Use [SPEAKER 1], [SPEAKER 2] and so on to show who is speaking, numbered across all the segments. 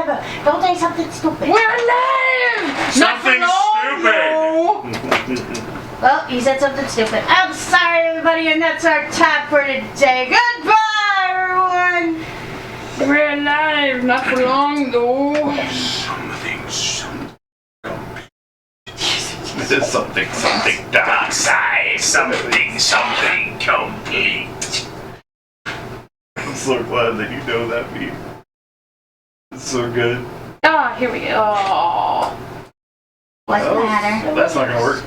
[SPEAKER 1] about? Don't say something stupid.
[SPEAKER 2] We're alive!
[SPEAKER 3] Something stupid!
[SPEAKER 1] Well, he said something stupid. I'm sorry, everybody, and that's our time for today. Goodbye, everyone!
[SPEAKER 2] We're alive, not for long though.
[SPEAKER 3] Something dark side. Something complete. I'm so glad that you know that meme. It's so good.
[SPEAKER 2] Ah, here we go.
[SPEAKER 1] What's the matter?
[SPEAKER 3] That's not gonna work.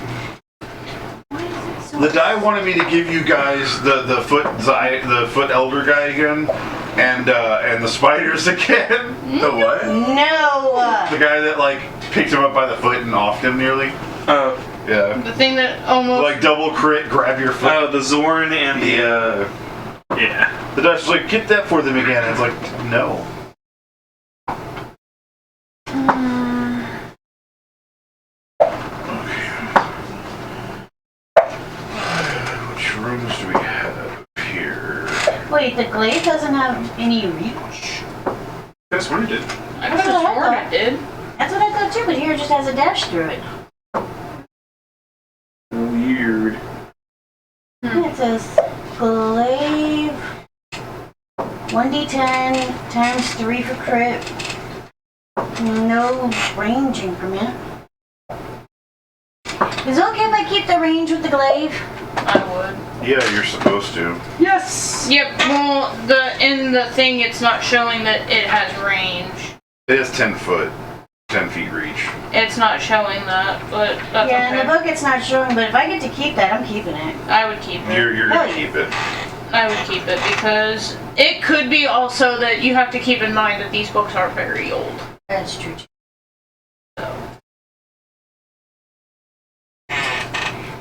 [SPEAKER 3] The die wanted me to give you guys the foot elder guy again, and the spiders again. The what?
[SPEAKER 1] No!
[SPEAKER 3] The guy that like picked him up by the foot and offed him nearly. Oh. Yeah.
[SPEAKER 2] The thing that almost...
[SPEAKER 3] Like double crit, grab your foot.
[SPEAKER 4] Oh, the Zorn and the... Yeah.
[SPEAKER 3] The dice was like, get that for them again. And it's like, no. Which rooms do we have here?
[SPEAKER 1] Wait, the glaive doesn't have any reach?
[SPEAKER 3] That's what it did.
[SPEAKER 2] I could have sworn it did.
[SPEAKER 1] That's what I thought too, but here it just has a dash through it.
[SPEAKER 3] Weird.
[SPEAKER 1] It says glaive 1d10 times 3 for crit. No range increment. Is it okay if I keep the range with the glaive?
[SPEAKER 2] I would.
[SPEAKER 3] Yeah, you're supposed to.
[SPEAKER 2] Yes! Yep, well, in the thing it's not showing that it has range.
[SPEAKER 3] It has 10 foot. 10 feet reach.
[SPEAKER 2] It's not showing that, but that's
[SPEAKER 1] yeah,
[SPEAKER 2] okay.
[SPEAKER 1] in the book it's not showing, but if I get to keep that, I'm keeping it.
[SPEAKER 2] I would keep it.
[SPEAKER 3] You're gonna keep it.
[SPEAKER 2] I would keep it because it could be also that you have to keep in mind that these books are very old.
[SPEAKER 1] That's true.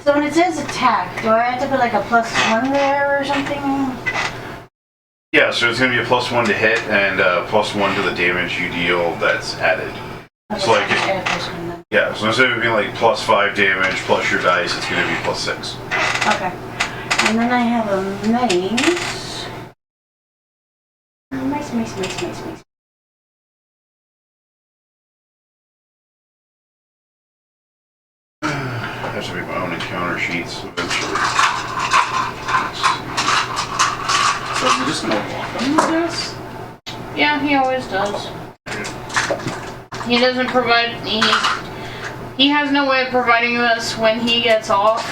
[SPEAKER 1] So when it says attack, do I have to put like a +1 there or something?
[SPEAKER 3] Yeah, so it's gonna be a +1 to hit and +1 to the damage you deal that's added.
[SPEAKER 1] Okay,
[SPEAKER 3] So like,
[SPEAKER 1] add a +1 then.
[SPEAKER 3] yeah, so instead of it being like +5 damage plus your dice, it's gonna be +6.
[SPEAKER 1] Okay. And then I have a mace. Mace.
[SPEAKER 3] Have to make my own encounter sheets eventually.
[SPEAKER 4] So you're just gonna walk on this?
[SPEAKER 2] Yeah, he always does. He doesn't provide... He has no way of providing us when he gets off.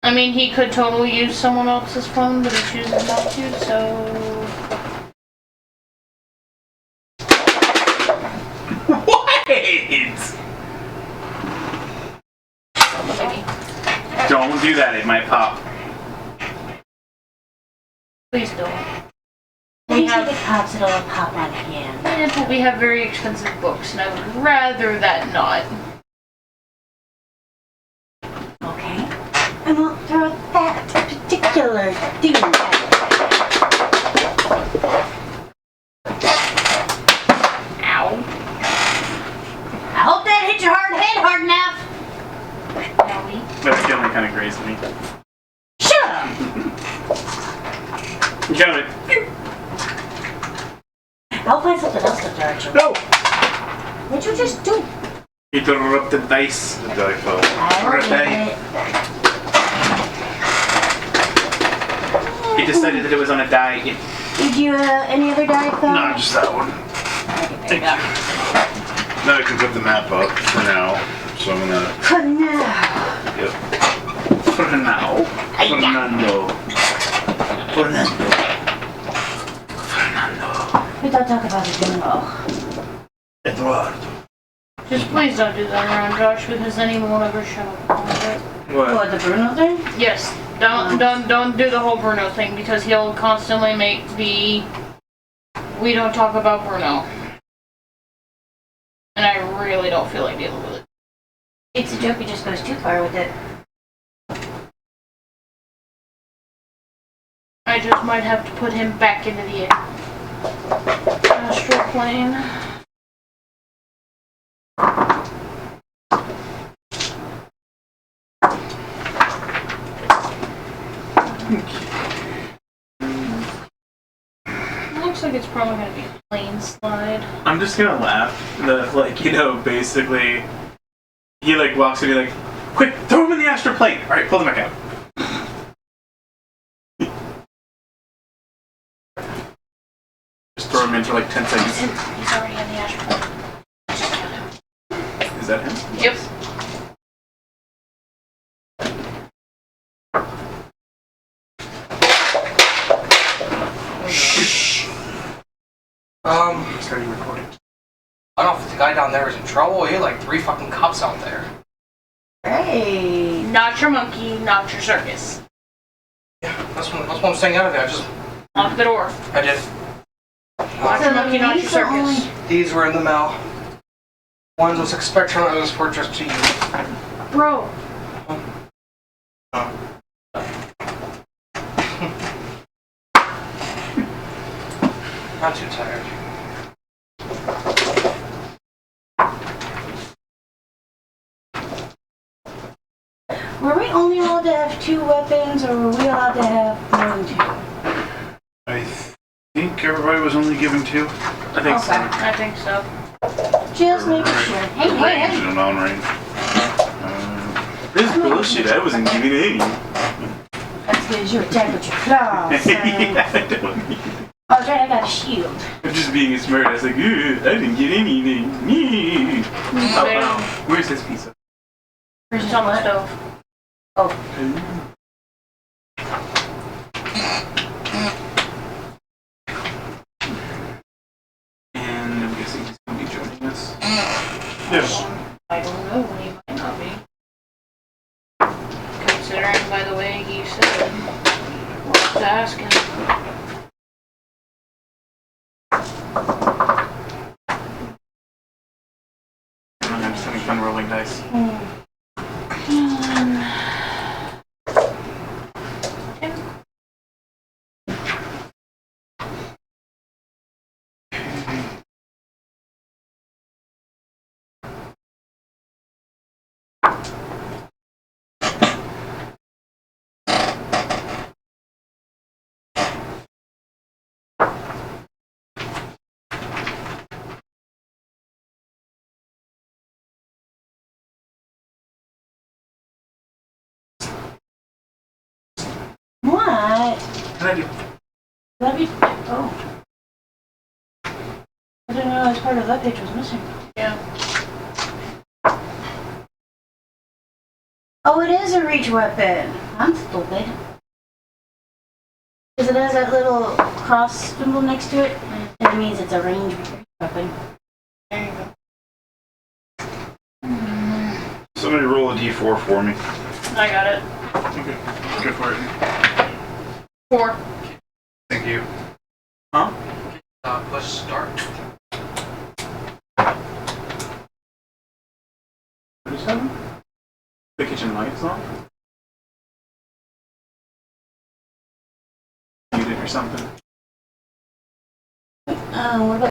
[SPEAKER 2] I mean, he could totally use someone else's phone, but he chooses not to, so...
[SPEAKER 4] Wait! Don't do that, it might pop.
[SPEAKER 2] Please don't.
[SPEAKER 1] If it pops, it'll pop out again.
[SPEAKER 2] Yeah, but we have very expensive books, and I would rather that not.
[SPEAKER 1] Okay. I won't throw that particular thing at it.
[SPEAKER 2] Ow.
[SPEAKER 1] I hope that hit your hard head hard enough.
[SPEAKER 2] Owie.
[SPEAKER 4] That feeling kind of grazed me.
[SPEAKER 1] Shut up!
[SPEAKER 4] Count it.
[SPEAKER 1] I'll find something else to charge you.
[SPEAKER 4] No!
[SPEAKER 1] What'd you just do?
[SPEAKER 4] Interrupted dice.
[SPEAKER 3] The die fell.
[SPEAKER 1] I will get it.
[SPEAKER 4] He decided that it was on a die.
[SPEAKER 1] Did you, any other die fall?
[SPEAKER 3] No, just that one.
[SPEAKER 1] There you go.
[SPEAKER 3] Now I can put the map up for now. So I'm gonna.
[SPEAKER 1] For now.
[SPEAKER 3] Yep.
[SPEAKER 4] For now. Fernando.
[SPEAKER 1] We don't talk about it anymore.
[SPEAKER 3] Eduardo.
[SPEAKER 2] Just please don't do that around Josh, because then he won't ever shut up about it.
[SPEAKER 1] What, the Bruno thing?
[SPEAKER 2] Yes, don't do the whole Bruno thing, because he'll constantly make the we don't talk about Bruno. And I really don't feel like dealing with it.
[SPEAKER 1] It's a joke, he just goes too far with it.
[SPEAKER 2] I just might have to put him back into the astral plane. like it's probably gonna be a plane slide.
[SPEAKER 4] I'm just gonna laugh. That, like, you know, basically, he, like, walks in and like, quick, throw him in the astral plane! Alright, pull him back out. Just throw him in for like 10 seconds.
[SPEAKER 2] He's already in the astral plane. Just kill him.
[SPEAKER 4] Is that him?
[SPEAKER 2] Yep.
[SPEAKER 4] Starting recording.
[SPEAKER 5] I don't know if the guy down there is in trouble. He had like 3 fucking cops out there.
[SPEAKER 1] Hey.
[SPEAKER 2] Not your monkey, not your circus.
[SPEAKER 5] Yeah, that's what I'm staying out of there.
[SPEAKER 2] Lock the door.
[SPEAKER 5] I did.
[SPEAKER 2] Not your monkey, not your circus.
[SPEAKER 5] These were in the mail. One was Spectrum, the other was for just to you.
[SPEAKER 2] Bro.
[SPEAKER 5] I'm too tired.
[SPEAKER 1] Were we only allowed to have 2 weapons, or were we allowed to have more than 2?
[SPEAKER 3] I think everybody was only given 2.
[SPEAKER 4] I think so.
[SPEAKER 2] I think so.
[SPEAKER 1] Just making sure. Hey,
[SPEAKER 3] Range
[SPEAKER 1] hey,
[SPEAKER 3] and non-range.
[SPEAKER 4] This is bullshit. I wasn't giving any.
[SPEAKER 1] That's because you attack with your claws, son.
[SPEAKER 4] Yeah, I don't need it.
[SPEAKER 1] Oh, that's right, I got a shield.
[SPEAKER 4] I'm just being a smart ass, like, I didn't get anything. Oh, wow. Where's his pizza?
[SPEAKER 2] It's on the stove.
[SPEAKER 1] Oh.
[SPEAKER 4] And I'm guessing he's going to be joining us.
[SPEAKER 3] Yes.
[SPEAKER 2] I don't know. He might not be. Considering by the way he said. We'll have to ask him.
[SPEAKER 4] I'm just having fun rolling dice.
[SPEAKER 1] What?
[SPEAKER 4] What did I do?
[SPEAKER 1] Let me. Oh. I didn't realize part of that page was missing.
[SPEAKER 2] Yeah.
[SPEAKER 1] Oh, it is a reach weapon. I'm stupid. Because it has that little cross symbol next to it, and it means it's a range weapon.
[SPEAKER 2] There you go.
[SPEAKER 3] Somebody roll a d4 for me.
[SPEAKER 2] I got it.
[SPEAKER 4] Okay, go for it.
[SPEAKER 2] 4.
[SPEAKER 3] Thank you.
[SPEAKER 4] Huh?
[SPEAKER 5] Push start.
[SPEAKER 4] What is that? The kitchen lights on? Muted or something.
[SPEAKER 1] What about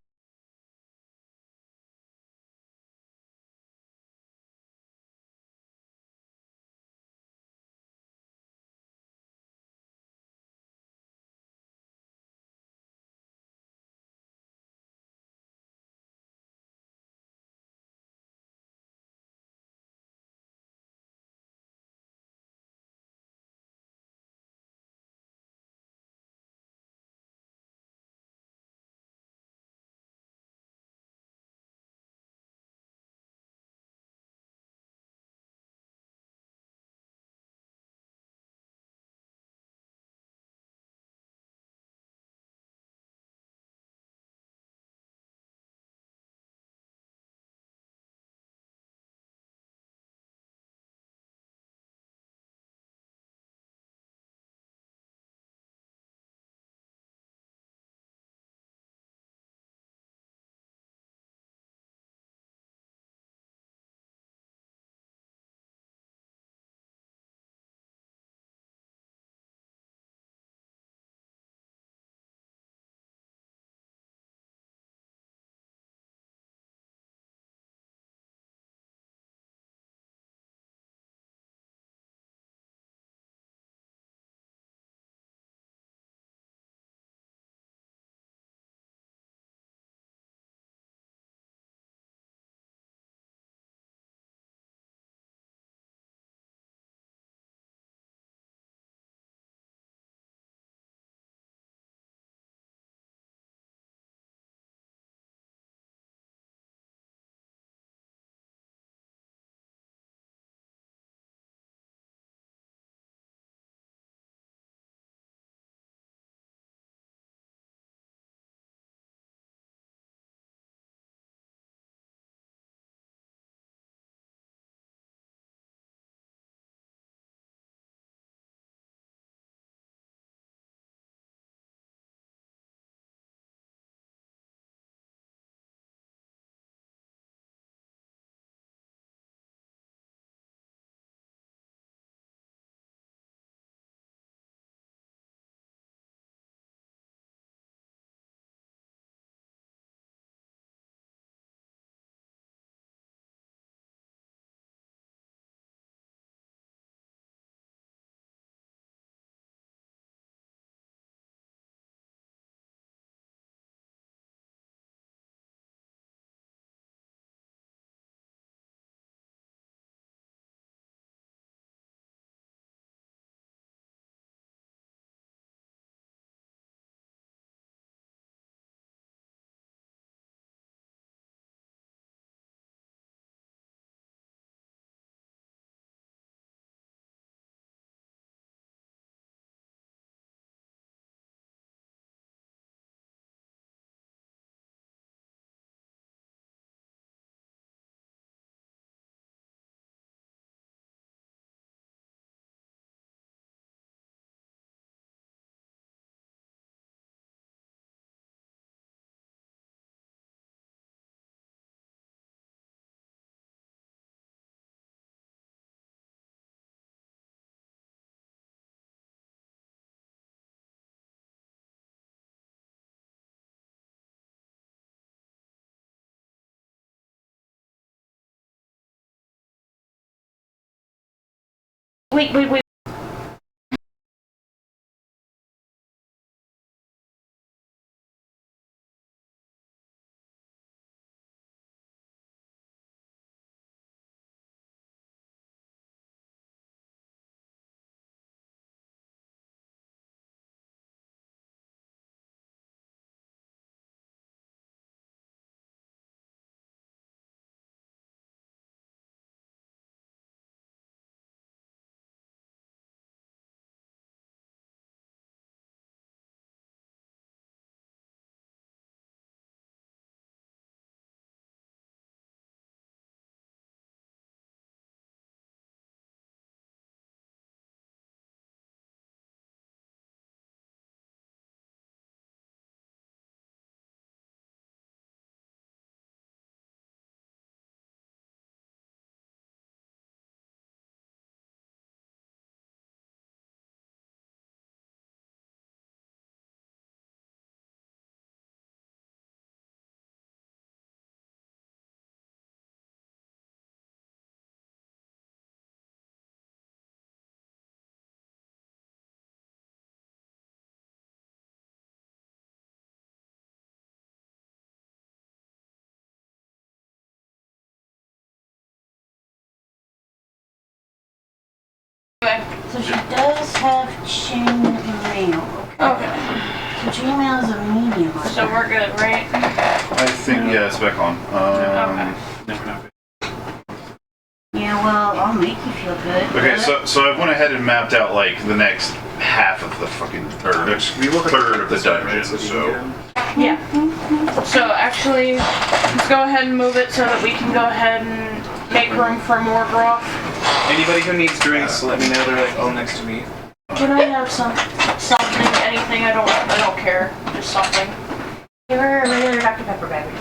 [SPEAKER 2] Wait.
[SPEAKER 1] So she does have chainmail.
[SPEAKER 2] Okay.
[SPEAKER 1] So chainmail is a medium.
[SPEAKER 2] So we're good, right?
[SPEAKER 3] I think, yeah, it's back on.
[SPEAKER 1] Yeah, well, I'll make you feel good.
[SPEAKER 3] Okay, so I went ahead and mapped out, like, the next half of the fucking, or next third of the dungeon, so.
[SPEAKER 2] Yeah. So actually, let's go ahead and move it so that we can go ahead and make room for more broth.
[SPEAKER 5] Anybody who needs drinks, let me know. They're like all next to me.
[SPEAKER 2] Can I have something, anything? I don't care. Just something.
[SPEAKER 1] Give her a regular Dr. Pepper, baby.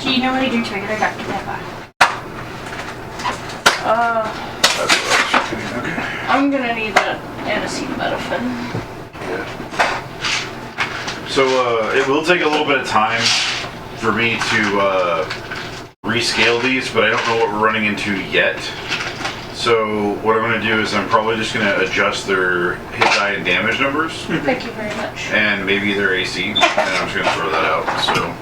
[SPEAKER 1] She normally drinks regular Dr. Pepper.
[SPEAKER 2] I'm gonna need that acetaminophen.
[SPEAKER 3] Yeah. So, it will take a little bit of time for me to, rescale these, but I don't know what we're running into yet. So what I'm going to do is I'm probably just going to adjust their hit die and damage numbers.
[SPEAKER 2] Thank you very much.
[SPEAKER 3] And maybe their AC, and I'm just going to throw that out. So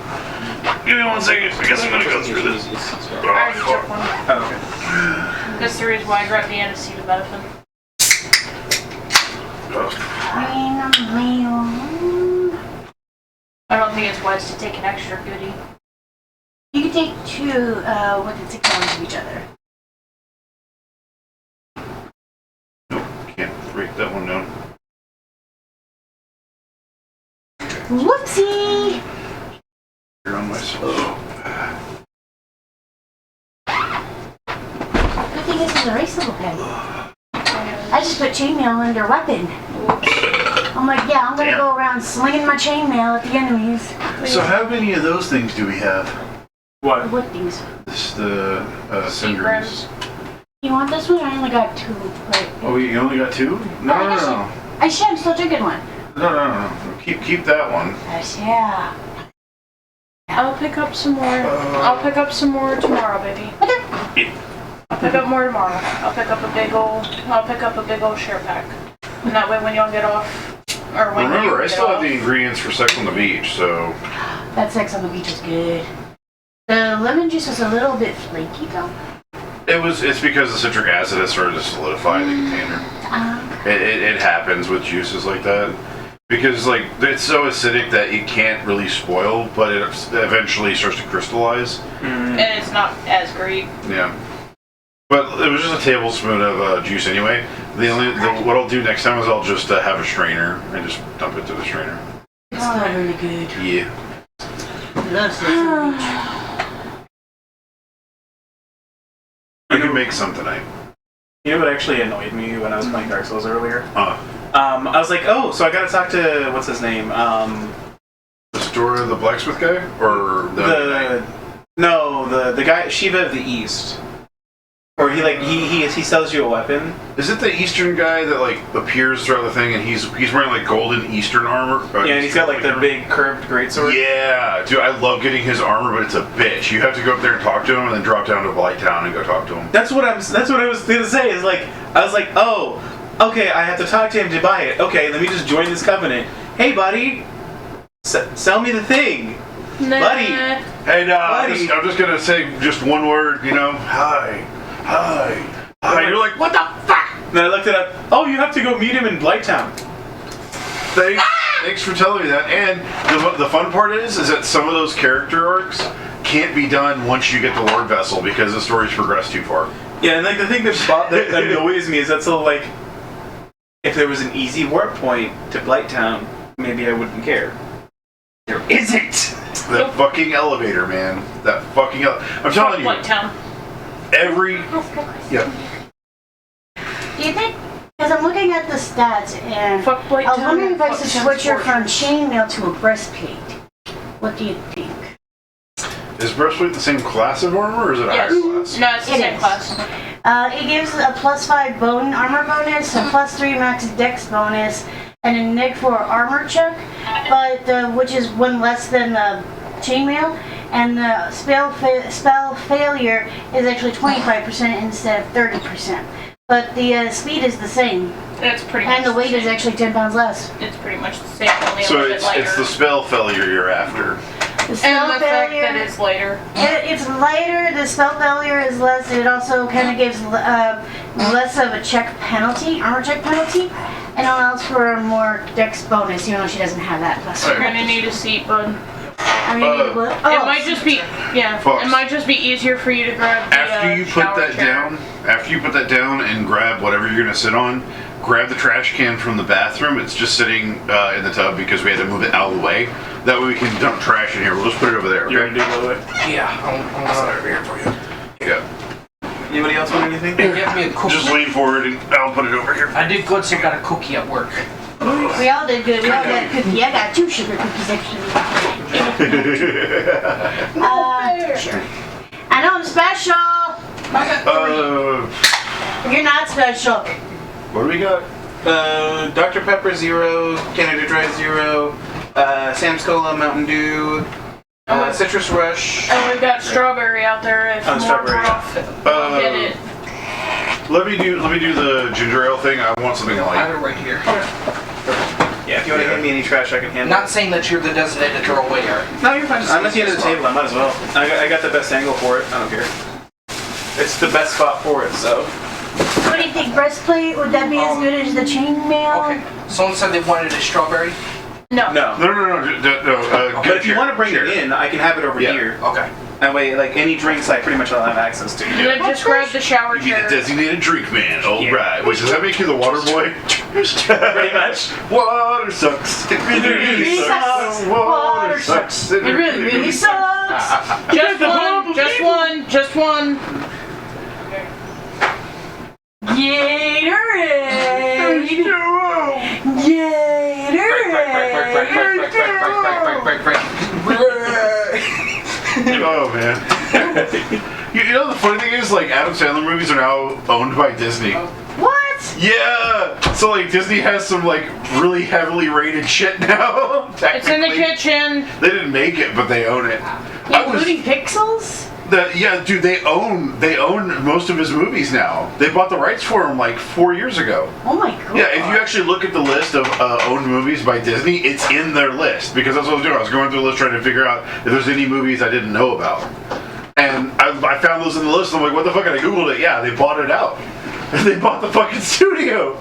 [SPEAKER 3] give me 1 second. I guess I'm going to go through this.
[SPEAKER 2] I already took one.
[SPEAKER 5] Oh, okay.
[SPEAKER 2] That's the reason why I grabbed the acetaminophen. I don't think it's wise to take an extra goodie.
[SPEAKER 1] You can take two within 6 hours of each other.
[SPEAKER 3] Nope, can't break that one down.
[SPEAKER 1] Whoopsie!
[SPEAKER 3] You're on myself.
[SPEAKER 1] Good thing this is a raceable pen. I just put chainmail under weapon. I'm like, yeah, I'm gonna go around slinging my chainmail at the enemies.
[SPEAKER 3] So how many of those things do we have?
[SPEAKER 5] What?
[SPEAKER 1] What things?
[SPEAKER 3] This the Syngrams.
[SPEAKER 1] You want this one? I only got 2. But
[SPEAKER 3] Oh, you only got 2? No.
[SPEAKER 1] I should. I'm still drinking one.
[SPEAKER 3] No. Keep that one.
[SPEAKER 1] Yes, yeah.
[SPEAKER 2] I'll pick up some more. I'll pick up some more tomorrow, baby.
[SPEAKER 1] Okay.
[SPEAKER 2] I'll pick up more tomorrow. I'll pick up a big old share pack. And that way when y'all get off, or when
[SPEAKER 3] Remember, I
[SPEAKER 2] you get
[SPEAKER 3] still have
[SPEAKER 2] off.
[SPEAKER 3] the ingredients for Sex on the Beach, so.
[SPEAKER 1] That Sex on the Beach is good. The lemon juice was a little bit flaky though.
[SPEAKER 3] It's because the citric acid has started to solidify the container. It happens with juices like that. Because like it's so acidic that it can't really spoil, but it eventually starts to crystallize.
[SPEAKER 2] And it's not as great.
[SPEAKER 3] Yeah. But it was just a tablespoon of juice anyway. What I'll do next time is I'll just have a strainer and just dump it to the strainer.
[SPEAKER 1] It's not really good.
[SPEAKER 3] Yeah.
[SPEAKER 1] Love Sex on the Beach.
[SPEAKER 3] I can make some tonight.
[SPEAKER 4] You know what actually annoyed me when I was playing Dark Souls earlier?
[SPEAKER 3] Huh.
[SPEAKER 4] I was like, oh, so I gotta talk to, what's his name?
[SPEAKER 3] The store of the blacksmith guy? Or the
[SPEAKER 4] guy, Shiva of the East. Or he sells you a weapon.
[SPEAKER 3] Is it the Eastern guy that like appears throughout the thing and he's wearing like golden Eastern armor?
[SPEAKER 4] Yeah, and he's got like the big curved greatsword.
[SPEAKER 3] Yeah, dude, I love getting his armor, but it's a bitch. You have to go up there and talk to him, and then drop down to Blighttown and go talk to him.
[SPEAKER 4] That's what I was gonna say. Is like I was like, oh, okay, I have to talk to him to buy it. Okay, let me just join this covenant. Hey, buddy, sell me the thing, buddy.
[SPEAKER 3] Hey, no, I'm just gonna say just one word. You know, hi. You're like, what the fuck?
[SPEAKER 4] Then I looked it up. Oh, you have to go meet him in Blighttown.
[SPEAKER 3] Thanks for telling me that. And the fun part is that some of those character arcs can't be done once you get the Lord Vessel because the story's progressed too far.
[SPEAKER 4] Yeah, and like the thing that annoys me is that's all like, if there was an easy warp point to Blighttown, maybe I wouldn't care. There isn't.
[SPEAKER 3] That fucking elevator, man. That fucking I'm telling you.
[SPEAKER 2] Blighttown.
[SPEAKER 3] Yeah.
[SPEAKER 1] Do you think? Because I'm looking at the stats and
[SPEAKER 2] Fuck
[SPEAKER 1] I was
[SPEAKER 2] Blighttown.
[SPEAKER 1] wondering if I
[SPEAKER 2] Fuck
[SPEAKER 1] should
[SPEAKER 2] Town
[SPEAKER 1] switch her
[SPEAKER 2] Sport.
[SPEAKER 1] from chainmail to a breastplate. What do you think?
[SPEAKER 3] Is breastplate the same class of armor, or is it a higher class?
[SPEAKER 2] No, it's the
[SPEAKER 1] It
[SPEAKER 2] same
[SPEAKER 1] is.
[SPEAKER 2] class.
[SPEAKER 1] It gives a +5 bone armor bonus, a +3 max dex bonus, and a -4 armor check, but which is one less than the chainmail. And the spell failure is actually 25% instead of 30%. But the speed is the same,
[SPEAKER 2] It's pretty much
[SPEAKER 1] and the weight is
[SPEAKER 2] same.
[SPEAKER 1] actually 10 pounds less.
[SPEAKER 2] It's pretty much the same, only a
[SPEAKER 3] So
[SPEAKER 2] little bit lighter.
[SPEAKER 3] it's the spell failure you're after.
[SPEAKER 1] The spell
[SPEAKER 2] and the fact
[SPEAKER 1] failure,
[SPEAKER 2] that it's lighter.
[SPEAKER 1] it's lighter. The spell failure is less. It also kind of gives less of a check penalty, armor check penalty, and allows for a more dex bonus, even though she doesn't have that. Plus,
[SPEAKER 2] You're gonna need a seat, bud.
[SPEAKER 1] I mean,
[SPEAKER 2] It might just be,
[SPEAKER 3] Fox.
[SPEAKER 2] it might just be easier for you to grab the
[SPEAKER 3] After you put
[SPEAKER 2] shower
[SPEAKER 3] that
[SPEAKER 2] chair.
[SPEAKER 3] down, and grab whatever you're gonna sit on, grab the trash can from the bathroom. It's just sitting in the tub because we had to move it out of the way. That way we can dump trash in here. We'll just put it over there.
[SPEAKER 4] You're
[SPEAKER 3] Okay?
[SPEAKER 4] gonna do it.
[SPEAKER 5] Yeah, I'm gonna over here for you.
[SPEAKER 3] Yeah.
[SPEAKER 4] Anybody else want anything?
[SPEAKER 5] Get me a cookie.
[SPEAKER 3] Just lean forward and I'll put it over here.
[SPEAKER 5] I did good, so I got a cookie at work.
[SPEAKER 1] we all did good. We all got a cookie. I got 2 sugar cookies actually. Sure. I know I'm special. You're not special.
[SPEAKER 3] What do we got?
[SPEAKER 4] Dr. Pepper 0, Canada Dry 0, Sam's Cola, Mountain Dew, Citrus Rush.
[SPEAKER 2] And we've got strawberry out there if more
[SPEAKER 4] strawberry.
[SPEAKER 2] rough. Get it.
[SPEAKER 3] Let me do the ginger ale thing. I want something
[SPEAKER 5] I have
[SPEAKER 3] light.
[SPEAKER 5] it right here.
[SPEAKER 4] Yeah, if you want to hand me any trash, I can handle
[SPEAKER 5] Not saying that you're the designated throw away here.
[SPEAKER 4] it. No, you're fine. I'm at the end of the table. I might as well. I got the best angle for it. I don't care. It's the best spot for it, so.
[SPEAKER 1] What do you think? Breastplate? Would that be as good as the chainmail?
[SPEAKER 5] Okay. Someone said they wanted a strawberry.
[SPEAKER 2] No.
[SPEAKER 4] No.
[SPEAKER 3] No.
[SPEAKER 4] But if you want to bring it in, I can have it over
[SPEAKER 3] Yeah.
[SPEAKER 4] here.
[SPEAKER 5] Okay.
[SPEAKER 4] That way, like any drinks, I pretty much will have access to.
[SPEAKER 2] And then just grab the shower
[SPEAKER 3] You be the
[SPEAKER 2] chair.
[SPEAKER 3] designated drink man. All
[SPEAKER 4] Yeah.
[SPEAKER 3] right. Wait, does that make you the water boy?
[SPEAKER 4] Pretty much.
[SPEAKER 3] Water sucks. It really sucks. Water sucks.
[SPEAKER 1] It really, really sucks.
[SPEAKER 2] Just one, just one, just one.
[SPEAKER 1] Gatorade.
[SPEAKER 3] Oh man. You know the funny thing is, like, Adam Sandler movies are now owned by Disney.
[SPEAKER 1] What?
[SPEAKER 3] Yeah. So like Disney has some like really heavily rated shit now.
[SPEAKER 2] It's in the
[SPEAKER 3] technically.
[SPEAKER 2] kitchen.
[SPEAKER 3] They didn't make it, but they own it.
[SPEAKER 1] Including Pixels?
[SPEAKER 3] Yeah, dude, they own most of his movies now. They bought the rights for him like 4 years ago.
[SPEAKER 1] Oh my god.
[SPEAKER 3] Yeah, if you actually look at the list of owned movies by Disney, it's in their list because that's what I was doing. I was going through the list trying to figure out if there's any movies I didn't know about, and I found those in the list. I'm like, what the fuck? And I googled it. Yeah, they bought it out. They bought the fucking studio.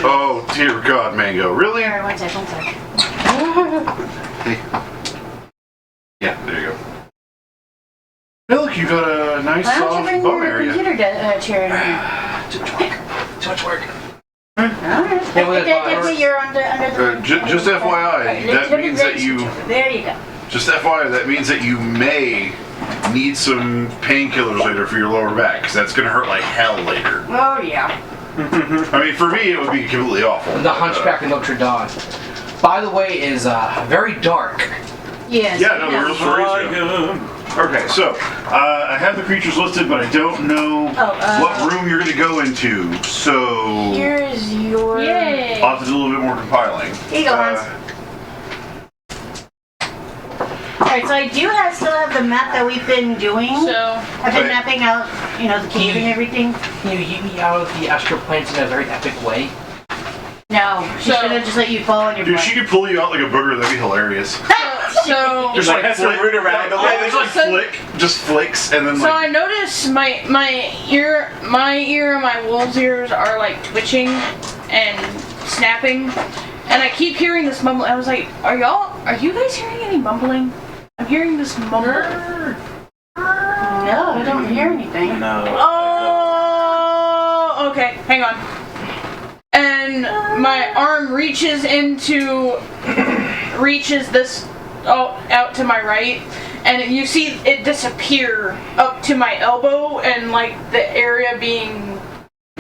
[SPEAKER 3] Oh dear God, Mango, really?
[SPEAKER 1] Here, one sec.
[SPEAKER 3] Yeah, there you go. Hey, look, you got a nice
[SPEAKER 1] Why don't you
[SPEAKER 3] soft
[SPEAKER 1] bring
[SPEAKER 3] bum
[SPEAKER 1] your
[SPEAKER 3] area.
[SPEAKER 1] computer chair in here?
[SPEAKER 5] Too much work.
[SPEAKER 1] Alright.
[SPEAKER 5] Yeah, well,
[SPEAKER 1] That way you're under the...
[SPEAKER 3] Just FYI, that means that you.
[SPEAKER 1] There you go.
[SPEAKER 3] Just FYI, that means that you may need some painkillers later for your lower back, because that's going to hurt like hell later.
[SPEAKER 1] Oh yeah.
[SPEAKER 3] I mean, for me, it would be completely awful.
[SPEAKER 5] The Hunchback of Notre Dame. By the way, is very dark.
[SPEAKER 1] Yes.
[SPEAKER 3] Yeah, no, the real story's good. Okay, so I have the creatures listed, but I don't know what room you're going to go into. So
[SPEAKER 1] Here's your.
[SPEAKER 2] Yay!
[SPEAKER 3] I'll have to do a little bit more compiling.
[SPEAKER 1] Here you go, Hans. Alright, so I do still have the map that we've been doing.
[SPEAKER 2] So,
[SPEAKER 1] I've been mapping out, the cave and everything.
[SPEAKER 6] Can you yeet me out of the astral planes in a very epic way?
[SPEAKER 1] No, she's gonna just let you fall on your
[SPEAKER 3] Dude,
[SPEAKER 1] butt.
[SPEAKER 3] she could pull you out like a booger. That'd be hilarious.
[SPEAKER 2] so
[SPEAKER 4] Just like has to root around.
[SPEAKER 3] Yeah, there's like just flicks, and then
[SPEAKER 2] So I noticed my ear and my wolf's ears are like twitching and snapping, and I keep hearing this mumbling. I was like, are you guys hearing any mumbling? I'm hearing this mumble.
[SPEAKER 1] No, I don't hear anything.
[SPEAKER 4] No.
[SPEAKER 2] Oh, okay, hang on. And my arm reaches this out to my right, and you see it disappear up to my elbow, and like the area being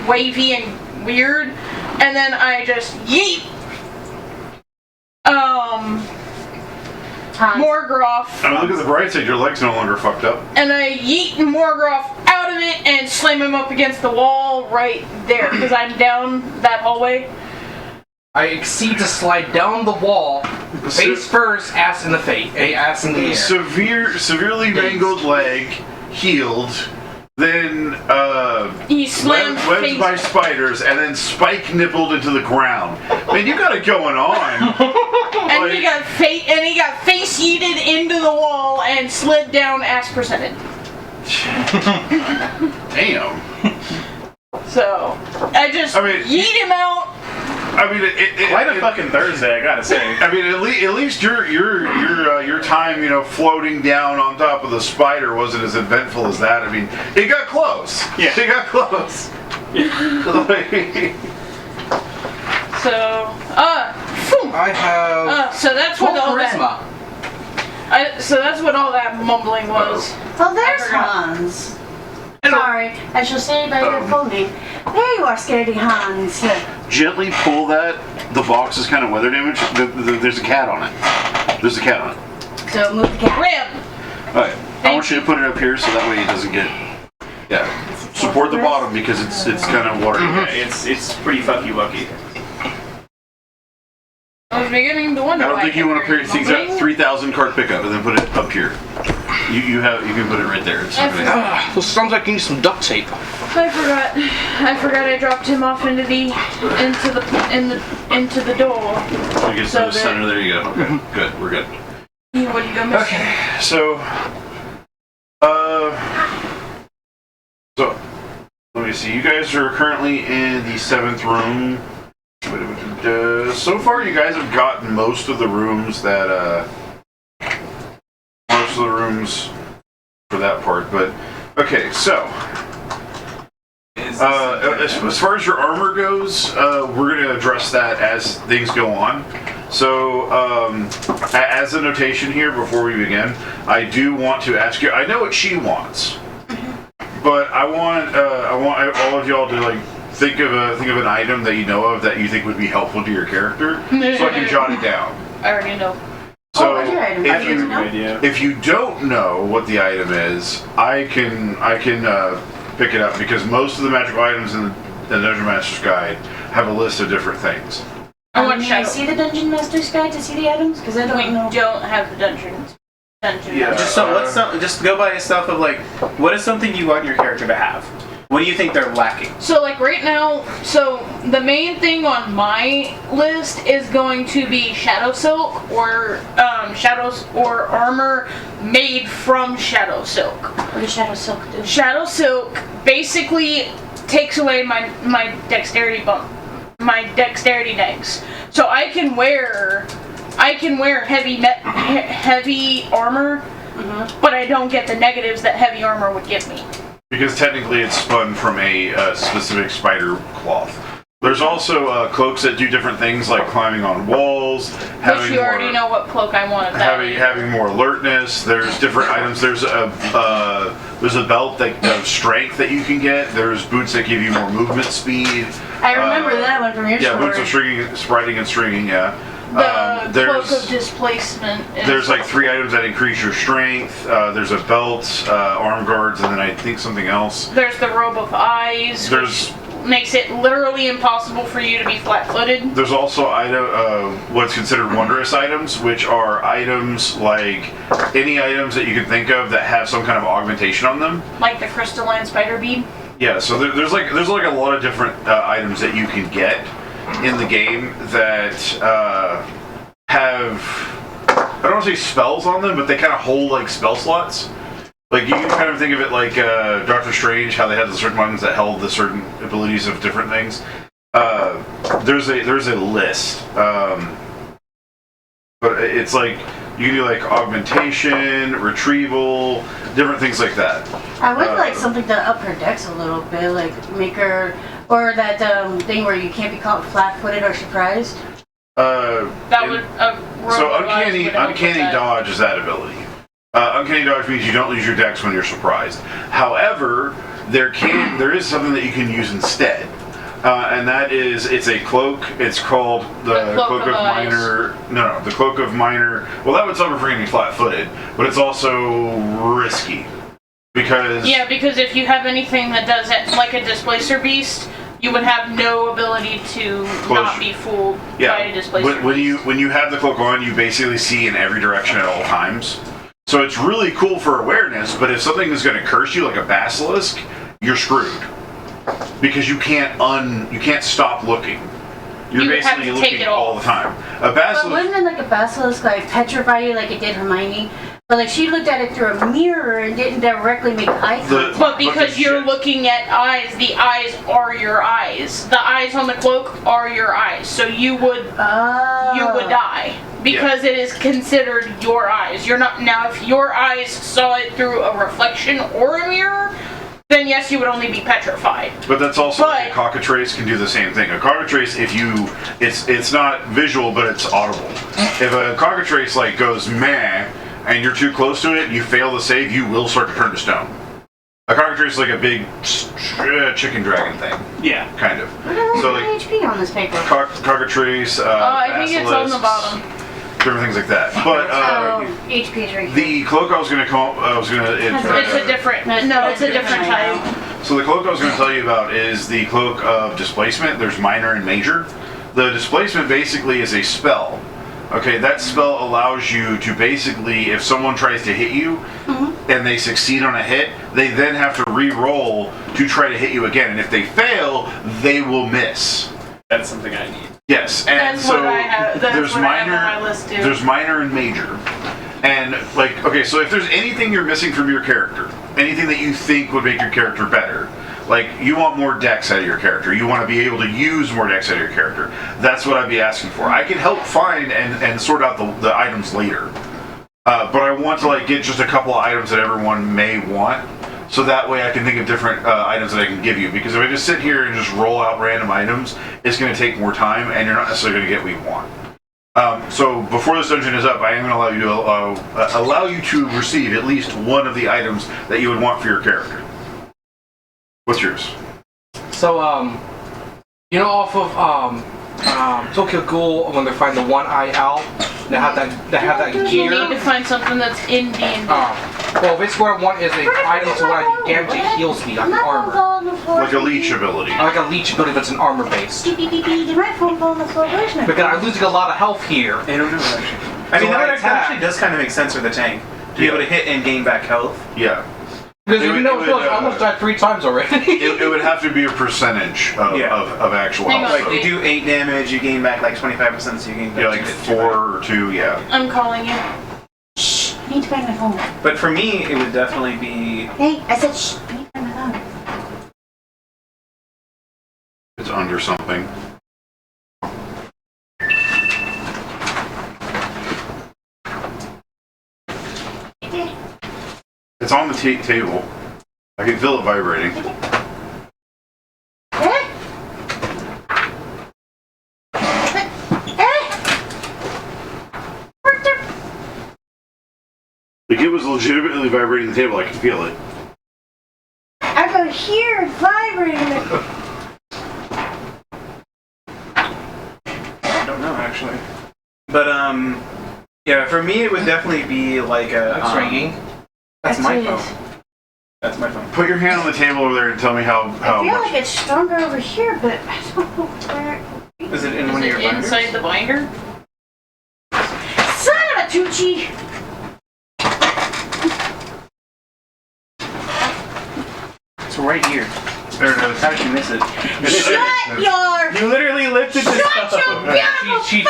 [SPEAKER 2] wavy and weird, and then I just yeet
[SPEAKER 1] Hans.
[SPEAKER 2] Morgroth,
[SPEAKER 3] I mean, look at the bright side. Your leg's no longer fucked up.
[SPEAKER 2] and I yeet Morgroth out of it and slam him up against the wall right there, because I'm down that hallway.
[SPEAKER 6] I exceed to slide down the wall, face first, ass in the ass in the air.
[SPEAKER 3] Severely mangled leg, healed, then
[SPEAKER 2] He slams
[SPEAKER 3] webbed
[SPEAKER 2] face.
[SPEAKER 3] by spiders, and then spike nippled into the ground. Man, you got it going on.
[SPEAKER 2] And he got face yeeted into the wall and slid down ass percented.
[SPEAKER 3] Damn.
[SPEAKER 2] So I just yeet him out.
[SPEAKER 3] I mean,
[SPEAKER 4] Quite a fucking Thursday, I gotta say.
[SPEAKER 3] I mean, at least your time, floating down on top of the spider wasn't as eventful as that. I mean, it got close.
[SPEAKER 4] Yeah.
[SPEAKER 3] It got close.
[SPEAKER 2] So, phew.
[SPEAKER 6] I have
[SPEAKER 2] So that's
[SPEAKER 6] full
[SPEAKER 2] what all
[SPEAKER 6] charisma.
[SPEAKER 2] So that's what all that mumbling was.
[SPEAKER 1] Oh, there's
[SPEAKER 2] I forgot.
[SPEAKER 1] Hans. Sorry, I shall say by your full name. There you are, Scaredy Hans.
[SPEAKER 3] Gently pull that. The box is kind of weather damage. There's a cat on it. There's a cat on it.
[SPEAKER 1] So move the cat.
[SPEAKER 2] Rim.
[SPEAKER 3] Alright. I want you to put it up here so that way it doesn't get. Yeah. Support the bottom because it's kind of watery.
[SPEAKER 4] Yeah, it's pretty fucky wucky.
[SPEAKER 2] I was beginning to wonder.
[SPEAKER 3] I don't
[SPEAKER 2] why
[SPEAKER 3] think you want to
[SPEAKER 2] kept
[SPEAKER 3] pay things
[SPEAKER 2] hearing
[SPEAKER 3] at 3,000 card pickup and then put it up here. You can put it right there. It's not gonna-
[SPEAKER 6] Well, sounds like you need some duct tape.
[SPEAKER 2] I forgot I dropped him off into the door.
[SPEAKER 3] So it gets
[SPEAKER 2] So
[SPEAKER 3] to the center. There you go. Okay. Good. We're good.
[SPEAKER 2] He wouldn't go missing.
[SPEAKER 3] Okay. So let me see. You guys are currently in the 7th room. So far, you guys have gotten most of the rooms for that part. But okay, so as far as your armor goes, we're going to address that as things go on. So, as a notation here before we begin, I do want to ask you. I know what she wants, but I want all of y'all to think of an item that you know of that you think would be helpful to your character, so I can jot it down.
[SPEAKER 2] I already know.
[SPEAKER 3] So
[SPEAKER 1] what's your item?
[SPEAKER 3] if you don't know what the item is, I can pick it up because most of the magical items in the Dungeon Master's Guide have a list of different things.
[SPEAKER 2] I want
[SPEAKER 1] May I
[SPEAKER 2] shadow.
[SPEAKER 1] see the Dungeon Master's Guide to see the items? Because I
[SPEAKER 2] We
[SPEAKER 1] don't know.
[SPEAKER 2] don't have the dungeon.
[SPEAKER 3] Yeah.
[SPEAKER 4] Just go by stuff of what is something you want your character to have? What do you think they're lacking?
[SPEAKER 2] So right now, the main thing on my list is going to be shadow silk or shadows or armor made from shadow silk.
[SPEAKER 1] What does Shadow Silk do?
[SPEAKER 2] Shadow silk basically takes away my dexterity bump, my dexterity negs. So I can wear heavy armor, but I don't get the negatives that heavy armor would give me.
[SPEAKER 3] Because technically it's spun from a specific spider cloth. There's also cloaks that do different things like climbing on walls,
[SPEAKER 2] Which you already know what cloak I wanted.
[SPEAKER 3] having more alertness. There's different items. There's a belt of strength that you can get. There's boots that give you more movement speed.
[SPEAKER 1] I remember that one from your
[SPEAKER 3] Yeah,
[SPEAKER 1] story.
[SPEAKER 3] boots of stringing, spriting and stringing. Yeah.
[SPEAKER 2] The
[SPEAKER 3] There's-
[SPEAKER 2] cloak of displacement.
[SPEAKER 3] There's like 3 items that increase your strength. There's a belt, arm guards, and then I think something else.
[SPEAKER 2] There's the robe of eyes, which makes it literally impossible for you to be flat-footed.
[SPEAKER 3] There's also what's considered wondrous items, which are items like any items that you can think of that have some kind of augmentation on them.
[SPEAKER 2] Like the crystalline spider bead.
[SPEAKER 3] Yeah, so there's like a lot of different items that you can get in the game that have, I don't want to say spells on them, but they kind of hold like spell slots. Like you can kind of think of it like Doctor Strange, how they had the certain ones that held the certain abilities of different things. There's a list, but it's like you can do like augmentation, retrieval, different things like that.
[SPEAKER 1] I would like something to up her dex a little bit, like make her, or that thing where you can't be caught flat-footed or surprised.
[SPEAKER 2] That would.
[SPEAKER 3] So uncanny dodge is that ability. Uncanny dodge means you don't lose your dex when you're surprised. However, there is something that you can use instead, and that is it's a cloak. It's called the Cloak of Minor. No, the Cloak of Minor. Well, that would suffer for getting flat-footed, but it's also risky because
[SPEAKER 2] because if you have anything that does it like a displacer beast, you would have no ability to not be fooled by a displacer beast.
[SPEAKER 3] When you have the cloak on, you basically see in every direction at all times. So it's really cool for awareness, but if something is going to curse you like a basilisk, you're screwed. Because you can't stop looking. You're basically looking all the time. A basilisk.
[SPEAKER 1] But wouldn't it like a basilisk like petrify you like it did Hermione? But like she looked at it through a mirror and didn't directly make eye contact.
[SPEAKER 2] But because you're looking at eyes, the eyes are your eyes. The eyes on the cloak are your eyes. So you would die. Because it is considered your eyes. You're not now. If your eyes saw it through a reflection or a mirror, then yes, you would only be petrified.
[SPEAKER 3] But that's also like a cockatrice can do the same thing. A cockatrice, it's not visual, but it's audible. If a cockatrice like goes meh, and you're too close to it, and you fail to save, you will start to turn to stone. A cockatrice is like a big chicken dragon thing.
[SPEAKER 4] Yeah,
[SPEAKER 3] kind of.
[SPEAKER 1] So like HP on this paper.
[SPEAKER 3] Cockatrice.
[SPEAKER 2] I think it's on the bottom.
[SPEAKER 3] Different things like that. But
[SPEAKER 1] HP is right here.
[SPEAKER 3] the cloak I was going to call,
[SPEAKER 2] it's a different. No, it's a different type.
[SPEAKER 3] So the cloak I was going to tell you about is the cloak of displacement. There's minor and major. The displacement basically is a spell. Okay, that spell allows you to basically, if someone tries to hit you and they succeed on a hit, they then have to re-roll to try to hit you again. And if they fail, they will miss.
[SPEAKER 4] That's something I need.
[SPEAKER 3] Yes, and
[SPEAKER 2] that's
[SPEAKER 3] so
[SPEAKER 2] what I have. That's
[SPEAKER 3] there's
[SPEAKER 2] what
[SPEAKER 3] minor.
[SPEAKER 2] I have on my list too.
[SPEAKER 3] There's minor and major, and like okay, so if there's anything you're missing from your character, anything that you think would make your character better, like you want more dex out of your character, you want to be able to use more dex out of your character. That's what I'd be asking for. I can help find and sort out the items later, but I want to like get just a couple of items that everyone may want. So that way I can think of different items that I can give you. Because if I just sit here and just roll out random items, it's going to take more time, and you're not necessarily going to get what you want. So before this dungeon is up, I am going to allow you to receive at least one of the items that you would want for your character. What's yours?
[SPEAKER 6] So, off of Tokyo Ghoul, when they find the one-eye owl, they have that
[SPEAKER 2] You
[SPEAKER 6] gear.
[SPEAKER 2] need to find something that's in D&D.
[SPEAKER 6] Well, basically what I want is an item so when I do damage, it heals me, like armor.
[SPEAKER 3] Like a leech ability.
[SPEAKER 6] Like a leech ability that's an armor based.
[SPEAKER 1] Did my phone fall on the floor? Where's my
[SPEAKER 6] Because I'm losing a lot of health here.
[SPEAKER 4] They don't do it actually. I mean, that actually does kind of make sense for the tank. To be able to hit and gain back health.
[SPEAKER 3] Yeah.
[SPEAKER 6] Because I almost died 3 times already.
[SPEAKER 3] it would have to be a percentage of actual
[SPEAKER 2] Hang
[SPEAKER 3] health.
[SPEAKER 2] on.
[SPEAKER 3] So,
[SPEAKER 4] Like, they do 8 damage, you gain back like 25%, so you gain back
[SPEAKER 3] like 4 or 2, yeah.
[SPEAKER 2] I'm calling you.
[SPEAKER 1] Shh, I need to find my phone.
[SPEAKER 4] But for me, it would definitely be...
[SPEAKER 1] Hey, I said shh, I need to find my phone.
[SPEAKER 3] It's under something. It's on the table. I can feel it vibrating. Like it was legitimately vibrating the table. I could feel it.
[SPEAKER 1] I go here, vibrating.
[SPEAKER 4] I don't know, actually. But yeah, for me it would definitely be like a.
[SPEAKER 6] That's ringing.
[SPEAKER 4] That's my
[SPEAKER 1] Actually,
[SPEAKER 4] phone. That's my phone.
[SPEAKER 3] Put your hand on the table over there and tell me how
[SPEAKER 1] I feel
[SPEAKER 3] much.
[SPEAKER 1] like it's stronger over here, but I don't know where.
[SPEAKER 4] Is it in
[SPEAKER 2] Is
[SPEAKER 4] one of
[SPEAKER 2] it
[SPEAKER 4] your binders?
[SPEAKER 2] inside the binder?
[SPEAKER 1] Son of a Tucci!
[SPEAKER 4] It's right here.
[SPEAKER 3] There it is.
[SPEAKER 4] How did you miss it?
[SPEAKER 1] Shut your.
[SPEAKER 4] You literally lifted the
[SPEAKER 1] Shut your
[SPEAKER 4] phone.
[SPEAKER 1] beautiful
[SPEAKER 6] She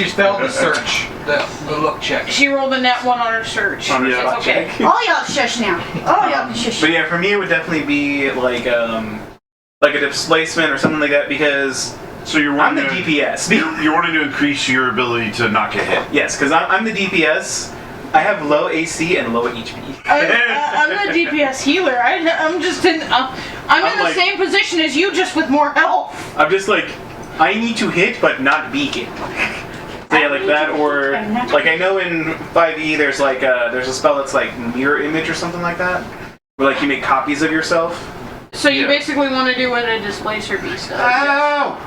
[SPEAKER 1] face!
[SPEAKER 6] failed the search, the look check.
[SPEAKER 2] She rolled a net 1 on her search.
[SPEAKER 4] On her
[SPEAKER 2] It's
[SPEAKER 4] spot
[SPEAKER 2] okay.
[SPEAKER 4] check.
[SPEAKER 1] All y'all shush now. All y'all can shush.
[SPEAKER 4] But yeah, for me it would definitely be like a displacement or something like that because
[SPEAKER 3] So you're
[SPEAKER 4] I'm the
[SPEAKER 3] wanting to,
[SPEAKER 4] DPS.
[SPEAKER 3] you're wanting to increase your ability to not get hit.
[SPEAKER 4] Yes, because I'm the DPS. I have low AC and low HP.
[SPEAKER 2] I'm the DPS healer. I'm just in. I'm in the
[SPEAKER 4] like-
[SPEAKER 2] same position as you, just with more health.
[SPEAKER 4] I'm just like, I need to hit but not be hit. So yeah, like that, or like I know in 5e there's like there's a spell that's like mirror image or something like that, where like you make copies of yourself.
[SPEAKER 2] So you
[SPEAKER 3] Yeah.
[SPEAKER 2] basically want to do what a displacer beast does.
[SPEAKER 4] Ow!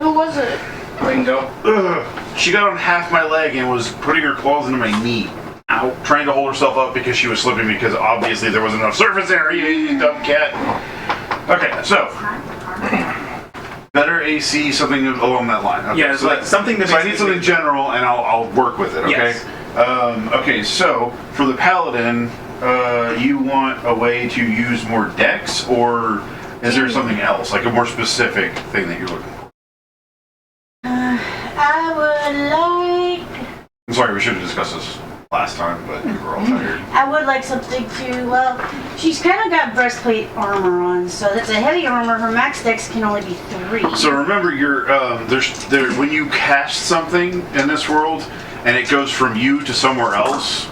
[SPEAKER 2] Who was it?
[SPEAKER 4] Ringo.
[SPEAKER 3] Ugh. She got on half my leg and was putting her claws into my knee. Ow. Trying to hold herself up because she was slipping because obviously there wasn't enough surface area, you dumb cat. Okay, so. Better AC, something along that line. Okay,
[SPEAKER 4] Yeah, it's
[SPEAKER 3] so
[SPEAKER 4] like something that
[SPEAKER 3] So I
[SPEAKER 4] makes
[SPEAKER 3] need
[SPEAKER 4] me-
[SPEAKER 3] something general and I'll work with it, okay?
[SPEAKER 4] Yes.
[SPEAKER 3] Okay, so for the paladin, you want a way to use more dex, or is there something else, like a more specific thing that you're looking for?
[SPEAKER 1] I would like.
[SPEAKER 3] I'm sorry, we should have discussed this last time, but we were all tired.
[SPEAKER 1] I would like something to. Well, she's kind of got breastplate armor on, so that's a heavy armor. Her max dex can only be 3.
[SPEAKER 3] So remember, you're when you cast something in this world, and it goes from you to somewhere else.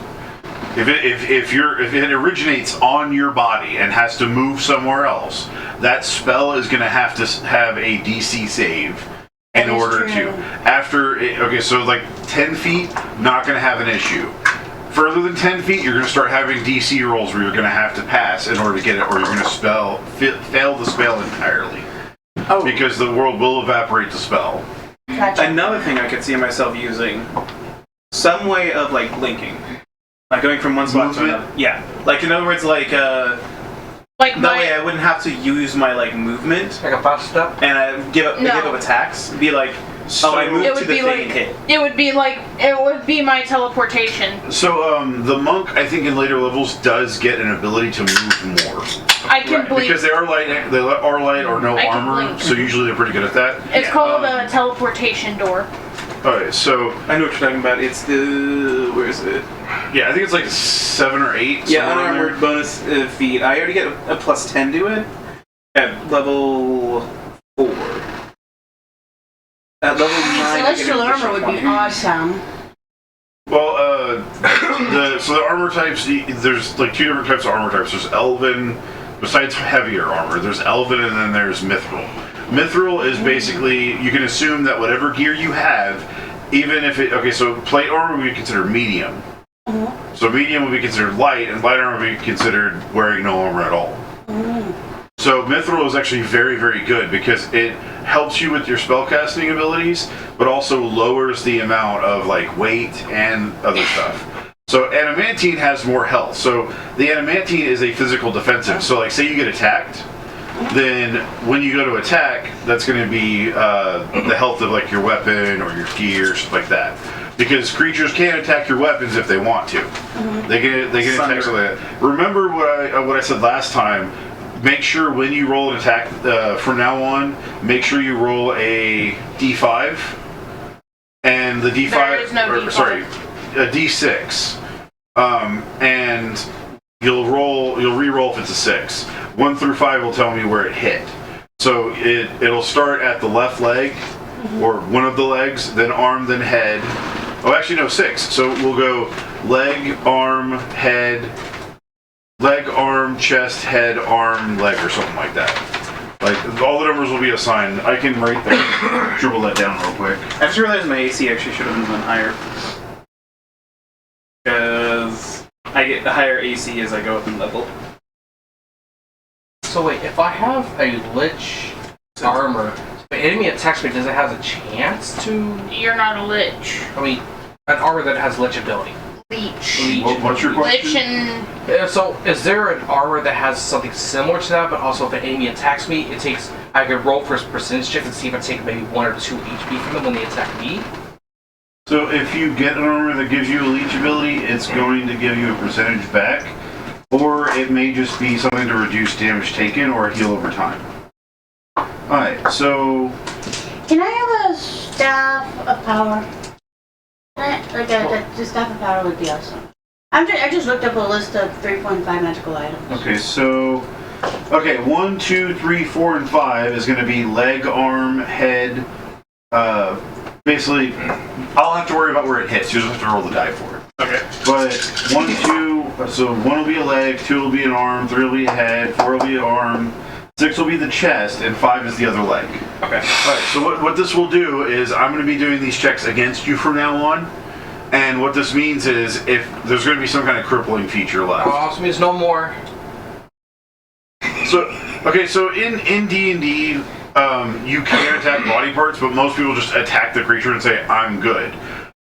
[SPEAKER 3] If it originates on your body and has to move somewhere else, that spell is going to have a DC save in
[SPEAKER 1] That is
[SPEAKER 3] order
[SPEAKER 1] true.
[SPEAKER 3] to. Okay, so like 10 feet, not going to have an issue. Further than 10 feet, you're going to start having DC rolls where you're going to have to pass in order to get it, or you're going to fail the spell entirely.
[SPEAKER 4] Oh,
[SPEAKER 3] Because the world will evaporate the spell.
[SPEAKER 1] Gotcha.
[SPEAKER 4] another thing I could see myself using, some way of like linking, like going from one spot to
[SPEAKER 3] Movement?
[SPEAKER 4] another. Yeah, like in other words, like
[SPEAKER 2] Like
[SPEAKER 4] that
[SPEAKER 2] my.
[SPEAKER 4] way I wouldn't have to use my like movement
[SPEAKER 6] Like a fast step.
[SPEAKER 4] and I give up attacks. Be like,
[SPEAKER 3] So,
[SPEAKER 4] I moved
[SPEAKER 2] It
[SPEAKER 4] to
[SPEAKER 2] would
[SPEAKER 4] the
[SPEAKER 2] be
[SPEAKER 4] thing
[SPEAKER 2] like.
[SPEAKER 4] and hit.
[SPEAKER 2] It would be my teleportation.
[SPEAKER 3] So, the monk, I think in later levels, does get an ability to move more.
[SPEAKER 2] I can
[SPEAKER 4] Right,
[SPEAKER 2] blink.
[SPEAKER 3] Because they are light or no
[SPEAKER 2] I can
[SPEAKER 3] armor,
[SPEAKER 2] blink.
[SPEAKER 3] so usually they're pretty good at that.
[SPEAKER 2] It's called a teleportation door.
[SPEAKER 3] Alright, so,
[SPEAKER 4] I know what you're talking about. It's the where is it?
[SPEAKER 3] yeah, I think it's like 7 or 8.
[SPEAKER 4] Yeah,
[SPEAKER 3] somewhere in there.
[SPEAKER 4] unarmored bonus feat. I already get a plus 10 to it at level 4. At level 9, I get
[SPEAKER 1] Celestial
[SPEAKER 4] an
[SPEAKER 1] armor would be
[SPEAKER 4] additional
[SPEAKER 1] awesome.
[SPEAKER 3] Well, the armor types, there's like 2 different types of armor types. There's Elven, besides heavier armor, there's Elven and then there's Mithril. Mithril is basically, you can assume that whatever gear you have, even if it, okay, so plate armor would be considered medium. So medium would be considered light, and light armor would be considered wearing no armor at all. So Mithril is actually very, very good because it helps you with your spellcasting abilities, but also lowers the amount of like weight and other stuff. So Adamantine has more health. So the Adamantine is a physical defensive. So like say you get attacked, then when you go to attack, that's going to be the health of like your weapon or your gear, stuff like that. Because creatures can attack your weapons if they want to. They can attack something like that. Remember what I said last time. Make sure when you roll an attack from now on, make sure you roll a D5, and the D5.
[SPEAKER 2] There is no D5.
[SPEAKER 3] Sorry, a D6, and you'll re-roll if it's a 6. 1 through 5 will tell me where it hit. So it'll start at the left leg, or one of the legs, then arm, then head. Oh, actually no, 6. So we'll go leg, arm, head. Leg, arm, chest, head, arm, leg, or something like that. Like, all the numbers will be assigned. I can write that, dribble that down real quick.
[SPEAKER 4] I just realized my AC actually should have been higher. Because I get the higher AC as I go up in level.
[SPEAKER 6] So wait, if I have a lich armor If an enemy attacks me, does it have a chance to?
[SPEAKER 2] You're not a lich.
[SPEAKER 6] I mean, an armor that has lich ability.
[SPEAKER 2] Leech.
[SPEAKER 3] What's your question?
[SPEAKER 2] Lich and
[SPEAKER 6] So, is there an armor that has something similar to that, but also if an enemy attacks me, it takes. I could roll for a percentage check and see if I take maybe 1 or 2 HP from them when they attack me.
[SPEAKER 3] So if you get an armor that gives you a leech ability, it's going to give you a percentage back, or it may just be something to reduce damage taken or heal over time. Alright, so
[SPEAKER 1] Can I have a staff of power? Like a staff of power would be awesome. I just looked up a list of 3.5 magical items.
[SPEAKER 3] okay, so 1, 2, 3, 4, and 5 is going to be leg, arm, head. Basically, I'll have to worry about where it hits. You just have to roll the die for it.
[SPEAKER 4] Okay.
[SPEAKER 3] But 1, 2, so 1 will be a leg, 2 will be an arm, 3 will be a head, 4 will be an arm, 6 will be the chest, and 5 is the other leg.
[SPEAKER 4] Okay.
[SPEAKER 3] Alright, so what this will do is I'm going to be doing these checks against you from now on. And what this means is if there's going to be some kind of crippling feature left.
[SPEAKER 6] Also means no more.
[SPEAKER 3] So in D&D, you can attack body parts, but most people just attack the creature and say, I'm good.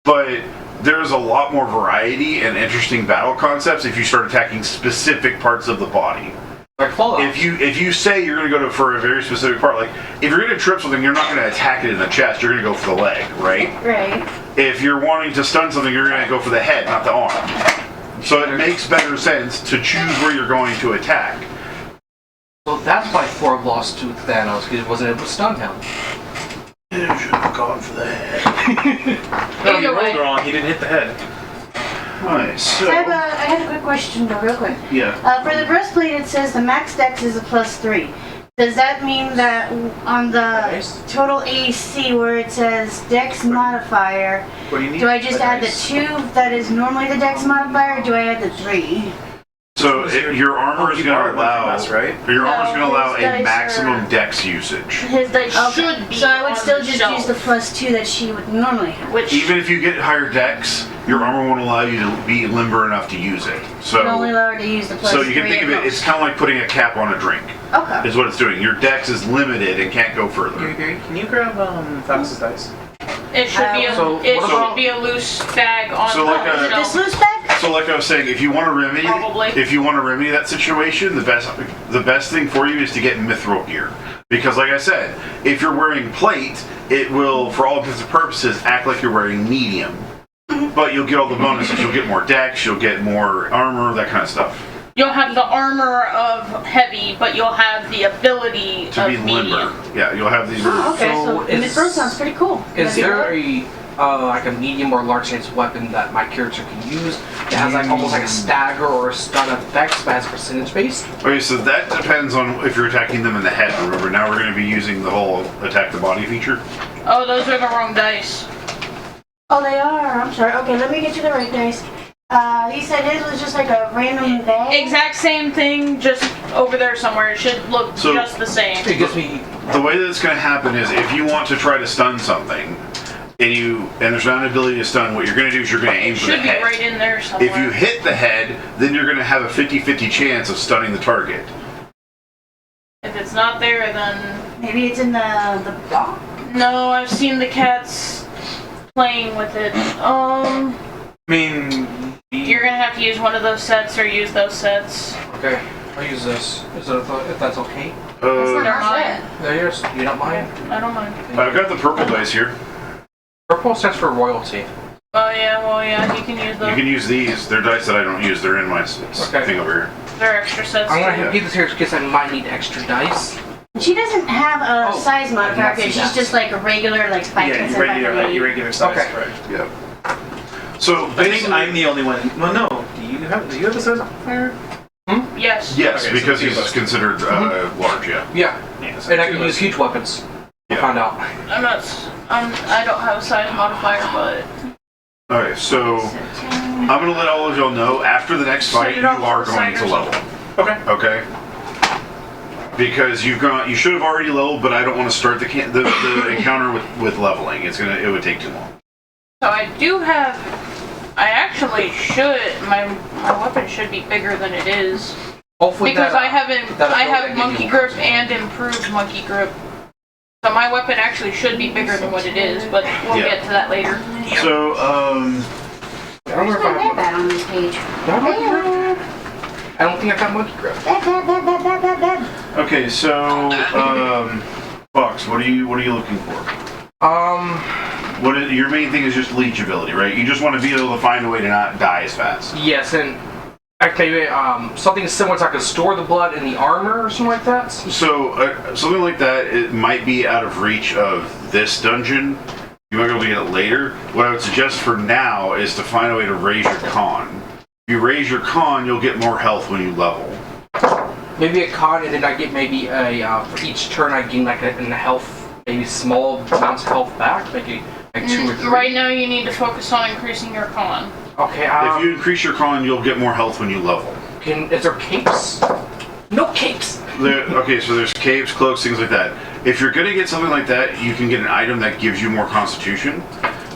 [SPEAKER 3] But there's a lot more variety and interesting battle concepts if you start attacking specific parts of the body.
[SPEAKER 6] Like Fallout.
[SPEAKER 3] If you say you're going to go for a very specific part, like if you're going to trip something, you're not going to attack it in the chest, you're going to go for the leg, right?
[SPEAKER 1] Right.
[SPEAKER 3] If you're wanting to stun something, you're going to go for the head, not the arm. So it makes better sense to choose where you're going to attack.
[SPEAKER 6] Well, that's why Thor lost to Thanos, because he wasn't able to stun him.
[SPEAKER 3] You should have gone for the head.
[SPEAKER 4] No, he
[SPEAKER 2] Either way.
[SPEAKER 4] rolled wrong. He didn't hit the head.
[SPEAKER 3] Alright, so...
[SPEAKER 1] I had a quick question, though, real quick.
[SPEAKER 3] Yeah.
[SPEAKER 1] For the breastplate, it says the max dex is a +3. Does that mean that on the
[SPEAKER 4] Nice.
[SPEAKER 1] total AC where it says dex modifier,
[SPEAKER 4] What do you need?
[SPEAKER 1] do I just
[SPEAKER 4] A
[SPEAKER 1] add the
[SPEAKER 4] dice.
[SPEAKER 1] 2 that is normally the dex modifier, or do I add the 3?
[SPEAKER 3] So your armor is
[SPEAKER 4] you
[SPEAKER 3] going
[SPEAKER 4] borrowed
[SPEAKER 3] to
[SPEAKER 4] one from
[SPEAKER 3] allow...
[SPEAKER 4] us, right?
[SPEAKER 3] Your armor is going to allow
[SPEAKER 1] his dice
[SPEAKER 3] a maximum
[SPEAKER 1] are-
[SPEAKER 3] dex usage.
[SPEAKER 2] his dice should be.
[SPEAKER 1] So I would
[SPEAKER 2] on
[SPEAKER 1] still
[SPEAKER 2] the
[SPEAKER 1] just
[SPEAKER 2] shelf,
[SPEAKER 1] use the +2 that she would normally have.
[SPEAKER 2] which
[SPEAKER 3] Even if you get higher dex, your armor won't allow you to be limber enough to use it.
[SPEAKER 1] I would only
[SPEAKER 3] So,
[SPEAKER 1] allow her to use the +3.
[SPEAKER 3] so you can think of it, it's kind of like putting a cap on a drink,
[SPEAKER 1] Okay.
[SPEAKER 3] is what it's doing. Your dex is limited and can't go further.
[SPEAKER 4] Can you grab Fox's dice?
[SPEAKER 2] it should be a
[SPEAKER 6] So, what
[SPEAKER 2] should be a loose bag on
[SPEAKER 3] So like
[SPEAKER 2] the
[SPEAKER 3] a-
[SPEAKER 2] shelf.
[SPEAKER 1] This loose bag?
[SPEAKER 3] So like I was saying, if you want to remedy
[SPEAKER 2] Probably.
[SPEAKER 3] that situation, the best thing for you is to get mithril gear. Because like I said, if you're wearing plate, it will, for all intents and purposes, act like you're wearing medium. But you'll get all the bonuses. You'll get more dex, you'll get more armor, that kind of stuff.
[SPEAKER 2] You'll have the armor of heavy, but you'll have the ability
[SPEAKER 3] To
[SPEAKER 2] of
[SPEAKER 3] be
[SPEAKER 2] medium.
[SPEAKER 3] limber. Yeah, you'll have these.
[SPEAKER 1] Oh, okay,
[SPEAKER 6] So
[SPEAKER 1] so
[SPEAKER 6] is-
[SPEAKER 1] mithril sounds pretty cool.
[SPEAKER 6] Is there a like a medium or large sized weapon that my character can use that has like almost like a stagger or a stun effect but has percentage based?
[SPEAKER 3] Okay, so that depends on if you're attacking them in the head. Remember, now we're going to be using the whole attack the body feature.
[SPEAKER 2] Oh, those are the wrong dice.
[SPEAKER 1] Oh, they are. I'm sorry. Okay, let me get you the right dice. He said his was just like a random bag.
[SPEAKER 2] Exact same thing, just over there somewhere. It should look
[SPEAKER 3] So-
[SPEAKER 2] just the same.
[SPEAKER 6] It gives me
[SPEAKER 3] The way that it's going to happen is if you want to try to stun something, and there's not an ability to stun, what you're going to do is you're going to aim
[SPEAKER 2] It
[SPEAKER 3] for the
[SPEAKER 2] should be
[SPEAKER 3] head.
[SPEAKER 2] right in there somewhere.
[SPEAKER 3] If you hit the head, then you're going to have a 50-50 chance of stunning the target.
[SPEAKER 2] If it's not there, then
[SPEAKER 1] Maybe it's in the box.
[SPEAKER 2] no. I've seen the cats playing with it.
[SPEAKER 4] I mean,
[SPEAKER 2] You're gonna have to use one of those sets or use those sets.
[SPEAKER 6] okay. I'll use this. Is it if that's okay?
[SPEAKER 2] They're
[SPEAKER 1] That's
[SPEAKER 2] mine.
[SPEAKER 6] There yours. You don't mind?
[SPEAKER 2] I don't mind.
[SPEAKER 3] I've got the purple dice here.
[SPEAKER 6] Purple stands for royalty.
[SPEAKER 2] Oh yeah, well yeah, you can use
[SPEAKER 3] You
[SPEAKER 2] those.
[SPEAKER 3] can use these. They're dice that I don't use. They're in my
[SPEAKER 6] Okay.
[SPEAKER 3] thing over here.
[SPEAKER 2] They're extra sets.
[SPEAKER 6] I'm gonna
[SPEAKER 2] too.
[SPEAKER 6] keep this here because I might need extra dice.
[SPEAKER 1] She doesn't have a
[SPEAKER 6] Oh,
[SPEAKER 1] size
[SPEAKER 6] I
[SPEAKER 1] modifier.
[SPEAKER 6] did not see
[SPEAKER 1] She's
[SPEAKER 6] that.
[SPEAKER 1] just like a regular, like 5
[SPEAKER 4] yeah,
[SPEAKER 1] percent.
[SPEAKER 4] you regular size,
[SPEAKER 6] Okay.
[SPEAKER 4] correct.
[SPEAKER 3] Yep. So
[SPEAKER 4] I think
[SPEAKER 3] basically,
[SPEAKER 4] I'm the only one. Well, no. Do you have a size modifier?
[SPEAKER 2] Yes.
[SPEAKER 3] yes,
[SPEAKER 4] Okay, so
[SPEAKER 3] because
[SPEAKER 4] two
[SPEAKER 3] he's
[SPEAKER 4] of us.
[SPEAKER 3] considered large. Yeah.
[SPEAKER 6] Yeah.
[SPEAKER 4] Yeah. So
[SPEAKER 6] And I
[SPEAKER 4] two
[SPEAKER 6] can
[SPEAKER 4] of
[SPEAKER 6] use
[SPEAKER 4] us.
[SPEAKER 6] huge weapons. I
[SPEAKER 3] Yeah.
[SPEAKER 6] found out.
[SPEAKER 2] I don't have a size modifier, but
[SPEAKER 3] All right. So I'm gonna let all of y'all know after the next fight
[SPEAKER 2] it
[SPEAKER 3] you
[SPEAKER 2] off
[SPEAKER 3] are
[SPEAKER 2] to the
[SPEAKER 3] going
[SPEAKER 2] side
[SPEAKER 3] to
[SPEAKER 2] or
[SPEAKER 3] level.
[SPEAKER 4] Okay.
[SPEAKER 3] Okay. Because you should have already leveled, but I don't want to start the encounter with leveling. It would take too long.
[SPEAKER 2] so I do have. I actually should. My weapon should be bigger than it is
[SPEAKER 6] Hopefully
[SPEAKER 2] because
[SPEAKER 6] that,
[SPEAKER 2] I
[SPEAKER 6] that
[SPEAKER 2] have
[SPEAKER 6] ability
[SPEAKER 2] monkey
[SPEAKER 6] gives you
[SPEAKER 2] grip
[SPEAKER 6] more.
[SPEAKER 2] and improved monkey grip. So my weapon actually should be bigger than what it is, but we'll
[SPEAKER 3] Yeah.
[SPEAKER 2] get to that later.
[SPEAKER 3] So,
[SPEAKER 6] I don't know if I have
[SPEAKER 1] that on this page.
[SPEAKER 6] Do I have monkey grip? I don't think I got monkey grip.
[SPEAKER 3] okay, so, Fox, what are you looking for? Your main thing is just leech ability, right? You just want to be able to find a way to not die as fast.
[SPEAKER 6] Yes, and maybe something similar to I can store the blood in the armor or something like that.
[SPEAKER 3] So, something like that, it might be out of reach of this dungeon. You might be able to get it later. What I would suggest for now is to find a way to raise your con. If you raise your con, you'll get more health when you level.
[SPEAKER 6] Maybe a con, and then I get maybe a for each turn I gain like a health, maybe small amounts of health back, maybe like 2 or 3.
[SPEAKER 2] Right now, you need to focus on increasing your con.
[SPEAKER 6] Okay.
[SPEAKER 3] If you increase your con, you'll get more health when you level.
[SPEAKER 6] Is there capes? No capes.
[SPEAKER 3] Okay, so there's caves, cloaks, things like that. If you're gonna get something like that, you can get an item that gives you more constitution.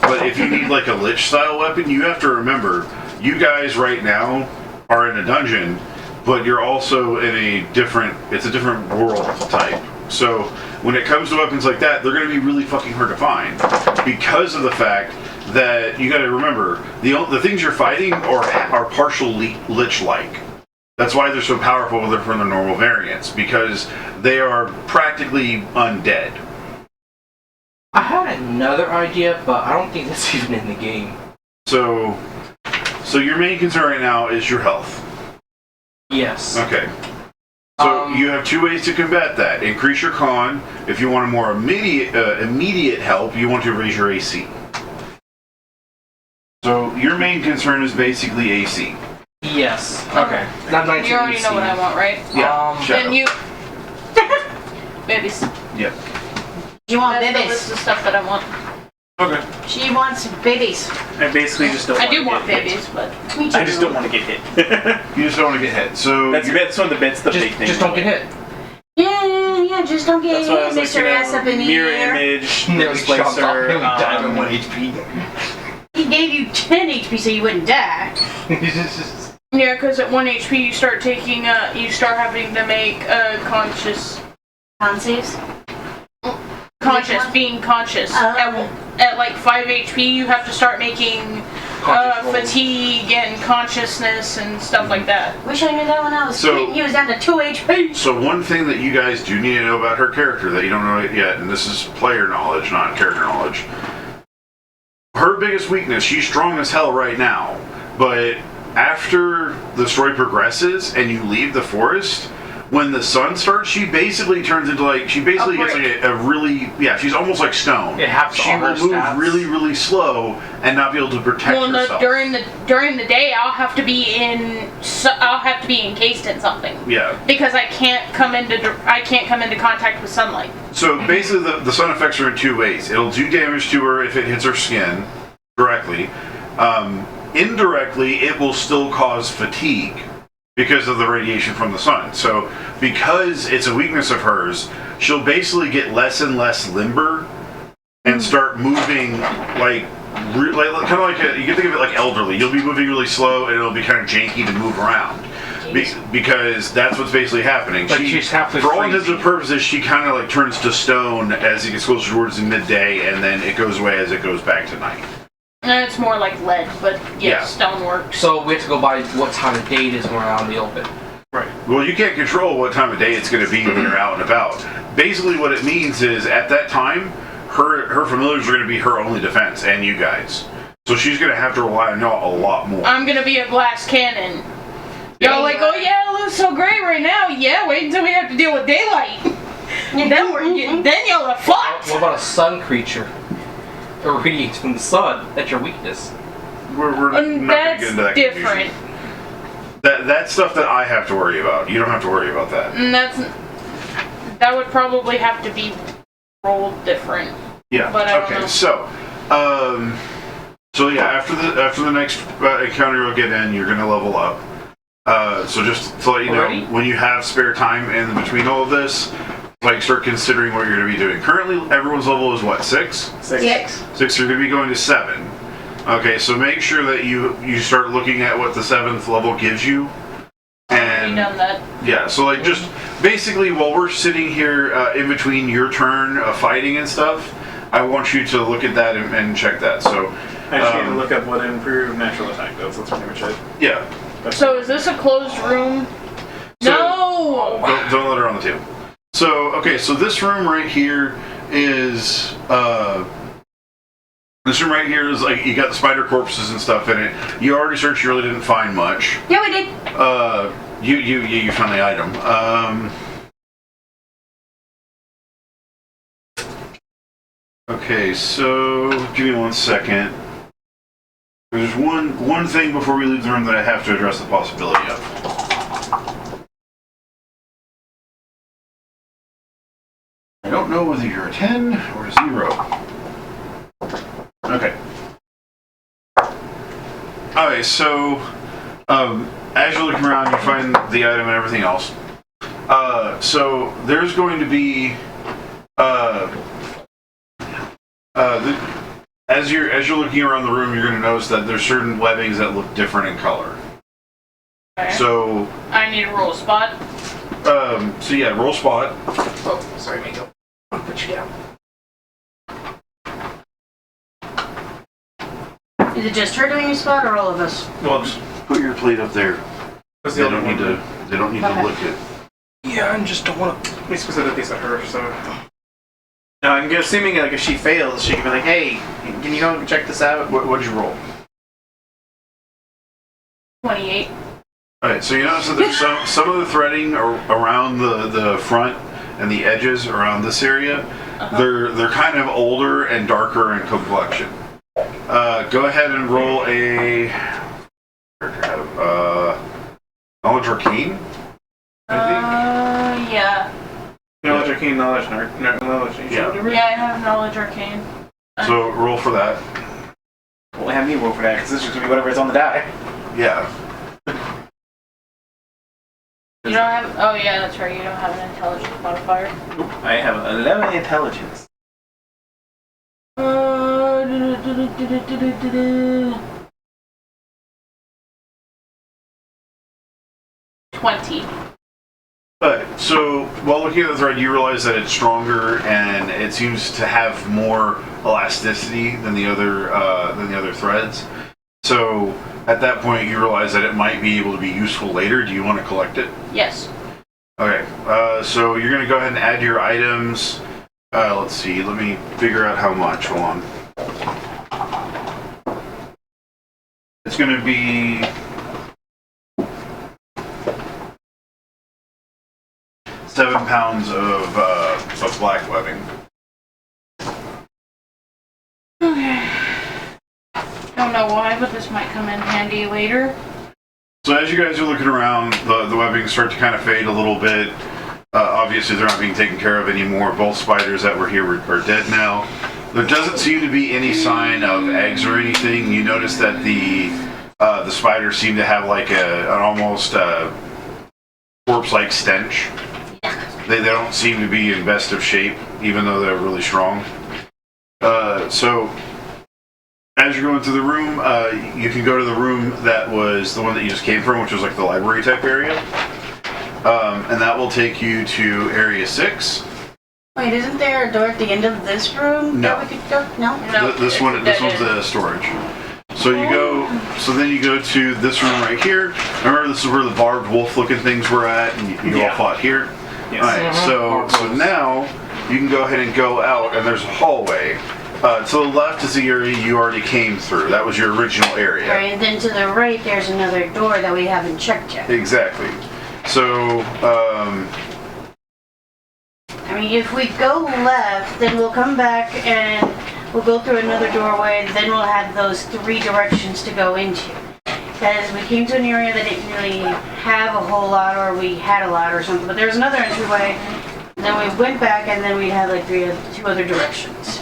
[SPEAKER 3] But if you need like a lich style weapon, you have to remember, you guys right now are in a dungeon, but you're also in a different world type. So when it comes to weapons like that, they're gonna be really fucking hard to find because of the fact that you gotta remember the things you're fighting are partially lich-like. That's why they're so powerful from the normal variants, because they are practically undead.
[SPEAKER 6] I had another idea, but I don't think that's even in the game.
[SPEAKER 3] So your main concern right now is your health.
[SPEAKER 6] Yes.
[SPEAKER 3] Okay. So you have 2 ways to combat that. Increase your con. If you want a more immediate help, you want to raise your AC. So your main concern is basically AC.
[SPEAKER 6] Yes. Okay. Not 19.
[SPEAKER 2] You already know what I want, right?
[SPEAKER 3] Yeah. Shadow.
[SPEAKER 2] Then you... Babies.
[SPEAKER 3] Yep.
[SPEAKER 1] You want
[SPEAKER 2] That's the
[SPEAKER 1] babies?
[SPEAKER 2] list of stuff that I want.
[SPEAKER 3] Okay.
[SPEAKER 1] She wants babies.
[SPEAKER 4] I basically just don't.
[SPEAKER 2] I do
[SPEAKER 4] wanna
[SPEAKER 2] want
[SPEAKER 4] get
[SPEAKER 2] babies, but...
[SPEAKER 1] Me too.
[SPEAKER 4] I just don't want to get hit.
[SPEAKER 3] You just don't want to get hit. So
[SPEAKER 4] that's one of the bits. The big thing.
[SPEAKER 6] Just don't get hit.
[SPEAKER 1] Yeah, just don't get
[SPEAKER 4] That's why I was
[SPEAKER 1] hit,
[SPEAKER 4] like,
[SPEAKER 1] Mr. Ass up in the
[SPEAKER 4] mirror
[SPEAKER 1] air.
[SPEAKER 4] image,
[SPEAKER 6] Nearly chopped off.
[SPEAKER 4] displacer.
[SPEAKER 6] Nearly died on 1 HP.
[SPEAKER 1] He gave you 10 HP so you wouldn't die.
[SPEAKER 2] Yeah, because at 1 HP you start taking, you start having to make
[SPEAKER 1] Con saves?
[SPEAKER 2] being conscious.
[SPEAKER 1] Oh.
[SPEAKER 2] At like 5 HP you have to start making
[SPEAKER 6] Conscious rolls.
[SPEAKER 2] fatigue and consciousness and stuff like that.
[SPEAKER 1] Wish I knew that when I was
[SPEAKER 3] So-
[SPEAKER 1] kid. He was down to 2 HP.
[SPEAKER 3] So one thing that you guys do need to know about her character that you don't know yet, and this is player knowledge, not character knowledge. Her biggest weakness, she's strong as hell right now, but after the story progresses and you leave the forest, when the sun starts, she basically turns into gets like a really, she's almost like stone.
[SPEAKER 6] It has
[SPEAKER 3] She
[SPEAKER 6] all her
[SPEAKER 3] will move
[SPEAKER 6] stats.
[SPEAKER 3] really, really slow and not be able to protect
[SPEAKER 2] Well, no,
[SPEAKER 3] herself.
[SPEAKER 2] during the day I'll have to be encased in something
[SPEAKER 3] Yeah.
[SPEAKER 2] because I can't come into contact with sunlight.
[SPEAKER 3] So basically, the sun affects her in 2 ways. It'll do damage to her if it hits her skin directly. Indirectly, it will still cause fatigue because of the radiation from the sun. So because it's a weakness of hers, she'll basically get less and less limber and start moving like kind of like you can think of it like elderly. You'll be moving really slow and it'll be kind of janky to move around. Because that's what's basically happening.
[SPEAKER 6] Like she's halfway
[SPEAKER 3] for all
[SPEAKER 6] crazy.
[SPEAKER 3] intents and purposes, she kind of like turns to stone as it gets closer towards the midday, and then it goes away as it goes back to night.
[SPEAKER 2] And it's more like lead, but
[SPEAKER 3] Yeah.
[SPEAKER 2] stone works.
[SPEAKER 6] So we have to go by what time of day it is when we're out in the open.
[SPEAKER 3] Right. Well, you can't control what time of day it's going to be when you're out and about. Basically, what it means is at that time, her familiars are going to be her only defense, and you guys. So she's going to have to rely on y'all a lot more.
[SPEAKER 2] I'm gonna be a glass cannon. Y'all like, oh yeah, it looks so great right now. Yeah, wait until we have to deal with daylight. then y'all are fucked.
[SPEAKER 6] What about a sun creature? It radiates from the sun. That's your weakness.
[SPEAKER 3] We're
[SPEAKER 2] And
[SPEAKER 3] not going to
[SPEAKER 2] that's
[SPEAKER 3] get into that
[SPEAKER 2] different.
[SPEAKER 3] confusion. That's stuff that I have to worry about. You don't have to worry about that.
[SPEAKER 2] And that would probably have to be rolled different.
[SPEAKER 3] Yeah.
[SPEAKER 2] But I don't
[SPEAKER 3] okay.
[SPEAKER 2] know.
[SPEAKER 3] So yeah, after the next encounter you'll get in, you're going to level up. So just to let you know,
[SPEAKER 6] Already?
[SPEAKER 3] when you have spare time in between all of this, like start considering what you're going to be doing. Currently, everyone's level is what, 6?
[SPEAKER 1] 6.
[SPEAKER 3] 6. You're going to be going to 7. Okay, so make sure that you start looking at what the 7th level gives you, and
[SPEAKER 2] already done that.
[SPEAKER 3] Yeah, so like just basically while we're sitting here in between your turn of fighting and stuff, I want you to look at that and check that. So
[SPEAKER 4] I just need to look up what improved natural attack does. That's pretty much it.
[SPEAKER 3] yeah.
[SPEAKER 2] So is this a closed room?
[SPEAKER 3] So-
[SPEAKER 2] No!
[SPEAKER 3] Don't let her on the table. So okay, so this room right here is like you got the spider corpses and stuff in it. You already searched, you really didn't find much.
[SPEAKER 1] Yeah, we did.
[SPEAKER 3] You found the item. Okay, so give me 1 second. There's one thing before we leave the room that I have to address the possibility of. I don't know whether you're a 10 or a 0. Okay. Alright, so as you're looking around, you find the item and everything else. So there's going to be as you're looking around the room, you're going to notice that there's certain webbings that look different in color.
[SPEAKER 2] Okay.
[SPEAKER 3] So
[SPEAKER 2] I need to roll a spot.
[SPEAKER 3] so yeah, roll spot.
[SPEAKER 6] Oh, sorry, Mako. I'll put you down.
[SPEAKER 1] Is it just her doing a spot or all of us?
[SPEAKER 3] Well, just put your plate up there.
[SPEAKER 4] What's
[SPEAKER 3] They
[SPEAKER 4] the
[SPEAKER 3] don't
[SPEAKER 4] other
[SPEAKER 3] need
[SPEAKER 4] one?
[SPEAKER 3] to. They don't need
[SPEAKER 1] Okay.
[SPEAKER 3] to look at.
[SPEAKER 6] Yeah, I just don't want to.
[SPEAKER 4] We specifically said her, so. Now, I'm assuming like if she fails, she can be like, "Hey, can you go and check this out?"
[SPEAKER 3] What'd you roll?
[SPEAKER 2] 28.
[SPEAKER 3] Alright, so you notice that there's some of the threading around the front and the edges around this area. They're kind of older and darker in complexion. Go ahead and roll a knowledge arcane. I
[SPEAKER 2] Yeah.
[SPEAKER 4] Knowledge arcane, knowledge, knowledge.
[SPEAKER 3] Yeah.
[SPEAKER 2] Yeah, I have knowledge arcane.
[SPEAKER 3] think. So roll for that.
[SPEAKER 4] Well, have me roll for that because this is just gonna be whatever is on the die.
[SPEAKER 3] Yeah.
[SPEAKER 2] You don't have. Oh yeah, that's right. You don't have an intelligence modifier.
[SPEAKER 4] I have 11 intelligence.
[SPEAKER 2] 20.
[SPEAKER 3] Alright, so while looking at the thread, you realize that it's stronger and it seems to have more elasticity than the other threads. So at that point, you realize that it might be able to be useful later. Do you want to collect it?
[SPEAKER 2] Yes.
[SPEAKER 3] Okay, so you're going to go ahead and add your items. Let's see, let me figure out how much. Hold on. It's going to be 7 pounds of black webbing.
[SPEAKER 2] Okay. Don't know why, but this might come in handy later.
[SPEAKER 3] So as you guys are looking around, the webbing start to kind of fade a little bit. Obviously, they're not being taken care of anymore. Both spiders that were here are dead now. There doesn't seem to be any sign of eggs or anything. You notice that the spiders seem to have like an almost corpse-like stench. They don't seem to be in best of shape, even though they're really strong. So as you're going through the room, you can go to the room that was the one that you just came from, which was like the library type area. And that will take you to area 6.
[SPEAKER 1] Wait, isn't there a door at the end of this room
[SPEAKER 3] No.
[SPEAKER 1] that we could go? No?
[SPEAKER 2] No,
[SPEAKER 3] This
[SPEAKER 2] it's
[SPEAKER 3] one's
[SPEAKER 2] dead end.
[SPEAKER 3] the storage. So you go. So then you go to this room right here. Remember, this is where the barbed wolf-looking things were at, and you all
[SPEAKER 4] Yeah.
[SPEAKER 3] fought here.
[SPEAKER 4] Yes.
[SPEAKER 3] All right. So now you can go ahead and go out, and there's a hallway. To the left is the area you already came through. That was your original area.
[SPEAKER 1] Right, and then to the right, there's another door that we haven't checked yet.
[SPEAKER 3] Exactly. So,
[SPEAKER 1] I mean, if we go left, then we'll come back and we'll go through another doorway, and then we'll have those 3 directions to go into. Because we came to an area that didn't really have a whole lot, or we had a lot or something, but there was another entryway, and then we went back, and then we had like 2 other directions.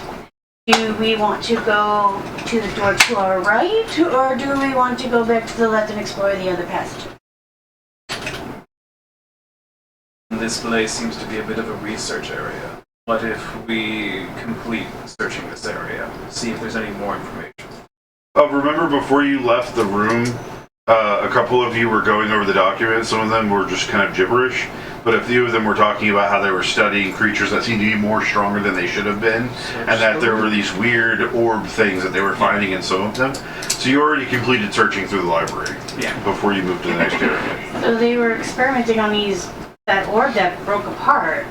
[SPEAKER 1] Do we want to go to the door to our right, or do we want to go back to the left and explore the other passage?
[SPEAKER 4] This place seems to be a bit of a research area. What if we complete searching this area? See if there's any more information.
[SPEAKER 3] remember before you left the room, a couple of you were going over the documents. Some of them were just kind of gibberish, but a few of them were talking about how they were studying creatures that seemed to be more stronger than they should have been, and that there were these weird orb things that they were finding in some of them. So you already completed searching through the library before you moved to the next area.
[SPEAKER 1] So they were experimenting on that orb that broke apart.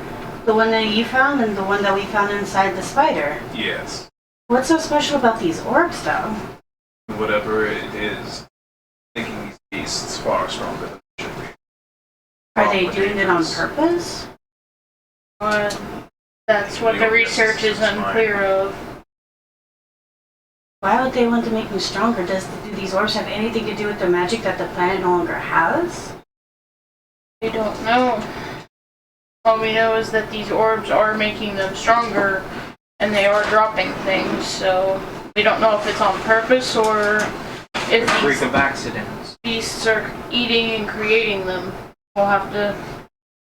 [SPEAKER 1] The one that you found and the one that we found inside the spider.
[SPEAKER 4] Yes.
[SPEAKER 1] What's so special about these orbs, though?
[SPEAKER 4] Whatever it is, thinking these beasts far stronger than they should be.
[SPEAKER 1] Are they doing it on purpose?
[SPEAKER 2] That's what the research is unclear of.
[SPEAKER 1] Why would they want to make them stronger? Do these orbs have anything to do with the magic that the planet no longer has?
[SPEAKER 2] We don't know. All we know is that these orbs are making them stronger, and they are dropping things, so we don't know if it's on purpose or if
[SPEAKER 6] Freak
[SPEAKER 2] these
[SPEAKER 6] of accidents.
[SPEAKER 2] beasts are eating and creating them. We'll have to...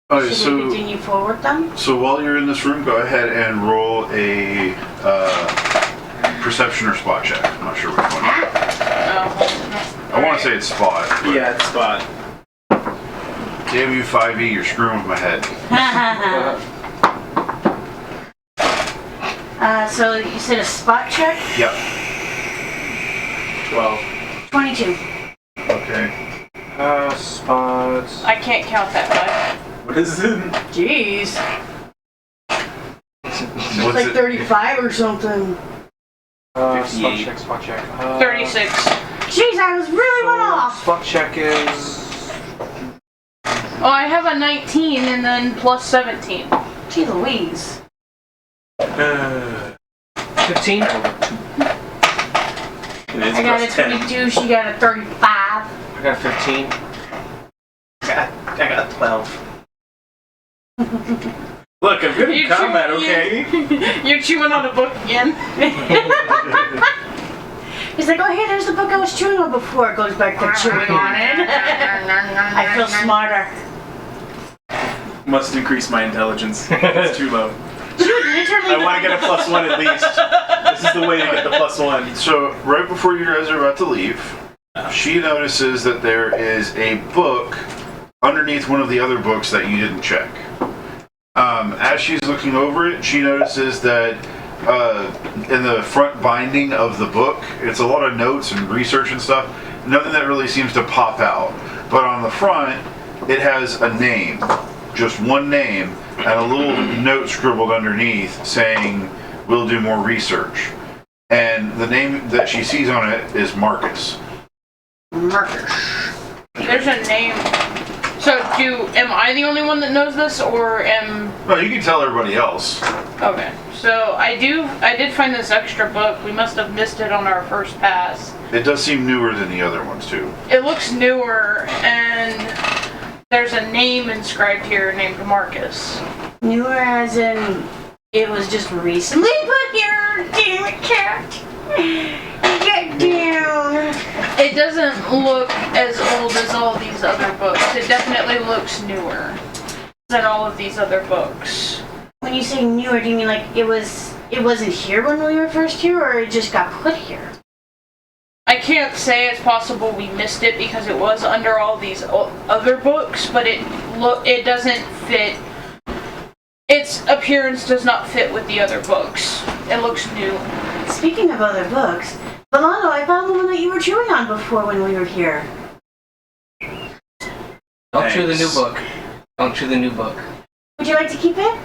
[SPEAKER 3] Okay,
[SPEAKER 1] Should we continue forward then?
[SPEAKER 3] So while you're in this room, go ahead and roll a perception or spot check. I'm not sure which one. I want to say it's spot. but-
[SPEAKER 4] Yeah, it's spot.
[SPEAKER 3] Damn you, 5e, you're screwing with my head.
[SPEAKER 1] So you said a spot check?
[SPEAKER 3] Yep.
[SPEAKER 4] 12.
[SPEAKER 1] 22.
[SPEAKER 3] Okay.
[SPEAKER 6] Spots.
[SPEAKER 2] I can't count that much.
[SPEAKER 4] What is it?
[SPEAKER 1] Jeez.
[SPEAKER 3] What's
[SPEAKER 1] Like
[SPEAKER 3] it?
[SPEAKER 1] 35 or something.
[SPEAKER 6] Spot check.
[SPEAKER 2] 36.
[SPEAKER 1] Jeez, I was really one off.
[SPEAKER 6] Spot check is...
[SPEAKER 2] Oh, I have a 19 and then plus 17.
[SPEAKER 1] Gee Louise.
[SPEAKER 6] 15?
[SPEAKER 4] It is
[SPEAKER 1] I got a
[SPEAKER 4] plus 10.
[SPEAKER 1] 22, she got a 35.
[SPEAKER 6] I got 15.
[SPEAKER 4] I got 12. Look, I'm good at combat, okay?
[SPEAKER 2] You're chewing on a book again.
[SPEAKER 1] He's like, oh hey, there's the book I was chewing on before. It goes back to chewing on it. I feel smarter.
[SPEAKER 4] Must increase my intelligence. It's too low.
[SPEAKER 1] Dude, literally.
[SPEAKER 4] I want to get a +1 at least. This is the way to get the +1.
[SPEAKER 3] So right before you guys are about to leave, she notices that there is a book underneath one of the other books that you didn't check. As she's looking over it, she notices that in the front binding of the book, it's a lot of notes and research and stuff. Nothing that really seems to pop out. But on the front, it has a name, just one name, and a little note scribbled underneath saying, "We'll do more research." And the name that she sees on it is Marcus.
[SPEAKER 1] Marcus.
[SPEAKER 2] There's a name. So am I the only one that knows this, or
[SPEAKER 3] No, you can tell everybody else.
[SPEAKER 2] Okay. So I did find this extra book. We must have missed it on our first pass.
[SPEAKER 3] It does seem newer than the other ones too.
[SPEAKER 2] It looks newer, and there's a name inscribed here named Marcus.
[SPEAKER 1] Newer as in, it was just recently put here. Damn it, cat. Get down.
[SPEAKER 2] It doesn't look as old as all these other books. It definitely looks newer than all of these other books.
[SPEAKER 1] When you say newer, do you mean like it wasn't here when we were first here, or it just got put here?
[SPEAKER 2] I can't say it's possible we missed it because it was under all these other books, but it doesn't fit. Its appearance does not fit with the other books. It looks new.
[SPEAKER 1] Speaking of other books, Volano, I found the one that you were chewing on before when we were here.
[SPEAKER 6] Don't chew the new
[SPEAKER 4] Thanks.
[SPEAKER 6] book. Don't chew the new book.
[SPEAKER 1] Would you like to keep it?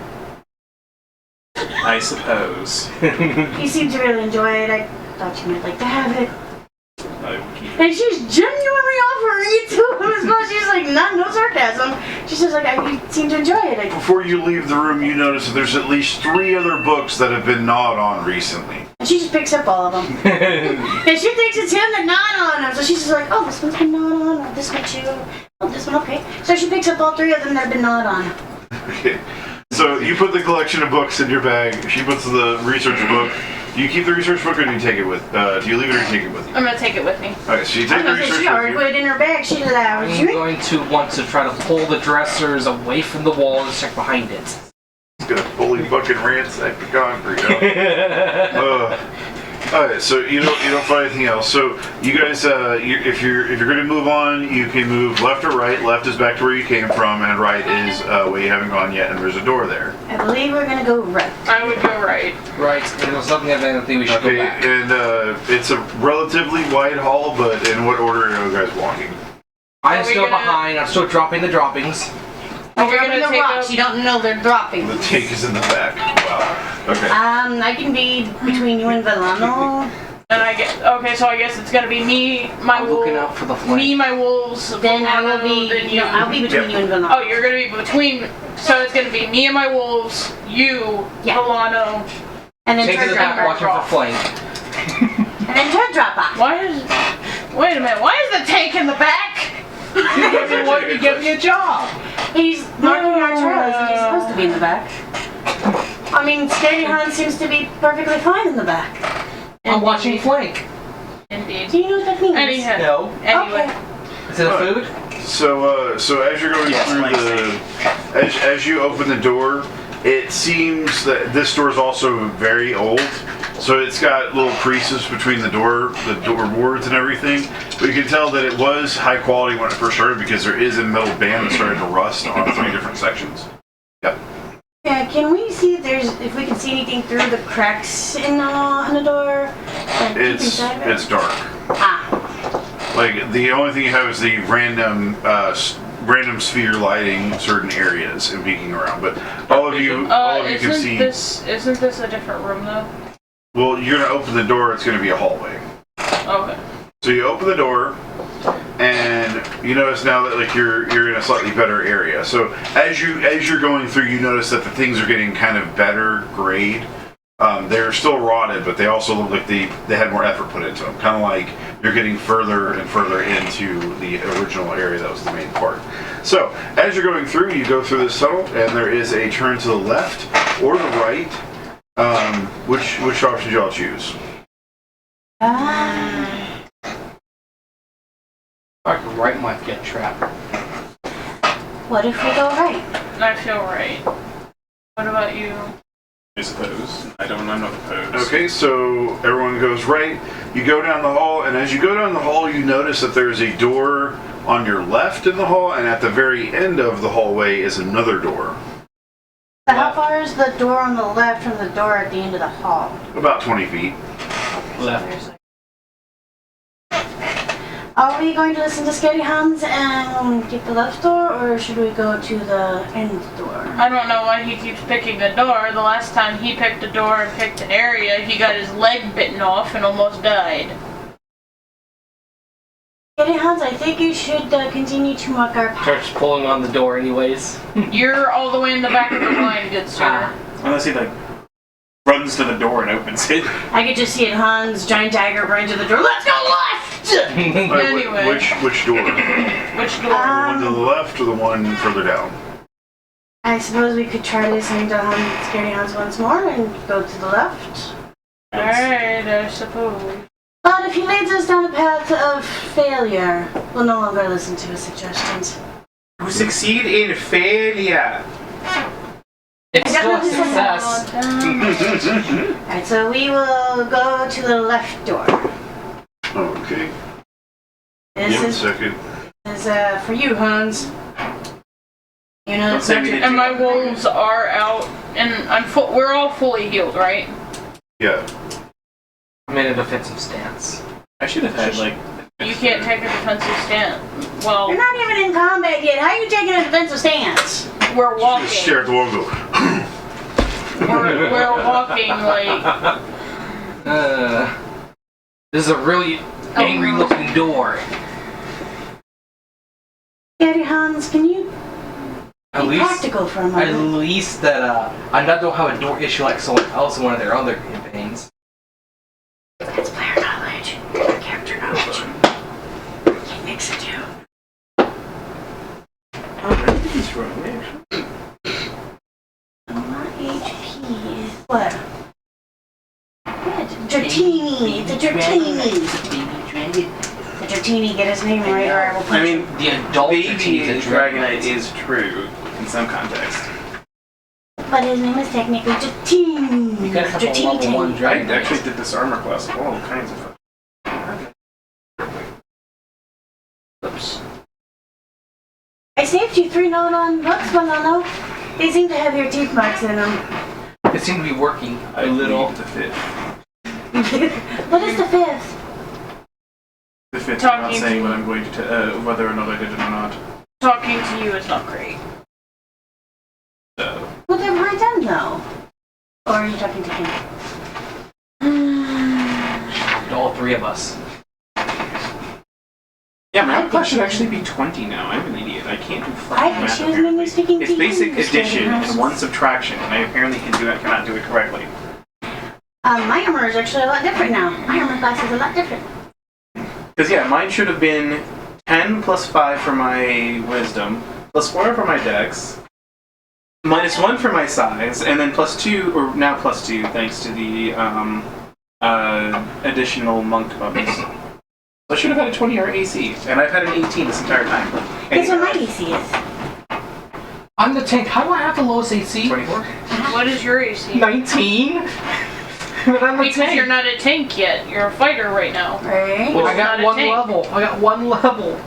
[SPEAKER 4] I suppose.
[SPEAKER 1] You seem to really enjoy it. I thought you might like to have it.
[SPEAKER 4] I will keep it.
[SPEAKER 1] And she's genuinely offering it to him as well. She's like, no sarcasm. She's just like, you seem to enjoy it.
[SPEAKER 3] Before you leave the room, you notice that there's at least 3 other books that have been gnawed on recently.
[SPEAKER 1] And she just picks up all of them. And she thinks it's him that gnawed on them. So she's just like, oh, this one's been gnawed on. Oh, this one too. Oh, this one, okay. So she picks up all 3 of them that have been gnawed on.
[SPEAKER 3] Okay. So you put the collection of books in your bag. She puts the research book. Do you keep the research book or do you take it with? Do you leave it or do you take it with you?
[SPEAKER 2] I'm gonna take it with me.
[SPEAKER 3] Okay, so you take the research
[SPEAKER 1] She already
[SPEAKER 3] with
[SPEAKER 1] put
[SPEAKER 3] you.
[SPEAKER 1] it in her bag. She did that.
[SPEAKER 6] I'm going to want to try to pull the dressers away from the wall and check behind it.
[SPEAKER 3] It's gonna fully fucking ransack the concrete. Alright, so you don't find anything else. So you guys, if you're going to move on, you can move left or right. Left is back to where you came from, and right is where you haven't gone yet, and there's a door there.
[SPEAKER 1] I believe we're gonna go right.
[SPEAKER 2] I would go right.
[SPEAKER 6] Right, and there's nothing of anything we should go
[SPEAKER 3] Okay,
[SPEAKER 6] back.
[SPEAKER 3] and it's a relatively wide hall, but in what order are you guys walking?
[SPEAKER 6] I'm
[SPEAKER 2] Are we
[SPEAKER 6] still
[SPEAKER 2] gonna-
[SPEAKER 6] behind. I'm still dropping the droppings.
[SPEAKER 2] Are we
[SPEAKER 1] You're
[SPEAKER 2] gonna
[SPEAKER 1] the
[SPEAKER 2] take
[SPEAKER 1] rocks.
[SPEAKER 2] a-
[SPEAKER 1] You don't know they're dropping.
[SPEAKER 3] The take is in the back. Wow. Okay.
[SPEAKER 1] I can be between you and Villano.
[SPEAKER 2] And I get okay, so I guess it's gonna be me, my
[SPEAKER 6] I'm looking
[SPEAKER 2] wolf,
[SPEAKER 6] out for the flank.
[SPEAKER 2] me, my wolves.
[SPEAKER 1] Then I will
[SPEAKER 2] Villano,
[SPEAKER 1] be.
[SPEAKER 2] then you.
[SPEAKER 1] No, I'll be between
[SPEAKER 3] Yep.
[SPEAKER 1] you and Villano.
[SPEAKER 2] Oh, you're gonna be between. So it's gonna be me and my wolves, you,
[SPEAKER 1] Yeah.
[SPEAKER 2] Milano.
[SPEAKER 1] And then
[SPEAKER 6] Take to
[SPEAKER 1] turn
[SPEAKER 6] the
[SPEAKER 1] drop
[SPEAKER 6] back,
[SPEAKER 1] off.
[SPEAKER 6] watching for flank.
[SPEAKER 1] And then turn drop off.
[SPEAKER 2] Why is? Wait a minute. Why is the tank in the back?
[SPEAKER 6] You give me a job.
[SPEAKER 1] He's marking our trails. He's supposed to be in the back. I mean, Steady Han seems to be perfectly fine in the back.
[SPEAKER 6] I'm watching flank.
[SPEAKER 2] Indeed.
[SPEAKER 1] Do you know what that means?
[SPEAKER 2] Anyhow.
[SPEAKER 6] No.
[SPEAKER 2] Anyway.
[SPEAKER 1] Okay.
[SPEAKER 6] Is it a food?
[SPEAKER 3] So as you're going
[SPEAKER 4] Yes,
[SPEAKER 3] through
[SPEAKER 4] like
[SPEAKER 3] as you open the door, it seems that this door is also very old. So it's got little creases between the door boards and everything. But you can tell that it was high quality when it first started because there is a metal band that started to rust on 3 different sections. Yep.
[SPEAKER 1] Yeah, can we see if we can see anything through the cracks in the door? And peek inside of it?
[SPEAKER 3] It's dark.
[SPEAKER 1] Ah.
[SPEAKER 3] Like the only thing you have is the random sphere lighting certain areas and peeking around. But all of you can see.
[SPEAKER 2] Isn't this a different room though?
[SPEAKER 3] Well, you're gonna open the door. It's gonna be a hallway.
[SPEAKER 2] Okay.
[SPEAKER 3] So you open the door, and you notice now that like you're in a slightly better area. So as you're going through, you notice that the things are getting kind of better grade. They're still rotted, but they also look like they had more effort put into them. Kind of like you're getting further and further into the original area that was the main part. So as you're going through, you go through this tunnel, and there is a turn to the left or the right. Which option do y'all choose?
[SPEAKER 6] Like right might get trapped.
[SPEAKER 1] What if we go right?
[SPEAKER 2] I feel right. What about you?
[SPEAKER 4] I suppose. I'm not opposed.
[SPEAKER 3] Okay, so everyone goes right. You go down the hall, and as you go down the hall, you notice that there's a door on your left in the hall, and at the very end of the hallway is another door.
[SPEAKER 1] So how far is the door on the left from the door at the end of the hall?
[SPEAKER 3] About 20 feet.
[SPEAKER 6] Left.
[SPEAKER 1] Are we going to listen to Scary Hans and get the left door, or should we go to the end door?
[SPEAKER 2] I don't know why he keeps picking a door. The last time he picked a door and picked an area, he got his leg bitten off and almost died.
[SPEAKER 1] Scary Hans, I think you should continue to mark our path.
[SPEAKER 6] Starts pulling on the door anyways.
[SPEAKER 2] You're all the way in the back of the line, good sir.
[SPEAKER 4] Unless he like runs to the door and opens it.
[SPEAKER 1] I could just see it, Hans, giant dagger, run to the door. Let's go left!
[SPEAKER 2] Anyway.
[SPEAKER 3] Which door? The
[SPEAKER 2] Which door?
[SPEAKER 3] one to the left or the one further down?
[SPEAKER 1] I suppose we could try listening to Scary Hans once more and go to the left.
[SPEAKER 2] Alright, I suppose.
[SPEAKER 1] But if he leads us down a path of failure, we'll no longer listen to his suggestions.
[SPEAKER 4] You succeed in failure.
[SPEAKER 6] It's
[SPEAKER 1] I got
[SPEAKER 6] still a
[SPEAKER 1] nothing to
[SPEAKER 6] success.
[SPEAKER 1] Alright, so we will go to the left door.
[SPEAKER 3] Okay.
[SPEAKER 1] This
[SPEAKER 3] One
[SPEAKER 1] is
[SPEAKER 3] second.
[SPEAKER 1] for you, Hans. You know
[SPEAKER 4] Don't
[SPEAKER 1] that's
[SPEAKER 4] say
[SPEAKER 1] not
[SPEAKER 4] we
[SPEAKER 1] your...
[SPEAKER 4] didn't.
[SPEAKER 2] And my wolves are out, and we're all fully healed, right?
[SPEAKER 3] Yeah.
[SPEAKER 6] I'm in a defensive stance.
[SPEAKER 4] I should have had like.
[SPEAKER 2] You can't take a defensive stance. Well,
[SPEAKER 1] You're not even in combat yet. How are you taking a defensive stance?
[SPEAKER 2] we're walking.
[SPEAKER 3] Just stare at the wall and go.
[SPEAKER 2] We're walking like.
[SPEAKER 6] This is a really angry looking door.
[SPEAKER 1] Scary Hans, can you
[SPEAKER 6] At
[SPEAKER 1] be
[SPEAKER 6] least,
[SPEAKER 1] practical for a
[SPEAKER 6] at
[SPEAKER 1] moment?
[SPEAKER 6] least that I don't have a door issue like someone else in one of their other campaigns.
[SPEAKER 1] That's player knowledge. Character knowledge. Can't mix the two.
[SPEAKER 4] He's wrong, actually.
[SPEAKER 1] My HP is what? Dratini. It's a Dratini. The Dratini, get his name right, or I will punch
[SPEAKER 4] I mean,
[SPEAKER 6] The adult
[SPEAKER 4] baby
[SPEAKER 6] team
[SPEAKER 4] Dragonite is true in some context.
[SPEAKER 1] but his name is technically Jatine.
[SPEAKER 6] You got a couple level 1
[SPEAKER 4] I
[SPEAKER 6] dragon.
[SPEAKER 4] actually did this armor class of all kinds of fun.
[SPEAKER 6] Oops.
[SPEAKER 1] I saved you 3 note on books, Banano. They seem to have your teeth marks in them.
[SPEAKER 6] It seemed to be working
[SPEAKER 4] I
[SPEAKER 6] a little.
[SPEAKER 4] the fifth.
[SPEAKER 1] What is the 5th?
[SPEAKER 4] The fifth, I'm not
[SPEAKER 2] Talking
[SPEAKER 4] saying
[SPEAKER 2] to-
[SPEAKER 4] what I'm going to, whether or not I did it or not.
[SPEAKER 2] Talking to you is not great.
[SPEAKER 4] So,
[SPEAKER 1] Well, then why done though? Or are you talking to him?
[SPEAKER 6] All 3 of us.
[SPEAKER 4] yeah, my math class should actually be 20 now. I'm an idiot. I can't do fucking
[SPEAKER 1] I
[SPEAKER 4] math.
[SPEAKER 1] she was mainly
[SPEAKER 4] apparently.
[SPEAKER 1] speaking
[SPEAKER 4] It's
[SPEAKER 1] to
[SPEAKER 4] basic
[SPEAKER 1] you,
[SPEAKER 4] addition
[SPEAKER 1] Mr.
[SPEAKER 4] and 1 subtraction, and I apparently cannot do it correctly.
[SPEAKER 1] My armor is actually a lot different now. My armor class is a lot different.
[SPEAKER 4] Because, yeah, mine should have been 10 plus 5 for my wisdom, plus 4 for my dex, minus 1 for my size, and then plus 2, or now plus 2, thanks to the additional monk bonus. So I should have had a 20 or AC, and I've had an 18 this entire time.
[SPEAKER 1] Guess what my AC is?
[SPEAKER 6] I'm the tank. How do I have the lowest AC?
[SPEAKER 4] 24?
[SPEAKER 2] What is your AC?
[SPEAKER 6] 19? But I'm the
[SPEAKER 2] Because
[SPEAKER 6] tank.
[SPEAKER 2] you're not a tank yet. You're a fighter right now.
[SPEAKER 1] Right?
[SPEAKER 6] Well, I
[SPEAKER 2] Not
[SPEAKER 6] got
[SPEAKER 2] a
[SPEAKER 6] 1
[SPEAKER 2] tank.
[SPEAKER 6] level. I got 1 level.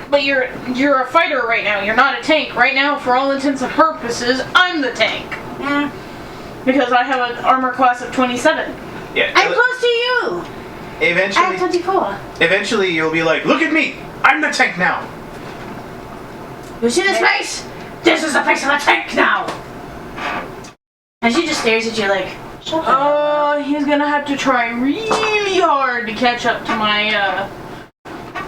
[SPEAKER 2] But you're a fighter right now. You're not a tank. Right now, for all intents and purposes, I'm the tank.
[SPEAKER 1] Yeah.
[SPEAKER 2] Because I have an armor class of 27.
[SPEAKER 4] Yeah.
[SPEAKER 1] I'm close to you! I have 24.
[SPEAKER 4] Eventually you'll be like, look at me! I'm the tank now!
[SPEAKER 1] You see this face? This is the face of a tank now! And she just stares at you like, shut up.
[SPEAKER 2] He's gonna have to try really hard to catch up to my,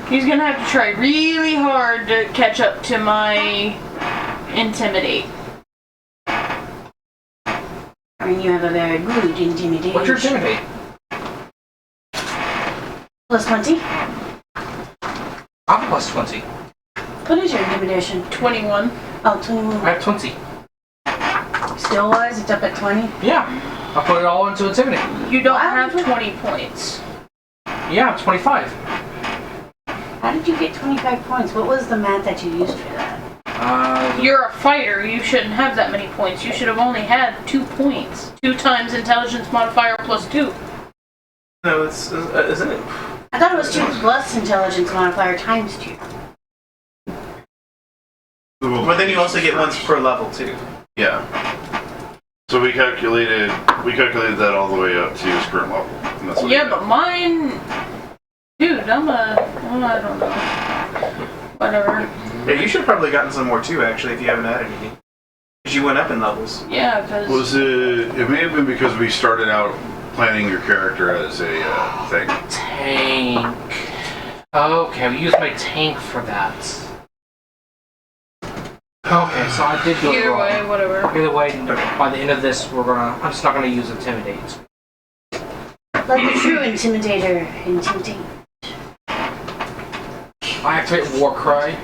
[SPEAKER 2] He's gonna have to try really hard to catch up to my intimidate.
[SPEAKER 1] I mean, you have a very good intimidation.
[SPEAKER 6] What's your intimidate?
[SPEAKER 1] Plus 20?
[SPEAKER 6] I'm plus 20.
[SPEAKER 1] What is your intimidation?
[SPEAKER 2] 21.
[SPEAKER 1] Oh, 21.
[SPEAKER 6] I have 20.
[SPEAKER 1] Skill wise, it's up at 20.
[SPEAKER 6] Yeah. I put it all into intimidate.
[SPEAKER 2] You don't
[SPEAKER 1] Wow.
[SPEAKER 2] have 20 points.
[SPEAKER 6] Yeah, 25.
[SPEAKER 1] How did you get 25 points? What was the math that you used for that?
[SPEAKER 2] You're a fighter. You shouldn't have that many points. You should have only had 2 points. 2 times intelligence modifier plus 2.
[SPEAKER 4] No, it's, isn't it?
[SPEAKER 1] I thought it was 2 plus intelligence modifier times 2.
[SPEAKER 4] But then you also get ones per level too.
[SPEAKER 3] Yeah. So we calculated that all the way up to his current level. And that's what
[SPEAKER 2] Yeah,
[SPEAKER 3] we
[SPEAKER 2] but
[SPEAKER 3] got.
[SPEAKER 2] mine... Dude, I don't know. Whatever.
[SPEAKER 4] Yeah, you should have probably gotten some more too, actually, if you haven't added anything. Because you went up in levels.
[SPEAKER 2] Yeah, because...
[SPEAKER 3] It may have been because we started out planning your character as a thing.
[SPEAKER 6] Tank. Okay, we used my tank for that. Okay, so I did go
[SPEAKER 2] Either
[SPEAKER 6] wrong.
[SPEAKER 2] way, whatever.
[SPEAKER 6] Either way, by the end of this, I'm just not gonna use intimidate.
[SPEAKER 1] Like a true intimidator. Intimidate.
[SPEAKER 6] I activate war cry.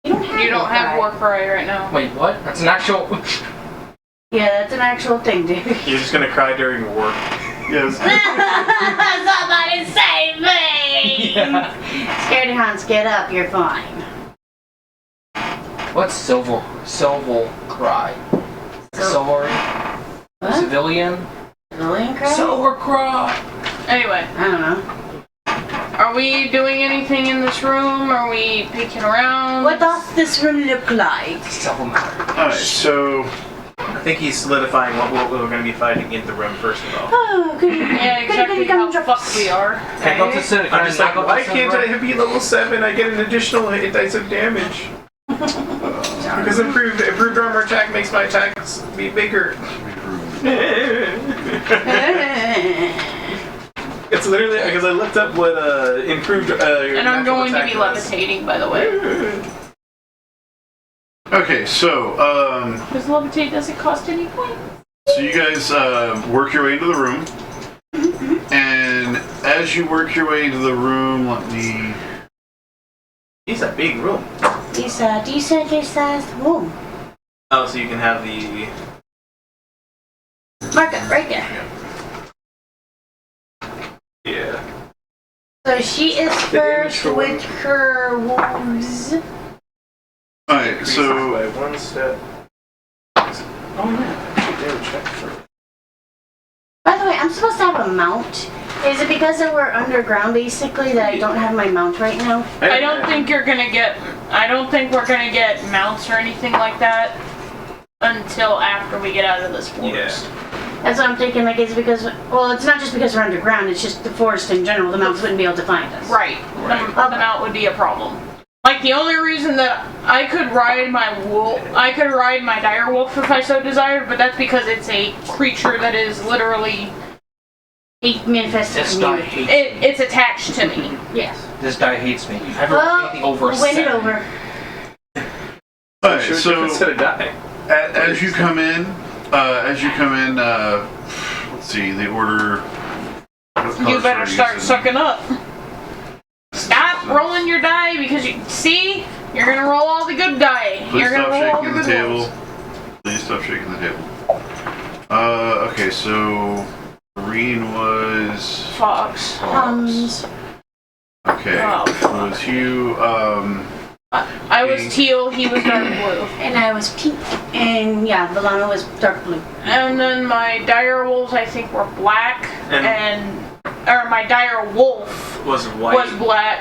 [SPEAKER 1] You don't have
[SPEAKER 2] You don't
[SPEAKER 1] war
[SPEAKER 2] have
[SPEAKER 1] cry.
[SPEAKER 2] war cry right now.
[SPEAKER 6] Wait, what? That's an actual.
[SPEAKER 1] Yeah, that's an actual thing, dude.
[SPEAKER 4] You're just gonna cry during war.
[SPEAKER 3] Yes.
[SPEAKER 1] Somebody save me!
[SPEAKER 6] Yeah.
[SPEAKER 1] Scaredy Hans, get up, you're fine.
[SPEAKER 6] What's silver cry? Silver
[SPEAKER 1] What?
[SPEAKER 6] civilian.
[SPEAKER 1] Civilian cry?
[SPEAKER 6] Silver cry.
[SPEAKER 2] Anyway,
[SPEAKER 1] I don't know.
[SPEAKER 2] are we doing anything in this room? Are we peeking around?
[SPEAKER 1] What does this room look like?
[SPEAKER 6] Silver matter.
[SPEAKER 3] Alright, so
[SPEAKER 4] I think he's solidifying what we're going to be fighting in the room first of all.
[SPEAKER 1] Oh, good.
[SPEAKER 2] Yeah, exactly how fucked we are.
[SPEAKER 6] Can I go to the center?
[SPEAKER 4] I'm just like,
[SPEAKER 6] knock
[SPEAKER 4] why
[SPEAKER 6] up the
[SPEAKER 4] can't
[SPEAKER 6] silver?
[SPEAKER 4] I be level 7? I get an additional hit dice of damage. Because improved armor attack makes my attacks be bigger. It's literally because I looked up what improved.
[SPEAKER 2] And I'm
[SPEAKER 4] natural
[SPEAKER 2] going to be
[SPEAKER 4] attack was.
[SPEAKER 2] levitating, by the way.
[SPEAKER 3] okay, so
[SPEAKER 2] Because levitate doesn't cost any points.
[SPEAKER 3] so you guys work your way into the room, and as you work your way into the room, let me.
[SPEAKER 4] It's a big room.
[SPEAKER 1] It's a decently sized room.
[SPEAKER 4] Oh, so you can have the.
[SPEAKER 1] Mark it right there.
[SPEAKER 4] Yeah.
[SPEAKER 1] So she is first
[SPEAKER 4] immature one.
[SPEAKER 1] with her wolves.
[SPEAKER 3] Alright, so
[SPEAKER 4] by one step. Oh yeah, they were checked for.
[SPEAKER 1] By the way, I'm supposed to have a mount. Is it because that we're underground, basically, that I don't have my mount right now?
[SPEAKER 2] I don't think you're gonna get. I don't think we're gonna get mounts or anything like that until after we get out of this forest.
[SPEAKER 1] That's what I'm thinking. Like, it's because, well, it's not just because we're underground. It's just the forest in general. The mounts wouldn't be able to find us.
[SPEAKER 2] Right. The mount would be a problem. Like, the only reason that I could ride my dire wolf if I so desired, but that's because it's a creature that is literally.
[SPEAKER 1] It manifested
[SPEAKER 6] This
[SPEAKER 1] in
[SPEAKER 6] die
[SPEAKER 1] you.
[SPEAKER 6] hates
[SPEAKER 2] It's attached to me.
[SPEAKER 1] Yes.
[SPEAKER 6] This die hates me. I've ever
[SPEAKER 1] Well,
[SPEAKER 6] anything over a
[SPEAKER 1] win it
[SPEAKER 6] 7.
[SPEAKER 1] over.
[SPEAKER 3] Alright,
[SPEAKER 4] Sure,
[SPEAKER 3] so
[SPEAKER 4] instead of die.
[SPEAKER 3] as you come in, let's see, the order. What
[SPEAKER 2] You
[SPEAKER 3] colors
[SPEAKER 2] better
[SPEAKER 3] are
[SPEAKER 2] start
[SPEAKER 3] using?
[SPEAKER 2] sucking up. Stop rolling your die because you're gonna roll all the good die.
[SPEAKER 3] Please
[SPEAKER 2] You're gonna
[SPEAKER 3] stop
[SPEAKER 2] roll all the
[SPEAKER 3] shaking the
[SPEAKER 2] good
[SPEAKER 3] table.
[SPEAKER 2] ones.
[SPEAKER 3] Please stop shaking the table. Okay, so green was
[SPEAKER 2] Fox.
[SPEAKER 1] Hums.
[SPEAKER 3] okay.
[SPEAKER 2] Oh.
[SPEAKER 3] Was Hugh?
[SPEAKER 2] I was teal, he was dark blue.
[SPEAKER 1] And I was pink. And yeah, the llama was dark blue.
[SPEAKER 2] And then my dire wolves I think were black or my dire wolf
[SPEAKER 4] Was white.
[SPEAKER 2] was white.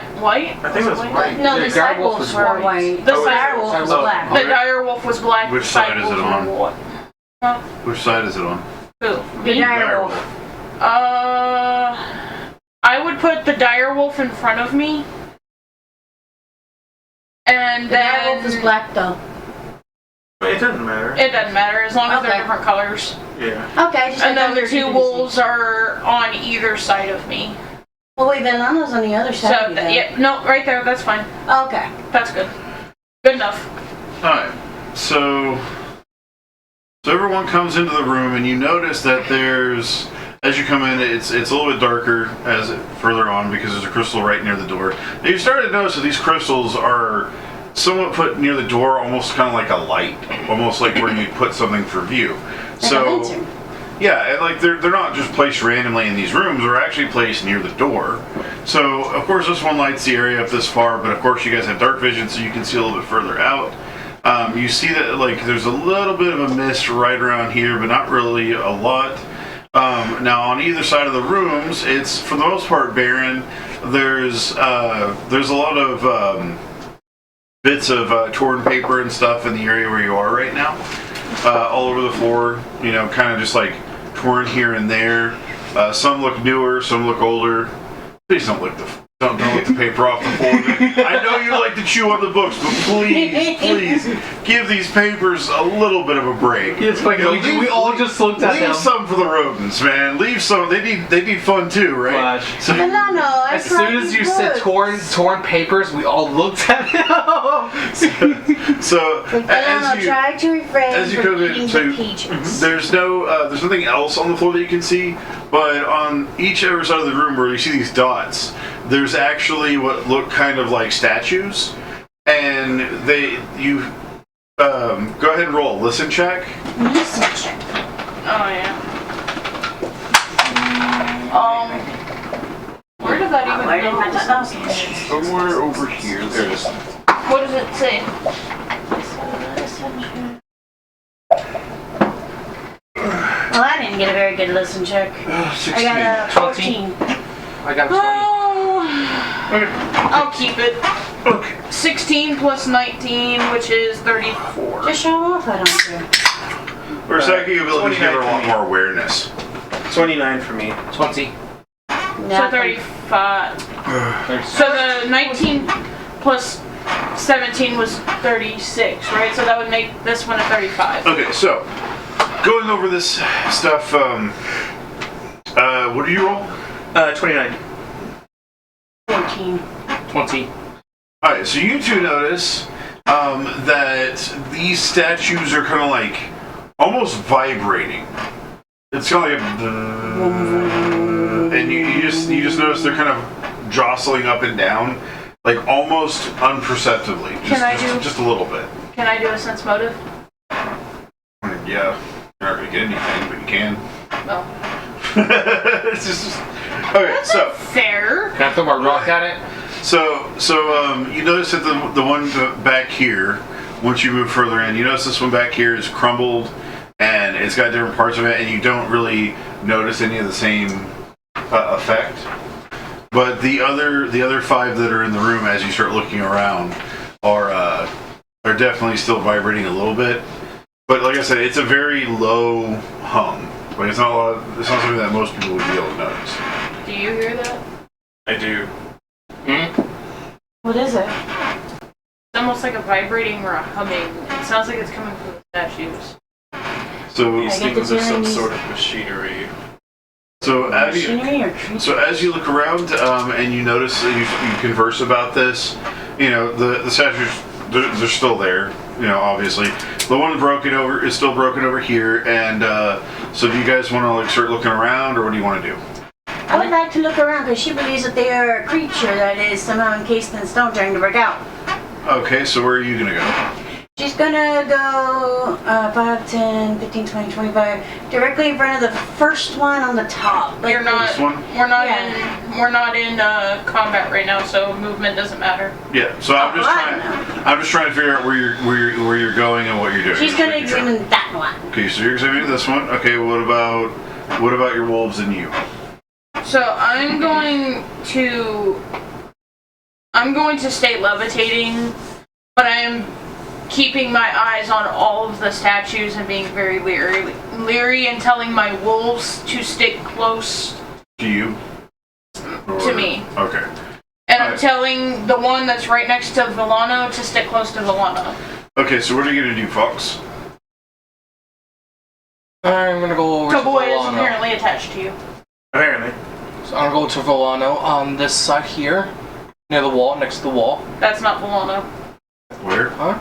[SPEAKER 4] I think it was white.
[SPEAKER 1] No,
[SPEAKER 6] The
[SPEAKER 1] the
[SPEAKER 6] dire
[SPEAKER 1] side
[SPEAKER 6] wolf
[SPEAKER 1] wolves
[SPEAKER 6] was
[SPEAKER 1] were
[SPEAKER 6] white.
[SPEAKER 1] white.
[SPEAKER 2] The
[SPEAKER 1] The
[SPEAKER 2] side
[SPEAKER 1] dire wolf was
[SPEAKER 4] wolf.
[SPEAKER 1] black.
[SPEAKER 2] The dire wolf was black.
[SPEAKER 3] Which
[SPEAKER 2] the side
[SPEAKER 3] side is
[SPEAKER 2] wolves
[SPEAKER 3] it on?
[SPEAKER 2] were white.
[SPEAKER 3] Which side is it on?
[SPEAKER 2] Who?
[SPEAKER 1] The
[SPEAKER 2] Me?
[SPEAKER 1] dire wolf.
[SPEAKER 2] I would put the dire wolf in front of me. And
[SPEAKER 1] The dire
[SPEAKER 2] then
[SPEAKER 1] wolf is black though.
[SPEAKER 4] It doesn't matter.
[SPEAKER 2] it doesn't matter as long as they're
[SPEAKER 1] Okay.
[SPEAKER 2] different colors.
[SPEAKER 4] Yeah.
[SPEAKER 1] Okay, just
[SPEAKER 2] And then
[SPEAKER 1] like
[SPEAKER 2] the
[SPEAKER 1] under
[SPEAKER 2] two wolves are on either side of me.
[SPEAKER 1] Oh wait, the llama's on the other side.
[SPEAKER 2] So
[SPEAKER 1] of you, then.
[SPEAKER 2] yeah, no, right there. That's fine.
[SPEAKER 1] Okay.
[SPEAKER 2] That's good. Good enough.
[SPEAKER 3] Alright, so everyone comes into the room and you notice that there's, as you come in, it's a little bit darker as it further on because there's a crystal right near the door. Now you start to notice that these crystals are somewhat put near the door, almost kind of like a light, almost like where you'd put something for view.
[SPEAKER 1] Like a lantern.
[SPEAKER 3] Yeah, and like they're not just placed randomly in these rooms, they're actually placed near the door. So of course this one lights the area up this far, but of course you guys have dark vision so you can see a little bit further out. You see that like there's a little bit of a mist right around here, but not really a lot. Now on either side of the rooms, it's for the most part barren. There's a lot of bits of torn paper and stuff in the area where you are right now, all over the floor. You know, kind of just like torn here and there. Some look newer, some look older. Please don't lick the paper off the floor. I know you like to chew on the books, but please give these papers a little bit of a break.
[SPEAKER 6] It's like we all just looked at them.
[SPEAKER 3] Leave some for the rodents, man. Leave some. They need fun too, right?
[SPEAKER 6] Flash.
[SPEAKER 3] So,
[SPEAKER 1] No.
[SPEAKER 6] As soon as you said torn papers, we all looked at him.
[SPEAKER 3] so as you
[SPEAKER 1] try to refrain
[SPEAKER 3] as you
[SPEAKER 1] from
[SPEAKER 3] come in,
[SPEAKER 1] eating
[SPEAKER 3] so
[SPEAKER 1] the peaches.
[SPEAKER 3] there's nothing else on the floor that you can see, but on each other side of the room where you see these dots, there's actually what look kind of like statues, and you go ahead and roll a listen check.
[SPEAKER 1] Listen check.
[SPEAKER 2] Oh yeah. Where did that even
[SPEAKER 1] Where did
[SPEAKER 2] go?
[SPEAKER 1] my stuff?
[SPEAKER 3] Somewhere over here. There it is.
[SPEAKER 2] What does it say?
[SPEAKER 1] Well, I didn't get a very good listen check.
[SPEAKER 3] 16.
[SPEAKER 1] I got a 14.
[SPEAKER 6] I got 20.
[SPEAKER 2] Oh, I'll keep it.
[SPEAKER 3] Okay.
[SPEAKER 2] 16 plus 19, which is 34.
[SPEAKER 1] Just show off, I don't care.
[SPEAKER 3] For a second, your abilities give her a lot
[SPEAKER 4] 29.
[SPEAKER 3] more awareness.
[SPEAKER 4] 29 for me.
[SPEAKER 6] 20.
[SPEAKER 2] So
[SPEAKER 1] Nothing.
[SPEAKER 2] 35. So the 19 plus 17 was 36, right? So that would make this one a 35.
[SPEAKER 3] Okay, so going over this stuff. What do you roll?
[SPEAKER 4] 29.
[SPEAKER 1] 14.
[SPEAKER 6] 20.
[SPEAKER 3] All right, so you two notice that these statues are kind of like almost vibrating. It's kind of like and you just notice they're kind of jostling up and down, like almost imperceptibly. Just a little bit?
[SPEAKER 2] Can I do a sense motive?
[SPEAKER 3] Yeah, you're not gonna get anything, but you can.
[SPEAKER 2] No.
[SPEAKER 3] It's just okay. So.
[SPEAKER 2] Fair.
[SPEAKER 6] Can I throw my rock at it?
[SPEAKER 3] So you notice that the one back here, once you move further in, you notice this one back here is crumbled, and It's got different parts of it, and you don't really notice any of the same effect. But the other 5 that are in the room, as you start looking around, are definitely still vibrating a little bit. But like I said, it's a very low hum. Like it's not something that most people would be able to notice.
[SPEAKER 2] Do you hear that?
[SPEAKER 4] I do.
[SPEAKER 1] What is it?
[SPEAKER 2] It's almost like a vibrating or a humming. It sounds like it's coming from the statues.
[SPEAKER 3] So
[SPEAKER 4] These
[SPEAKER 1] I get
[SPEAKER 4] things
[SPEAKER 1] the
[SPEAKER 4] are some
[SPEAKER 1] feeling
[SPEAKER 4] sort of machinery.
[SPEAKER 1] Machinery or trees?
[SPEAKER 3] So as you look around and you notice, you converse about this, the statues, they're still there, obviously. The one broken over is still broken over here, and so do you guys want to like start looking around, or what do you want to do?
[SPEAKER 1] I would like to look around because she believes that they are a creature that is somehow encased in stone trying to break out.
[SPEAKER 3] Okay, so where are you going to go?
[SPEAKER 1] She's gonna go 5, 10, 15, 20, 25, directly in front of the first one on the top. Like,
[SPEAKER 2] You're not.
[SPEAKER 3] This one?
[SPEAKER 2] We're not
[SPEAKER 1] Yeah.
[SPEAKER 2] in. We're not in combat right now, so movement doesn't matter.
[SPEAKER 3] Yeah, so I'm just trying to figure out where you're going and what you're doing.
[SPEAKER 1] She's gonna examine that one.
[SPEAKER 3] Okay, so you're examining this one. Okay, what about your wolves and you?
[SPEAKER 2] So I'm going to stay levitating, but I am keeping my eyes on all of the statues and being very leery and telling my wolves to stick close
[SPEAKER 3] To you?
[SPEAKER 2] to me.
[SPEAKER 3] Okay.
[SPEAKER 2] And I'm
[SPEAKER 3] Alright.
[SPEAKER 2] telling the one that's right next to Villano to stick close to Villano.
[SPEAKER 3] Okay, so what are you gonna do, Fox?
[SPEAKER 6] I'm gonna go over to
[SPEAKER 2] Cowboy is
[SPEAKER 6] Volano.
[SPEAKER 2] apparently attached to you.
[SPEAKER 4] Apparently.
[SPEAKER 6] So I'm gonna go to Volano on this side here, near the wall, next to the wall.
[SPEAKER 2] That's not Villano.
[SPEAKER 3] Where?
[SPEAKER 6] Huh?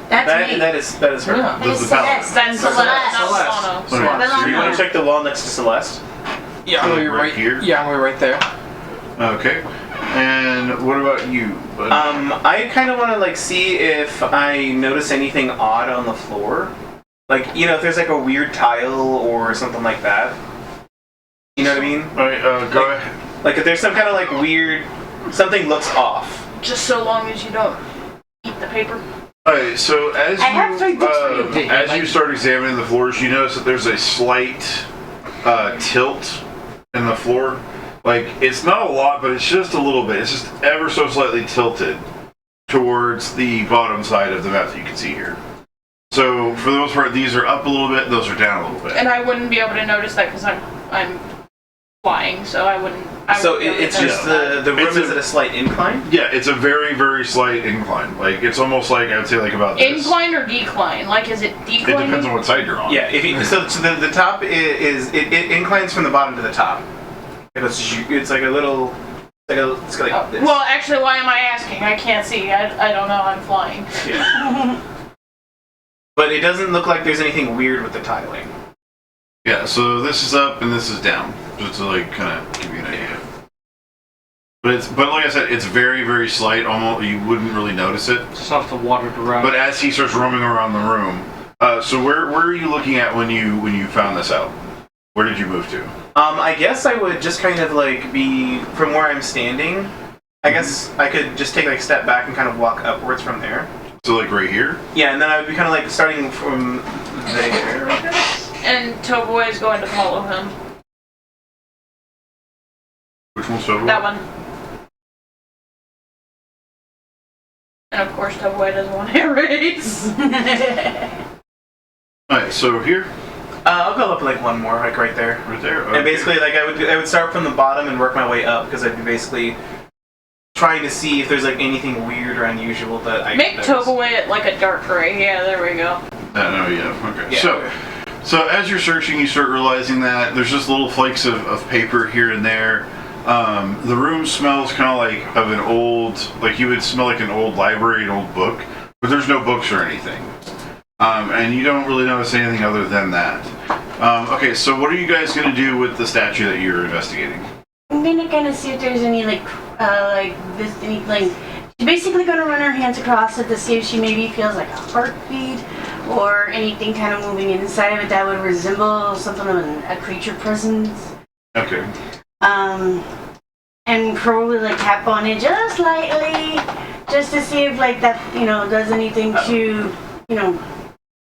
[SPEAKER 1] That's me.
[SPEAKER 4] That is her.
[SPEAKER 6] Yeah.
[SPEAKER 3] This is
[SPEAKER 1] It's
[SPEAKER 3] the paladin.
[SPEAKER 1] Celeste.
[SPEAKER 2] That's
[SPEAKER 1] Celeste.
[SPEAKER 2] not
[SPEAKER 4] Celeste.
[SPEAKER 2] Villano.
[SPEAKER 3] Okay, so
[SPEAKER 4] Do you
[SPEAKER 3] you're
[SPEAKER 4] want to check the wall next to Celeste?
[SPEAKER 6] Yeah, I'm gonna be
[SPEAKER 3] Right
[SPEAKER 6] right
[SPEAKER 3] here?
[SPEAKER 6] Yeah, I'm gonna be right there.
[SPEAKER 3] Okay. And what about you, bud?
[SPEAKER 4] I kind of want to like see if I notice anything odd on the floor. Like, if there's like a weird tile or something like that. You know what I mean?
[SPEAKER 3] Alright, go ahead.
[SPEAKER 4] Like if there's some kind of like weird, something looks off.
[SPEAKER 2] Just so long as you don't eat the paper.
[SPEAKER 3] Alright, so as
[SPEAKER 1] I have 3 books for you.
[SPEAKER 3] as you start examining the floors, you notice that there's a slight tilt in the floor. Like, it's not a lot, but it's just a little bit. It's just ever so slightly tilted towards the bottom side of the map that you can see here. So, for the most part, these are up a little bit, those are down a little bit.
[SPEAKER 2] And I wouldn't be able to notice that because I'm flying, so I wouldn't.
[SPEAKER 4] So
[SPEAKER 2] be able to
[SPEAKER 4] it's
[SPEAKER 2] notice
[SPEAKER 4] just
[SPEAKER 2] that.
[SPEAKER 4] the room
[SPEAKER 3] It's
[SPEAKER 4] is
[SPEAKER 3] a-
[SPEAKER 4] at a slight incline.
[SPEAKER 3] Yeah, it's a very, very slight incline. Like, it's almost like, I would say, like about this.
[SPEAKER 2] Incline or decline? Like, is it
[SPEAKER 3] It
[SPEAKER 2] decline?
[SPEAKER 3] depends on what side you're on.
[SPEAKER 4] Yeah. If you, so the top is it inclines from the bottom to the top. It's like a little. It's like this.
[SPEAKER 2] Well, actually, why am I asking? I can't see. I don't know. I'm flying.
[SPEAKER 4] Yeah. But it doesn't look like there's anything weird with the tiling.
[SPEAKER 3] Yeah, so this is up and this is down, just to like kind of give you an idea. But like I said, it's very, very slight. Almost you wouldn't really notice it.
[SPEAKER 6] Just off the watered around.
[SPEAKER 3] But as he starts roaming around the room, so where are you looking at when you found this out? Where did you move to?
[SPEAKER 4] I guess I would just kind of like be from where I'm standing. I guess I could just take like a step back and kind of walk upwards from there.
[SPEAKER 3] So like right here?
[SPEAKER 4] Yeah, and then I would be kind of like starting from there. I guess.
[SPEAKER 2] And Toboy is going to follow him.
[SPEAKER 3] Which one's over?
[SPEAKER 2] That one. And of course, Toboy doesn't want to erase.
[SPEAKER 3] Alright, so here?
[SPEAKER 4] I'll go up like one more, like right there.
[SPEAKER 3] Right there? Okay.
[SPEAKER 4] And basically, like I would start from the bottom and work my way up because I'd be basically trying to see if there's like anything weird or unusual that I
[SPEAKER 2] Make
[SPEAKER 4] could notice.
[SPEAKER 2] Toboy like a dark gray. Yeah, there we go.
[SPEAKER 3] No, yeah, okay.
[SPEAKER 4] Yeah.
[SPEAKER 3] So as you're searching, you start realizing that there's just little flakes of paper here and there. The room smells kind of like of an old, like you would smell like an old library, an old book, but there's no books or anything. And you don't really notice anything other than that. Okay, so what are you guys going to do with the statue that you're investigating?
[SPEAKER 1] I'm gonna kind of see if there's any she's basically gonna run her hands across it to see if she maybe feels like a heartbeat or anything kind of moving inside of it that would resemble something of a creature presence.
[SPEAKER 3] Okay.
[SPEAKER 1] And probably like tap on it just lightly, just to see if like that does anything to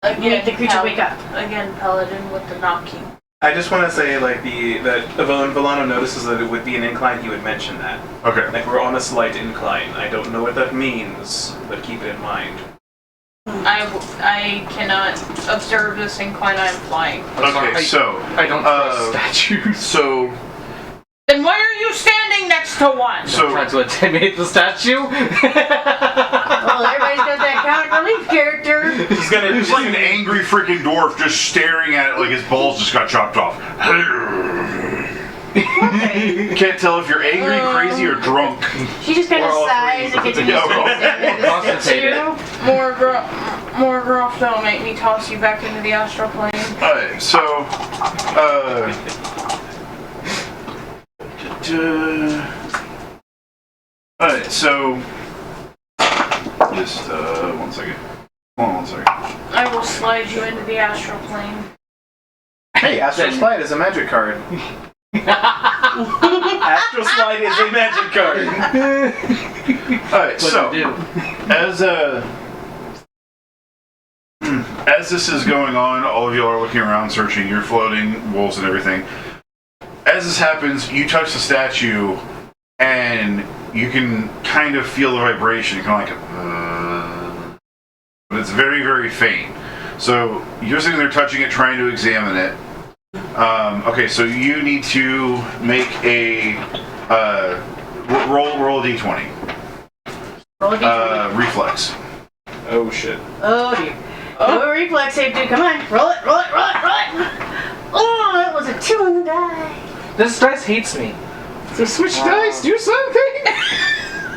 [SPEAKER 1] Make the creature wake up.
[SPEAKER 2] Again, paladin with the knocking.
[SPEAKER 4] I just want to say, like, that Volano notices that it would be an incline, he would mention that.
[SPEAKER 3] Okay.
[SPEAKER 4] Like, we're on a slight incline. I don't know what that means, but keep it in mind.
[SPEAKER 2] I cannot observe this incline. I'm flying.
[SPEAKER 3] Okay, so
[SPEAKER 6] I don't trust statues.
[SPEAKER 3] So
[SPEAKER 2] Then why are you standing next to one?
[SPEAKER 6] I'm trying to intimidate the statue.
[SPEAKER 1] Well, everybody's got that comic relief character.
[SPEAKER 4] He's gonna.
[SPEAKER 3] it's like an angry freaking dwarf just staring at it like his balls just got chopped off. Can't tell if you're angry, crazy, or drunk.
[SPEAKER 1] She just kind of sighs and continues
[SPEAKER 6] Constipated.
[SPEAKER 2] More gruff don't make me toss you back into the astral plane.
[SPEAKER 3] Alright, so alright, so just 1 second. Hold on 1 second.
[SPEAKER 2] I will slide you into the astral plane.
[SPEAKER 4] Hey, Astral Slide is a magic card. Astral Slide is a magic card.
[SPEAKER 3] Alright, so as this is going on, all of you are looking around, searching. You're floating, wolves and everything. As this happens, you touch the statue, and you can kind of feel the vibration, kind of like but it's very, very faint. So you're sitting there touching it, trying to examine it. Okay, so you need to make a roll a d20.
[SPEAKER 1] Roll a d20.
[SPEAKER 3] Reflex.
[SPEAKER 4] Oh shit.
[SPEAKER 1] Oh dear. Oh, reflex save, dude. Come on. Roll it. Oh, that was a 2 on the die.
[SPEAKER 6] This dice hates me.
[SPEAKER 4] So switch dice, do something.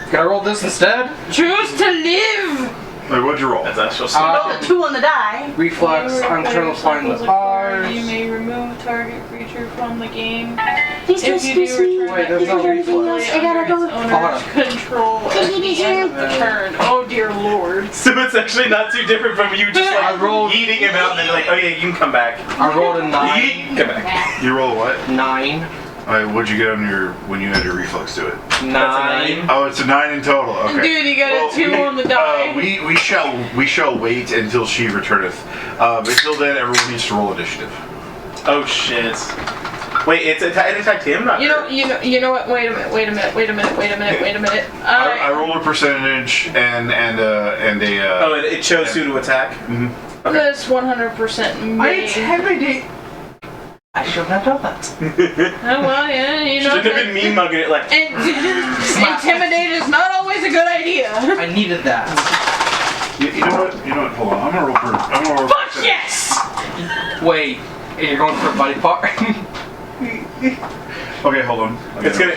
[SPEAKER 6] Can I roll this instead?
[SPEAKER 2] Choose to live.
[SPEAKER 3] Wait, what'd you roll?
[SPEAKER 4] That's Astral Slide.
[SPEAKER 1] Roll a 2 on the die.
[SPEAKER 6] Reflex. I'm trying to find the bars.
[SPEAKER 2] You may remove target creature from the game.
[SPEAKER 1] Please
[SPEAKER 2] If
[SPEAKER 1] just
[SPEAKER 2] you
[SPEAKER 1] excuse
[SPEAKER 2] do
[SPEAKER 1] me.
[SPEAKER 2] return
[SPEAKER 6] Wait,
[SPEAKER 2] it,
[SPEAKER 6] there's
[SPEAKER 1] Is
[SPEAKER 6] no
[SPEAKER 1] there anything
[SPEAKER 6] reflex.
[SPEAKER 1] else? I gotta go.
[SPEAKER 2] Owner's control at the end of the turn. Oh dear lord.
[SPEAKER 4] So it's actually not too different from you just like eating him out and then like, oh yeah, you can come back.
[SPEAKER 6] I rolled a 9.
[SPEAKER 4] Yeet, come back.
[SPEAKER 3] You roll what?
[SPEAKER 6] 9.
[SPEAKER 3] Alright, what'd you get on your when you had your reflex to it?
[SPEAKER 6] 9.
[SPEAKER 3] Oh, it's a 9 in total. Okay.
[SPEAKER 2] Dude, you got a 2 on the die.
[SPEAKER 3] We shall wait until she returneth. Until then, everyone needs to roll initiative.
[SPEAKER 4] Oh shit. Wait, it attacked him? Not
[SPEAKER 2] You
[SPEAKER 4] her.
[SPEAKER 2] know what? Wait a minute.
[SPEAKER 3] I rolled a percentage and a.
[SPEAKER 4] Oh, it chose who to attack?
[SPEAKER 2] That's 100% me.
[SPEAKER 6] Intimidate. I should have done that.
[SPEAKER 2] Oh well, yeah, you know.
[SPEAKER 4] Should have been me mugging it like.
[SPEAKER 2] Intimidate is not always a good idea.
[SPEAKER 6] I needed that.
[SPEAKER 3] You know what? Hold on. I'm gonna roll for.
[SPEAKER 2] Fuck yes!
[SPEAKER 6] Wait, you're going for a body part?
[SPEAKER 3] Okay, hold on.
[SPEAKER 4] It's gonna.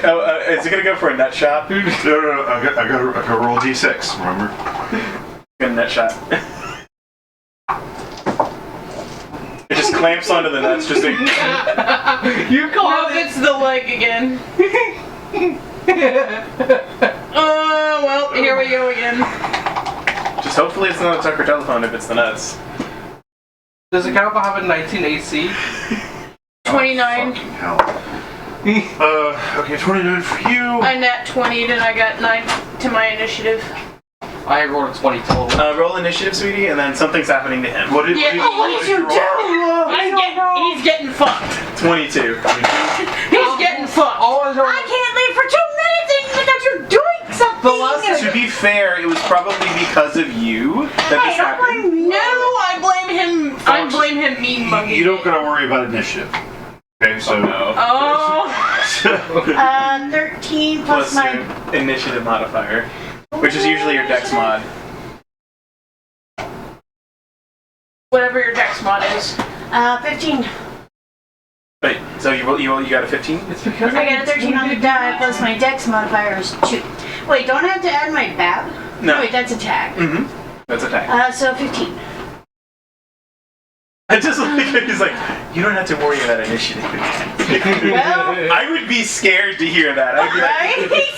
[SPEAKER 4] Is it gonna go for a nut shot?
[SPEAKER 3] No. I gotta roll a d6. Remember?
[SPEAKER 4] Good nut shot. It just clamps onto the nuts. Just like.
[SPEAKER 6] You
[SPEAKER 2] No,
[SPEAKER 6] called it.
[SPEAKER 2] it's the leg again. Oh well, here we go again.
[SPEAKER 4] Just hopefully it's not a Tucker telephone if it's the nuts.
[SPEAKER 6] Does it count if I have a 19 AC?
[SPEAKER 2] 29.
[SPEAKER 3] Fucking hell. Okay, 29 for you.
[SPEAKER 2] I nat 20, then I got 9 to my initiative.
[SPEAKER 6] I rolled a 20 total.
[SPEAKER 4] Roll initiative, sweetie, and then something's happening to him.
[SPEAKER 3] What did
[SPEAKER 2] Yeah.
[SPEAKER 3] you?
[SPEAKER 1] What did you do?
[SPEAKER 2] He's getting fucked.
[SPEAKER 4] 22.
[SPEAKER 2] He's getting fucked.
[SPEAKER 1] I can't leave for 2 minutes without you doing something.
[SPEAKER 4] To be fair, it was probably because of you that this
[SPEAKER 1] Hey, don't
[SPEAKER 4] happened.
[SPEAKER 1] blame me.
[SPEAKER 2] No, I blame him. I blame him mean mugging.
[SPEAKER 3] You don't gotta worry about initiative. Okay, so.
[SPEAKER 2] Oh.
[SPEAKER 1] 13 plus my.
[SPEAKER 4] your initiative modifier, which is usually your dex mod.
[SPEAKER 2] Whatever your dex mod is.
[SPEAKER 1] 15.
[SPEAKER 4] Wait, so you got a 15?
[SPEAKER 6] It's because
[SPEAKER 1] I got a 13 on the die plus my dex modifier is 2. Wait, don't I have to add my BAB?
[SPEAKER 4] No.
[SPEAKER 1] Wait, that's attack.
[SPEAKER 4] Mm-hmm. That's attack.
[SPEAKER 1] So 15.
[SPEAKER 4] I just like he's like, you don't have to worry about initiative.
[SPEAKER 1] Well,
[SPEAKER 4] I would be scared to hear that. I'd be like,
[SPEAKER 1] right?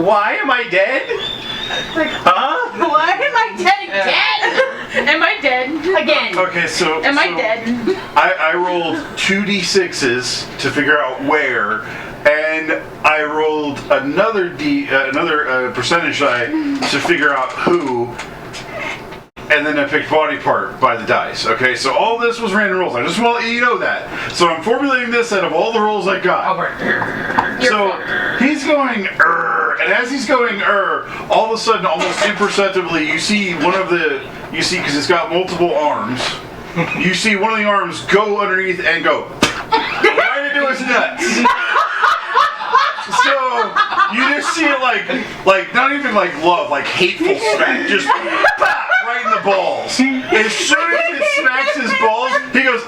[SPEAKER 4] why am I dead?
[SPEAKER 1] Like,
[SPEAKER 4] Huh?
[SPEAKER 1] why am I dead again?
[SPEAKER 2] Am I dead?
[SPEAKER 1] Again.
[SPEAKER 3] Okay, so.
[SPEAKER 2] Am I dead?
[SPEAKER 3] I rolled 2d6s to figure out where, and I rolled another percentage die to figure out who. and then I picked body part by the dice. Okay, so all this was random rolls. I just want to let you know that. So I'm formulating this out of all the rolls I got. So he's going, and as he's going, all of a sudden, almost imperceptibly, you see because it's got multiple arms, you see one of the arms go underneath and go right into his nuts. So you just see it like not even like love, like hateful smack, just right in the balls. As soon as it smacks his balls, he goes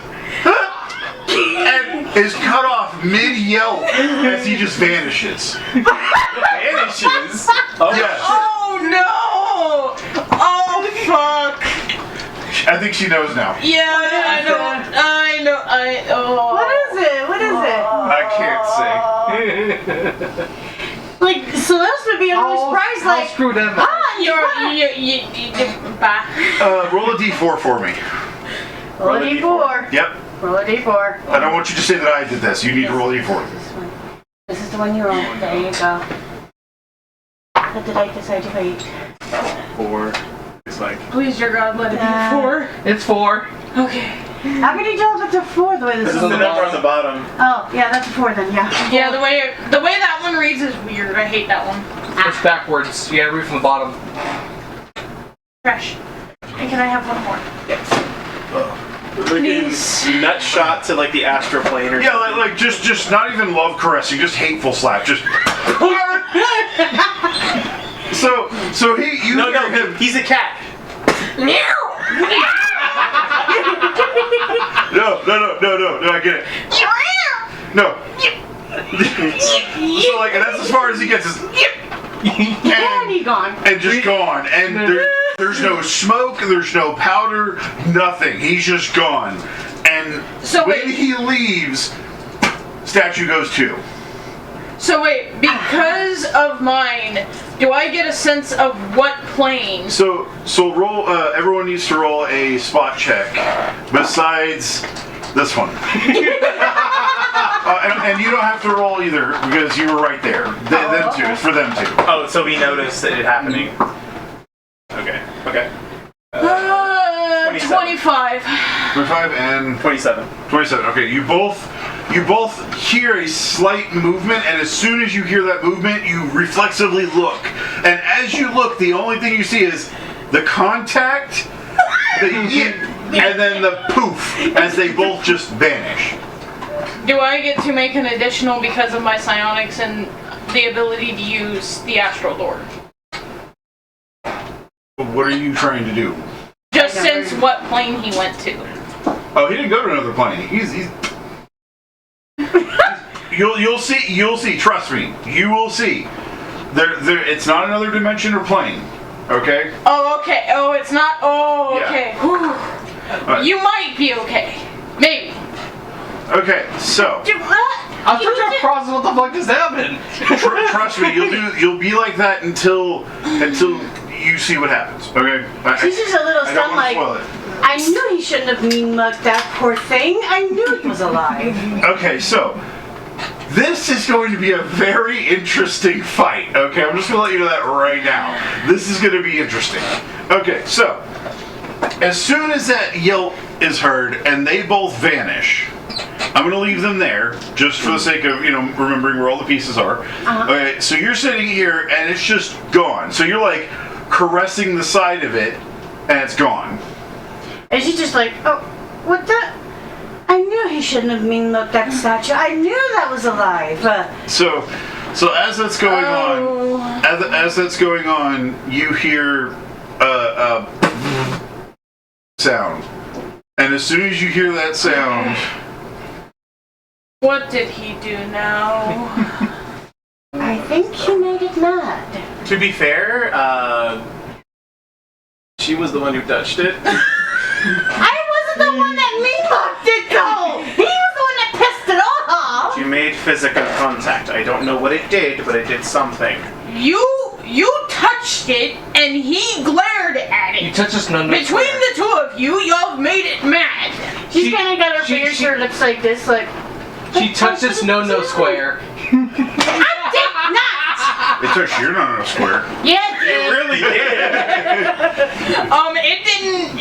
[SPEAKER 3] and is cut off mid-yelp as he just vanishes.
[SPEAKER 4] Vanishes? Oh,
[SPEAKER 3] Yes.
[SPEAKER 2] Oh no! Oh fuck!
[SPEAKER 3] I think she knows now.
[SPEAKER 2] Yeah, I know.
[SPEAKER 1] What is it? What is it?
[SPEAKER 3] I can't say.
[SPEAKER 1] Like, Celeste would be always surprised, like,
[SPEAKER 6] screw them.
[SPEAKER 2] You bye.
[SPEAKER 3] Roll a d4 for me.
[SPEAKER 1] roll a d4.
[SPEAKER 3] Yep.
[SPEAKER 1] Roll a d4.
[SPEAKER 3] I don't want you to say that I did this. You need to roll a d4.
[SPEAKER 1] This one. This is the one you roll. There you go. What did I decide to rate?
[SPEAKER 4] 4. It's like...
[SPEAKER 2] Please, your God, let it be 4.
[SPEAKER 6] It's 4.
[SPEAKER 2] Okay.
[SPEAKER 1] How can you tell if it's a 4 the way this
[SPEAKER 4] This
[SPEAKER 1] is?
[SPEAKER 4] is the number on the bottom.
[SPEAKER 1] Oh, yeah, that's a 4 then, yeah.
[SPEAKER 2] Yeah, the way that one reads is weird. I hate that one.
[SPEAKER 6] It's backwards. You gotta read from the bottom.
[SPEAKER 2] Trash. And can I have one more? Please.
[SPEAKER 4] Nut shot to like the astral plane or
[SPEAKER 3] Yeah,
[SPEAKER 4] something.
[SPEAKER 3] like just not even love caressing, just hateful slap. Just. So you
[SPEAKER 4] No,
[SPEAKER 3] hear him.
[SPEAKER 4] he's a cat.
[SPEAKER 3] No, I get it. No. So like, and that's as far as he gets.
[SPEAKER 1] And he gone.
[SPEAKER 3] And just gone. And there's no smoke, there's no powder, nothing. He's just gone. And
[SPEAKER 2] So
[SPEAKER 3] when
[SPEAKER 2] wait.
[SPEAKER 3] he leaves, statue goes too.
[SPEAKER 2] So wait, because of mine, do I get a sense of what plane?
[SPEAKER 3] So roll. Everyone needs to roll a spot check. Besides this one. And you don't have to roll either because you were right there. Them two. It's for them two.
[SPEAKER 4] Oh, so he noticed it happening. Okay.
[SPEAKER 2] 25.
[SPEAKER 3] 25 and
[SPEAKER 4] 27.
[SPEAKER 3] 27. Okay, you both hear a slight movement, and as soon as you hear that movement, you reflexively look. And as you look, the only thing you see is the contact, the yip, and then the poof, as they both just vanish.
[SPEAKER 2] Do I get to make an additional because of my psionics and the ability to use the astral door?
[SPEAKER 3] What are you trying to do?
[SPEAKER 2] Just since what plane he went to.
[SPEAKER 3] Oh, he didn't go to another plane. He's You'll see. Trust me, you will see. There. It's not another dimension or plane. Okay.
[SPEAKER 2] Oh, okay. Oh, it's not. Oh,
[SPEAKER 3] Yeah.
[SPEAKER 2] okay. Whew. You might be okay. Maybe.
[SPEAKER 3] Okay. So
[SPEAKER 6] I'm trying to process what the fuck just happened.
[SPEAKER 3] trust me, you'll be like that until you see what happens. Okay.
[SPEAKER 1] She's just a little
[SPEAKER 3] I don't
[SPEAKER 1] stunned,
[SPEAKER 3] want to
[SPEAKER 1] like,
[SPEAKER 3] spoil it.
[SPEAKER 1] I knew he shouldn't have mean mugged that poor thing. I knew he was alive.
[SPEAKER 3] Okay, so this is going to be a very interesting fight. Okay, I'm just going to let you know that right now. This is going to be interesting. Okay, so as soon as that yelp is heard and they both vanish, I'm going to leave them there just for the sake of, remembering where all the pieces are. Okay, so you're sitting here and it's just gone. So you're like caressing the side of it and it's gone.
[SPEAKER 1] And she's just like, oh, what the? I knew he shouldn't have mean mugged that statue. I knew that was alive.
[SPEAKER 3] So as that's going on, as that's going on, you hear a sound, and as soon as you hear that sound,
[SPEAKER 2] What did he do now?
[SPEAKER 1] I think he made it mad.
[SPEAKER 4] To be fair, she was the one who touched it.
[SPEAKER 1] I wasn't the one that mean mugged it, though. He was the one that pissed it off.
[SPEAKER 4] She made physical contact. I don't know what it did, but it did something.
[SPEAKER 2] You touched it and he glared at it.
[SPEAKER 6] You touch this none.
[SPEAKER 2] Between the two of you, y'all made it mad.
[SPEAKER 1] She's kind of got her fingers to her lips like this, like.
[SPEAKER 6] She touched this no square.
[SPEAKER 1] I did not.
[SPEAKER 3] It touched your no square.
[SPEAKER 1] Yeah, it
[SPEAKER 4] It
[SPEAKER 1] did.
[SPEAKER 4] really did.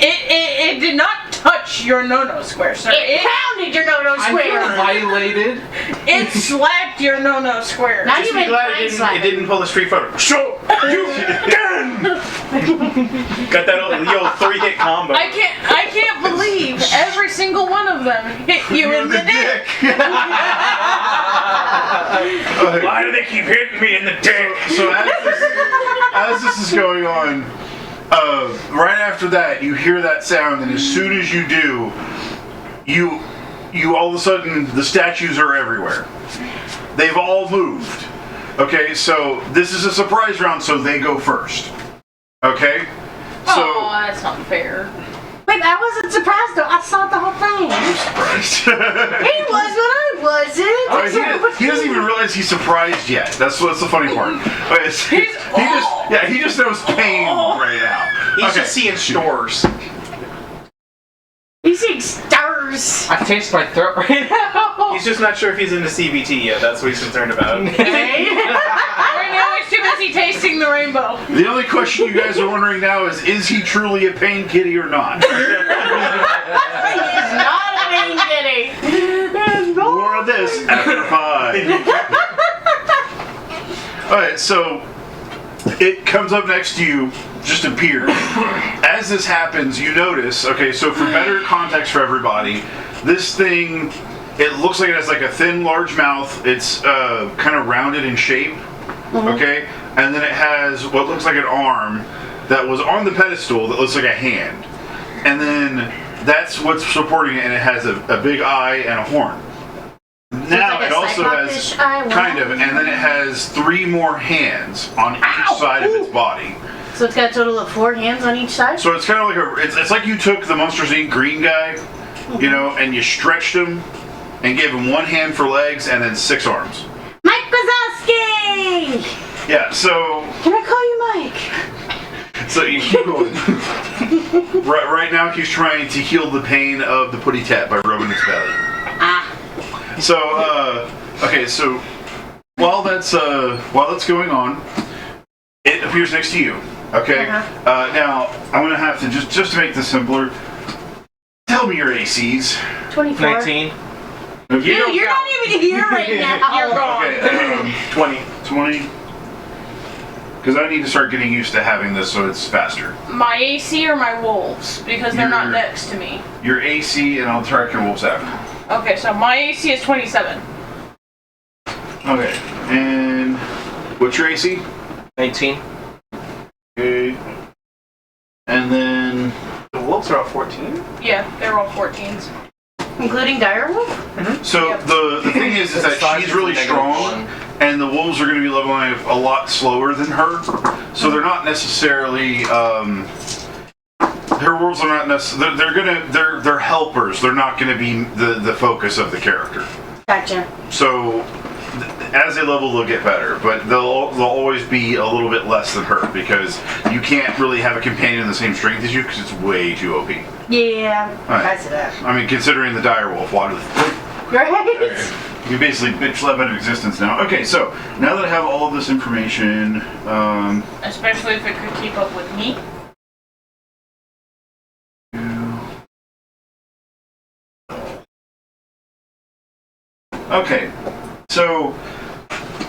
[SPEAKER 2] It did not touch your no square, sir.
[SPEAKER 1] It pounded your no
[SPEAKER 6] I feel
[SPEAKER 1] square.
[SPEAKER 6] violated.
[SPEAKER 2] It slapped your no square.
[SPEAKER 1] Not
[SPEAKER 4] Just be
[SPEAKER 1] even
[SPEAKER 4] glad
[SPEAKER 1] brain
[SPEAKER 4] it
[SPEAKER 1] slapping.
[SPEAKER 4] didn't pull the street photo. Show you again. Got that old 3-hit combo.
[SPEAKER 2] I can't believe every single one of them hit you in the dick.
[SPEAKER 4] Why do they keep hitting me in the dick?
[SPEAKER 3] So as this is going on, right after that, you hear that sound, and as soon as you do, you all of a sudden the statues are everywhere. They've all moved. Okay, so this is a surprise round, so they go first. Okay, so
[SPEAKER 2] Oh, that's not fair.
[SPEAKER 1] Wait, I wasn't surprised though. I saw the whole thing.
[SPEAKER 3] I'm surprised.
[SPEAKER 1] He was, but I wasn't.
[SPEAKER 3] Oh, he doesn't even realize he's surprised yet. That's the funny part. Okay, he just knows pain right now.
[SPEAKER 4] He's just seeing stores.
[SPEAKER 1] He's seeing stars.
[SPEAKER 6] I taste my throat right now.
[SPEAKER 4] He's just not sure if he's into CBT yet. That's what he's concerned about.
[SPEAKER 2] Right now, he's too busy tasting the rainbow.
[SPEAKER 3] The only question you guys are wondering now is he truly a pain kitty or not?
[SPEAKER 1] He's not a main kitty.
[SPEAKER 3] More of this after 5. Alright, so it comes up next to you, just appears. As this happens, you notice, okay, so for better context for everybody, this thing, it looks like it has like a thin, large mouth. It's kind of rounded in shape, okay? And then it has what looks like an arm that was on the pedestal that looks like a hand. And then that's what's supporting it, and it has a big eye and a horn. Now
[SPEAKER 1] like a
[SPEAKER 3] it also has
[SPEAKER 1] cyclopish eye, one
[SPEAKER 3] kind
[SPEAKER 1] eye?
[SPEAKER 3] of, and then it has 3 more hands on each side of its body.
[SPEAKER 1] So it's got a total of 4 hands on each side?
[SPEAKER 3] So it's kind of like it's like you took the Monsters Inc. green guy, you know, and you stretched him and gave him 1 hand for legs and then 6 arms.
[SPEAKER 1] Mike Wazowski!
[SPEAKER 3] Yeah, so
[SPEAKER 1] Can I call you Mike?
[SPEAKER 3] so you keep going. right now he's trying to heal the pain of the putty tap by rubbing its belly.
[SPEAKER 1] Ah.
[SPEAKER 3] So okay, so while that's going on, it appears next to you. Okay. Now I'm gonna have to just to make this simpler. Tell me your ACs.
[SPEAKER 1] 24.
[SPEAKER 6] 19.
[SPEAKER 1] Dude, you're not even here right now.
[SPEAKER 2] You're gone.
[SPEAKER 3] Okay. 20. Because I need to start getting used to having this so it's faster.
[SPEAKER 2] My AC or my wolves? Because they're not
[SPEAKER 3] Your-
[SPEAKER 2] next to me.
[SPEAKER 3] Your AC, and I'll track your wolves after.
[SPEAKER 2] Okay, so my AC is 27.
[SPEAKER 3] Okay. And what's your AC?
[SPEAKER 6] 19.
[SPEAKER 3] Okay. And then
[SPEAKER 4] The wolves are all 14?
[SPEAKER 2] Yeah, they're all 14s.
[SPEAKER 1] Including Direwolf?
[SPEAKER 3] so
[SPEAKER 2] Yep.
[SPEAKER 3] the thing is that she's really strong, and the wolves are going to be leveling a lot slower than her. So they're not necessarily. Her wolves are not necessarily. They're helpers. They're not going to be the focus of the character.
[SPEAKER 1] Gotcha.
[SPEAKER 3] So as they level, they'll get better, but they'll always be a little bit less than her because you can't really have a companion the same strength as you because it's way too OP.
[SPEAKER 1] Yeah,
[SPEAKER 3] Alright.
[SPEAKER 1] I see that.
[SPEAKER 3] I mean, considering the direwolf, why do
[SPEAKER 1] Right?
[SPEAKER 3] you basically bitch slap out of existence now? Okay, so now that I have all of this information,
[SPEAKER 2] Especially if it could keep up with me.
[SPEAKER 3] okay, so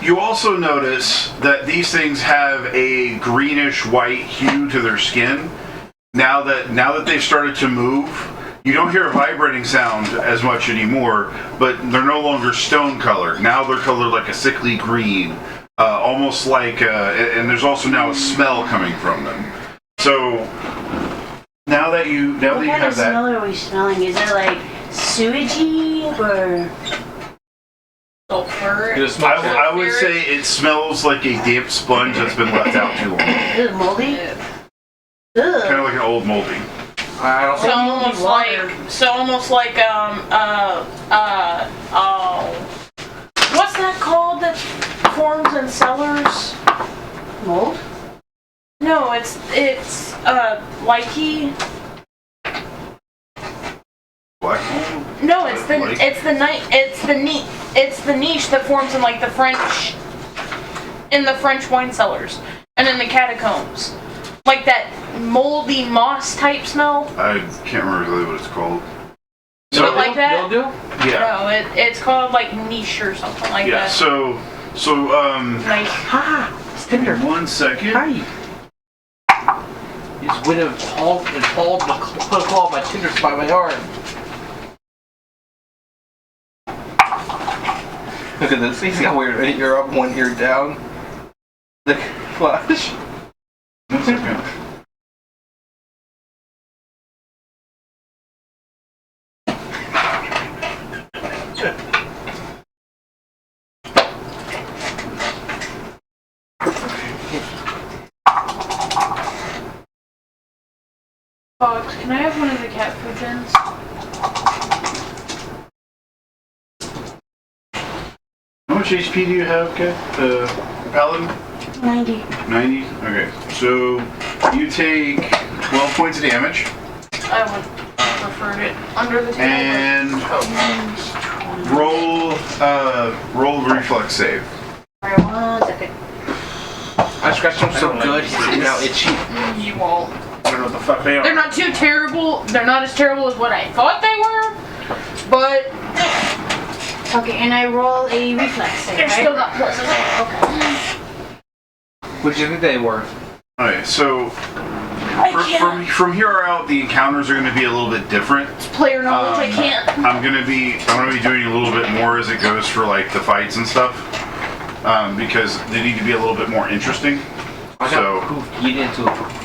[SPEAKER 3] you also notice that these things have a greenish white hue to their skin. Now that they've started to move, you don't hear a vibrating sound as much anymore, but they're no longer stone colored. Now they're colored like a sickly green, almost like, and there's also now a smell coming from them. So now that you
[SPEAKER 1] What kind
[SPEAKER 3] have
[SPEAKER 1] of smell
[SPEAKER 3] that,
[SPEAKER 1] are we smelling? Is it like sewagey or?
[SPEAKER 2] Sulfur.
[SPEAKER 6] You just smell
[SPEAKER 3] I would say it smells like a damp sponge that's been left out too long.
[SPEAKER 1] Is it moldy?
[SPEAKER 3] Kind of
[SPEAKER 1] Ugh.
[SPEAKER 3] like an old moldy.
[SPEAKER 6] I don't
[SPEAKER 2] So almost like what's that called that forms in cellars?
[SPEAKER 1] Mold?
[SPEAKER 2] No, it's likey.
[SPEAKER 3] Black mold?
[SPEAKER 2] No, it's the
[SPEAKER 3] Like-
[SPEAKER 2] it's the niche that forms in like the French in the French wine cellars and in the catacombs. Like that moldy moss type smell.
[SPEAKER 3] I can't remember really what it's called.
[SPEAKER 2] So, like that?
[SPEAKER 6] Mildew?
[SPEAKER 3] Yeah.
[SPEAKER 2] No, it's called like niche or something like
[SPEAKER 3] Yeah.
[SPEAKER 2] that.
[SPEAKER 3] So
[SPEAKER 2] Nice.
[SPEAKER 6] Ha! It's Tinder.
[SPEAKER 3] 1 second.
[SPEAKER 6] Hi. You just went and put a claw on my Tinder by my arm. Look at this. He's got weird ear up, one ear down. The flash.
[SPEAKER 3] 1 second.
[SPEAKER 2] Fox, can I have one of the cat food bins?
[SPEAKER 3] How much HP do you have, Kat? Paladin?
[SPEAKER 1] 90.
[SPEAKER 3] 90? Okay. So you take 12 points of damage.
[SPEAKER 2] I would prefer it under the table.
[SPEAKER 3] And roll reflex save.
[SPEAKER 1] Alright, 1 second.
[SPEAKER 6] I scratched him so good, he's now itchy.
[SPEAKER 2] You won't.
[SPEAKER 4] I don't know what the fuck they are.
[SPEAKER 2] They're not too terrible. They're not as terrible as what I thought they were, but
[SPEAKER 1] Okay, and I roll a reflex save,
[SPEAKER 2] they're
[SPEAKER 1] right?
[SPEAKER 2] still not pleasant.
[SPEAKER 1] Okay.
[SPEAKER 6] What do you think they were?
[SPEAKER 3] Okay, so from here out, the encounters are going to be a little bit different.
[SPEAKER 2] Player knowledge, I can't.
[SPEAKER 3] I'm gonna be doing a little bit more as it goes for like the fights and stuff, because they need to be a little bit more interesting.
[SPEAKER 6] I
[SPEAKER 3] So
[SPEAKER 6] got poofed yeet into a poof.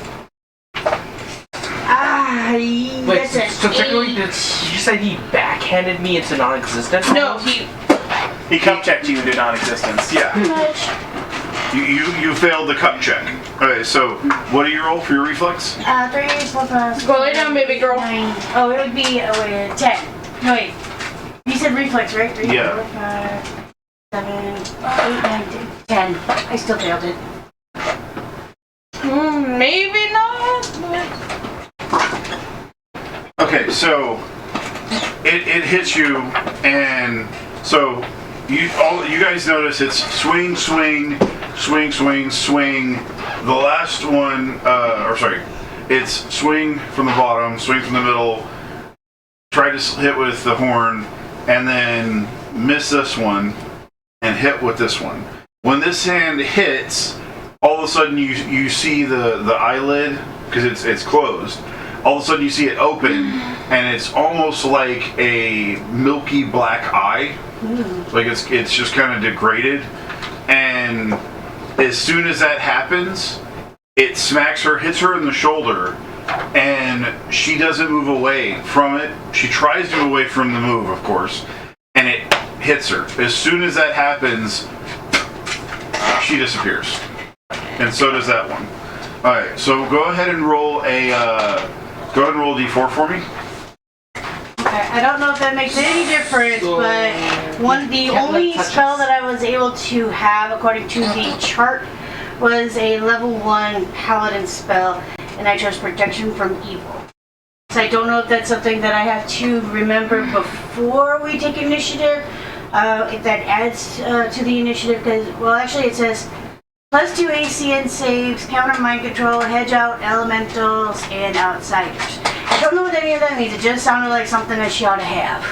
[SPEAKER 6] Wait,
[SPEAKER 1] That's
[SPEAKER 6] so
[SPEAKER 1] an
[SPEAKER 6] technically,
[SPEAKER 1] 8.
[SPEAKER 6] did you say he backhanded me into non-existence?
[SPEAKER 2] No,
[SPEAKER 4] He cup checked you into non-existence.
[SPEAKER 3] yeah,
[SPEAKER 1] Much.
[SPEAKER 3] you failed the cut check. Okay, so what do you roll for your reflex?
[SPEAKER 1] 3, 4, 5.
[SPEAKER 2] Go lay down, baby girl.
[SPEAKER 1] 9. Oh, it would be 10. No, wait. You said reflex, right? 3,
[SPEAKER 3] Yeah.
[SPEAKER 1] 4, 5, 7, 8, 9, 10. I still failed it.
[SPEAKER 2] Maybe not. But
[SPEAKER 3] Okay, so it hits you, and so you guys notice it's swing, swing, swing, swing, swing. The last one, it's swing from the bottom, swing from the middle. Try to hit with the horn, and then miss this one, and hit with this one. When this hand hits, all of a sudden you see the eyelid because it's closed. All of a sudden you see it open, and it's almost like a milky black eye. Like it's just kind of degraded. And as soon as that happens, it smacks her, hits her in the shoulder, and she doesn't move away from it. She tries to move away from the move, of course, and it hits her. As soon as that happens, she disappears. And so does that one. Alright, so go ahead and roll a d4 for me.
[SPEAKER 1] Okay, I don't know if that makes any difference, but the only spell that I was able to have according to the chart was a level 1 paladin spell, and I chose protection from evil. So I don't know if that's something that I have to remember before we take initiative, if that adds to the initiative, because, well, actually it says +2 AC and saves, counter mind control, hedge out elementals, and outsiders. I don't know what any of that means. It just sounded like something that she ought to have.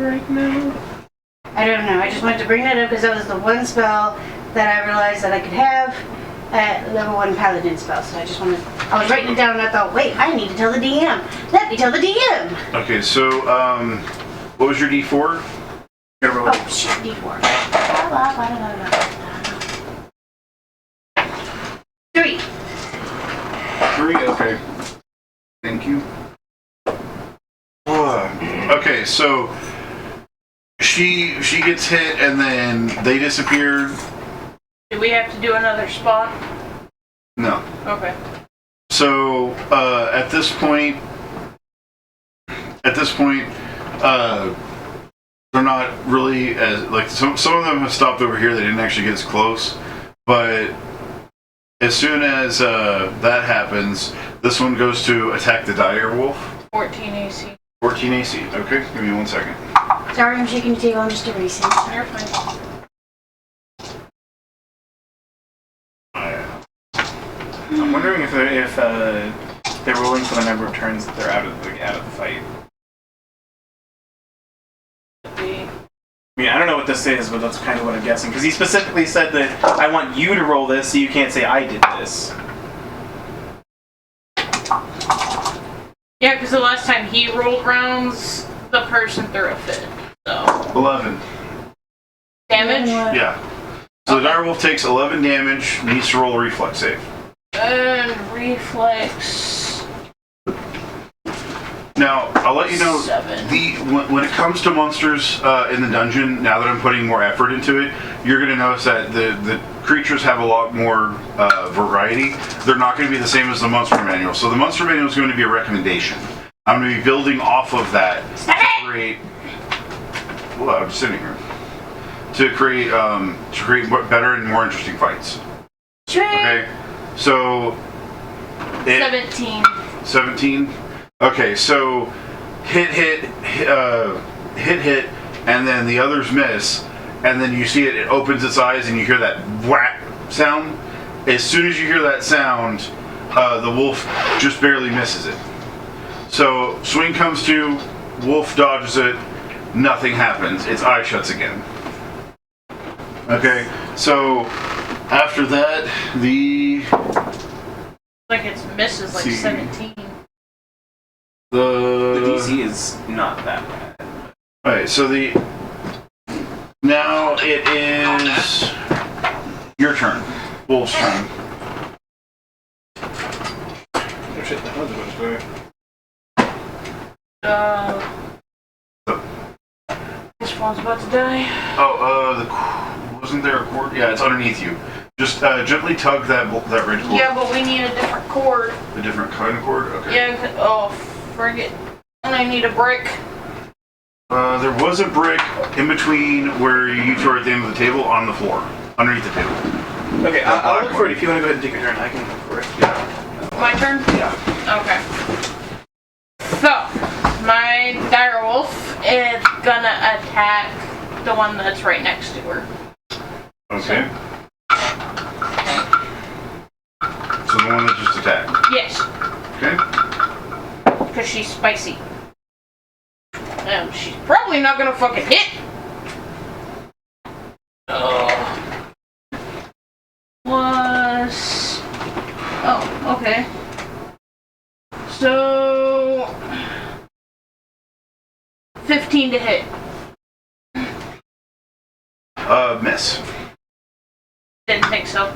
[SPEAKER 2] right now.
[SPEAKER 1] I don't know. I just wanted to bring that up because that was the one spell that I realized that I could have at level 1 paladin spell. So I just wanted. I was writing it down and I thought, wait, I need to tell the DM. Let me tell the DM.
[SPEAKER 3] Okay, so what was your d4?
[SPEAKER 1] Oh shit, D4. 3.
[SPEAKER 3] 3? Okay. Thank you. Okay, so she gets hit and then they disappear.
[SPEAKER 2] Do we have to do another spot?
[SPEAKER 3] No.
[SPEAKER 2] Okay.
[SPEAKER 3] So at this point, they're not really as like some of them have stopped over here. They didn't actually get as close, but as soon as that happens, this one goes to attack the dire wolf.
[SPEAKER 2] 14 AC.
[SPEAKER 3] 14 AC. Okay, give me 1 second.
[SPEAKER 1] Sorry, I'm shaking the table. I'm just erasing.
[SPEAKER 2] You're fine.
[SPEAKER 4] I'm wondering if they're rolling for the number of turns that they're out of the fight. I mean, I don't know what this is, but that's kind of what I'm guessing. Because he specifically said that I want you to roll this, so you can't say I did this.
[SPEAKER 2] Yeah, because the last time he rolled rounds, the person threw a fit. So
[SPEAKER 3] 11.
[SPEAKER 2] damage.
[SPEAKER 3] Yeah. So the direwolf takes 11 damage, needs to roll a reflex save.
[SPEAKER 2] And reflex.
[SPEAKER 3] Now, I'll let you know,
[SPEAKER 2] 7.
[SPEAKER 3] when it comes to monsters in the dungeon, now that I'm putting more effort into it, you're going to notice that the creatures have a lot more variety. They're not going to be the same as the monster manual. So the monster manual is going to be a recommendation. I'm going to be building off of that to create... Well, I'm sitting here. To create better and more interesting fights. Okay? So...
[SPEAKER 2] 17.
[SPEAKER 3] 17? Okay, so hit, and then the others miss, and then you see it opens its eyes and you hear that whack sound. As soon as you hear that sound, the wolf just barely misses it. So swing comes to, wolf dodges it, nothing happens. Its eye shuts again. Okay, so after that,
[SPEAKER 2] Like it's misses like 17.
[SPEAKER 4] The DC is not that bad.
[SPEAKER 3] Alright, so now it is your turn. Wolf's turn.
[SPEAKER 4] Oh shit, that was
[SPEAKER 2] This one's about to die.
[SPEAKER 3] Wasn't there a cord? Yeah, it's underneath you. Just gently tug that red cord.
[SPEAKER 2] Yeah, but we need a different cord.
[SPEAKER 3] A different kind of cord? Okay.
[SPEAKER 2] Yeah, friggin'. And I need a brick.
[SPEAKER 3] There was a brick in between where you two are at the end of the table on the floor. Underneath the table.
[SPEAKER 4] Okay, I'll look for it. If you want to go ahead and take your turn, I can look for it.
[SPEAKER 3] Yeah.
[SPEAKER 2] My turn?
[SPEAKER 3] Yeah.
[SPEAKER 2] Okay. So, my direwolf is gonna attack the one that's right next to her.
[SPEAKER 3] Okay. So the one that just attacked.
[SPEAKER 2] Yes,
[SPEAKER 3] Okay.
[SPEAKER 2] because she's spicy. And she's probably not gonna fucking hit. Plus... Oh, okay. So... 15 to hit.
[SPEAKER 3] Miss.
[SPEAKER 2] Didn't think so.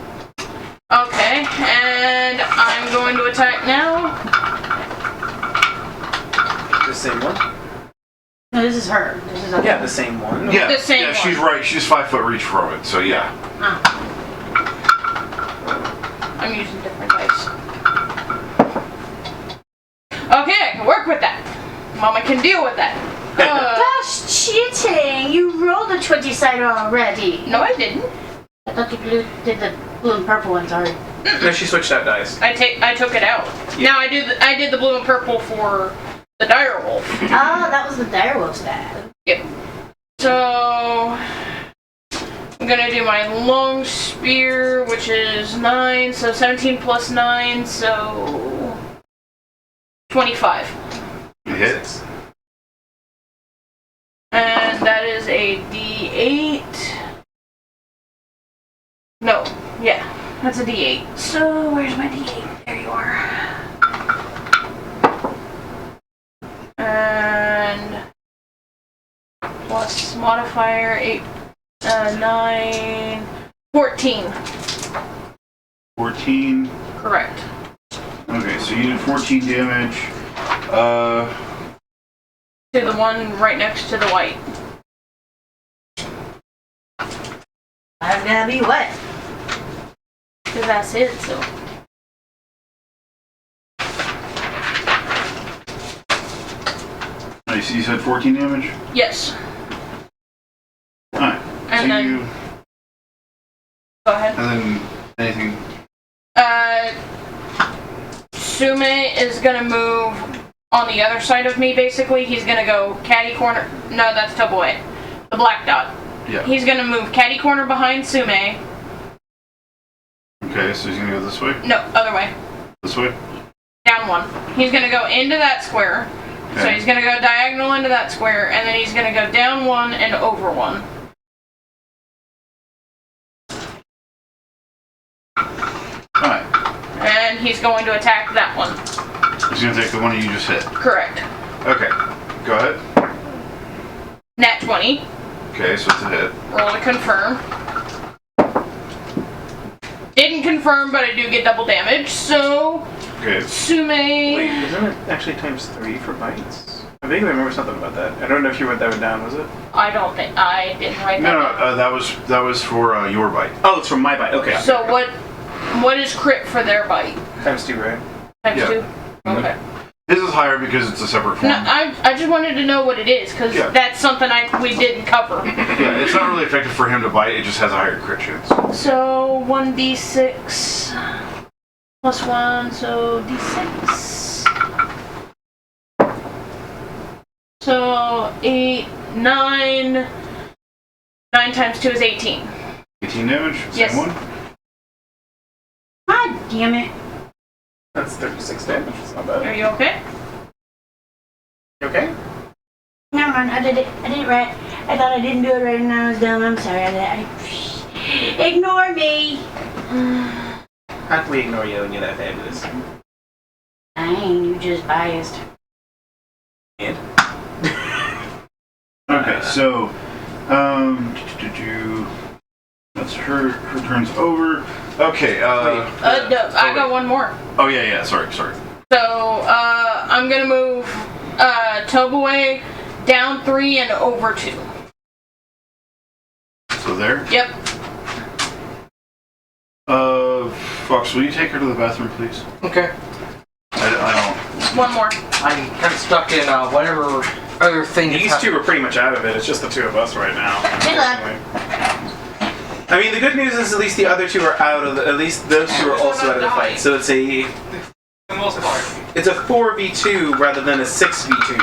[SPEAKER 2] Okay, and I'm going to attack now.
[SPEAKER 4] The same one?
[SPEAKER 1] No, this is her. This is
[SPEAKER 4] Yeah, the same one.
[SPEAKER 3] Yeah,
[SPEAKER 2] The same
[SPEAKER 3] yeah, she's
[SPEAKER 2] one.
[SPEAKER 3] right. She's 5 foot reach from it, so yeah.
[SPEAKER 2] I'm using different dice. Okay, I can work with that. Mama can deal with that.
[SPEAKER 1] That's cheating! You rolled a 20-sider already.
[SPEAKER 2] No, I didn't.
[SPEAKER 1] I thought you did the blue and purple ones already.
[SPEAKER 4] No, she switched out dice.
[SPEAKER 2] I took it out.
[SPEAKER 4] Yeah.
[SPEAKER 2] Now I did the blue and purple for the direwolf.
[SPEAKER 1] Oh, that was the direwolf stat.
[SPEAKER 2] Yep. So I'm gonna do my long spear, which is 9, so 17 plus 9, so 25.
[SPEAKER 3] It hits.
[SPEAKER 2] And that is a D8. No, yeah, that's a D8. So where's my D8? There you are. And plus modifier 8, 9, 14.
[SPEAKER 3] 14.
[SPEAKER 2] Correct.
[SPEAKER 3] Okay, so you did 14 damage.
[SPEAKER 2] To the one right next to the white.
[SPEAKER 1] I'm gonna be wet.
[SPEAKER 2] Because that's it, so.
[SPEAKER 3] Nice, you said 14 damage?
[SPEAKER 2] Yes.
[SPEAKER 3] Alright.
[SPEAKER 2] And
[SPEAKER 3] So
[SPEAKER 2] then-
[SPEAKER 3] you.
[SPEAKER 2] Go ahead.
[SPEAKER 3] And then anything.
[SPEAKER 2] Sume is gonna move on the other side of me, basically. He's gonna go catty corner. No, that's Toboe. The black dot.
[SPEAKER 3] Yeah.
[SPEAKER 2] He's gonna move catty corner behind Sume.
[SPEAKER 3] Okay, so he's gonna go this way?
[SPEAKER 2] No, other way.
[SPEAKER 3] This way?
[SPEAKER 2] Down one. He's gonna go into that square.
[SPEAKER 3] Okay.
[SPEAKER 2] So he's gonna go diagonal into that square, and then he's gonna go down one and over one.
[SPEAKER 3] Alright.
[SPEAKER 2] And he's going to attack that one.
[SPEAKER 3] He's gonna take the one you just hit.
[SPEAKER 2] Correct.
[SPEAKER 3] Okay. Go ahead.
[SPEAKER 2] Nat 20.
[SPEAKER 3] Okay, so it's a hit.
[SPEAKER 2] Roll to confirm. Didn't confirm, but I do get double damage, so...
[SPEAKER 3] Okay.
[SPEAKER 2] Sume...
[SPEAKER 4] Wait, isn't it actually times 3 for bites? I vaguely remember something about that. I don't know if you wrote that down, was it?
[SPEAKER 2] I don't think... I didn't write that
[SPEAKER 3] No,
[SPEAKER 2] down.
[SPEAKER 3] that was for your bite.
[SPEAKER 4] Oh, it's from my bite. Okay.
[SPEAKER 2] So what is crit for their bite?
[SPEAKER 4] Times 2, right?
[SPEAKER 2] Times
[SPEAKER 3] Yeah.
[SPEAKER 2] 2? Okay.
[SPEAKER 3] His is higher because it's a separate form.
[SPEAKER 2] No, I just wanted to know what it is, because
[SPEAKER 3] Yeah.
[SPEAKER 2] that's something we didn't cover.
[SPEAKER 3] Yeah, it's not really effective for him to bite, it just has a higher crit chance.
[SPEAKER 2] So 1d6 plus 1, so d6. So 8, 9. 9 times 2 is 18.
[SPEAKER 3] 18 damage?
[SPEAKER 2] Yes.
[SPEAKER 3] Same one?
[SPEAKER 1] God damn it.
[SPEAKER 4] That's 36 damage. It's not bad.
[SPEAKER 2] Are you okay?
[SPEAKER 4] You okay?
[SPEAKER 1] Never mind, I did it right. I thought I didn't do it right and I was dumb. I'm sorry. Ignore me.
[SPEAKER 4] How can we ignore you when you're that fabulous?
[SPEAKER 1] I ain't, you just biased.
[SPEAKER 4] And?
[SPEAKER 3] Okay, so, that's her turn's over. Okay,
[SPEAKER 2] No, I got one more.
[SPEAKER 3] Oh, yeah, sorry.
[SPEAKER 2] So, I'm gonna move Toboe down 3 and over 2.
[SPEAKER 3] So there.
[SPEAKER 2] Yep.
[SPEAKER 3] Fox, will you take her to the bathroom, please?
[SPEAKER 6] Okay.
[SPEAKER 3] I
[SPEAKER 2] One more.
[SPEAKER 6] I'm kind of stuck in whatever other thing.
[SPEAKER 4] These two are pretty much out of it. It's just the two of us right now.
[SPEAKER 1] Good luck.
[SPEAKER 4] I mean, the good news is at least the other two are out of the. At least those two are also out of the fight. So it's a.
[SPEAKER 6] For the most part.
[SPEAKER 4] It's a 4v2 rather than a 6v2.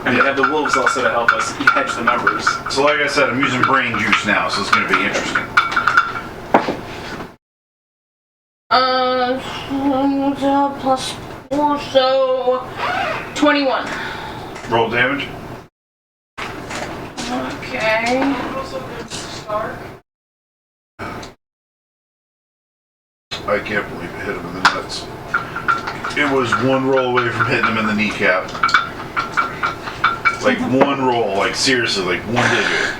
[SPEAKER 4] And we have the wolves also to help us hedge the numbers.
[SPEAKER 3] don't. So like I said, I'm using brain juice now, so it's going to be interesting.
[SPEAKER 2] Plus 4, so 21.
[SPEAKER 3] Roll damage.
[SPEAKER 2] Okay.
[SPEAKER 3] I can't believe it hit him in the nuts. It was one roll away from hitting him in the kneecap. Like one roll, like seriously, like one digit.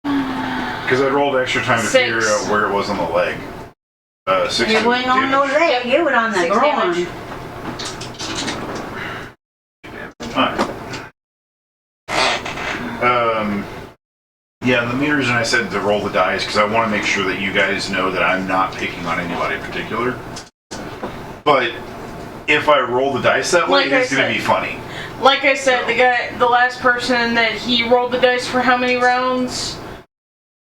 [SPEAKER 3] Because I rolled extra time to
[SPEAKER 2] 6.
[SPEAKER 3] figure out where it was on the leg. 6
[SPEAKER 1] It wasn't on no
[SPEAKER 3] damage.
[SPEAKER 1] leg, it was on the
[SPEAKER 2] 6
[SPEAKER 1] groin.
[SPEAKER 2] damage.
[SPEAKER 3] Alright. Yeah, the main reason I said to roll the dice because I want to make sure that you guys know that I'm not picking on anybody in particular. But if I roll the dice that way,
[SPEAKER 2] Like I
[SPEAKER 3] it's going to
[SPEAKER 2] said.
[SPEAKER 3] be funny.
[SPEAKER 2] Like I said, the last person that he rolled the dice for how many rounds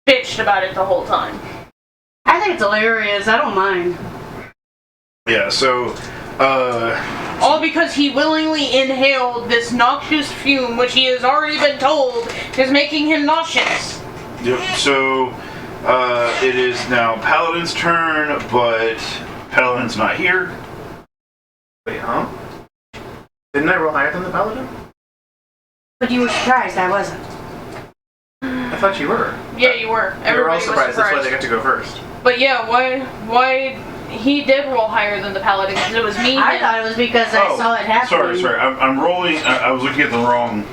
[SPEAKER 2] bitched about it the whole time.
[SPEAKER 1] I think it's hilarious, I don't mind.
[SPEAKER 3] Yeah, so,
[SPEAKER 2] All because he willingly inhaled this noxious fume, which he has already been told is making him nauseous.
[SPEAKER 3] yep, so, it is now Paladin's turn, but Paladin's not here.
[SPEAKER 4] Wait, huh? Didn't I roll higher than the paladin?
[SPEAKER 1] But you were surprised, I wasn't.
[SPEAKER 4] I thought you were.
[SPEAKER 2] Yeah, you were.
[SPEAKER 4] They were all
[SPEAKER 2] Everybody was
[SPEAKER 4] surprised. That's why
[SPEAKER 2] surprised.
[SPEAKER 4] they got to go first.
[SPEAKER 2] But yeah, why he did roll higher than the paladin because it was me.
[SPEAKER 1] I
[SPEAKER 2] and-
[SPEAKER 1] thought it was because I saw it happen.
[SPEAKER 3] Sorry, I'm rolling, I was looking at the wrong,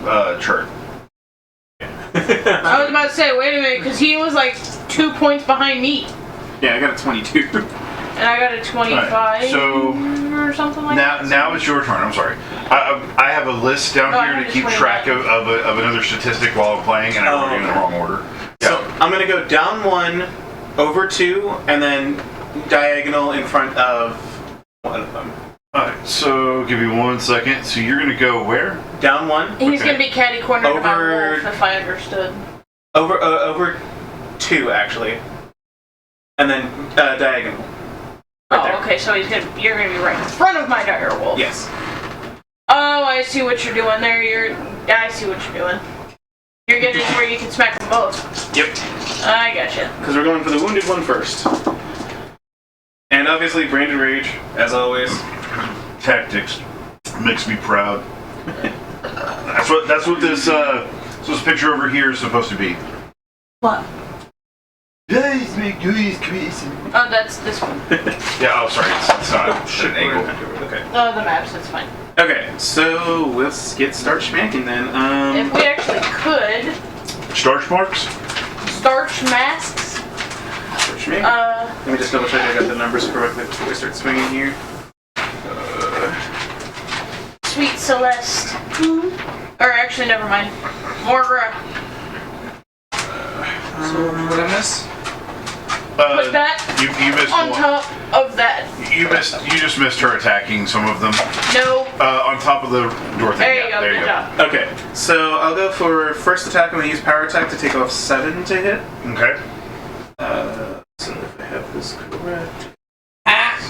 [SPEAKER 3] chart.
[SPEAKER 2] I was about to say, wait a minute, because he was like 2 points behind me,
[SPEAKER 4] Yeah, I got a 22.
[SPEAKER 2] and I got a 25
[SPEAKER 3] Alright, so
[SPEAKER 2] or something like that.
[SPEAKER 3] now it's your turn. I'm sorry. I have a list down
[SPEAKER 2] Oh, I
[SPEAKER 3] here
[SPEAKER 2] have
[SPEAKER 3] to
[SPEAKER 2] the
[SPEAKER 3] keep
[SPEAKER 2] 29.
[SPEAKER 3] track of another statistic while I'm playing, and I wrote it in the wrong order.
[SPEAKER 4] So I'm gonna go down 1, over 2, and then diagonal in front of one of them.
[SPEAKER 3] Alright, so give me 1 second. So you're gonna go where?
[SPEAKER 4] Down 1,
[SPEAKER 2] He's
[SPEAKER 3] Okay.
[SPEAKER 2] gonna be catty cornered to my
[SPEAKER 4] Over-
[SPEAKER 2] wolf, if I understood.
[SPEAKER 4] over 2 actually, and then diagonal. Right
[SPEAKER 2] Oh,
[SPEAKER 4] there.
[SPEAKER 2] okay. Okay, so you're gonna be right in front of my dire wolf.
[SPEAKER 4] Yes.
[SPEAKER 2] Oh, I see what you're doing there. I see what you're doing. You're getting to where you can smack them both.
[SPEAKER 4] Yep.
[SPEAKER 2] I gotcha.
[SPEAKER 4] Because we're going for the wounded one first. And obviously, Branded Rage, as always.
[SPEAKER 3] Tactics makes me proud. That's what this picture over here is supposed to be.
[SPEAKER 1] What?
[SPEAKER 3] Guys, make noise, crazy.
[SPEAKER 2] Oh, that's this one.
[SPEAKER 3] Yeah. Oh, sorry. It's not an angle.
[SPEAKER 4] Okay.
[SPEAKER 2] Oh, the maps. That's fine.
[SPEAKER 4] Okay, so let's start schmacking then.
[SPEAKER 2] If we actually could
[SPEAKER 3] Starch marks.
[SPEAKER 2] starch masks.
[SPEAKER 4] Start schmacking. Let me just double check I got the numbers correctly before we start swinging here.
[SPEAKER 2] Sweet Celeste. Or actually, never mind. Morgra.
[SPEAKER 6] So what I miss?
[SPEAKER 2] Put that
[SPEAKER 3] You missed
[SPEAKER 2] on
[SPEAKER 3] one.
[SPEAKER 2] top of that.
[SPEAKER 3] You just missed her attacking some of them.
[SPEAKER 2] No.
[SPEAKER 3] On top of the door thing.
[SPEAKER 2] There you
[SPEAKER 3] Yeah,
[SPEAKER 2] go.
[SPEAKER 3] there
[SPEAKER 2] Good
[SPEAKER 3] you
[SPEAKER 2] job.
[SPEAKER 4] Okay, so I'll go for first attack. I'm going to use power attack to take off 7 to hit.
[SPEAKER 3] Okay.
[SPEAKER 4] So if I have this correct,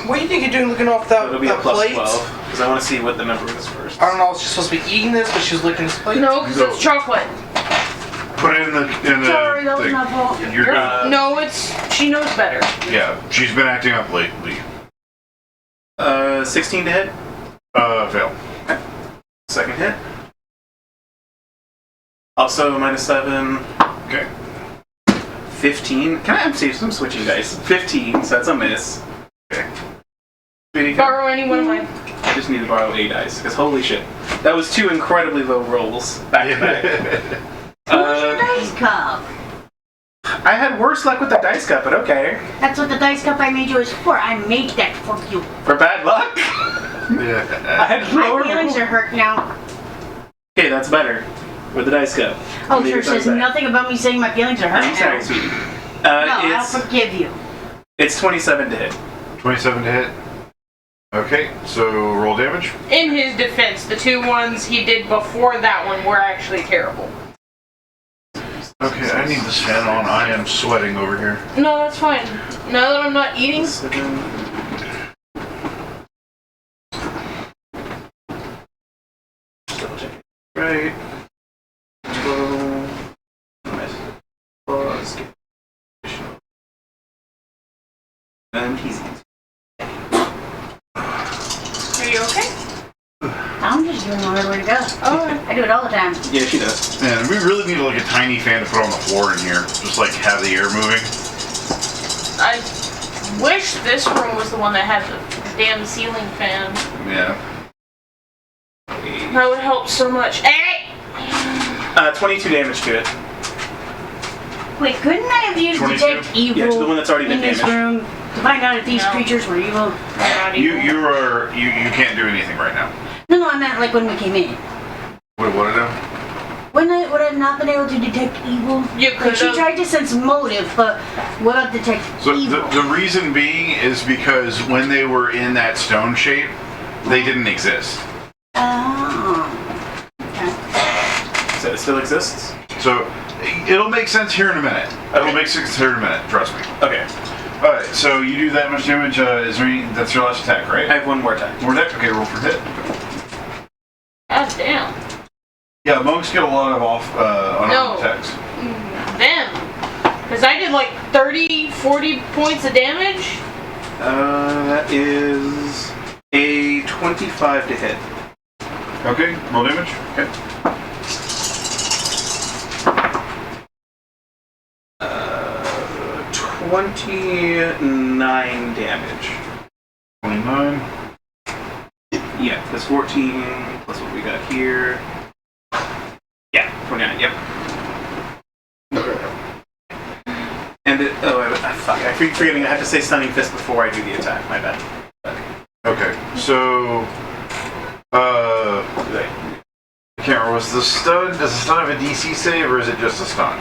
[SPEAKER 6] What do you think you're doing looking off that,
[SPEAKER 4] it'll be a
[SPEAKER 6] that
[SPEAKER 4] plus
[SPEAKER 6] plate?
[SPEAKER 4] 12. Because I want to see what the number is first.
[SPEAKER 6] I don't know, she's supposed to be eating this, but she's licking this plate.
[SPEAKER 2] No, because it's chocolate.
[SPEAKER 3] Put it in the
[SPEAKER 1] Sorry, that was
[SPEAKER 3] thing.
[SPEAKER 1] my fault.
[SPEAKER 3] You're good.
[SPEAKER 2] No, she knows better.
[SPEAKER 3] Yeah, she's been acting up lately.
[SPEAKER 4] 16 to hit.
[SPEAKER 3] Fail.
[SPEAKER 4] Second hit. Also minus 7.
[SPEAKER 3] Okay.
[SPEAKER 4] 15. I'm switching dice. 15, so that's a miss.
[SPEAKER 3] Okay.
[SPEAKER 2] Borrow any one of mine.
[SPEAKER 4] I just need to borrow 8 dice, because holy shit. That was 2 incredibly low rolls back to back.
[SPEAKER 1] Where's your dice cup?
[SPEAKER 4] I had worse luck with the dice cup, but okay.
[SPEAKER 1] That's what the dice cup I made you is for. I made that for you.
[SPEAKER 4] For bad luck?
[SPEAKER 3] Yeah.
[SPEAKER 4] I had
[SPEAKER 1] My
[SPEAKER 4] lower
[SPEAKER 1] feelings
[SPEAKER 4] rolls.
[SPEAKER 1] are hurt now.
[SPEAKER 4] Okay, that's better. With the dice cup.
[SPEAKER 1] Oh,
[SPEAKER 4] Maybe
[SPEAKER 1] sure
[SPEAKER 4] it's
[SPEAKER 1] says
[SPEAKER 4] better.
[SPEAKER 1] nothing about me saying my feelings are hurt
[SPEAKER 4] I'm sorry,
[SPEAKER 1] now.
[SPEAKER 4] sweetie.
[SPEAKER 1] No, I'll
[SPEAKER 4] It's,
[SPEAKER 1] forgive you.
[SPEAKER 4] it's 27 to hit.
[SPEAKER 3] 27 to hit. Okay, so roll damage.
[SPEAKER 2] In his defense, the 2 ones he did before that one were actually terrible.
[SPEAKER 3] Okay, I need this fan on. I am sweating over here.
[SPEAKER 2] No, that's fine. Now that I'm not eating,
[SPEAKER 4] 7. Double check. Right. 12. Plus. And he's
[SPEAKER 2] are you okay?
[SPEAKER 1] I'm just doing where to go.
[SPEAKER 2] Oh,
[SPEAKER 1] I do it all the time.
[SPEAKER 4] yeah, she does.
[SPEAKER 3] Man, we really need like a tiny fan to put on the floor in here. Just like have the air moving.
[SPEAKER 2] I wish this room was the one that had the damn ceiling fan.
[SPEAKER 3] Yeah.
[SPEAKER 2] That would help so much. Hey!
[SPEAKER 4] 22 damage to it.
[SPEAKER 1] Wait, couldn't I have used
[SPEAKER 3] 22?
[SPEAKER 1] detect evil
[SPEAKER 4] Yeah, to the one that's already
[SPEAKER 1] in
[SPEAKER 4] been
[SPEAKER 1] this
[SPEAKER 4] damaged.
[SPEAKER 1] room to find out if these
[SPEAKER 2] No.
[SPEAKER 1] creatures were evil?
[SPEAKER 2] They're not
[SPEAKER 3] You
[SPEAKER 2] evil.
[SPEAKER 3] you can't do anything right now.
[SPEAKER 1] No, I meant like when we came in.
[SPEAKER 3] Wait, what did I
[SPEAKER 1] Would I have not been able to detect evil?
[SPEAKER 2] You
[SPEAKER 1] Like,
[SPEAKER 2] could
[SPEAKER 1] she
[SPEAKER 2] have.
[SPEAKER 1] tried to sense motive, but what about detect
[SPEAKER 3] do? So
[SPEAKER 1] evil?
[SPEAKER 3] the reason being is because when they were in that stone shape, they didn't exist.
[SPEAKER 1] Oh. Okay.
[SPEAKER 4] So it still exists?
[SPEAKER 3] So it'll make sense here in a minute. It'll make sense here in a minute. Trust me.
[SPEAKER 4] Okay.
[SPEAKER 3] All right. So you do that much damage. Is there any, that's your last attack, right?
[SPEAKER 4] I have one more attack.
[SPEAKER 3] More attack. Okay, roll for hit.
[SPEAKER 2] God damn.
[SPEAKER 3] Yeah, monks get a lot of unarmed
[SPEAKER 2] No.
[SPEAKER 3] attacks.
[SPEAKER 2] Them. Because I did like 30, 40 points of damage.
[SPEAKER 4] That is a 25 to hit.
[SPEAKER 3] Okay, roll damage.
[SPEAKER 4] Okay. 29 damage.
[SPEAKER 3] 29.
[SPEAKER 4] Yeah, that's 14 plus what we got here. Yeah, 29. Yep. And fuck! I keep forgetting. I have to say stunning fist before I do the attack. My bad.
[SPEAKER 3] Okay, so
[SPEAKER 4] Right.
[SPEAKER 3] I can't remember. Was the stun? Does the stun have a DC save or is it just a stun?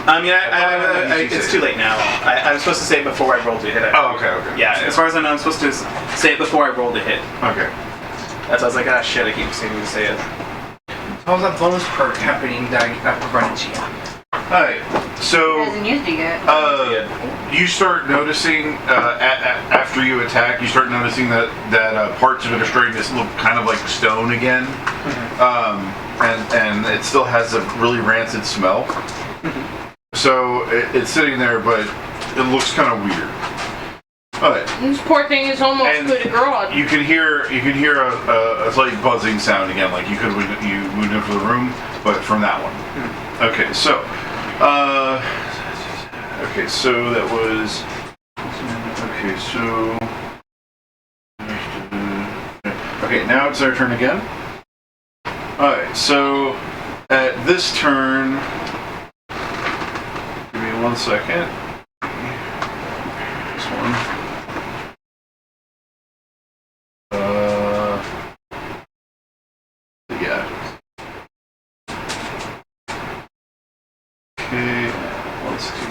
[SPEAKER 4] I mean, it's too late now. I was supposed to say it before I rolled to hit.
[SPEAKER 3] Oh, okay, okay.
[SPEAKER 4] Yeah, as far as I know, I'm supposed to say it before I rolled to hit.
[SPEAKER 3] Okay.
[SPEAKER 4] That's why I was like, ah, shit, I keep seeming to say it.
[SPEAKER 6] How's that bonus perk happening that I provided to you?
[SPEAKER 3] Alright, so
[SPEAKER 7] Hasn't used it yet.
[SPEAKER 3] you start noticing after you attack, you start noticing that parts of it are starting to look kind of like stone again, and it still has a really rancid smell. So it's sitting there, but it looks kind of weird. But
[SPEAKER 2] This poor thing is almost
[SPEAKER 3] And
[SPEAKER 2] good to grow.
[SPEAKER 3] you can hear a slight buzzing sound again, like you moved into the room, but from that one. Okay, so that was okay. Now it's our turn again. All right, so at this turn, give me 1 second. This one. Yeah. Okay, let's do it.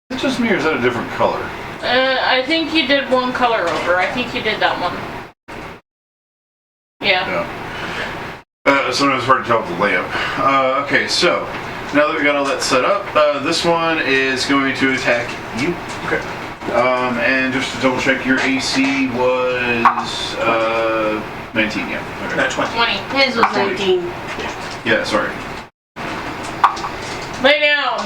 [SPEAKER 3] Is it just me or is that a different color?
[SPEAKER 2] I think you did one color over. I think you did that one. Yeah.
[SPEAKER 3] No. Sometimes it's hard to tell with the lamp. Okay, so now that we got all that set up, this one is going to attack you. Okay. And just to double check, your AC was 19, yeah. Okay.
[SPEAKER 4] No, 20.
[SPEAKER 2] 20.
[SPEAKER 1] His was 19.
[SPEAKER 3] Yeah, sorry.
[SPEAKER 2] Lay down.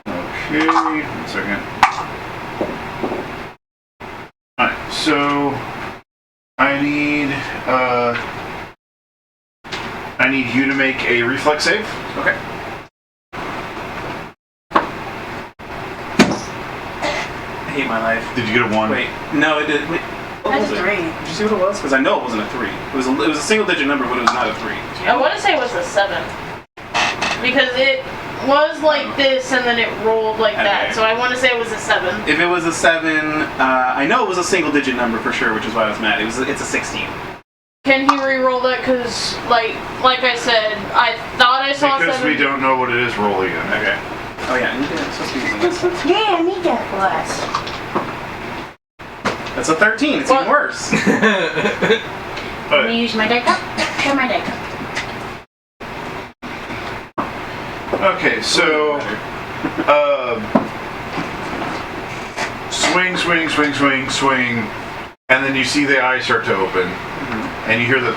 [SPEAKER 3] Okay, 1 second. Alright, so I need you to make a reflex save.
[SPEAKER 4] Okay. I hate my life.
[SPEAKER 3] Did you get a 1?
[SPEAKER 4] Wait, no, it did. Wait, what
[SPEAKER 1] That's
[SPEAKER 4] was
[SPEAKER 1] a
[SPEAKER 4] it?
[SPEAKER 1] 3.
[SPEAKER 4] Did you see what it was? Because I know it wasn't a 3. It was a single digit number, but it was not a 3.
[SPEAKER 2] I want to say it was a 7. Because it was like this and then it rolled like that.
[SPEAKER 4] Okay.
[SPEAKER 2] So I want to say it was a 7.
[SPEAKER 4] If it was a 7, I know it was a single digit number for sure, which is why I was mad. It's a 16.
[SPEAKER 2] Can he re-roll that? Because, like I said, I thought I saw
[SPEAKER 3] Because
[SPEAKER 2] 7.
[SPEAKER 3] we don't know what it is rolling in.
[SPEAKER 4] Okay. Oh yeah, I'm supposed to be using this.
[SPEAKER 1] Yeah, I need that glass.
[SPEAKER 4] That's a 13. It's even worse.
[SPEAKER 1] Let me use my deck up. Show my deck up.
[SPEAKER 3] Okay, so swing, and then you see the eyes start to open, and you hear the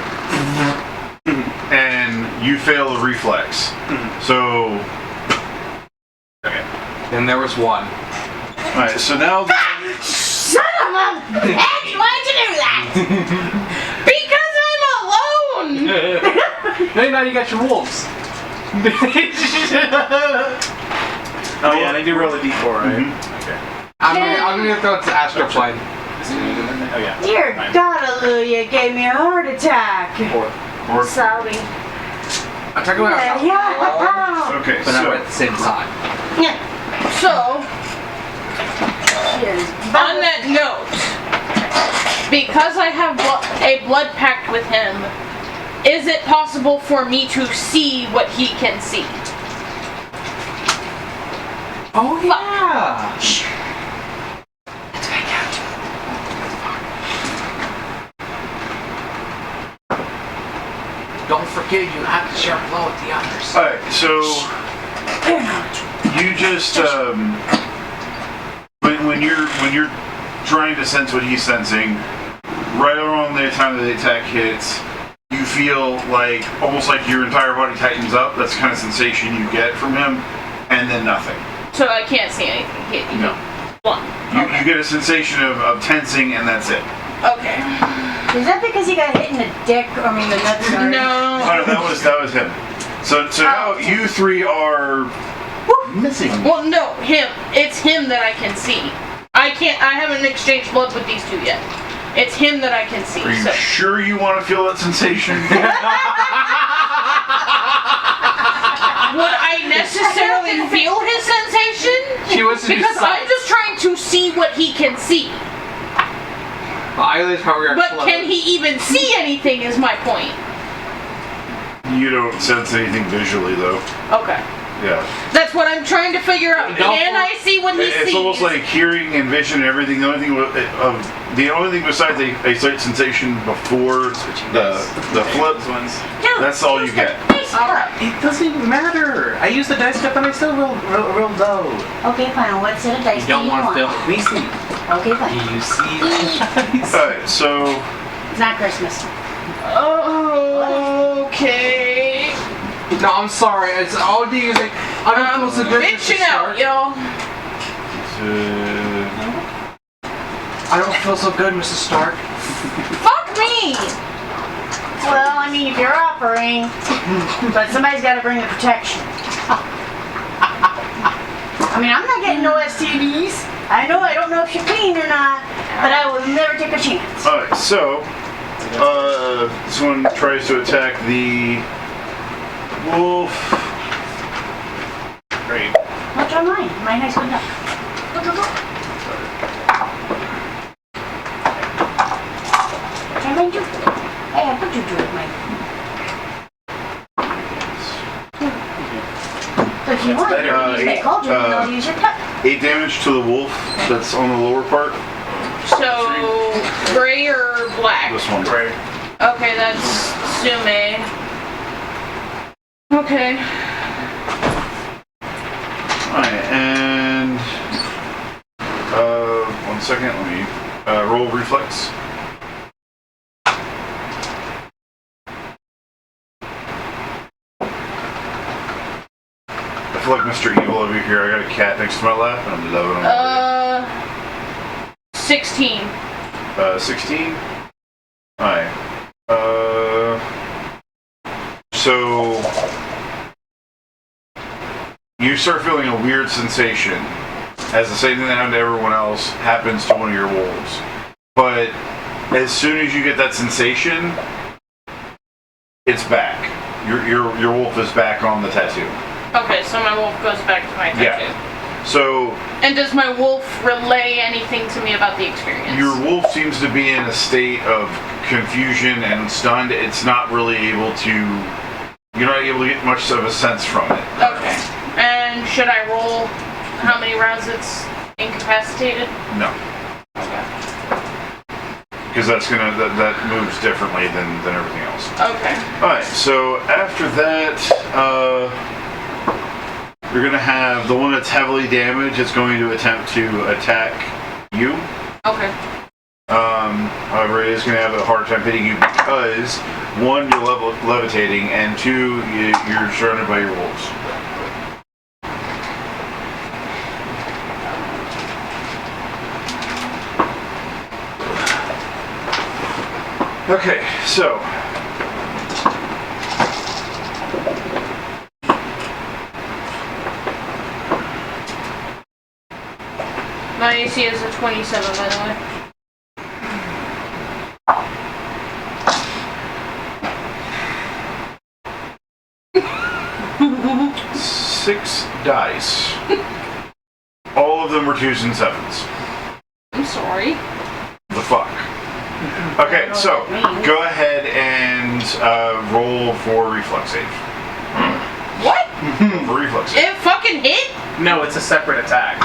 [SPEAKER 3] and you fail the reflex. So
[SPEAKER 4] Okay.
[SPEAKER 6] And there was one.
[SPEAKER 3] alright, so now
[SPEAKER 1] Son of a bitch! Why'd you do that?
[SPEAKER 2] Because I'm alone!
[SPEAKER 6] Now you got your wolves.
[SPEAKER 4] Oh yeah, and I do roll a d4, right? Okay.
[SPEAKER 6] I'm gonna throw it to Astro Plane.
[SPEAKER 4] Oh yeah.
[SPEAKER 1] Dear
[SPEAKER 4] Fine.
[SPEAKER 1] God, Aleluia gave me a heart attack.
[SPEAKER 4] 4.
[SPEAKER 1] Sorry.
[SPEAKER 6] I'm talking about
[SPEAKER 1] Yeah.
[SPEAKER 3] okay,
[SPEAKER 6] but not
[SPEAKER 3] so
[SPEAKER 6] at the same time.
[SPEAKER 2] So,
[SPEAKER 1] Cheers.
[SPEAKER 2] on that note, because I have a blood pact with him, is it possible for me to see what he can see?
[SPEAKER 6] Oh yeah. Don't forget you have to share a blow with the others.
[SPEAKER 3] alright, so you just when you're trying to sense what he's sensing, right around the time that the attack hits, you feel like almost like your entire body tightens up. That's the kind of sensation you get from him, and then nothing.
[SPEAKER 2] So I can't see anything.
[SPEAKER 3] No. You get a sensation of tensing, and that's it.
[SPEAKER 2] Okay.
[SPEAKER 1] Is that because he got hit in the dick? I mean, the nuts? Sorry.
[SPEAKER 2] No.
[SPEAKER 3] Oh, no, that was him. So now you three are missing.
[SPEAKER 2] Well, no, him. It's him that I can see. I haven't exchanged blood with these two yet. It's him that I can see.
[SPEAKER 3] Are you
[SPEAKER 2] So.
[SPEAKER 3] sure you want to feel that sensation?
[SPEAKER 2] Would I necessarily feel his sensation?
[SPEAKER 6] She wants to do
[SPEAKER 2] Because I'm
[SPEAKER 6] science.
[SPEAKER 2] just trying to see what he can see.
[SPEAKER 6] Well, I realize how we are
[SPEAKER 2] But
[SPEAKER 6] close.
[SPEAKER 2] can he even see anything is my point.
[SPEAKER 3] You don't sense anything visually, though.
[SPEAKER 2] Okay.
[SPEAKER 3] Yeah.
[SPEAKER 2] That's what I'm trying to figure out. Can I see what he sees?
[SPEAKER 3] It's almost like hearing and vision and everything. The only thing besides a slight sensation before the flip, that's all you get.
[SPEAKER 4] It doesn't matter. I use the dice cup and I still roll low.
[SPEAKER 1] Okay, fine. What set of dice do you
[SPEAKER 6] Don't want
[SPEAKER 1] want?
[SPEAKER 6] to feel.
[SPEAKER 4] We see.
[SPEAKER 1] Okay, fine.
[SPEAKER 6] You see.
[SPEAKER 3] Alright, so
[SPEAKER 1] It's not Christmas.
[SPEAKER 2] Oh, okay.
[SPEAKER 6] No, I'm sorry. It's all the music. I don't feel so good.
[SPEAKER 2] Bitching out, y'all.
[SPEAKER 6] I don't feel so good, Mrs. Stark.
[SPEAKER 2] Fuck me.
[SPEAKER 1] Well, I mean, if you're offering, but somebody's got to bring the protection. I mean, I'm not getting no STDs. I don't know if you're clean or not, but I will never take a chance.
[SPEAKER 3] alright, so this one tries to attack the wolf. Great.
[SPEAKER 1] What's on mine? Mine has good luck. Go, go, go. Try mine too. Hey, I put you to it, Mike. So if you want, you can use that cauldron and I'll use your cup.
[SPEAKER 3] 8 damage to the wolf that's on the lower part.
[SPEAKER 2] So, gray or black?
[SPEAKER 3] This one.
[SPEAKER 4] Right.
[SPEAKER 2] Okay, that's Sume. Okay.
[SPEAKER 3] Alright, and 1 second, let me roll reflex. I feel like Mr. Evil over here. I got a cat next to my lap and I'm loving him.
[SPEAKER 2] 16.
[SPEAKER 3] 16. Alright. So you start feeling a weird sensation as the same thing that happened to everyone else happens to one of your wolves. But as soon as you get that sensation, it's back. Your wolf is back on the tattoo.
[SPEAKER 2] Okay, so my wolf goes back to my tattoo.
[SPEAKER 3] Yeah. So
[SPEAKER 2] And does my wolf relay anything to me about the experience?
[SPEAKER 3] your wolf seems to be in a state of confusion and stunned. It's not really able to. You're not able to get much of a sense from it.
[SPEAKER 2] Okay. And should I roll how many rounds it's incapacitated?
[SPEAKER 3] No,
[SPEAKER 2] Okay.
[SPEAKER 3] because that moves differently than everything else.
[SPEAKER 2] Okay.
[SPEAKER 3] All right. So after that, you're gonna have the one that's heavily damaged. Is going to attempt to attack you.
[SPEAKER 2] Okay.
[SPEAKER 3] However, it is going to have a hard time hitting you because 1, you're levitating, and 2, you're surrounded by your wolves. Okay, so
[SPEAKER 2] My AC is a 27, by the way.
[SPEAKER 3] six dice. All of them were 2s and 7s.
[SPEAKER 2] I'm sorry.
[SPEAKER 3] The fuck? Okay, so go ahead and roll for reflex save.
[SPEAKER 2] What?
[SPEAKER 3] For reflex save.
[SPEAKER 2] It fucking hit?
[SPEAKER 4] No, it's a separate attack.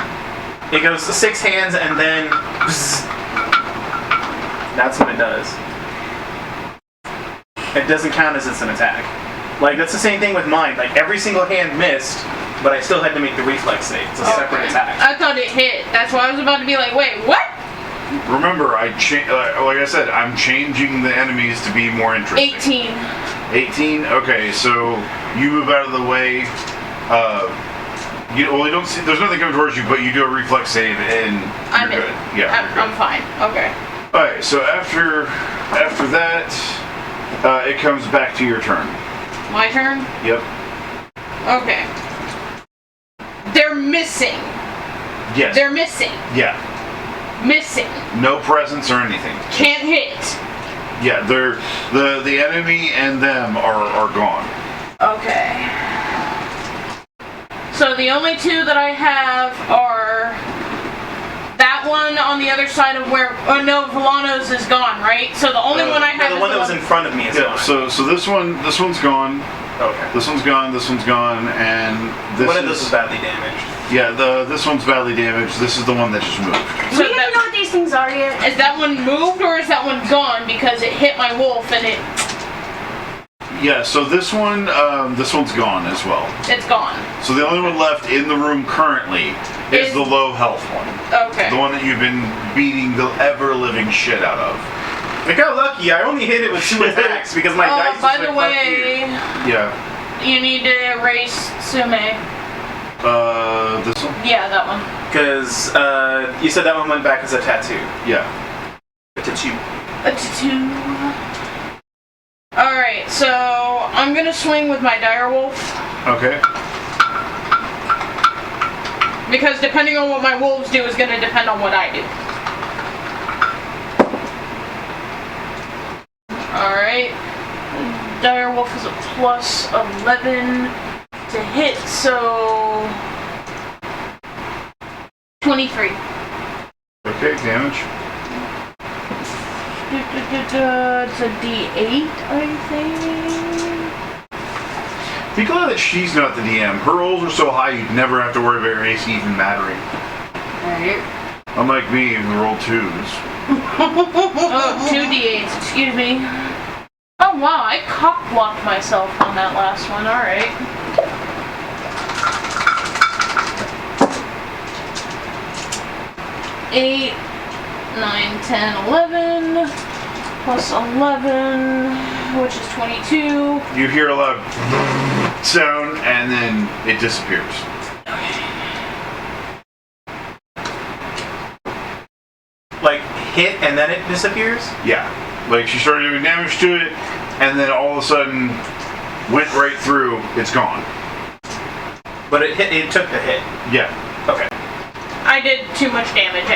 [SPEAKER 4] It goes to 6 hands and then. Bzz. That's what it does. It doesn't count as it's an attack. Like, that's the same thing with mine. Like, every single hand missed, but I still had to make the reflex save. It's a separate attack.
[SPEAKER 2] I thought it hit. That's why I was about to be like, wait, what?
[SPEAKER 3] Remember, like I said, I'm changing the enemies to be more interesting.
[SPEAKER 2] 18.
[SPEAKER 3] 18? Okay, so you move out of the way. You don't see. There's nothing coming towards you, but you do a reflex save, and
[SPEAKER 2] I'm
[SPEAKER 3] you're
[SPEAKER 2] in.
[SPEAKER 3] good. Yeah, you're good.
[SPEAKER 2] I'm fine. Okay.
[SPEAKER 3] All right. So after that, it comes back to your turn.
[SPEAKER 2] My turn?
[SPEAKER 3] Yep.
[SPEAKER 2] Okay. They're missing.
[SPEAKER 3] Yes.
[SPEAKER 2] They're missing.
[SPEAKER 3] Yeah.
[SPEAKER 2] Missing.
[SPEAKER 3] No presence or anything.
[SPEAKER 2] Can't hit.
[SPEAKER 3] Yeah. They're the enemy and them are gone.
[SPEAKER 2] Okay. So the only two that I have are that one on the other other side of where. Oh no, Volano's is gone, right? So the only one I have
[SPEAKER 4] the
[SPEAKER 2] is
[SPEAKER 4] one that was in front of me is
[SPEAKER 3] Yeah.
[SPEAKER 4] gone.
[SPEAKER 3] So this one's gone.
[SPEAKER 4] Okay.
[SPEAKER 3] This one's gone. This one's gone, and this
[SPEAKER 4] One of those is badly damaged.
[SPEAKER 3] Yeah, this one's badly damaged. This is the one that just moved.
[SPEAKER 1] Do we even know what these things are yet?
[SPEAKER 2] Is that one moved or is that one gone because it hit my wolf and
[SPEAKER 3] Yeah, so this one's gone as well.
[SPEAKER 2] it's gone?
[SPEAKER 3] So the only one left in the room currently is the low health one.
[SPEAKER 2] Okay.
[SPEAKER 3] The one that you've been beating the ever living shit out of.
[SPEAKER 4] Look how lucky! I only hit it with 2 attacks because my dice.
[SPEAKER 2] By
[SPEAKER 4] was
[SPEAKER 2] the
[SPEAKER 4] like,
[SPEAKER 2] way,
[SPEAKER 3] Yeah.
[SPEAKER 2] you need to erase Sume.
[SPEAKER 3] This one?
[SPEAKER 2] Yeah, that one.
[SPEAKER 4] Because you said that one went back as a tattoo.
[SPEAKER 3] Yeah.
[SPEAKER 4] A tattoo.
[SPEAKER 2] A tattoo. Alright, so I'm gonna swing with my direwolf.
[SPEAKER 3] Okay.
[SPEAKER 2] Because depending on what my wolves do is gonna depend on what I do. Alright. Direwolf is a plus 11 to hit, so 23.
[SPEAKER 3] Okay, damage.
[SPEAKER 2] It's a D8, I think.
[SPEAKER 3] Be glad that she's not the DM. Her rolls are so high you'd never have to worry about your AC even mattering.
[SPEAKER 1] Alright.
[SPEAKER 3] Unlike me, who roll 2s.
[SPEAKER 2] Oh, 2 D8s, excuse me. Oh wow, I cock blocked myself on that last one, alright. Eight, 9, 10, 11, plus 11, which is 22.
[SPEAKER 3] You hear a loud sound and then it disappears.
[SPEAKER 4] Like hit and then it disappears.
[SPEAKER 3] Yeah. Like she started doing damage to it and then all of a sudden went right through, it's gone.
[SPEAKER 4] But it hit. It took the hit.
[SPEAKER 3] Yeah.
[SPEAKER 4] Okay.
[SPEAKER 2] I did too much damage.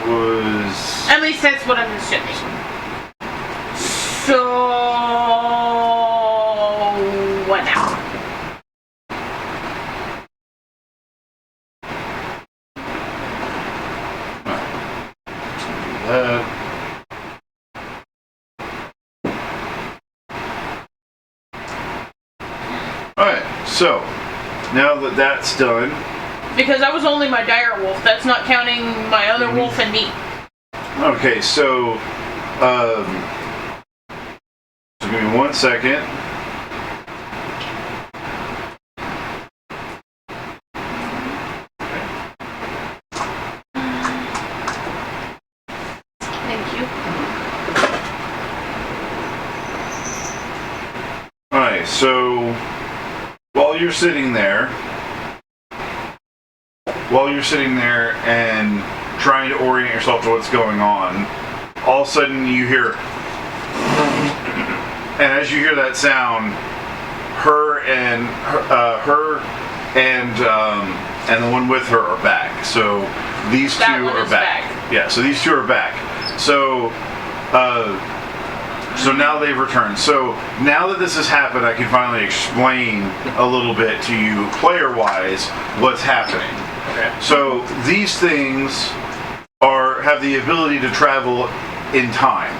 [SPEAKER 3] Was...
[SPEAKER 2] At least that's what I'm assuming. So what now?
[SPEAKER 3] Alright, so now that that's done,
[SPEAKER 2] Because that was only my dire wolf. That's not counting my other wolf and me.
[SPEAKER 3] okay, so give me 1 second.
[SPEAKER 2] Thank you.
[SPEAKER 3] Alright, so while you're sitting there and trying to orient yourself to what's going on, all of a sudden you hear, and as you hear that sound, her and the one with her are back. So these
[SPEAKER 2] That
[SPEAKER 3] two
[SPEAKER 2] one
[SPEAKER 3] are
[SPEAKER 2] is
[SPEAKER 3] back. Yeah, so these two are back. So so now they've returned. So now that this has happened, I can finally explain a little bit to you, player-wise, what's happening.
[SPEAKER 4] Okay.
[SPEAKER 3] So these things have the ability to travel in time.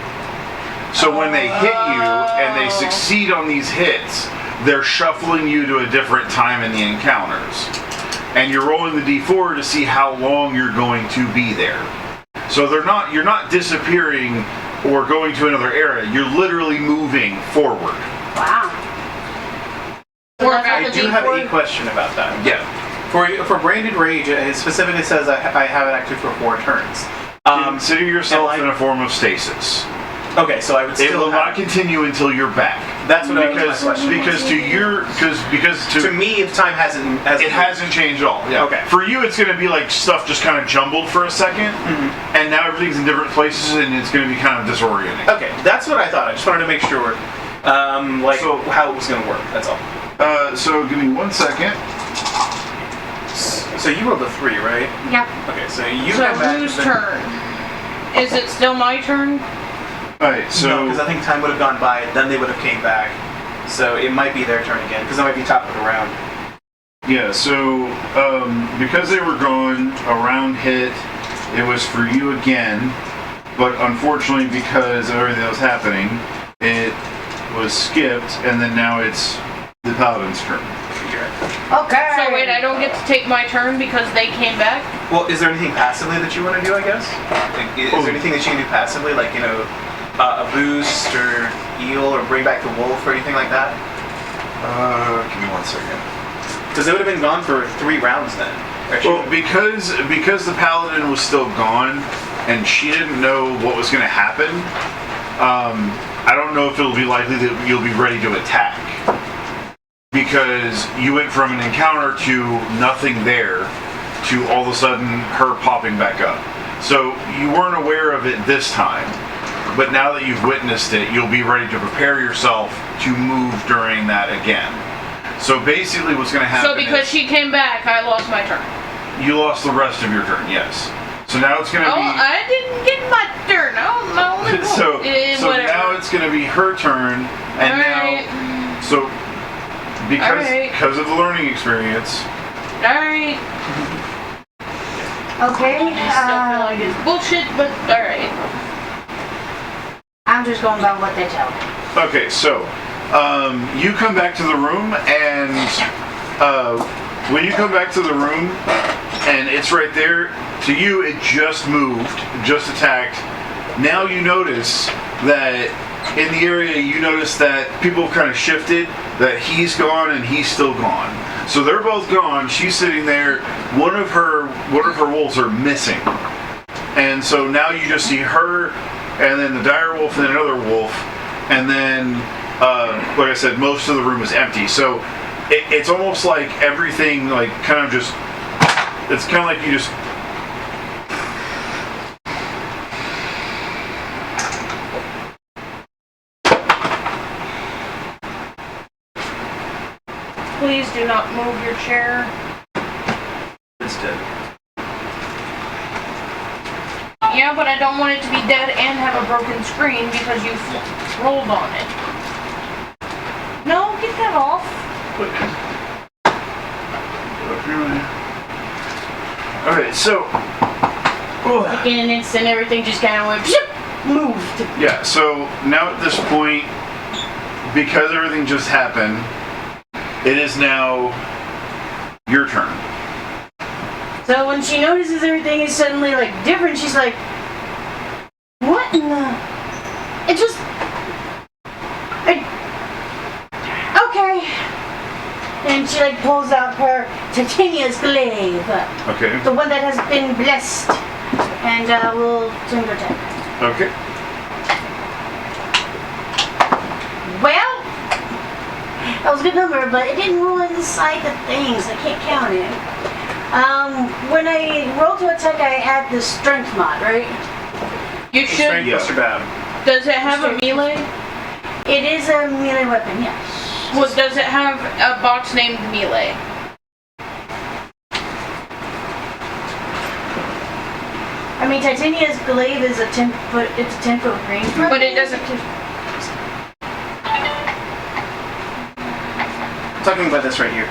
[SPEAKER 3] So when they hit you and they succeed on these hits, they're shuffling you to a different time in the encounters. And you're rolling the d4 to see how long you're going to be there. So you're not disappearing or going to another era. You're literally moving forward.
[SPEAKER 1] Wow.
[SPEAKER 4] I do have a question about that.
[SPEAKER 3] Yeah.
[SPEAKER 4] For Branded Rage, it specifically says I have it active for 4 turns.
[SPEAKER 3] Consider yourself in a form of stasis.
[SPEAKER 4] Okay, so I would
[SPEAKER 3] It
[SPEAKER 4] still
[SPEAKER 3] will not continue until you're back.
[SPEAKER 4] That's what I was my question.
[SPEAKER 3] Because
[SPEAKER 4] To me, if time hasn't
[SPEAKER 3] it hasn't changed at all. Yeah.
[SPEAKER 4] Okay.
[SPEAKER 3] For you, it's going to be like stuff just kind of jumbled for a second, and now everything's in different places, and it's going to be kind of disorienting.
[SPEAKER 4] Okay, that's what I thought. I just wanted to make sure, how it was going to work. That's all.
[SPEAKER 3] So give me 1 second.
[SPEAKER 4] So you rolled a 3, right?
[SPEAKER 1] Yeah.
[SPEAKER 4] Okay, so you
[SPEAKER 2] So
[SPEAKER 4] come back.
[SPEAKER 2] whose turn? Is it still my turn?
[SPEAKER 3] All right. So
[SPEAKER 4] No, because I think time would have gone by, then they would have came back. So it might be their turn again, because it might be top of the round.
[SPEAKER 3] Yeah, so because they were gone, a round hit, it was for you again, but unfortunately because of everything that was happening, it was skipped, and then now it's the Paladin's turn.
[SPEAKER 1] Okay.
[SPEAKER 2] So wait, I don't get to take my turn because they came back?
[SPEAKER 4] Well, is there anything passively that you want to do, I guess? Like, is there anything that you can do passively, like, you know, a boost or heal or bring back the wolf or anything like that?
[SPEAKER 3] Give me 1 second.
[SPEAKER 4] Because it would have been gone for 3 rounds then.
[SPEAKER 3] Well, because the Paladin was still gone, and she didn't know what was going to happen, I don't know if it'll be likely that you'll be ready to attack. Because you went from an encounter to nothing there, to all of a sudden her popping back up. So you weren't aware of it this time, but now that you've witnessed it, you'll be ready to prepare yourself to move during that again. So basically what's going to happen
[SPEAKER 2] So because she came back, I lost my turn.
[SPEAKER 3] you lost the rest of your turn, yes. So now it's going to
[SPEAKER 2] Oh,
[SPEAKER 3] be...
[SPEAKER 2] I didn't get my turn. Oh, no.
[SPEAKER 3] so
[SPEAKER 2] whatever.
[SPEAKER 3] now it's going to be her turn, and
[SPEAKER 2] Alright.
[SPEAKER 3] now... So because of the learning experience...
[SPEAKER 2] Alright.
[SPEAKER 1] Okay.
[SPEAKER 2] I still feel like it's bullshit, but alright.
[SPEAKER 1] I'm just going by what they tell me.
[SPEAKER 3] Okay, so you come back to the room, and when you come back to the room, and it's right there, to you it just moved, just attacked. Now you notice that in the area, you notice that people have kind of shifted, that he's gone and he's still gone. So they're both gone. She's sitting there. One of her wolves are missing, and so now you just see her, and then the dire wolf, and then another wolf, and then, like I said, most of the room is empty. So it's almost like everything, like, kind of just. It's kind of like you just.
[SPEAKER 2] Please do not move your chair.
[SPEAKER 3] It's dead.
[SPEAKER 2] Yeah, but I don't want it to be dead and have a broken screen because you rolled on it. No, get that off.
[SPEAKER 3] Okay, so.
[SPEAKER 1] Like in an instant, everything just kind of went moved.
[SPEAKER 3] Yeah, so now at this point, because everything just happened, it is now your turn.
[SPEAKER 1] So when she notices everything is suddenly like different, she's like, "What in the? It just, okay." And she like pulls out her Titania's glaive,
[SPEAKER 3] Okay.
[SPEAKER 1] the one that has been blessed, and will send her attack.
[SPEAKER 3] Okay.
[SPEAKER 1] Well, that was a good number, but it didn't roll inside the things. I can't count it. When I roll to attack, I add the strength mod, right?
[SPEAKER 2] You should.
[SPEAKER 4] Strength plus your bad.
[SPEAKER 2] Does it have a melee?
[SPEAKER 1] It is a melee weapon, yes.
[SPEAKER 2] Well, does it have a box named melee?
[SPEAKER 1] I mean, Titania's glaive is a 10-foot. It's a 10-foot range.
[SPEAKER 2] But it doesn't.
[SPEAKER 4] I'm talking about this right here.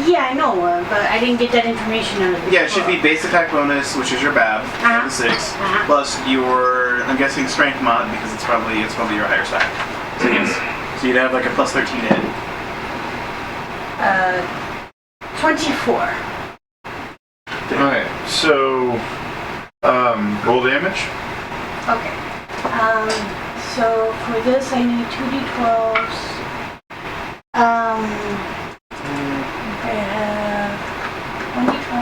[SPEAKER 1] Yeah, I know, but I didn't get that information out of it.
[SPEAKER 4] Yeah, it should be base attack bonus, which is your BAB,
[SPEAKER 1] Uh-huh.
[SPEAKER 4] 6,
[SPEAKER 1] Uh-huh.
[SPEAKER 4] plus your, I'm guessing, strength mod, because it's probably your higher stack. So yes, so you'd have like a plus 13 hit.
[SPEAKER 1] 24.
[SPEAKER 3] Alright, so roll damage.
[SPEAKER 1] Okay. So for this, I need 2d12s. I have 1d12,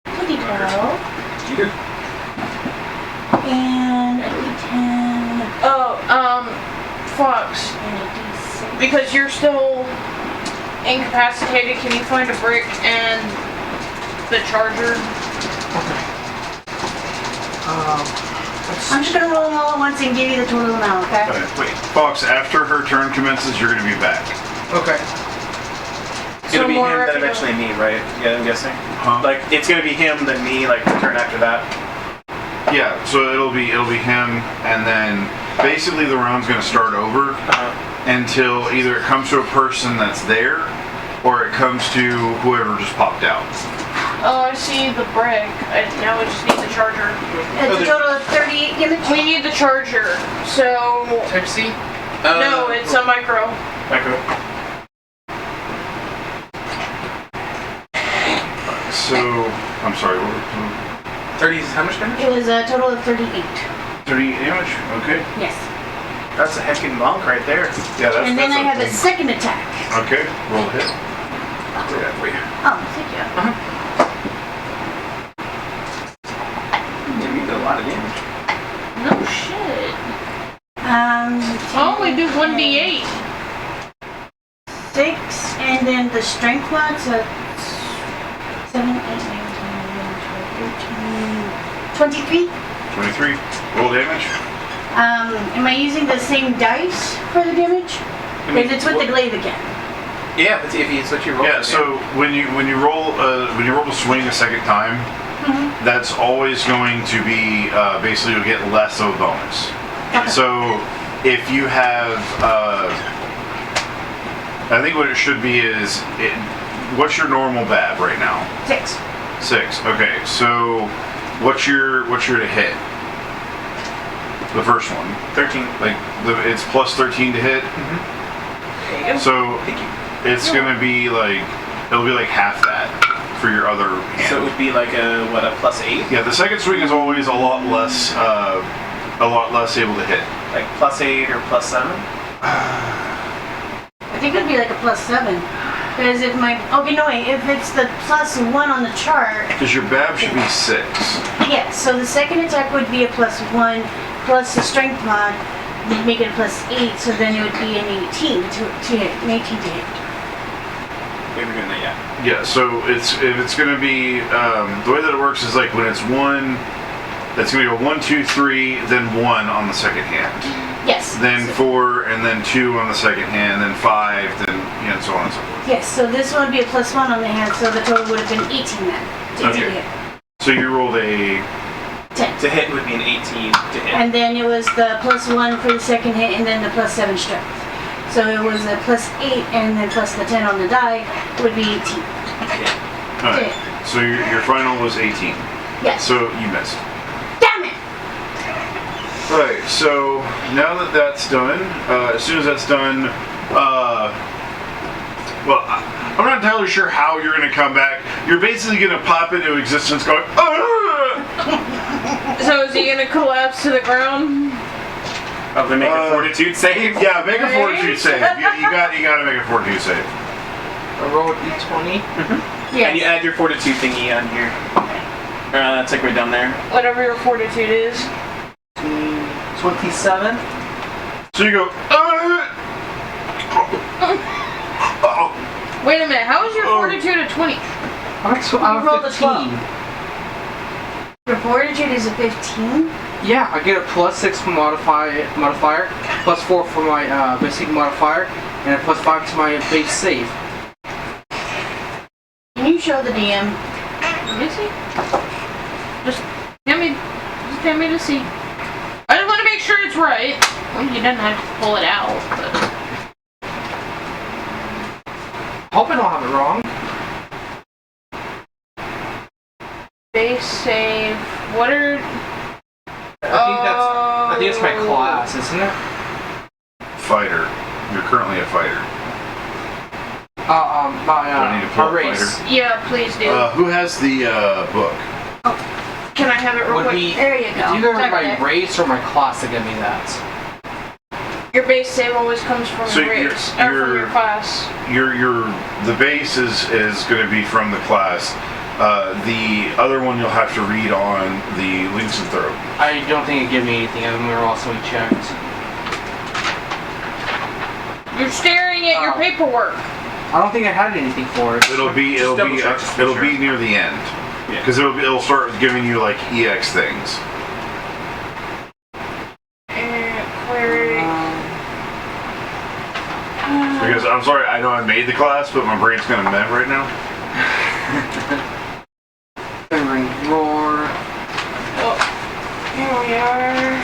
[SPEAKER 1] 2d12, and a d10,
[SPEAKER 2] Oh, Fox.
[SPEAKER 1] and a d6.
[SPEAKER 2] Because you're still incapacitated, can you find a brick and the charger?
[SPEAKER 1] I'm just gonna roll them all at once and give you the total amount, okay?
[SPEAKER 3] Alright, wait. Fox, after her turn commences, you're going to be back.
[SPEAKER 6] Okay.
[SPEAKER 4] It's gonna be
[SPEAKER 2] more
[SPEAKER 4] him, then
[SPEAKER 2] reputable.
[SPEAKER 4] eventually me, right? Yeah, I'm guessing.
[SPEAKER 3] Huh?
[SPEAKER 4] Like, it's gonna be him, then me, like, the turn after that.
[SPEAKER 3] Yeah, so it'll be him, and then basically the round's going to start over until either it comes to a person that's there, or it comes to whoever just popped out.
[SPEAKER 2] Oh, I see the brick. Now we just need the charger.
[SPEAKER 1] It's a total of 38 damage.
[SPEAKER 2] We need the charger. So
[SPEAKER 6] Type C?
[SPEAKER 2] no, it's a micro.
[SPEAKER 4] Micro.
[SPEAKER 3] So, I'm sorry, what was
[SPEAKER 4] 30 is how much damage?
[SPEAKER 1] It was a total of 38.
[SPEAKER 3] 38 damage? Okay.
[SPEAKER 1] Yes.
[SPEAKER 4] That's a heckin' bonk right there.
[SPEAKER 3] Yeah, that's
[SPEAKER 1] And then
[SPEAKER 3] that's
[SPEAKER 1] I have a second attack.
[SPEAKER 3] Okay, roll a hit.
[SPEAKER 4] I'll do that for you.
[SPEAKER 1] Oh, thank you.
[SPEAKER 4] You did a lot of damage.
[SPEAKER 2] No shit. I only do 1d8.
[SPEAKER 1] 6, and then the strength mod, so 7, 8, 9, 10, 11, 12, 13, 23.
[SPEAKER 3] 23. Roll damage.
[SPEAKER 1] Am I using the same dice for the damage? Because it's with the glaive again.
[SPEAKER 4] Yeah, but if it's what you roll.
[SPEAKER 3] Yeah, so when you roll to swing a second time, that's always going to be basically you'll get less of a bonus.
[SPEAKER 1] Okay.
[SPEAKER 3] So if you have, I think what it should be is, what's your normal BAB right now?
[SPEAKER 1] 6.
[SPEAKER 3] 6. Okay, so what's your to hit? The first one,
[SPEAKER 4] 13.
[SPEAKER 3] like it's plus 13 to hit. So
[SPEAKER 4] Thank you.
[SPEAKER 3] it's gonna be like it'll be like half that for your other hand.
[SPEAKER 4] So it would be like a plus 8?
[SPEAKER 3] Yeah, the second swing is always a lot less able to hit.
[SPEAKER 4] Like plus 8 or plus 7?
[SPEAKER 1] I think it'd be like a plus 7. Because if if it's the plus 1 on the chart,
[SPEAKER 3] Because your BAB should be 6.
[SPEAKER 1] yes, so the second attack would be a plus 1, plus the strength mod would make it a plus 8, so then it would be an 18 to hit, an 18 to hit.
[SPEAKER 4] We were doing that, yeah.
[SPEAKER 3] Yeah, so it's gonna be the way that it works is like when it's 1, that's gonna be a 1, 2, 3, then 1 on the second hand.
[SPEAKER 1] Yes.
[SPEAKER 3] Then 4, and then 2 on the second hand, then 5, then and so on and so forth.
[SPEAKER 1] Yes, so this one would be a plus 1 on the hand, so the total would have been 18 then. To
[SPEAKER 3] Okay.
[SPEAKER 1] hit.
[SPEAKER 3] So you rolled a
[SPEAKER 1] 10.
[SPEAKER 4] To hit would be an 18 to hit.
[SPEAKER 1] And then it was the plus 1 for the second hit, and then the plus 7 strength. So it was a plus 8, and then plus the 10 on the die would be 18.
[SPEAKER 3] all right. So your final was 18.
[SPEAKER 1] Yes.
[SPEAKER 3] So you missed.
[SPEAKER 1] Damn it!
[SPEAKER 3] Right, so now that that's done, as soon as that's done, I'm not entirely sure how you're going to come back. You're basically going to pop into existence going,
[SPEAKER 2] So is he gonna collapse to the ground?
[SPEAKER 4] Oh, they make a fortitude save?
[SPEAKER 3] yeah, make a fortitude save. You got to make a fortitude save.
[SPEAKER 6] I rolled D20.
[SPEAKER 1] Yes.
[SPEAKER 4] And you add your fortitude thingy on here. It's like right down there.
[SPEAKER 2] Whatever your fortitude is.
[SPEAKER 6] 27.
[SPEAKER 3] So you go,
[SPEAKER 2] Wait a minute, how is your fortitude a 20?
[SPEAKER 6] I'm
[SPEAKER 1] rolled a
[SPEAKER 6] 15.
[SPEAKER 1] Your fortitude is a 15?
[SPEAKER 6] Yeah, I get a plus 6 modifier, plus 4 for my basic modifier, and a plus 5 to my base save.
[SPEAKER 1] Can you show the DM?
[SPEAKER 2] Is he? Just get me to see. I just want to make sure it's right. Well, you didn't have to pull it out, but...
[SPEAKER 6] Hope I don't have it wrong.
[SPEAKER 2] Base save. What are...
[SPEAKER 6] I think it's my class, isn't it?
[SPEAKER 3] fighter. You're currently a fighter. Do I need to pull
[SPEAKER 6] my
[SPEAKER 3] up
[SPEAKER 6] race.
[SPEAKER 3] fighter?
[SPEAKER 2] Yeah, please do.
[SPEAKER 3] Who has the book?
[SPEAKER 2] Can I have it real
[SPEAKER 6] Would
[SPEAKER 2] quick?
[SPEAKER 6] be
[SPEAKER 1] There you go.
[SPEAKER 6] either
[SPEAKER 2] Check
[SPEAKER 6] my
[SPEAKER 2] it.
[SPEAKER 6] race or my class that give me that.
[SPEAKER 2] Your base save always comes from
[SPEAKER 3] So
[SPEAKER 2] your race, or from your class.
[SPEAKER 3] The base is going to be from the class. The other one you'll have to read on the links and throw.
[SPEAKER 6] I don't think it gave me anything, and we were also checked.
[SPEAKER 2] You're staring at your paperwork.
[SPEAKER 6] I don't think I had anything for it.
[SPEAKER 3] It'll be near the end because it'll start giving you like EX things. Because I'm sorry, I know I made the class, but my brain's kind of mad right now.
[SPEAKER 6] Ring roar.
[SPEAKER 2] Oh, here we are.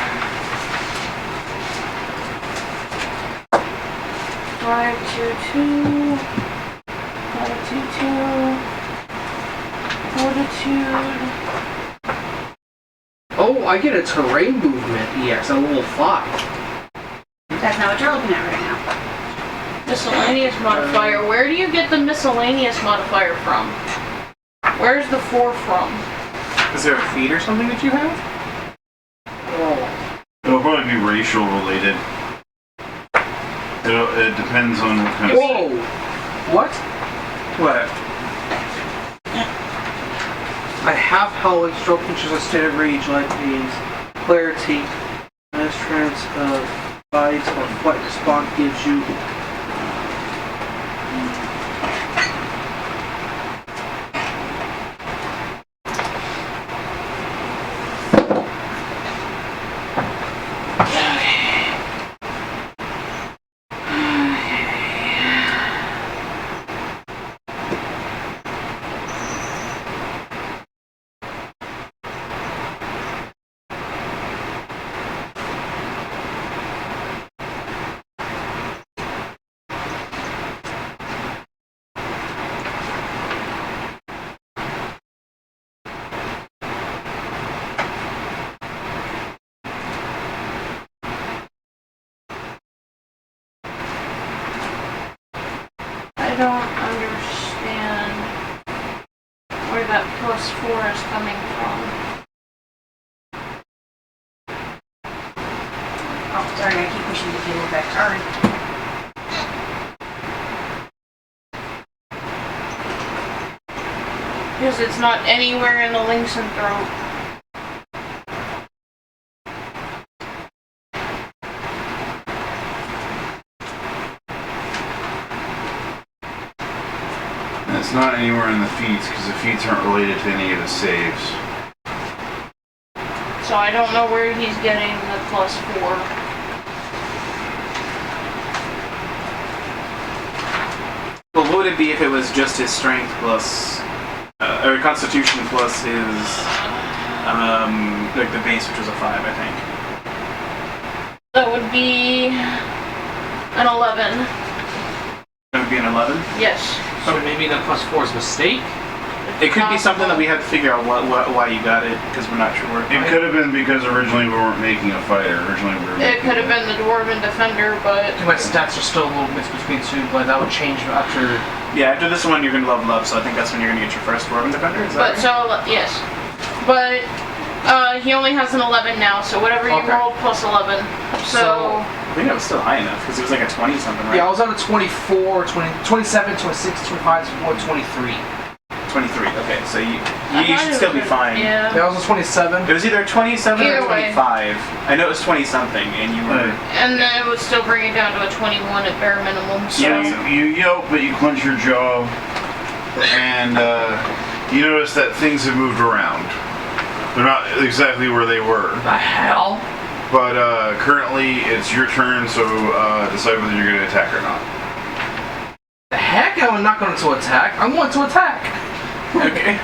[SPEAKER 2] 522. Fortitude.
[SPEAKER 6] Oh, I get a terrain movement EX on level 5.
[SPEAKER 1] That's not what you're looking at right now.
[SPEAKER 2] Miscellaneous modifier. Where do you get the miscellaneous modifier from? Where's the 4 from?
[SPEAKER 4] Is there a feat or something that you have?
[SPEAKER 6] Oh.
[SPEAKER 3] It'll probably be racial related. It depends on what kind of...
[SPEAKER 6] Whoa! What?
[SPEAKER 4] What?
[SPEAKER 6] I have howling stroke features a state of rage, life pains, clarity, as trance of fight or flight response gives you.
[SPEAKER 2] I don't understand where that +4 is coming from.
[SPEAKER 1] Oh, sorry, I keep pushing the table back. Sorry.
[SPEAKER 2] Because it's not anywhere in the links and throat.
[SPEAKER 3] And it's not anywhere in the feats, because the feats aren't related to any of the saves.
[SPEAKER 2] So I don't know where he's getting the +4.
[SPEAKER 4] Well, what would it be if it was just his strength plus, or constitution plus his, like the base, which was a 5, I think.
[SPEAKER 2] That would be an 11.
[SPEAKER 4] That would be an 11?
[SPEAKER 2] Yes.
[SPEAKER 6] So maybe the +4 is a mistake?
[SPEAKER 4] It could be something that we have to figure out why you got it, because we're not sure.
[SPEAKER 3] It could have been because originally we weren't making a fighter. Originally we were
[SPEAKER 2] It
[SPEAKER 3] making
[SPEAKER 2] could have been the Dwarven Defender, but...
[SPEAKER 6] My stats are still a little mixed between two, but that would change after...
[SPEAKER 4] Yeah, after this one you're going to level up, so I think that's when you're going to get your first Dwarven Defender, is that
[SPEAKER 2] But
[SPEAKER 4] right?
[SPEAKER 2] so, yes. But he only has an 11 now, so whatever you
[SPEAKER 6] Okay.
[SPEAKER 2] rolled plus 11. So
[SPEAKER 4] I think that was still high enough, because it was like a 20 something, right?
[SPEAKER 6] Yeah, I was on a 24, 20, 27, 26, 25, 24, 23.
[SPEAKER 4] 23, okay, so you
[SPEAKER 2] I
[SPEAKER 4] should
[SPEAKER 2] thought it
[SPEAKER 4] still be
[SPEAKER 2] was-
[SPEAKER 4] fine.
[SPEAKER 2] Yeah.
[SPEAKER 6] Yeah, I was on 27.
[SPEAKER 4] It was either 27
[SPEAKER 2] Either
[SPEAKER 4] or
[SPEAKER 2] way.
[SPEAKER 4] 25. I know it was 20 something, and you were...
[SPEAKER 2] And then it would still bring it down to a 21 at bare minimum. So
[SPEAKER 3] So you yelp, but you clench your jaw, and you notice that things have moved around. They're not exactly where they were.
[SPEAKER 6] The hell?
[SPEAKER 3] But currently it's your turn, so decide whether you're going to attack or not.
[SPEAKER 6] The heck? I'm not going to attack. I'm going to attack.
[SPEAKER 4] Okay.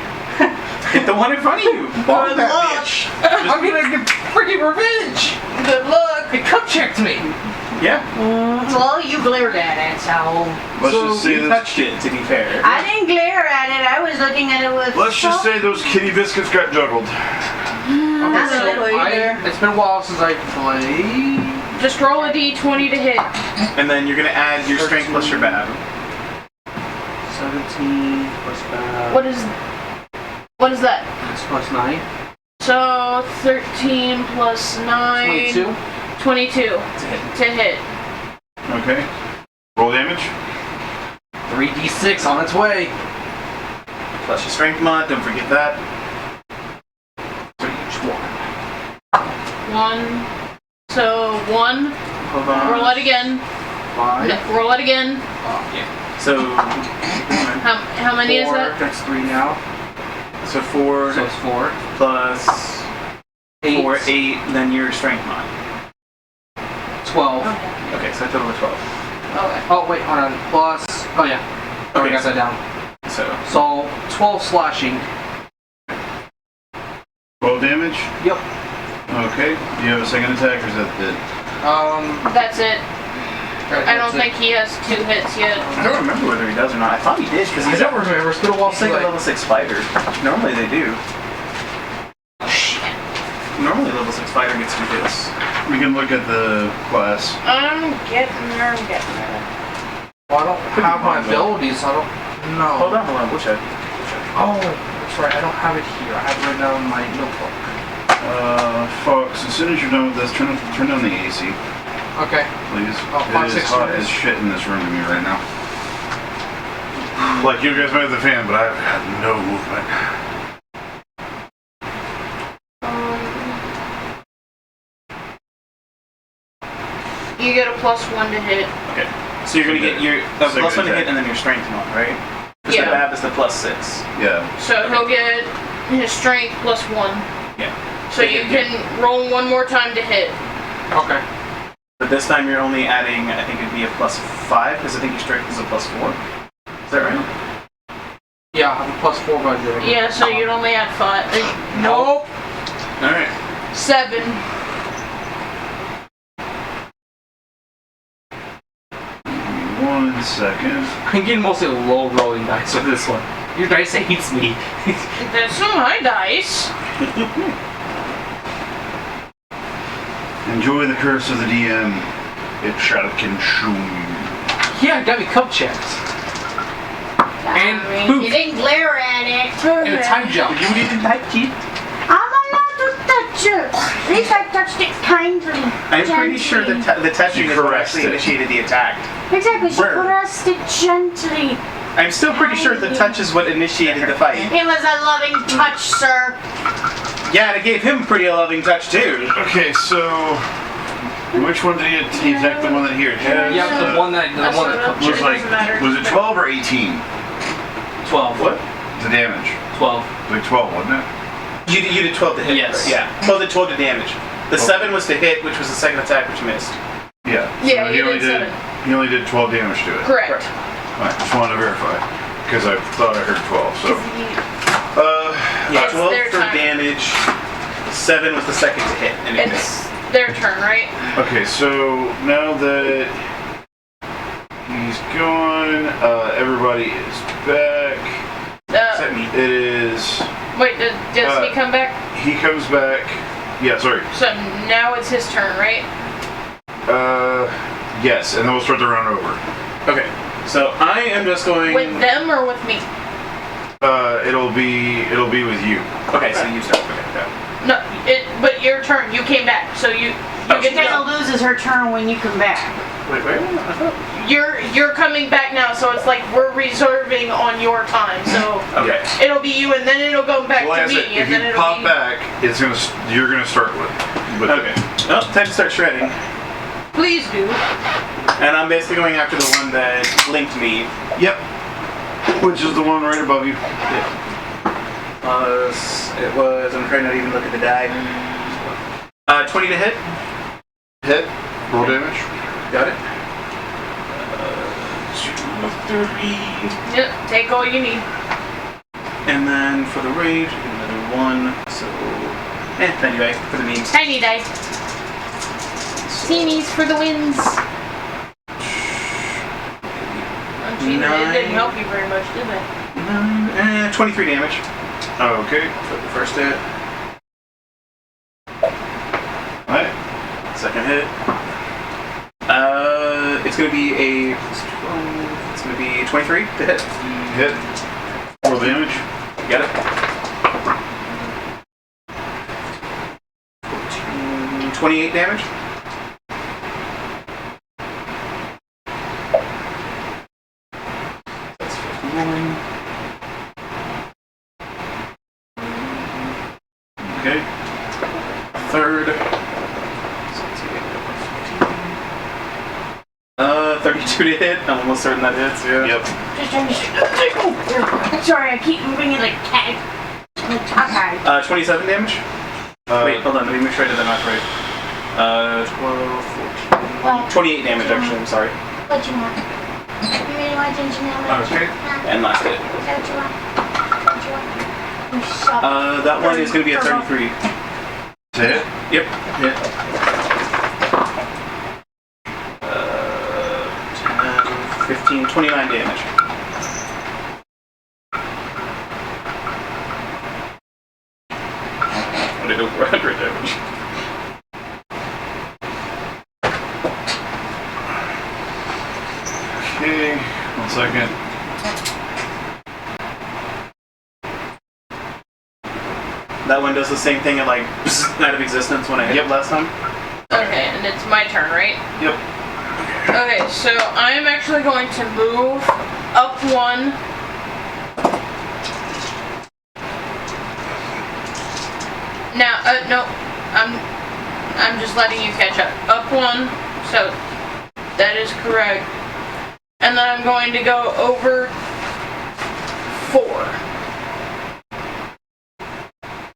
[SPEAKER 4] Hit the one in front of you. Bonk that
[SPEAKER 2] luck.
[SPEAKER 4] bitch.
[SPEAKER 6] I'm going to get freaking revenge.
[SPEAKER 2] good luck.
[SPEAKER 6] It cup checked me.
[SPEAKER 4] Yeah.
[SPEAKER 1] Well, you glared at it, so...
[SPEAKER 3] Let's
[SPEAKER 6] So
[SPEAKER 3] just say
[SPEAKER 4] You
[SPEAKER 3] this.
[SPEAKER 4] touched it, to be fair.
[SPEAKER 1] I didn't glare at it, I was looking at it with...
[SPEAKER 3] Let's just say those kitty biscuits got juggled.
[SPEAKER 6] Okay,
[SPEAKER 1] Not
[SPEAKER 6] so
[SPEAKER 1] really either.
[SPEAKER 6] it's been a while since I played.
[SPEAKER 2] Just roll a d20 to hit.
[SPEAKER 4] And then you're going to add your strength plus your bab.
[SPEAKER 6] 17 plus bad.
[SPEAKER 2] What is that?
[SPEAKER 6] That's plus 9.
[SPEAKER 2] So 13 plus 9.
[SPEAKER 6] 22.
[SPEAKER 2] 22 to hit.
[SPEAKER 3] Okay. Roll damage.
[SPEAKER 6] 3d6 on its way.
[SPEAKER 4] Plus your strength mod, don't forget that.
[SPEAKER 6] For each one.
[SPEAKER 2] 1. So 1.
[SPEAKER 4] Hold on.
[SPEAKER 2] Roll it again.
[SPEAKER 6] 5.
[SPEAKER 2] No, roll it again.
[SPEAKER 6] Yeah.
[SPEAKER 4] So,
[SPEAKER 2] How many is
[SPEAKER 6] 4,
[SPEAKER 2] that?
[SPEAKER 6] That's 3 now.
[SPEAKER 4] so 4
[SPEAKER 6] So it's 4.
[SPEAKER 4] plus
[SPEAKER 6] 8.
[SPEAKER 4] 4, 8, then your strength mod.
[SPEAKER 6] 12.
[SPEAKER 4] Okay, so a total of 12.
[SPEAKER 2] Okay.
[SPEAKER 6] Oh, wait, hold on. Plus. Oh, yeah. Oh, I
[SPEAKER 4] Okay.
[SPEAKER 6] got that down. So 12 slashing.
[SPEAKER 3] 12 damage.
[SPEAKER 6] Yep.
[SPEAKER 3] Okay. Do you have a second attack, or is that it?
[SPEAKER 2] That's it. I don't think he has 2 hits yet.
[SPEAKER 4] I don't remember whether he does or not. I thought he did because
[SPEAKER 6] I
[SPEAKER 4] he's
[SPEAKER 6] don't remember. It's been a while
[SPEAKER 4] like
[SPEAKER 6] since
[SPEAKER 4] a level 6 fighter. Normally they do.
[SPEAKER 2] Oh shit.
[SPEAKER 4] Normally level 6 fighter gets 2 hits.
[SPEAKER 3] We can look at the class.
[SPEAKER 2] I'm getting there.
[SPEAKER 6] Well, I don't have my abilities. I don't know.
[SPEAKER 4] Hold on. We'll check.
[SPEAKER 6] Oh, that's right. I don't have it here. I have it written down in my notebook.
[SPEAKER 3] Fox, as soon as you're done with this, turn down the AC,
[SPEAKER 6] Okay.
[SPEAKER 3] please.
[SPEAKER 6] Oh,
[SPEAKER 3] It is
[SPEAKER 6] 5, 6
[SPEAKER 3] hot
[SPEAKER 6] minutes.
[SPEAKER 3] as shit in this room to me right now. Like, you guys might have the fan, but I've had no movement.
[SPEAKER 2] You get a +1 to hit.
[SPEAKER 4] Okay. So you're gonna get your plus 1 to
[SPEAKER 3] attack.
[SPEAKER 4] hit and then your strength 1, right? Because
[SPEAKER 2] Yeah.
[SPEAKER 4] the BAB is the +6.
[SPEAKER 3] Yeah.
[SPEAKER 2] So he'll get his strength +1.
[SPEAKER 4] Yeah.
[SPEAKER 2] So you can roll 1 more time to hit.
[SPEAKER 6] Okay.
[SPEAKER 4] But this time you're only adding, I think it'd be a +5 because I think your strength is a +4. Is that right?
[SPEAKER 6] Yeah, I have a +4 by doing it.
[SPEAKER 2] Yeah, so you'd only add 5. Nope.
[SPEAKER 4] All right.
[SPEAKER 2] 7.
[SPEAKER 3] One second.
[SPEAKER 6] I'm getting mostly low rolling dice with this one. Your dice hates me.
[SPEAKER 2] That's my dice.
[SPEAKER 3] Enjoy the curse of the DM. It shall consume you.
[SPEAKER 6] Yeah, got me cup checks. And
[SPEAKER 1] You
[SPEAKER 6] poof.
[SPEAKER 1] didn't glare at it.
[SPEAKER 6] And a time jump.
[SPEAKER 4] You didn't type key?
[SPEAKER 1] I'm allowed to touch it. At least I touched it kindly.
[SPEAKER 4] I'm pretty sure
[SPEAKER 1] gently.
[SPEAKER 4] the touching is what
[SPEAKER 3] caressed
[SPEAKER 4] actually
[SPEAKER 3] it.
[SPEAKER 4] initiated the attack.
[SPEAKER 1] Exactly, she
[SPEAKER 4] Where?
[SPEAKER 1] caressed it gently.
[SPEAKER 4] I'm still pretty sure the touch is what initiated the fight.
[SPEAKER 1] It was a loving touch, sir.
[SPEAKER 4] Yeah, and it gave him pretty a loving touch too.
[SPEAKER 3] Okay, so which one did he attack? The one that here?
[SPEAKER 6] Yeah, the one that
[SPEAKER 2] That's
[SPEAKER 6] was
[SPEAKER 2] what
[SPEAKER 6] like
[SPEAKER 3] Was it 12 or 18?
[SPEAKER 6] 12.
[SPEAKER 4] What?
[SPEAKER 3] The damage.
[SPEAKER 6] 12.
[SPEAKER 3] Like 12, wasn't it?
[SPEAKER 4] You did 12 to hit.
[SPEAKER 6] Yes.
[SPEAKER 4] Yeah. 12 to 12 to damage. The 7 was to hit, which was the second attack, which missed.
[SPEAKER 3] Yeah.
[SPEAKER 2] Yeah,
[SPEAKER 3] So
[SPEAKER 2] he
[SPEAKER 3] only
[SPEAKER 2] did 7.
[SPEAKER 3] He only did 12 damage to it.
[SPEAKER 2] Correct.
[SPEAKER 3] Alright, just wanted to verify. Because I thought I heard 12, so.
[SPEAKER 4] Yeah,
[SPEAKER 2] It's
[SPEAKER 4] 12
[SPEAKER 2] their
[SPEAKER 4] for
[SPEAKER 2] time.
[SPEAKER 4] damage. 7 was the second to hit, and it
[SPEAKER 2] It's
[SPEAKER 4] missed.
[SPEAKER 2] their turn, right?
[SPEAKER 3] Okay, so now that he's gone, everybody is back.
[SPEAKER 4] Except me.
[SPEAKER 3] It is.
[SPEAKER 2] Wait, does he come back?
[SPEAKER 3] He comes back. Yeah, sorry.
[SPEAKER 2] So now it's his turn, right?
[SPEAKER 3] Yes, and then we'll start the round over.
[SPEAKER 4] Okay, so I am just going.
[SPEAKER 2] With them or with me?
[SPEAKER 3] It'll be with you.
[SPEAKER 4] Okay, so you start. Okay, yeah.
[SPEAKER 2] No, but your turn. You came back, so you get to
[SPEAKER 1] Jenna
[SPEAKER 2] go.
[SPEAKER 1] loses her turn when you come back.
[SPEAKER 4] Wait, wait. I thought.
[SPEAKER 2] You're coming back now, so it's like we're reserving on your time. So
[SPEAKER 4] Okay.
[SPEAKER 2] it'll be you, and then it'll go back
[SPEAKER 3] Well,
[SPEAKER 2] to
[SPEAKER 3] as
[SPEAKER 2] me,
[SPEAKER 3] if
[SPEAKER 2] and then
[SPEAKER 3] you
[SPEAKER 2] it'll
[SPEAKER 3] pop
[SPEAKER 2] be.
[SPEAKER 3] back, you're gonna start with.
[SPEAKER 4] Okay. Oh, time to start shredding.
[SPEAKER 2] Please do.
[SPEAKER 4] And I'm basically going after the one that linked me.
[SPEAKER 3] Yep. Which is the one right above you.
[SPEAKER 4] It was. I'm trying not to even look at the die. 20 to hit.
[SPEAKER 3] Hit. Roll damage.
[SPEAKER 4] Got it. 2, 3.
[SPEAKER 2] Yep. Take all you need.
[SPEAKER 4] And then for the rage, another 1. So. Anyway, for the memes.
[SPEAKER 2] Tiny dice. Teenies for the wins. Oh, gee, it
[SPEAKER 4] 9.
[SPEAKER 2] didn't help you very much, did it?
[SPEAKER 4] 23 damage
[SPEAKER 3] Okay.
[SPEAKER 4] for the first hit.
[SPEAKER 3] Alright.
[SPEAKER 4] Second hit. It's gonna be a. It's gonna be 23 to hit.
[SPEAKER 3] Hit. Roll damage.
[SPEAKER 4] Got it. 28 damage. That's 51.
[SPEAKER 3] Okay.
[SPEAKER 4] Third. 32 to hit. I'm almost certain that hits, yeah.
[SPEAKER 3] Yep.
[SPEAKER 1] Sorry, I keep moving it like cat. Okay.
[SPEAKER 4] 27 damage. Wait, hold on, let me make sure I did that math right. 12, 14, 28 damage actually, I'm sorry.
[SPEAKER 1] What you want? You really want ginger ale?
[SPEAKER 4] Okay. And last hit.
[SPEAKER 1] Is that what you want? What you want? You suck.
[SPEAKER 4] That one is going to be a 33.
[SPEAKER 3] Hit.
[SPEAKER 4] Yep. Hit. 29 damage. I did over 100 damage.
[SPEAKER 3] Okay, 1 second.
[SPEAKER 4] That one does the same thing and like out of existence when I hit it last time.
[SPEAKER 2] Okay, and it's my turn, right?
[SPEAKER 3] Yep.
[SPEAKER 2] Okay, so I'm actually going to move up 1. Now, no, I'm just letting you catch up. Up 1, so that is correct. And then I'm going to go over 4.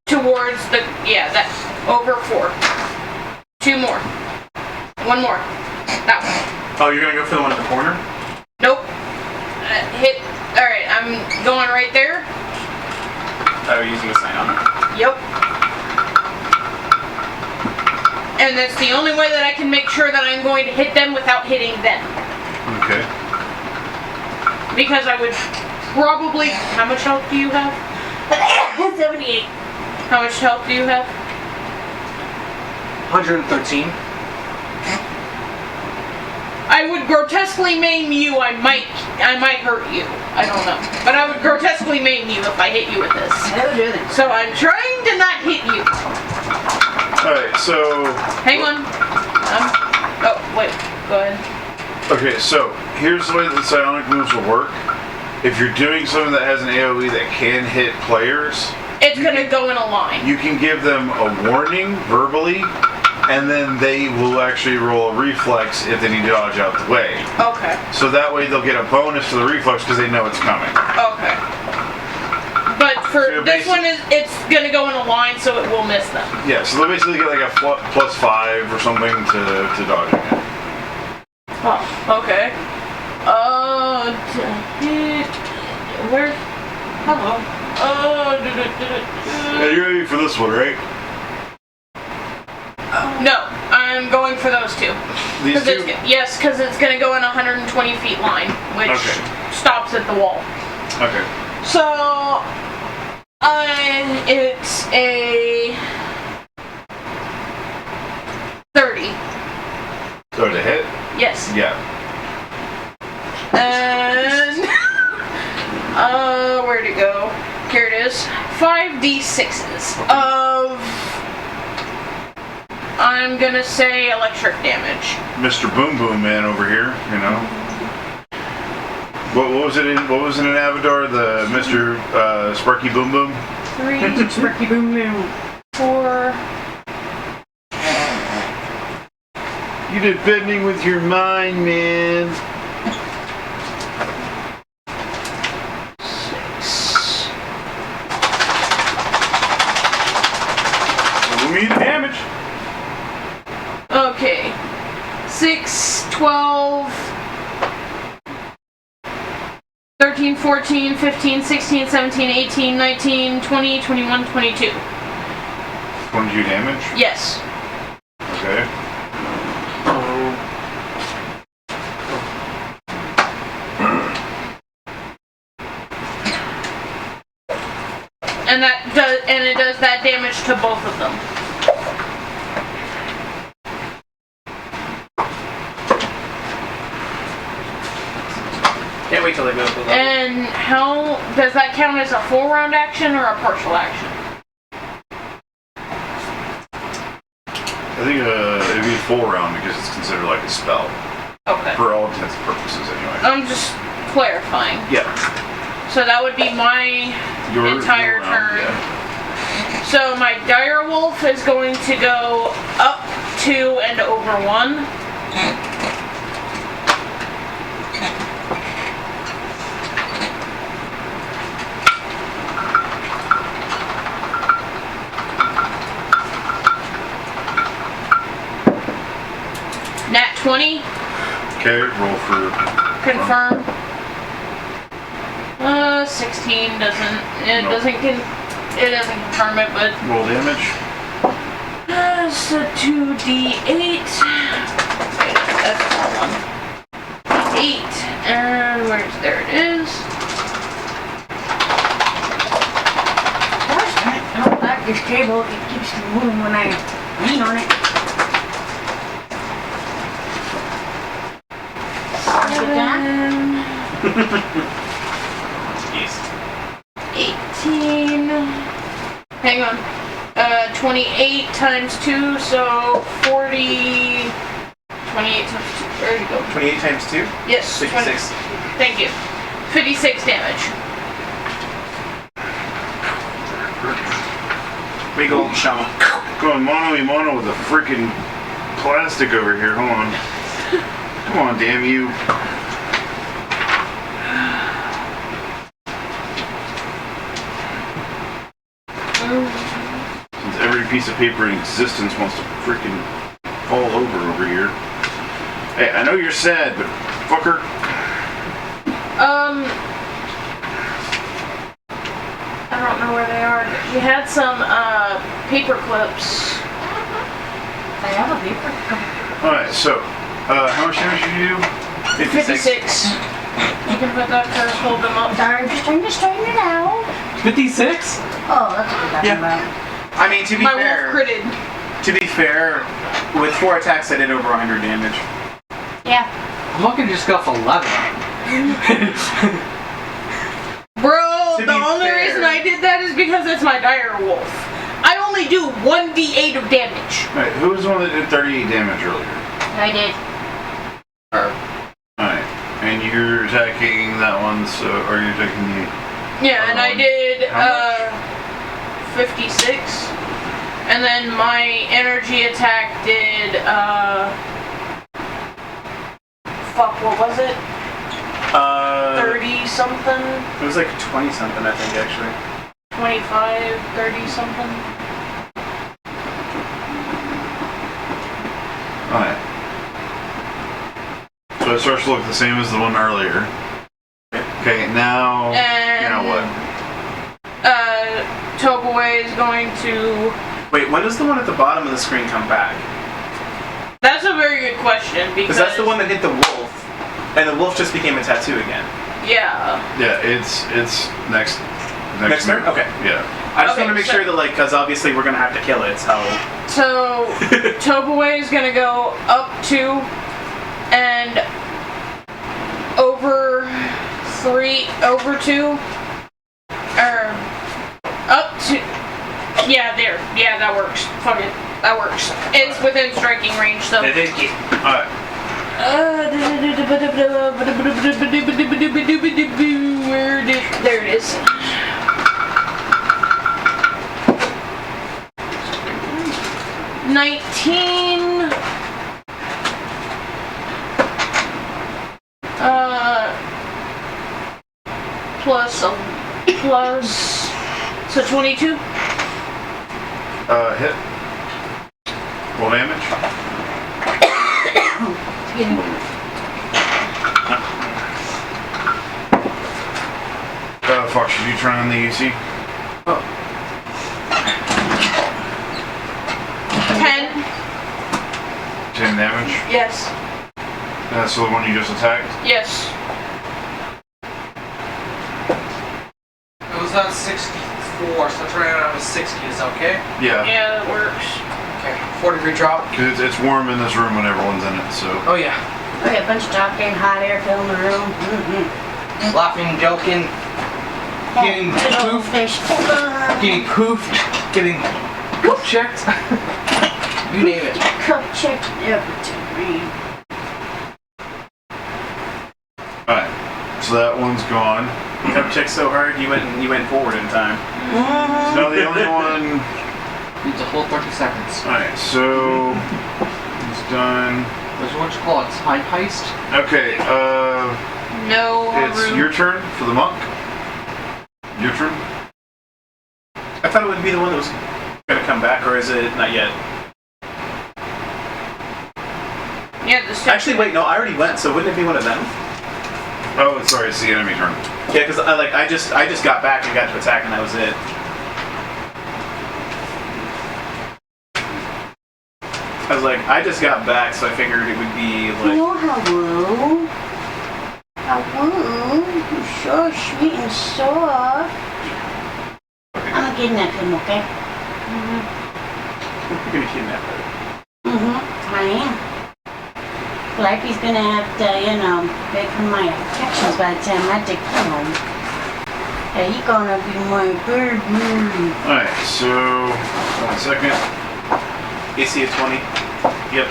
[SPEAKER 2] Towards the, yeah, that, over 4. 2 more. 1 more. That one.
[SPEAKER 4] Oh, you're gonna go for the one at the corner?
[SPEAKER 2] Nope. Hit, alright, I'm going right there.
[SPEAKER 4] Oh, you're using a sign on it.
[SPEAKER 2] Yep. And that's the only way that I can make sure that I'm going to hit them without hitting them.
[SPEAKER 3] Okay.
[SPEAKER 2] Because I would probably, how much health do you have?
[SPEAKER 1] 78.
[SPEAKER 2] How much health do you have?
[SPEAKER 6] 113.
[SPEAKER 2] I would grotesquely maim you. I might hurt you. I don't know. But I would grotesquely maim you if I hit you with this.
[SPEAKER 1] No, really.
[SPEAKER 2] So I'm trying to not hit you.
[SPEAKER 3] Alright, so...
[SPEAKER 2] Hang on. Oh, wait. Go ahead.
[SPEAKER 3] Okay, so here's the way that the psionic moves will work. If you're doing something that has an AoE that can hit players,
[SPEAKER 2] It's gonna go in a line.
[SPEAKER 3] you can give them a warning verbally, and then they will actually roll a reflex if they need to dodge out the way.
[SPEAKER 2] Okay.
[SPEAKER 3] So that way they'll get a bonus to the reflex because they know it's coming.
[SPEAKER 2] Okay. But for
[SPEAKER 3] So
[SPEAKER 2] this one, it's gonna go in a line, so it will miss them.
[SPEAKER 3] Yeah, so they'll basically get like a +5 or something to dodging it.
[SPEAKER 2] Oh, okay. Where? Hello.
[SPEAKER 3] Yeah, you're ready for this one, right?
[SPEAKER 2] No, I'm going for those 2.
[SPEAKER 3] These two?
[SPEAKER 2] Yes, because it's gonna go in a 120 feet line, which
[SPEAKER 3] Okay.
[SPEAKER 2] stops at the wall.
[SPEAKER 3] Okay.
[SPEAKER 2] So, it's a 30.
[SPEAKER 3] So to hit?
[SPEAKER 2] Yes.
[SPEAKER 3] Yeah.
[SPEAKER 2] And where'd it go? Here it is. 5d6s of, I'm gonna say electric damage.
[SPEAKER 3] Mr. Boom Boom Man over here, you know. What was it in Avadar? The Mr. Sparky Boom Boom?
[SPEAKER 2] 3,
[SPEAKER 1] Sparky boom boom.
[SPEAKER 2] 4.
[SPEAKER 3] You did bending with your mind, man.
[SPEAKER 2] 6.
[SPEAKER 4] Roll me the damage.
[SPEAKER 2] Okay. 6, 12, 13, 14, 15, 16, 17, 18, 19, 20, 21, 22.
[SPEAKER 3] 22 damage?
[SPEAKER 2] Yes.
[SPEAKER 3] Okay.
[SPEAKER 2] And it does that damage to both of them.
[SPEAKER 4] Can't wait till they go up the level.
[SPEAKER 2] And how does that count as a full round action or a partial action?
[SPEAKER 3] I think it'd be a full round because it's considered like a spell.
[SPEAKER 2] Okay.
[SPEAKER 3] For all intents and purposes, anyway.
[SPEAKER 2] I'm just clarifying.
[SPEAKER 3] Yeah.
[SPEAKER 2] So that would be my entire
[SPEAKER 3] round,
[SPEAKER 2] turn.
[SPEAKER 3] yeah.
[SPEAKER 2] So my dire wolf is going to go up 2 and over 1. Nat 20.
[SPEAKER 3] Okay, roll for...
[SPEAKER 2] Confirm. 16 doesn't. It
[SPEAKER 3] Nope.
[SPEAKER 2] It doesn't confirm it, but
[SPEAKER 3] Roll damage.
[SPEAKER 2] so 2d8. Wait, that's more one. 8 And there it is.
[SPEAKER 1] Gosh, I don't like this table. It keeps moving when I lean on it.
[SPEAKER 4] Jeez.
[SPEAKER 2] 18. Hang on. 28 times 2, so 40. 28 times 2. There you go.
[SPEAKER 4] 28 times 2?
[SPEAKER 2] Yes.
[SPEAKER 4] 56.
[SPEAKER 2] Thank you. 56 damage.
[SPEAKER 4] Big old shaman.
[SPEAKER 3] Come on, mono with the freaking plastic over here. Hold on. Come on, damn you. Since every piece of paper in existence wants to freaking fall over here. Hey, I know you're sad, but fucker.
[SPEAKER 2] I don't know where they are. You had some paper clips.
[SPEAKER 1] I have a paper.
[SPEAKER 3] Alright, so, how much damage did you do?
[SPEAKER 2] 56. You can put that to hold them up.
[SPEAKER 1] Sorry, I'm just trying to straighten it out.
[SPEAKER 6] 56?
[SPEAKER 1] Oh, that's what we're talking
[SPEAKER 4] Yeah.
[SPEAKER 1] about.
[SPEAKER 4] I mean, to be
[SPEAKER 2] My
[SPEAKER 4] fair,
[SPEAKER 2] wolf critted.
[SPEAKER 4] to be fair, with 4 attacks I did over 100 damage.
[SPEAKER 1] Yeah.
[SPEAKER 6] I'm not gonna just go off 11.
[SPEAKER 2] Bro,
[SPEAKER 4] To
[SPEAKER 2] the
[SPEAKER 4] be
[SPEAKER 2] only
[SPEAKER 4] fair-
[SPEAKER 2] reason I did that is because it's my dire wolf. I only do 1d8 of damage.
[SPEAKER 3] Alright, who was the one that did 38 damage earlier?
[SPEAKER 1] I did.
[SPEAKER 3] Alright, and you're attacking that one, so, or you're attacking the...
[SPEAKER 2] Yeah, and I did
[SPEAKER 3] How
[SPEAKER 2] 56. And then my energy attack did fuck, what was it? 30 something?
[SPEAKER 4] It was like 20 something, I think, actually.
[SPEAKER 2] 25, 30 something?
[SPEAKER 3] Alright. So it starts to look the same as the one earlier. Okay, now...
[SPEAKER 2] And
[SPEAKER 3] now what?
[SPEAKER 2] Toboy is going to...
[SPEAKER 4] Wait, when does the one at the bottom of the screen come back?
[SPEAKER 2] That's a very good question, because...
[SPEAKER 4] Because that's the one that hit the wolf, and the wolf just became a tattoo again.
[SPEAKER 2] Yeah.
[SPEAKER 3] Yeah, it's next
[SPEAKER 4] Next turn?
[SPEAKER 3] move.
[SPEAKER 4] Okay.
[SPEAKER 3] Yeah.
[SPEAKER 4] I just
[SPEAKER 2] Okay,
[SPEAKER 4] want to make
[SPEAKER 2] so-
[SPEAKER 4] sure that, like, because obviously we're going to have to kill it, so...
[SPEAKER 2] So, Toboy is going to go up 2 and over 2, or up to, yeah, there, yeah, that works, fuck it, that works. It's within striking range, so.
[SPEAKER 3] Alright.
[SPEAKER 2] There it is. $19. Plus, so 22.
[SPEAKER 3] Hit. Roll damage. Fuck, should you try on the UC?
[SPEAKER 2] 10.
[SPEAKER 3] 10 damage.
[SPEAKER 2] Yes.
[SPEAKER 3] That's the one you just attacked?
[SPEAKER 2] Yes.
[SPEAKER 6] It was on 64, so trying it out with 60 is okay?
[SPEAKER 3] Yeah.
[SPEAKER 2] Yeah, that works.
[SPEAKER 6] Okay, 40-degree drop.
[SPEAKER 3] 'Cause it's warm in this room when everyone's in it, so.
[SPEAKER 6] Oh yeah.
[SPEAKER 1] Okay, a bunch of talking, hot air filling the room. Mm-hmm.
[SPEAKER 6] Laughing, joking, getting
[SPEAKER 1] Little
[SPEAKER 6] poofed,
[SPEAKER 1] fish.
[SPEAKER 6] getting poofed, getting poop checked. You name it.
[SPEAKER 1] Cup checked everything.
[SPEAKER 3] Alright. So that one's gone.
[SPEAKER 4] Cup check so hard, you went forward in time.
[SPEAKER 3] So now the only one...
[SPEAKER 6] Needs a whole 30 seconds.
[SPEAKER 3] Alright, so... It's done.
[SPEAKER 6] What's what you call it? Time heist?
[SPEAKER 3] Okay,
[SPEAKER 2] No
[SPEAKER 3] it's
[SPEAKER 2] room.
[SPEAKER 3] your turn for the monk. Your turn?
[SPEAKER 4] I thought it would be the one that was going to come back, or is it not yet?
[SPEAKER 2] Yeah, this
[SPEAKER 4] Actually, wait, no, I already went, so wouldn't it be one of them?
[SPEAKER 3] Oh, sorry, it's the enemy turn.
[SPEAKER 4] Yeah, because I just got back and got to attack, and that was it. I was like, I just got back, so I figured it would be like...
[SPEAKER 1] Oh, hello. Woo, you're so sweet and soft. I'm gonna kidnap him, okay?
[SPEAKER 4] You're gonna kidnap her.
[SPEAKER 1] I am. Like he's gonna have to, beg for my affections by the time I take him home. Yeah, he's gonna be my bird.
[SPEAKER 3] Alright, so 1 second.
[SPEAKER 4] AC of 20.
[SPEAKER 3] Yep.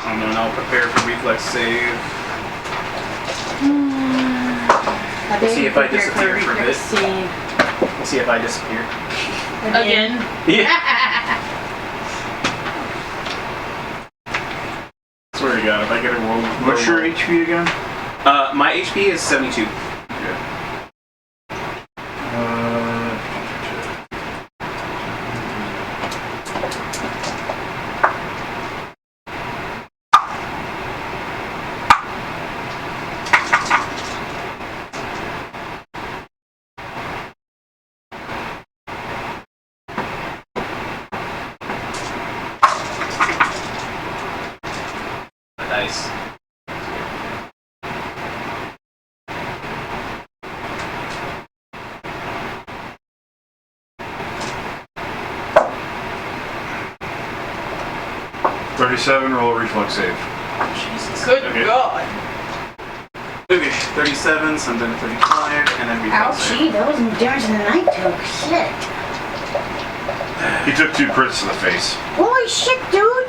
[SPEAKER 4] And then I'll prepare for reflex save.
[SPEAKER 1] Let's
[SPEAKER 4] see if I disappear for a bit. We'll see if I disappear.
[SPEAKER 2] Again.
[SPEAKER 4] Yeah. Swear to God, if I get a roll.
[SPEAKER 3] What's your HP again?
[SPEAKER 4] My HP is 72.
[SPEAKER 3] Okay.
[SPEAKER 4] Nice.
[SPEAKER 3] Roll a reflex save.
[SPEAKER 4] Jesus.
[SPEAKER 2] Good
[SPEAKER 4] Okay.
[SPEAKER 2] God.
[SPEAKER 4] Okay, 37, so I'm done at 35, and then reflex save.
[SPEAKER 1] Ouchie, that wasn't damage than I took. Shit.
[SPEAKER 3] He took 2 crits to the face.
[SPEAKER 1] Holy shit, dude!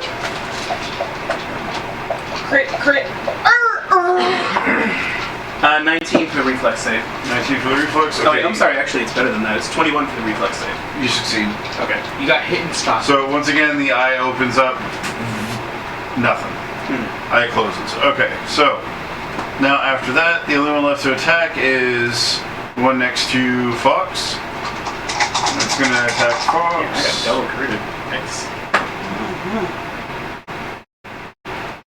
[SPEAKER 2] Crit.
[SPEAKER 4] 19 for the reflex save.
[SPEAKER 3] 19 for the reflex? Okay.
[SPEAKER 4] Oh, wait, I'm sorry, actually, it's better than that. It's 21 for the reflex save.
[SPEAKER 3] You succeed.
[SPEAKER 4] Okay.
[SPEAKER 6] You got hit and stopped.
[SPEAKER 3] So once again, the eye opens up. Nothing. Eye closes. Okay, so now after that, the only one left to attack is one next to Fox. It's gonna attack Fox.
[SPEAKER 4] I got double critted. Nice.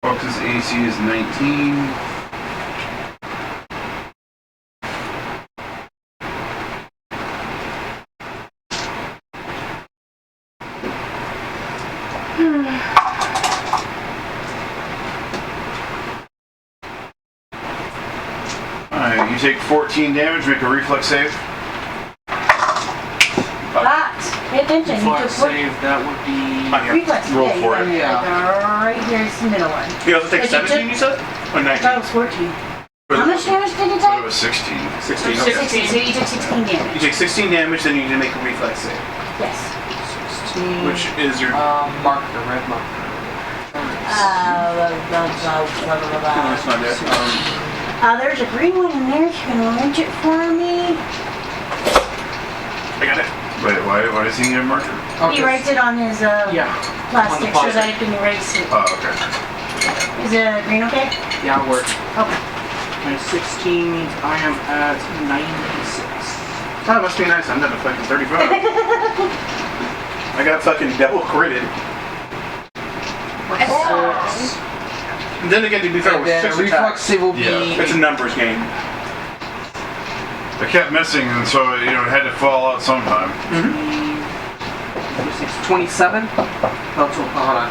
[SPEAKER 3] Fox's AC is 19. Alright, you take 14 damage, make a reflex save.
[SPEAKER 1] Fox, pay attention. You
[SPEAKER 6] Reflex
[SPEAKER 1] took
[SPEAKER 6] save, that would be...
[SPEAKER 4] On here.
[SPEAKER 1] reflex.
[SPEAKER 3] Roll
[SPEAKER 1] Yeah,
[SPEAKER 3] for
[SPEAKER 1] you
[SPEAKER 3] it.
[SPEAKER 1] got right here, it's the middle one.
[SPEAKER 4] You also take
[SPEAKER 1] But you
[SPEAKER 4] 17, you said? Or
[SPEAKER 1] I thought it
[SPEAKER 4] 19?
[SPEAKER 1] was 14. How much damage did you
[SPEAKER 3] So it
[SPEAKER 1] take?
[SPEAKER 3] was 16.
[SPEAKER 4] 16, okay.
[SPEAKER 1] 16, so you took 16
[SPEAKER 4] You
[SPEAKER 1] damage.
[SPEAKER 4] take 16 damage, then you need to make a reflex save.
[SPEAKER 1] Yes.
[SPEAKER 6] 16.
[SPEAKER 4] Which is your...
[SPEAKER 6] Marker, red marker.
[SPEAKER 1] Blah, blah, blah, blah, blah,
[SPEAKER 4] No,
[SPEAKER 1] blah.
[SPEAKER 4] it's not there.
[SPEAKER 1] There's a green one in there. You can arrange it for me.
[SPEAKER 4] I got it.
[SPEAKER 3] Wait, why does he need a marker?
[SPEAKER 1] He writes it on his
[SPEAKER 6] Yeah.
[SPEAKER 1] plastic so
[SPEAKER 6] plastic.
[SPEAKER 1] that I can erase it.
[SPEAKER 3] Oh, okay.
[SPEAKER 1] Is green okay?
[SPEAKER 6] Yeah, it worked.
[SPEAKER 1] Okay.
[SPEAKER 6] And 16 means I am at 96.
[SPEAKER 4] Oh, it must be nice. I'm down to fucking 35. I got fucking double critted. And then again, to be fair,
[SPEAKER 6] And
[SPEAKER 4] with
[SPEAKER 6] then
[SPEAKER 4] 6
[SPEAKER 6] reflex
[SPEAKER 4] attacks,
[SPEAKER 6] save will be...
[SPEAKER 3] Yeah.
[SPEAKER 4] it's a numbers game.
[SPEAKER 3] I kept missing, and so it had to fall out sometime.
[SPEAKER 6] 27? No, hold on.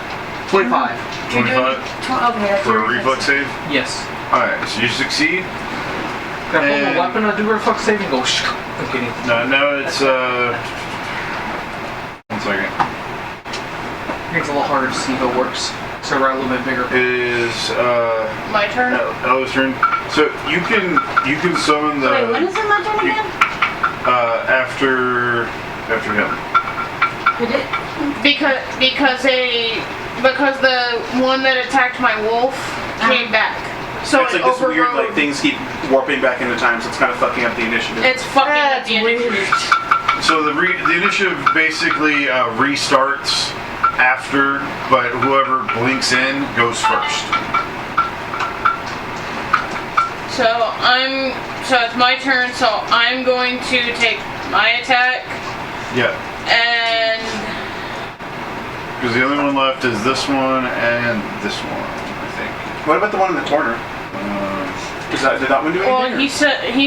[SPEAKER 6] 25.
[SPEAKER 3] 25
[SPEAKER 1] Okay, that's
[SPEAKER 3] for
[SPEAKER 1] your
[SPEAKER 3] a reflex save.
[SPEAKER 6] Yes.
[SPEAKER 3] Alright, so you succeed.
[SPEAKER 6] Can I pull
[SPEAKER 3] And-
[SPEAKER 6] my weapon and do a reflex save and go shh? I'm kidding.
[SPEAKER 3] No, it's 1 second.
[SPEAKER 6] I think it's a little harder to see if it works. So we're a little bit bigger.
[SPEAKER 3] It is
[SPEAKER 2] My turn.
[SPEAKER 3] Ella's turn. So you can summon the
[SPEAKER 1] Wait, when is it my turn again?
[SPEAKER 3] after him.
[SPEAKER 1] Did it?
[SPEAKER 2] Because the one that attacked my wolf came back. So
[SPEAKER 4] It's
[SPEAKER 2] it
[SPEAKER 4] like this weird,
[SPEAKER 2] overrode.
[SPEAKER 4] like, things keep warping back into time, so it's kind of fucking up the initiative.
[SPEAKER 2] It's fucking at
[SPEAKER 1] That's
[SPEAKER 2] the end.
[SPEAKER 3] So the initiative basically restarts after, but whoever blinks in goes first.
[SPEAKER 2] So it's my turn. So I'm going to take my attack
[SPEAKER 3] Yeah,
[SPEAKER 2] and
[SPEAKER 3] because the only one left is this one and this one, I think.
[SPEAKER 4] What about the one in the corner? Did that one do anything?
[SPEAKER 2] well,
[SPEAKER 4] or-
[SPEAKER 2] he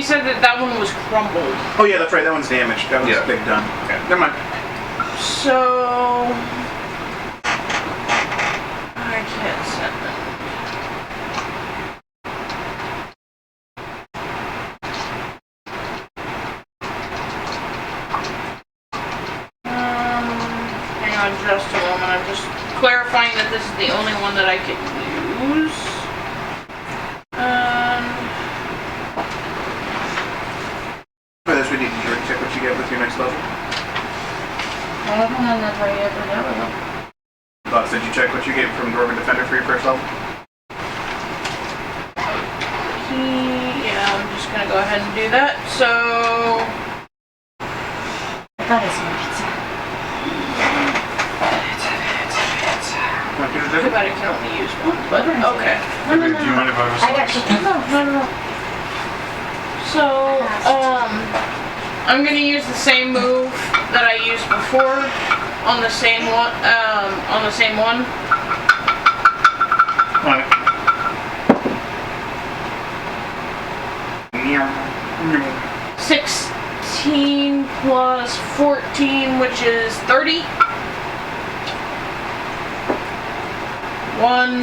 [SPEAKER 2] said that one was crumbled.
[SPEAKER 4] Oh yeah, that's right. That one's damaged. That one's
[SPEAKER 3] Yeah.
[SPEAKER 4] big done. Okay, never mind.
[SPEAKER 2] So I can't send them. on just a moment. I'm just clarifying that this is the only one that I can use.
[SPEAKER 4] For this, we need to check what you get with your next level.
[SPEAKER 1] I haven't done that right yet, but that was
[SPEAKER 4] Boss, did you check what you get from Dwarven Defender for your first level?
[SPEAKER 2] Yeah, I'm just gonna go ahead and do that. So,
[SPEAKER 1] that is my pizza.
[SPEAKER 2] too bad I can only use one, but okay.
[SPEAKER 1] No, no,
[SPEAKER 3] Do you mind if I was?
[SPEAKER 1] I got you.
[SPEAKER 2] No. So, I'm gonna use the same move that I used before on the same one.
[SPEAKER 3] Alright.
[SPEAKER 2] 16 plus 14, which is 30. 1.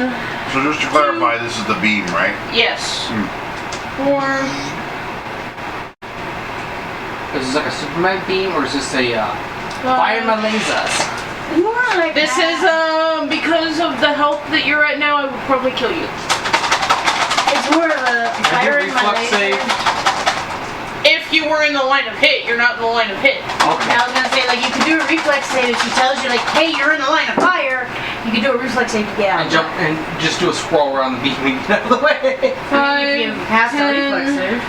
[SPEAKER 3] So just to clarify, this is the beam, right?
[SPEAKER 2] Yes. 4.
[SPEAKER 6] Is this like a Superman beam or is this a fire my lasers?
[SPEAKER 1] More like
[SPEAKER 2] This is because of the health that you're at now, I would probably kill you.
[SPEAKER 1] It's more of a
[SPEAKER 6] I
[SPEAKER 1] fire
[SPEAKER 6] do
[SPEAKER 1] in my
[SPEAKER 6] reflex
[SPEAKER 1] laser.
[SPEAKER 6] save.
[SPEAKER 2] If you were in the line of hit, you're not in the line of hit.
[SPEAKER 6] Okay.
[SPEAKER 1] I was gonna say, like, you could do a reflex save if she tells you, like, hey, you're in the line of fire. You could do a reflex save to get out.
[SPEAKER 6] And jump and just do a scroll around the beam and get out of the way.
[SPEAKER 1] I mean, if you pass the reflex save.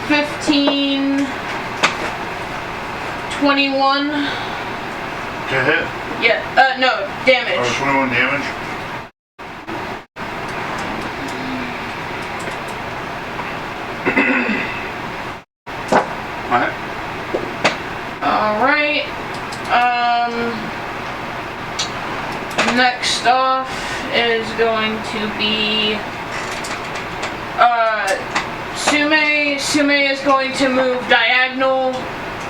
[SPEAKER 2] 15, 21.
[SPEAKER 3] To hit?
[SPEAKER 2] Yeah, no, damage.
[SPEAKER 3] Oh, 21 damage? Alright.
[SPEAKER 2] Alright. Next off is going to be Sume. Sume is going to move diagonal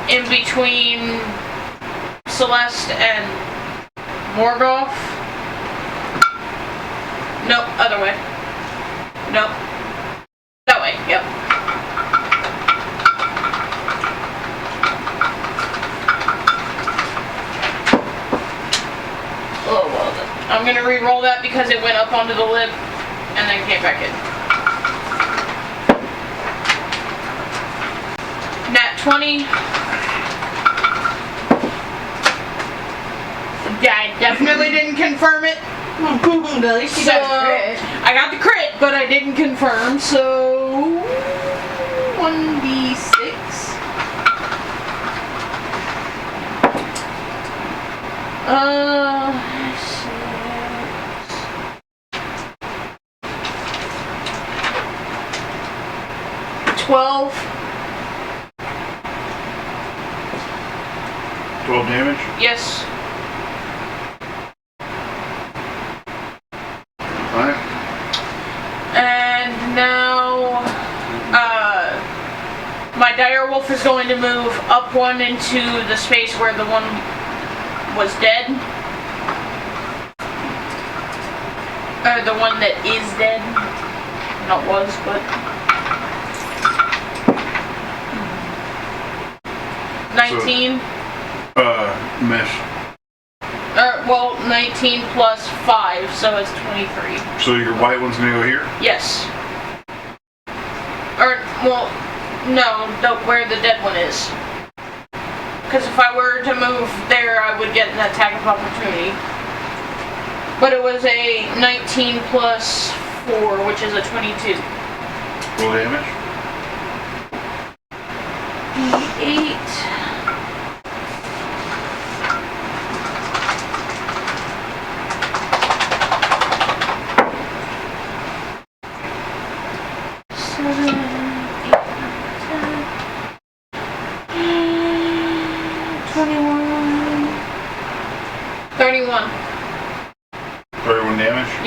[SPEAKER 2] in between Celeste and Morgoth. Nope, other way. Nope. That way, yep. Oh, well then. I'm gonna re-roll that because it went up onto the lip and then came back in. Nat 20. I definitely didn't confirm it.
[SPEAKER 1] At least you got a crit.
[SPEAKER 2] I got the crit, but I didn't confirm, so 1d6. Six. 12.
[SPEAKER 3] 12 damage?
[SPEAKER 2] Yes.
[SPEAKER 3] Alright.
[SPEAKER 2] And now, my dire wolf is going to move up one into the space where the one was dead. Or the one that is dead. Not was, but. 19.
[SPEAKER 3] Miss.
[SPEAKER 2] Well, 19 plus 5, so it's 23.
[SPEAKER 3] So your white one's gonna go here?
[SPEAKER 2] Yes. Or, well, no, where the dead one is. Because if I were to move there, I would get an attack of opportunity. But it was a 19 plus 4, which is a 22.
[SPEAKER 3] Roll damage?
[SPEAKER 2] D8.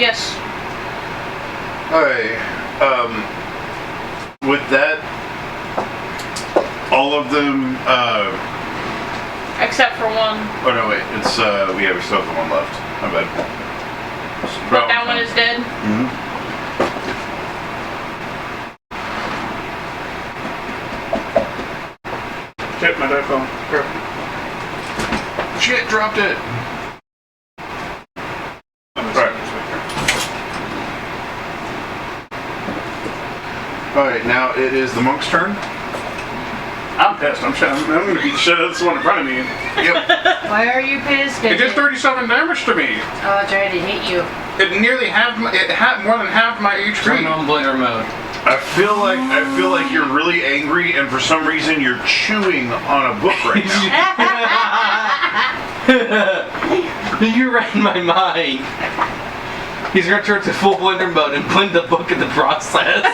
[SPEAKER 2] Yes.
[SPEAKER 3] Alright, with that, all of them,
[SPEAKER 2] Except for one.
[SPEAKER 3] oh no wait, it's, we still have the one left. My bad.
[SPEAKER 2] But that one is dead?
[SPEAKER 3] Mm-hmm.
[SPEAKER 4] Check my die phone. Perfect.
[SPEAKER 3] shit, dropped it. Alright, now it is the monk's turn.
[SPEAKER 4] I'm pissed. I'm going to beat the shit out of this one in front of me.
[SPEAKER 3] Yep.
[SPEAKER 1] Why are you pissed?
[SPEAKER 4] It did 37 damage to me.
[SPEAKER 1] Oh, I tried to hit you.
[SPEAKER 4] It nearly halved it had more than half my
[SPEAKER 6] Turn
[SPEAKER 4] HP.
[SPEAKER 6] on blender mode.
[SPEAKER 3] I feel like you're really angry, and for some reason you're chewing on a book right now.
[SPEAKER 6] You read my mind. He's gonna turn to full blender mode and blend the book in the process.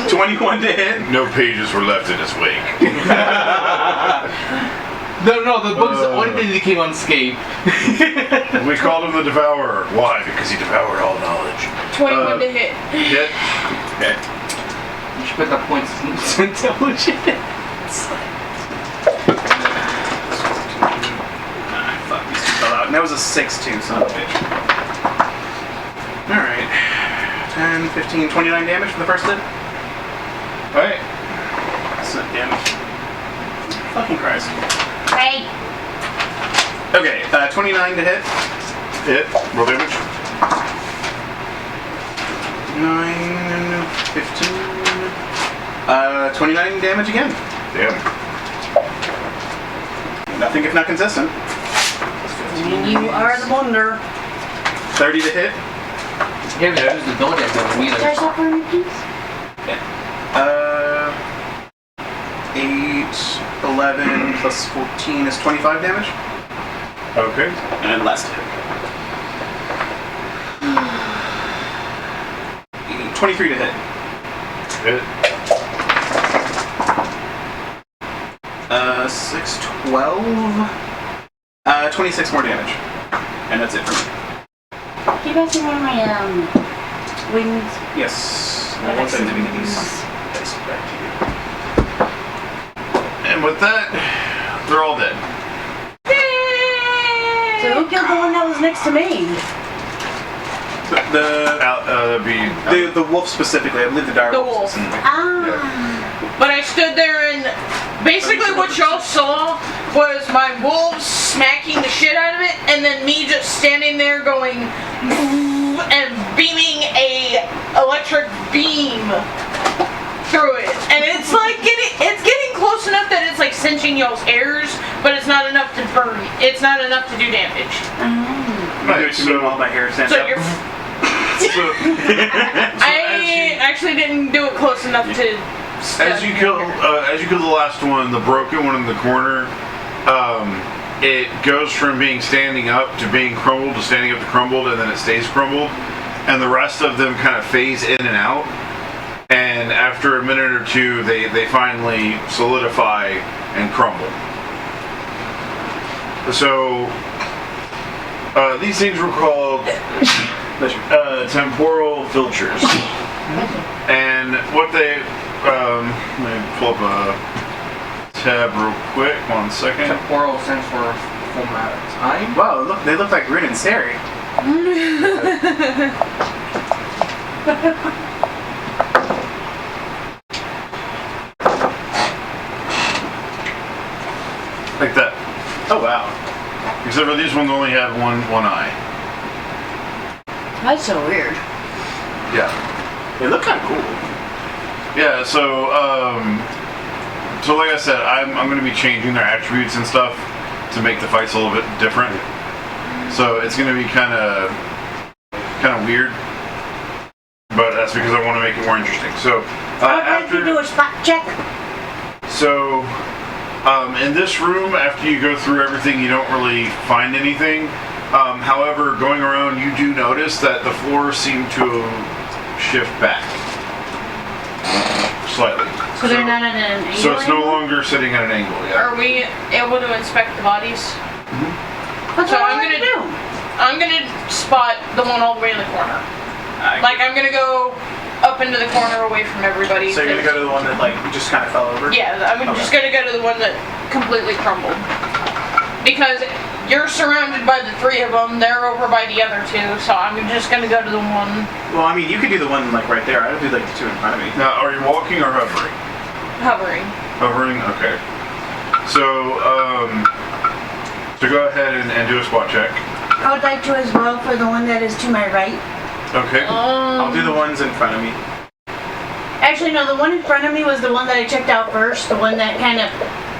[SPEAKER 4] 21 to hit.
[SPEAKER 3] No pages were left in his wake.
[SPEAKER 6] No, the book's the only thing that came unscathed.
[SPEAKER 3] We called him the Devourer. Why? Because he devoured all knowledge.
[SPEAKER 2] 21 to hit.
[SPEAKER 3] Hit. Okay.
[SPEAKER 6] You should put the points in intelligence.
[SPEAKER 4] Fuck, these two fell out. And that was a 6-2, son of a bitch. Alright. 10, 15, 29 damage for the first hit.
[SPEAKER 3] Alright.
[SPEAKER 4] That's not damage. Fucking Christ.
[SPEAKER 1] Hey.
[SPEAKER 4] Okay, 29 to hit.
[SPEAKER 3] Hit. Roll damage.
[SPEAKER 4] 9, 15. 29 damage again.
[SPEAKER 3] Damn.
[SPEAKER 4] Nothing if not consistent.
[SPEAKER 1] And you are the wonder.
[SPEAKER 4] 30 to hit.
[SPEAKER 6] Yeah, but there's the ability I don't
[SPEAKER 1] Did I
[SPEAKER 6] either.
[SPEAKER 1] stop for me, please?
[SPEAKER 4] 8, 11 plus 14 is 25 damage.
[SPEAKER 3] Okay.
[SPEAKER 4] And last hit. 23 to hit.
[SPEAKER 3] Hit.
[SPEAKER 4] 6, 12. 26 more damage. And that's it for me.
[SPEAKER 1] Keep asking one of my wings.
[SPEAKER 4] Yes. I won't say anything to these dice back to you.
[SPEAKER 3] And with that, they're all dead.
[SPEAKER 1] So who killed the one that was next to me?
[SPEAKER 4] The wolf specifically. I believe the dire
[SPEAKER 2] The
[SPEAKER 4] wolf.
[SPEAKER 2] wolf.
[SPEAKER 4] specifically.
[SPEAKER 1] Ah.
[SPEAKER 2] But I stood there and basically what y'all saw was my wolves smacking the shit out of it, and then me just standing there going and beaming a electric beam through it. And it's like getting close enough that it's like cinching y'all's hairs, but it's not enough to burn. It's not enough to do damage.
[SPEAKER 4] I do it to me while my hair stands
[SPEAKER 2] So
[SPEAKER 4] up.
[SPEAKER 2] you're. I actually didn't do it close enough to.
[SPEAKER 3] As you kill the last one, the broken one in the corner, it goes from being standing up to being crumbled to standing up to crumbled, and then it stays crumbled, and the rest of them kind of phase in and out. And after a minute or two, they finally solidify and crumble. So these things were called temporal filters, and what they let me pull up a tab real quick. 1 second.
[SPEAKER 6] Temporal stands for full amount of time.
[SPEAKER 4] Wow, look, they look like Grin and Sari.
[SPEAKER 3] Like that.
[SPEAKER 4] Oh wow.
[SPEAKER 3] Except for these ones only have one eye.
[SPEAKER 1] That's so weird.
[SPEAKER 3] Yeah.
[SPEAKER 4] They look kind of cool.
[SPEAKER 3] Yeah. So like I said, I'm going to be changing their attributes and stuff to make the fights a little bit different. So it's going to be kind of weird, but that's because I want to make it more interesting. So
[SPEAKER 1] After you do a spot check.
[SPEAKER 3] So, in this room, after you go through everything, you don't really find anything. However, going around, you do notice that the floors seem to shift back slightly.
[SPEAKER 1] So they're not at an angle.
[SPEAKER 3] So it's no
[SPEAKER 1] anymore?
[SPEAKER 3] longer sitting at an angle. Yeah.
[SPEAKER 2] Are we able to inspect the bodies?
[SPEAKER 1] That's
[SPEAKER 2] So
[SPEAKER 1] what
[SPEAKER 2] I'm
[SPEAKER 1] I'm
[SPEAKER 2] gonna
[SPEAKER 1] do.
[SPEAKER 2] I'm gonna spot the one all the way in the corner. Like I'm gonna go up into the corner away from everybody.
[SPEAKER 4] So you're gonna go to the one that like just kind of fell over?
[SPEAKER 2] Yeah, I'm just gonna go to the one that completely crumbled. Because you're surrounded by the three of them, they're over by the other two, so I'm just gonna go to the one
[SPEAKER 4] Well, I mean, you could do the one like right there. I would do like the two in front of me.
[SPEAKER 3] Now, are you walking or hovering?
[SPEAKER 2] hovering.
[SPEAKER 3] Hovering. Okay. So, so go ahead and do a spot check.
[SPEAKER 1] I would like to as well for the one that is to my right.
[SPEAKER 3] Okay.
[SPEAKER 4] I'll do the ones in front of me.
[SPEAKER 1] Actually, no, the one in front of me was the one that I checked out first. The one that kind of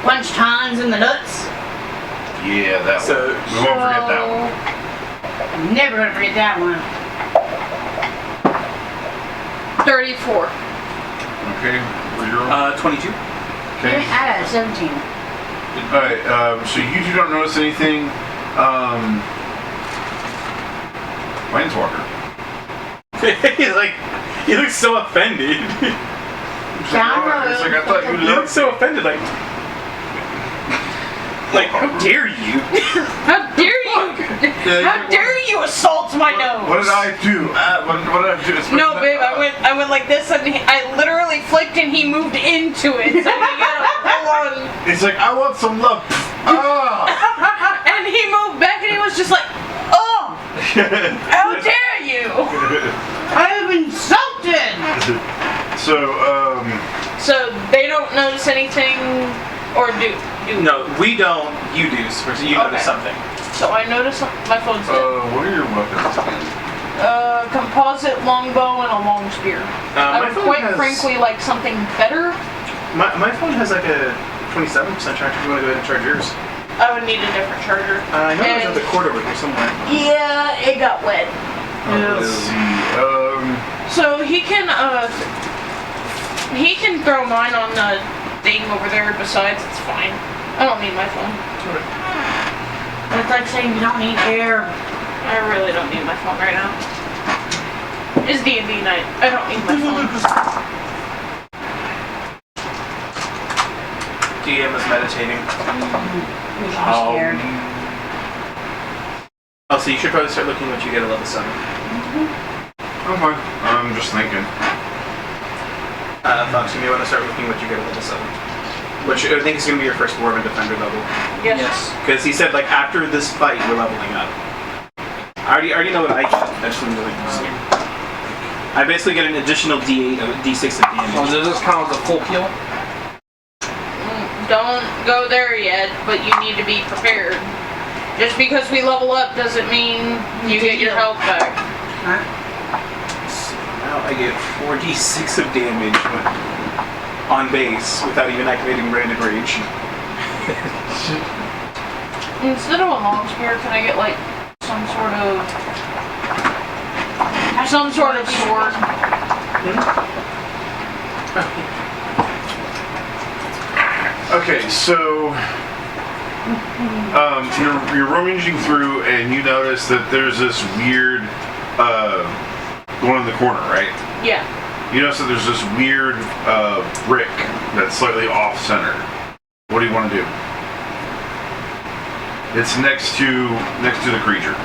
[SPEAKER 1] punched Hans in the nuts.
[SPEAKER 3] Yeah, that
[SPEAKER 4] So-
[SPEAKER 3] one. We won't forget that one.
[SPEAKER 1] I'm never gonna forget that one.
[SPEAKER 2] 34.
[SPEAKER 3] Okay. Where's your
[SPEAKER 4] 22.
[SPEAKER 3] Okay.
[SPEAKER 1] I got a 17.
[SPEAKER 3] Alright, so you two don't notice anything. Planeswalker.
[SPEAKER 4] He's like, he looks so offended.
[SPEAKER 1] Down
[SPEAKER 3] It's like, I thought you
[SPEAKER 4] He
[SPEAKER 3] loved
[SPEAKER 4] looks so offended, like how dare you?
[SPEAKER 2] How dare you? How dare you assault my nose?
[SPEAKER 3] What did I do? What did I do?
[SPEAKER 2] No, babe, I went like this, and I literally flicked, and he moved into it. So he got a full on.
[SPEAKER 3] It's like, I want some love.
[SPEAKER 2] And he moved back, and he was just like, "Oh, how dare you!"
[SPEAKER 1] I have insulted!
[SPEAKER 3] So,
[SPEAKER 2] they don't notice anything, or do?
[SPEAKER 4] No, we don't. You do. So you notice
[SPEAKER 2] Okay.
[SPEAKER 4] something.
[SPEAKER 2] So I notice my phone's dead.
[SPEAKER 3] what are your weapons again?
[SPEAKER 2] Composite longbow and a long spear. I
[SPEAKER 4] My
[SPEAKER 2] would
[SPEAKER 4] phone
[SPEAKER 2] quite
[SPEAKER 4] has-
[SPEAKER 2] frankly like something better.
[SPEAKER 4] My phone has like a 27% charge. If you want to go ahead and charge yours.
[SPEAKER 2] I would need a different charger.
[SPEAKER 4] I know there's
[SPEAKER 2] And-
[SPEAKER 4] another cord over here somewhere.
[SPEAKER 2] Yeah, it got wet.
[SPEAKER 3] Let's see.
[SPEAKER 2] So he can throw mine on the thing over there. Besides, it's fine. I don't need my phone.
[SPEAKER 1] That's like saying you don't need air.
[SPEAKER 2] I really don't need my phone right now. It's DnD night. I don't need my phone.
[SPEAKER 4] DM is meditating.
[SPEAKER 1] Because you're scared.
[SPEAKER 4] Oh, so you should probably start looking once you get a level 7.
[SPEAKER 3] Okay. I'm just thinking.
[SPEAKER 4] Fox, you may want to start looking once you get a level 7. Which I think is going to be your first Dwarven Defender level.
[SPEAKER 2] Yes.
[SPEAKER 4] Because he said, like, after this fight, we're leveling up. I already know what I get. I just want to really see. I basically get an additional D8 of D6 of damage.
[SPEAKER 6] Oh, does this count as a full heal?
[SPEAKER 2] Don't go there yet, but you need to be prepared. Just because we level up doesn't mean you get your health back.
[SPEAKER 4] So now I get 4d6 of damage on base without even activating Branded Rage.
[SPEAKER 2] Instead of a long spear, can I get like some sort of sword?
[SPEAKER 3] Okay, so you're rummaging through and you notice that there's this weird one in the corner, right?
[SPEAKER 2] Yeah.
[SPEAKER 3] You notice that there's this weird brick that's slightly off center. What do you want to do? It's next to the creature,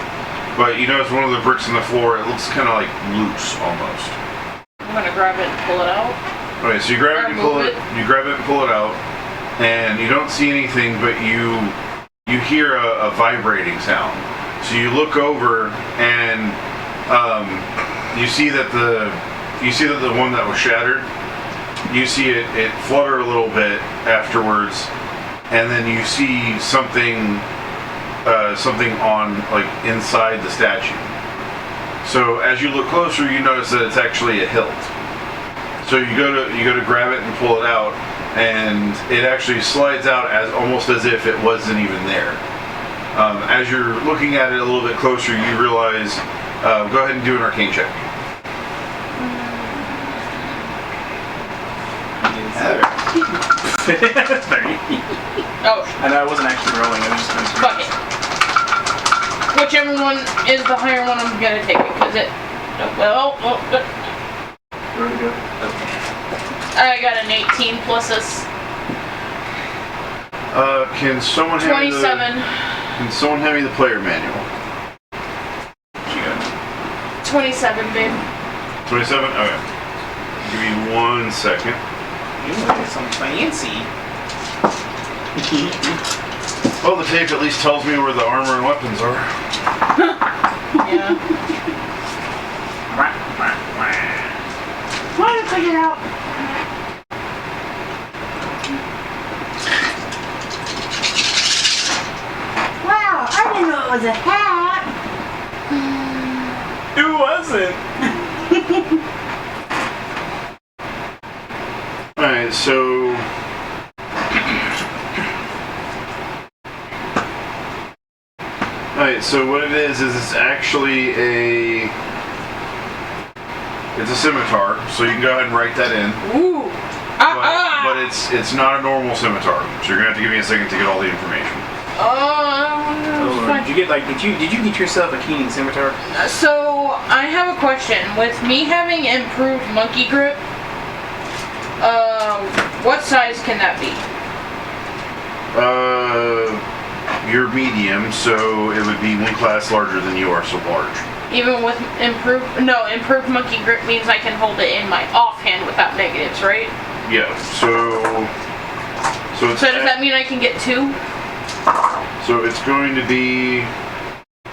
[SPEAKER 3] but you notice one of the bricks on the floor. It looks kind of like loose almost.
[SPEAKER 2] I'm gonna grab it and pull it out.
[SPEAKER 3] Okay, so you grab it and pull
[SPEAKER 2] Move
[SPEAKER 3] it. You grab it and pull it out, and you don't see anything, but you hear a vibrating sound. So you look over, and you see that the one that was shattered. You see it flutter a little bit afterwards, and then you see something on like inside the statue. So as you look closer, you notice that it's actually a hilt. So you go to grab it and pull it out, and it actually slides out almost as if it wasn't even there. As you're looking at it a little bit closer, you realize. Go ahead and do an arcane check.
[SPEAKER 2] Oh,
[SPEAKER 4] And I wasn't actually rolling. I was just going to.
[SPEAKER 2] fuck it. Whichever one is the higher one, I'm gonna take it because it.
[SPEAKER 4] Where do we go?
[SPEAKER 2] I got an 18 plus a
[SPEAKER 3] Can someone hand me
[SPEAKER 2] 27.
[SPEAKER 3] Can someone hand me the player manual?
[SPEAKER 4] She got
[SPEAKER 2] 27, babe.
[SPEAKER 3] 27. Okay. Give me 1 second.
[SPEAKER 4] you look some fancy.
[SPEAKER 3] Well, the tape at least tells me where the armor and weapons are.
[SPEAKER 2] Yeah.
[SPEAKER 1] Why did I figure it out? was a hat.
[SPEAKER 4] Who wasn't?
[SPEAKER 3] Alright, so... Alright, so what it is it's actually it's a scimitar, so you can go ahead and write that in.
[SPEAKER 2] Ooh.
[SPEAKER 3] But it's not a normal scimitar, so you're gonna have to give me a second to get all the information.
[SPEAKER 4] Did you get yourself a Keening scimitar?
[SPEAKER 2] So I have a question. With me having improved monkey grip, what size can that be?
[SPEAKER 3] You're medium, so it would be one class larger than you are, so large.
[SPEAKER 2] Even with improved monkey grip means I can hold it in my offhand without negatives, right?
[SPEAKER 3] Yeah, so it's
[SPEAKER 2] So does that mean I can get 2?
[SPEAKER 3] so it's going to be,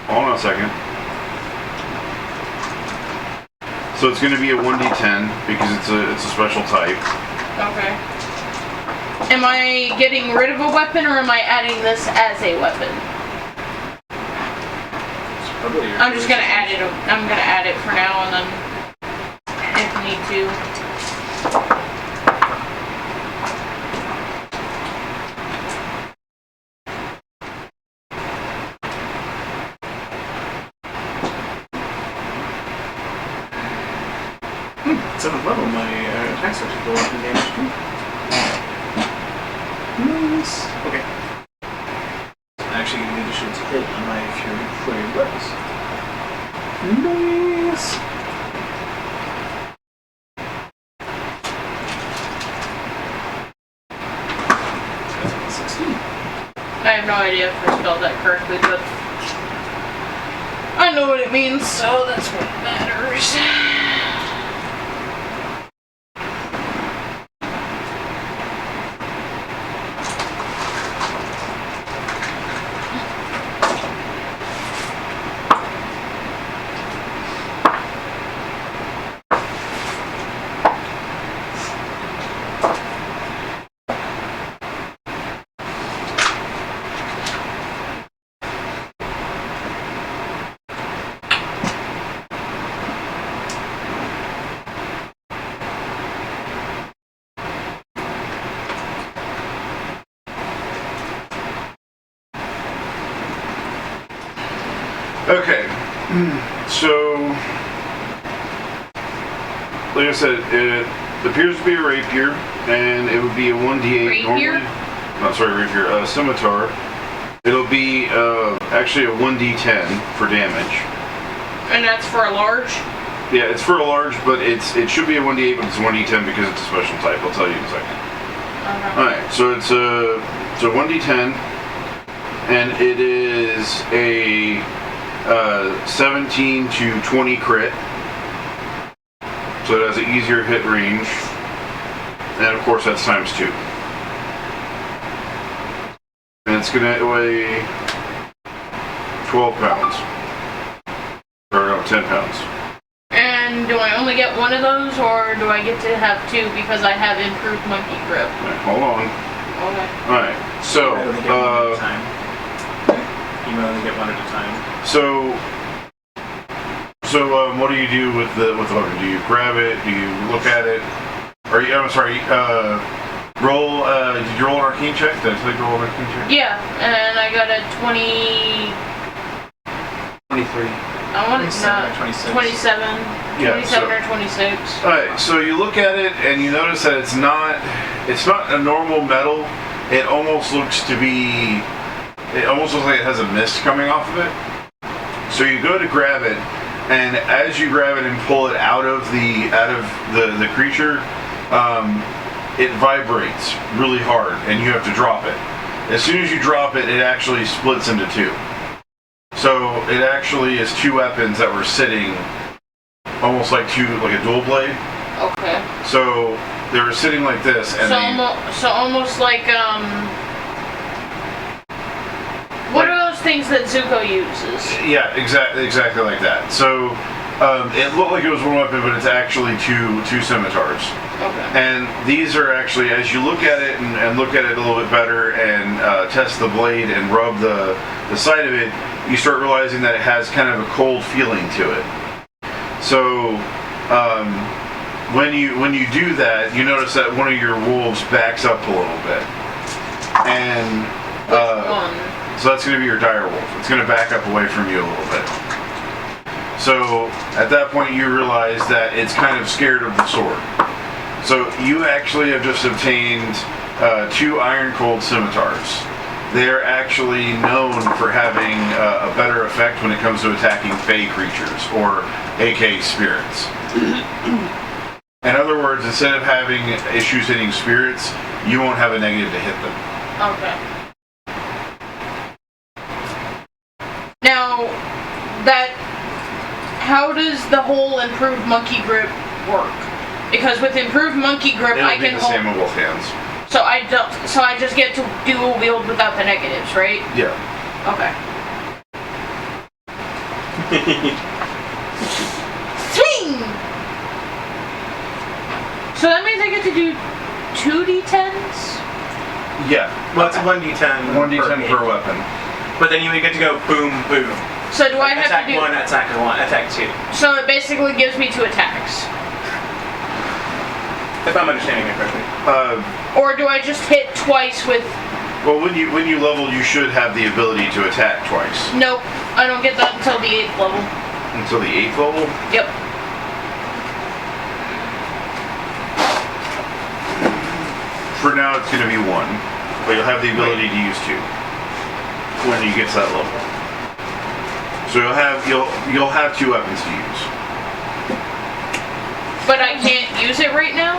[SPEAKER 3] hold on a second. So it's going to be a 1d10 because it's a special type.
[SPEAKER 2] Okay. Am I getting rid of a weapon or am I adding this as a weapon? I'm just gonna add it. I'm gonna add it for now and then if need to.
[SPEAKER 4] Seventh level, my attack starts to go up in damage too. Nice. Okay. Actually, in addition to hit on my flurry blows. Nice. That's 16.
[SPEAKER 2] I have no idea if I spelled that correctly, but I know what it means, so that's what matters.
[SPEAKER 3] Okay, so like I said, it appears to be a rapier, and it would be a 1d8
[SPEAKER 2] Rapier?
[SPEAKER 3] normally. Not sorry, rapier, scimitar. It'll be actually a 1d10 for damage.
[SPEAKER 2] And that's for a large?
[SPEAKER 3] Yeah, it's for a large, but it should be a 1d8, but it's a 1d10 because it's a special type. I'll tell you in a second. Alright, so it's a 1d10, and it is a 17 to 20 crit. So it has an easier hit range. And of course that's times 2. And it's gonna weigh 12 pounds. Or no, 10 pounds.
[SPEAKER 2] And do I only get one of those, or do I get to have 2 because I have improved monkey grip?
[SPEAKER 3] Alright, hold on.
[SPEAKER 2] Okay.
[SPEAKER 3] Alright, so
[SPEAKER 4] You only get one at a time. You only get one at a time.
[SPEAKER 3] So what do you do with the weapon? Do you grab it? Do you look at it? Or I'm sorry, roll. Did you roll an arcane check? Did I tell you to roll an arcane check?
[SPEAKER 2] Yeah, and I got a 20.
[SPEAKER 6] 23.
[SPEAKER 2] I want
[SPEAKER 4] 27 or 26.
[SPEAKER 2] 27.
[SPEAKER 3] Yeah,
[SPEAKER 2] 27
[SPEAKER 3] so-
[SPEAKER 2] or 26.
[SPEAKER 3] Alright, so you look at it and you notice that it's not a normal metal. It almost looks like it has a mist coming off of it. So you go to grab it, and as you grab it and pull it out of the the creature, it vibrates really hard, and you have to drop it. As soon as you drop it, it actually splits into 2. So it actually is 2 weapons that were sitting almost like a dual blade.
[SPEAKER 2] Okay.
[SPEAKER 3] So they were sitting like this, and
[SPEAKER 2] So almost like what are those things that Zuko uses?
[SPEAKER 3] yeah, exactly like that. So it looked like it was one weapon, but it's actually two scimitars.
[SPEAKER 2] Okay.
[SPEAKER 3] And these are actually, as you look at it and look at it a little bit better and test the blade and rub the side of it, you start realizing that it has kind of a cold feeling to it. So when you do that, you notice that one of your wolves backs up a little bit, and so that's going to be your dire wolf. It's going to back up away from you a little bit. So at that point, you realize that it's kind of scared of the sword. So you actually have just obtained 2 Iron Cold Scimitars. They're actually known for having a better effect when it comes to attacking fey creatures, or AK spirits. In other words, instead of having issues hitting spirits, you won't have a negative to hit them.
[SPEAKER 2] Okay. Now, how does the whole improved monkey grip work? Because with improved monkey grip,
[SPEAKER 3] It'll
[SPEAKER 2] I
[SPEAKER 3] be
[SPEAKER 2] can
[SPEAKER 3] the
[SPEAKER 2] hold.
[SPEAKER 3] same in both hands.
[SPEAKER 2] So I just get to dual wield without the negatives, right?
[SPEAKER 3] Yeah.
[SPEAKER 2] Okay. Swing! So that means I get to do 2d10s?
[SPEAKER 3] Yeah.
[SPEAKER 4] Well, it's 1d10.
[SPEAKER 3] 1d10 per weapon.
[SPEAKER 4] But then you get to go boom, boom.
[SPEAKER 2] So do I have
[SPEAKER 4] attack
[SPEAKER 2] to do...
[SPEAKER 4] 1, attack 1, attack 2.
[SPEAKER 2] So it basically gives me 2 attacks.
[SPEAKER 4] If I'm understanding it correctly.
[SPEAKER 2] Or do I just hit twice with...
[SPEAKER 3] Well, when you level, you should have the ability to attack twice.
[SPEAKER 2] Nope, I don't get that until the 8th level.
[SPEAKER 3] Until the 8th level?
[SPEAKER 2] Yep.
[SPEAKER 3] For now, it's going to be 1. But you'll have the ability to use 2 when you get to that level. So you'll have 2 weapons to use.
[SPEAKER 2] But I can't use it right now?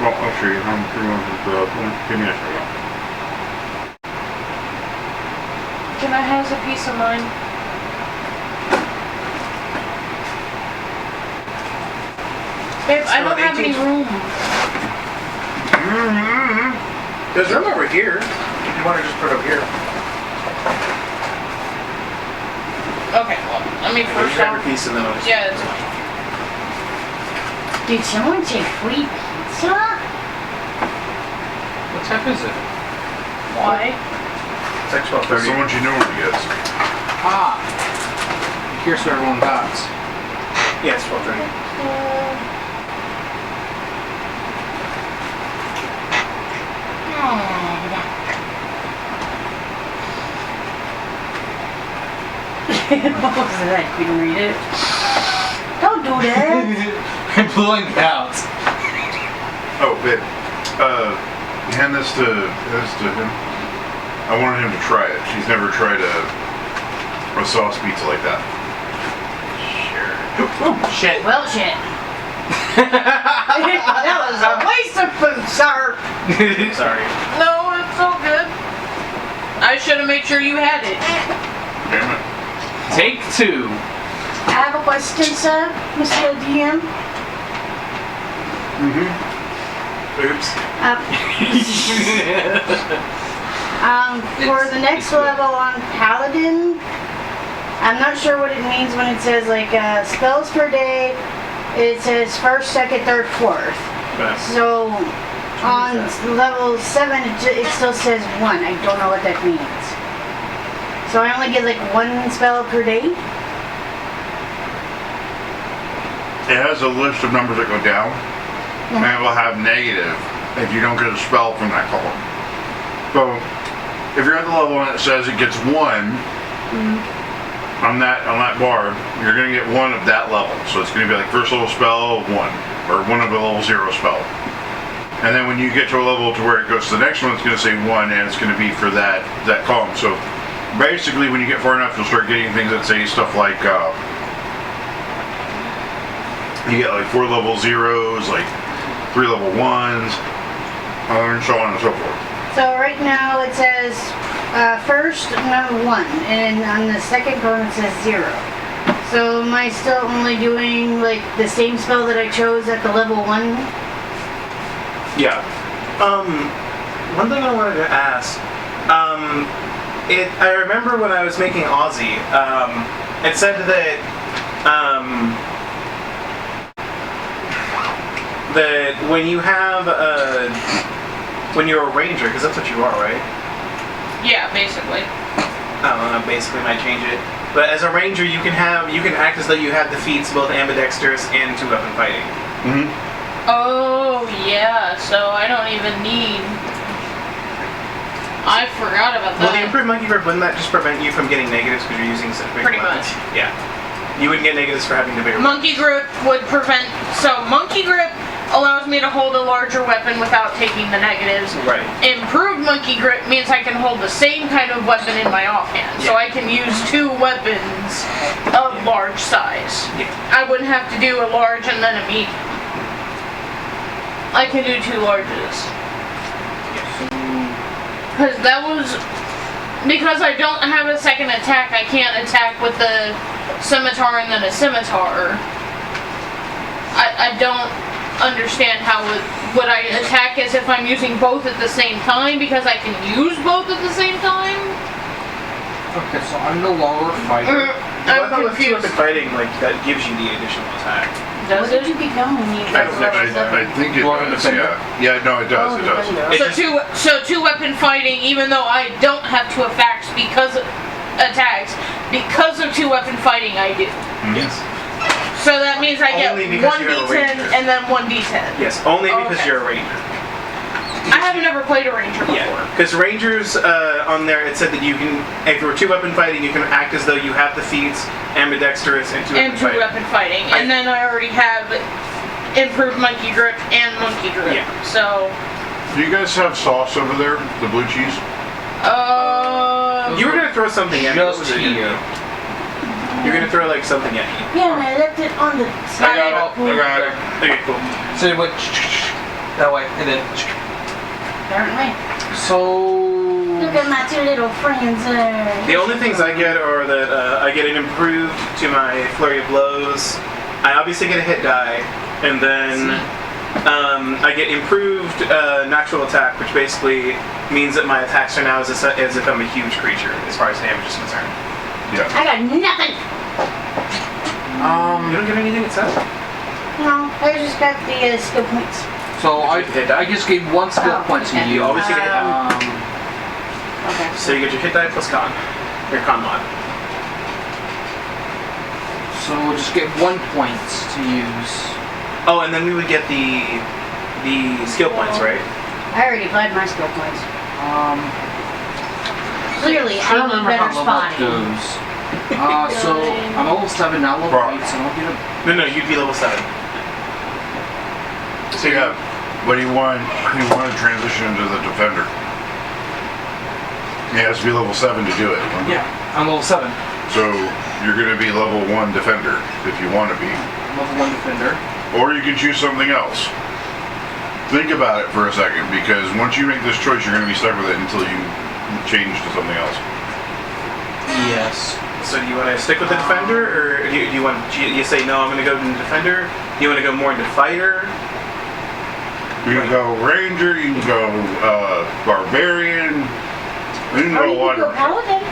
[SPEAKER 3] Well, I'll show you. Give me a second.
[SPEAKER 2] Can I have a piece of mine? Babe, I don't have any room.
[SPEAKER 4] There's room over here. If you want to just put it over here.
[SPEAKER 2] Okay, well, let me first
[SPEAKER 4] Grab
[SPEAKER 2] out.
[SPEAKER 4] your piece and then I'll just...
[SPEAKER 2] Yeah, that's fine.
[SPEAKER 1] Did someone say free pizza?
[SPEAKER 6] What time is it?
[SPEAKER 2] Why?
[SPEAKER 4] It's like 12:30.
[SPEAKER 3] Someone you normally gets.
[SPEAKER 6] Ah. Here's what everyone got.
[SPEAKER 4] Yeah, it's 12:30.
[SPEAKER 1] What was that? You can read it. Don't do that.
[SPEAKER 6] I'm blowing out.
[SPEAKER 3] Oh, babe. Hand this to him. I wanted him to try it. He's never tried a sauce pizza like that.
[SPEAKER 4] Oh, shit.
[SPEAKER 1] Well, shit. That was a waste of food, sir.
[SPEAKER 4] Sorry.
[SPEAKER 2] No, it's all good. I should have made sure you had it.
[SPEAKER 3] Damn it.
[SPEAKER 6] Take 2.
[SPEAKER 1] I have a question, sir, Mr. DM.
[SPEAKER 4] Oops.
[SPEAKER 1] For the next level on Paladin, I'm not sure what it means when it says like spells per day. It says first, second, third, fourth.
[SPEAKER 4] Okay.
[SPEAKER 1] So on level 7, it still says 1. I don't know what that means. So I only get like 1 spell per day.
[SPEAKER 3] It has a list of numbers that go down, and it will have negative if you don't get a spell from that column. So, if you're at the level and it says it gets 1 on that bar, you're going to get 1 of that level. So it's going to be like first level spell of 1, or 1 of a level 0 spell. And then when you get to a level to where it goes to the next one, it's going to say 1, and it's going to be for that column. So basically, when you get far enough, you'll start getting things that say stuff like. You get like 4 level 0s, like 3 level 1s, and so on and so forth.
[SPEAKER 1] So right now it says first number 1, and on the second column it says 0. So am I still only doing like the same spell that I chose at the level 1?
[SPEAKER 4] Yeah. One thing I wanted to ask. I remember when I was making Aussie, it said that that when you have when you're a ranger, because that's what you are, right?
[SPEAKER 2] Yeah, basically.
[SPEAKER 4] basically might change it. But as a ranger, you can act as though you have the feats both ambidextrous and 2-weapon fighting.
[SPEAKER 3] Mm-hmm.
[SPEAKER 2] Oh, yeah, so I don't even need... I forgot about that.
[SPEAKER 4] Well, the improved monkey grip, wouldn't that just prevent you from getting negatives because you're using such big
[SPEAKER 2] Pretty
[SPEAKER 4] weapons?
[SPEAKER 2] much.
[SPEAKER 4] Yeah. You wouldn't get negatives for having the bigger
[SPEAKER 2] Monkey grip would prevent... So, monkey grip allows me to hold a larger weapon without taking the negatives.
[SPEAKER 4] Right.
[SPEAKER 2] Improved monkey grip means I can hold the same kind of weapon in my offhand. So I can use 2 weapons of large size.
[SPEAKER 4] Yeah.
[SPEAKER 2] I wouldn't have to do a large and then a medium. I can do 2 larges. Because that was... Because I don't have a second attack, I can't attack with the scimitar and then a scimitar. I don't understand how would I attack as if I'm using both at the same time because I can use both at the same time?
[SPEAKER 6] Okay, so I'm no longer a fighter.
[SPEAKER 4] I thought
[SPEAKER 2] I'm
[SPEAKER 4] with
[SPEAKER 2] confused.
[SPEAKER 4] 2-weapon fighting, like, that gives you the additional attack.
[SPEAKER 1] What
[SPEAKER 2] Does
[SPEAKER 1] did you
[SPEAKER 2] it?
[SPEAKER 1] become when you
[SPEAKER 3] I
[SPEAKER 1] got
[SPEAKER 3] think it
[SPEAKER 6] Dwarven
[SPEAKER 3] does,
[SPEAKER 6] defender?
[SPEAKER 3] yeah. Yeah, no, it does, it does.
[SPEAKER 4] It
[SPEAKER 2] So
[SPEAKER 4] just-
[SPEAKER 2] 2-weapon fighting, even though I don't have 2 attacks because of 2-weapon fighting, I do.
[SPEAKER 4] Yes.
[SPEAKER 2] So that means I get
[SPEAKER 4] Only because
[SPEAKER 2] 1
[SPEAKER 4] you're a
[SPEAKER 2] D10
[SPEAKER 4] ranger.
[SPEAKER 2] and then 1 D10.
[SPEAKER 4] Yes, only because
[SPEAKER 2] Okay.
[SPEAKER 4] you're a ranger.
[SPEAKER 2] I have never played a ranger before.
[SPEAKER 4] Yeah, because rangers on there, it said that you can, if you're 2-weapon fighting, you can act as though you have the feats ambidextrous and 2-weapon
[SPEAKER 2] And
[SPEAKER 4] fighting.
[SPEAKER 2] 2-weapon fighting. And then I already have improved monkey grip and monkey grip.
[SPEAKER 4] Yeah.
[SPEAKER 2] So,
[SPEAKER 3] Do you guys have sauce over there? The blue cheese?
[SPEAKER 4] You were gonna throw something at me. What was
[SPEAKER 6] Just
[SPEAKER 4] it?
[SPEAKER 6] here.
[SPEAKER 4] You're gonna throw like something at me.
[SPEAKER 1] Yeah, and I left it on the side.
[SPEAKER 3] I got it.
[SPEAKER 4] Okay, cool.
[SPEAKER 6] So it went that way, and then
[SPEAKER 1] Apparently.
[SPEAKER 6] so.
[SPEAKER 1] Look at my 2 little friends there.
[SPEAKER 4] The only things I get are that I get an improved to my flurry of blows. I obviously get a hit die, and then I get improved natural attack, which basically means that my attacks are now as if I'm a huge creature, as far as damage is concerned.
[SPEAKER 3] Yeah.
[SPEAKER 1] I got nothing.
[SPEAKER 4] You don't get anything it says?
[SPEAKER 1] No, I just got the skill points.
[SPEAKER 6] So I just gave 1 skill
[SPEAKER 1] Oh,
[SPEAKER 6] point to
[SPEAKER 1] okay.
[SPEAKER 6] you.
[SPEAKER 4] You always get a hit die.
[SPEAKER 1] Okay.
[SPEAKER 4] So you get your hit die plus con. Your con mod.
[SPEAKER 6] So we'll just get 1 point to use.
[SPEAKER 4] Oh, and then we would get the skill points, right?
[SPEAKER 1] I already applied my skill points. Clearly,
[SPEAKER 6] Sure,
[SPEAKER 1] I need
[SPEAKER 6] remember
[SPEAKER 1] better
[SPEAKER 6] how level it
[SPEAKER 1] spotting.
[SPEAKER 6] goes. So I'm level 7, not level
[SPEAKER 3] Right.
[SPEAKER 6] 8, so I don't get a.
[SPEAKER 4] No, you'd be level 7.
[SPEAKER 3] So yeah, what do you want to transition into the defender? He has to be level 7 to do it.
[SPEAKER 6] Yeah, I'm level 7.
[SPEAKER 3] So you're going to be level 1 defender if you want to be.
[SPEAKER 6] Level 1 defender.
[SPEAKER 3] Or you can choose something else. Think about it for a second, because once you make this choice, you're going to be stuck with it until you change to something else.
[SPEAKER 6] Yes.
[SPEAKER 4] So do you want to stick with the defender, or do you say no? I'm going to go into defender. Do you want to go more into fighter?
[SPEAKER 3] You can go ranger, you can go barbarian, you can
[SPEAKER 1] Or
[SPEAKER 3] go
[SPEAKER 1] you
[SPEAKER 3] a lot
[SPEAKER 1] can go
[SPEAKER 3] of.
[SPEAKER 1] paladin.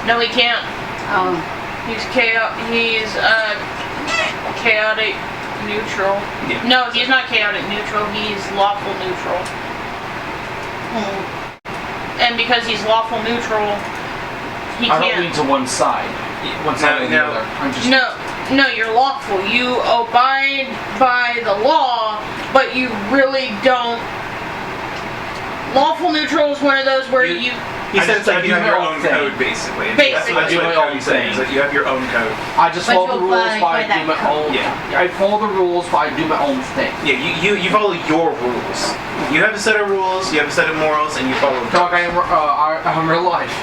[SPEAKER 2] No, he can't.
[SPEAKER 1] Oh.
[SPEAKER 2] He's chaotic neutral.
[SPEAKER 4] Yeah.
[SPEAKER 2] No, he's not chaotic neutral. He's lawful neutral. And because he's lawful neutral, he
[SPEAKER 6] I don't
[SPEAKER 2] can't.
[SPEAKER 6] lean to one side. One side or the
[SPEAKER 4] no.
[SPEAKER 6] other. I'm just.
[SPEAKER 2] No, you're lawful. You abide by the law, but you really don't. Lawful neutral is one of those where you
[SPEAKER 4] He said it's like
[SPEAKER 6] I
[SPEAKER 4] you
[SPEAKER 6] do
[SPEAKER 4] have
[SPEAKER 6] my
[SPEAKER 4] your
[SPEAKER 6] own
[SPEAKER 4] own
[SPEAKER 6] thing.
[SPEAKER 4] code, basically.
[SPEAKER 2] Basically.
[SPEAKER 4] That's
[SPEAKER 6] I do
[SPEAKER 4] what
[SPEAKER 6] my
[SPEAKER 4] Cody
[SPEAKER 6] own
[SPEAKER 4] said,
[SPEAKER 6] thing.
[SPEAKER 4] is that you have your own code.
[SPEAKER 6] I just
[SPEAKER 1] But
[SPEAKER 6] follow
[SPEAKER 1] you
[SPEAKER 6] the rules,
[SPEAKER 1] abide
[SPEAKER 6] but
[SPEAKER 1] by
[SPEAKER 6] I do
[SPEAKER 1] that
[SPEAKER 6] my own.
[SPEAKER 4] Yeah.
[SPEAKER 6] I follow the rules, but I do my own thing.
[SPEAKER 4] Yeah, you follow your rules. You have a set of rules, you have a set of morals, and you follow them.
[SPEAKER 6] Dog, I'm real life.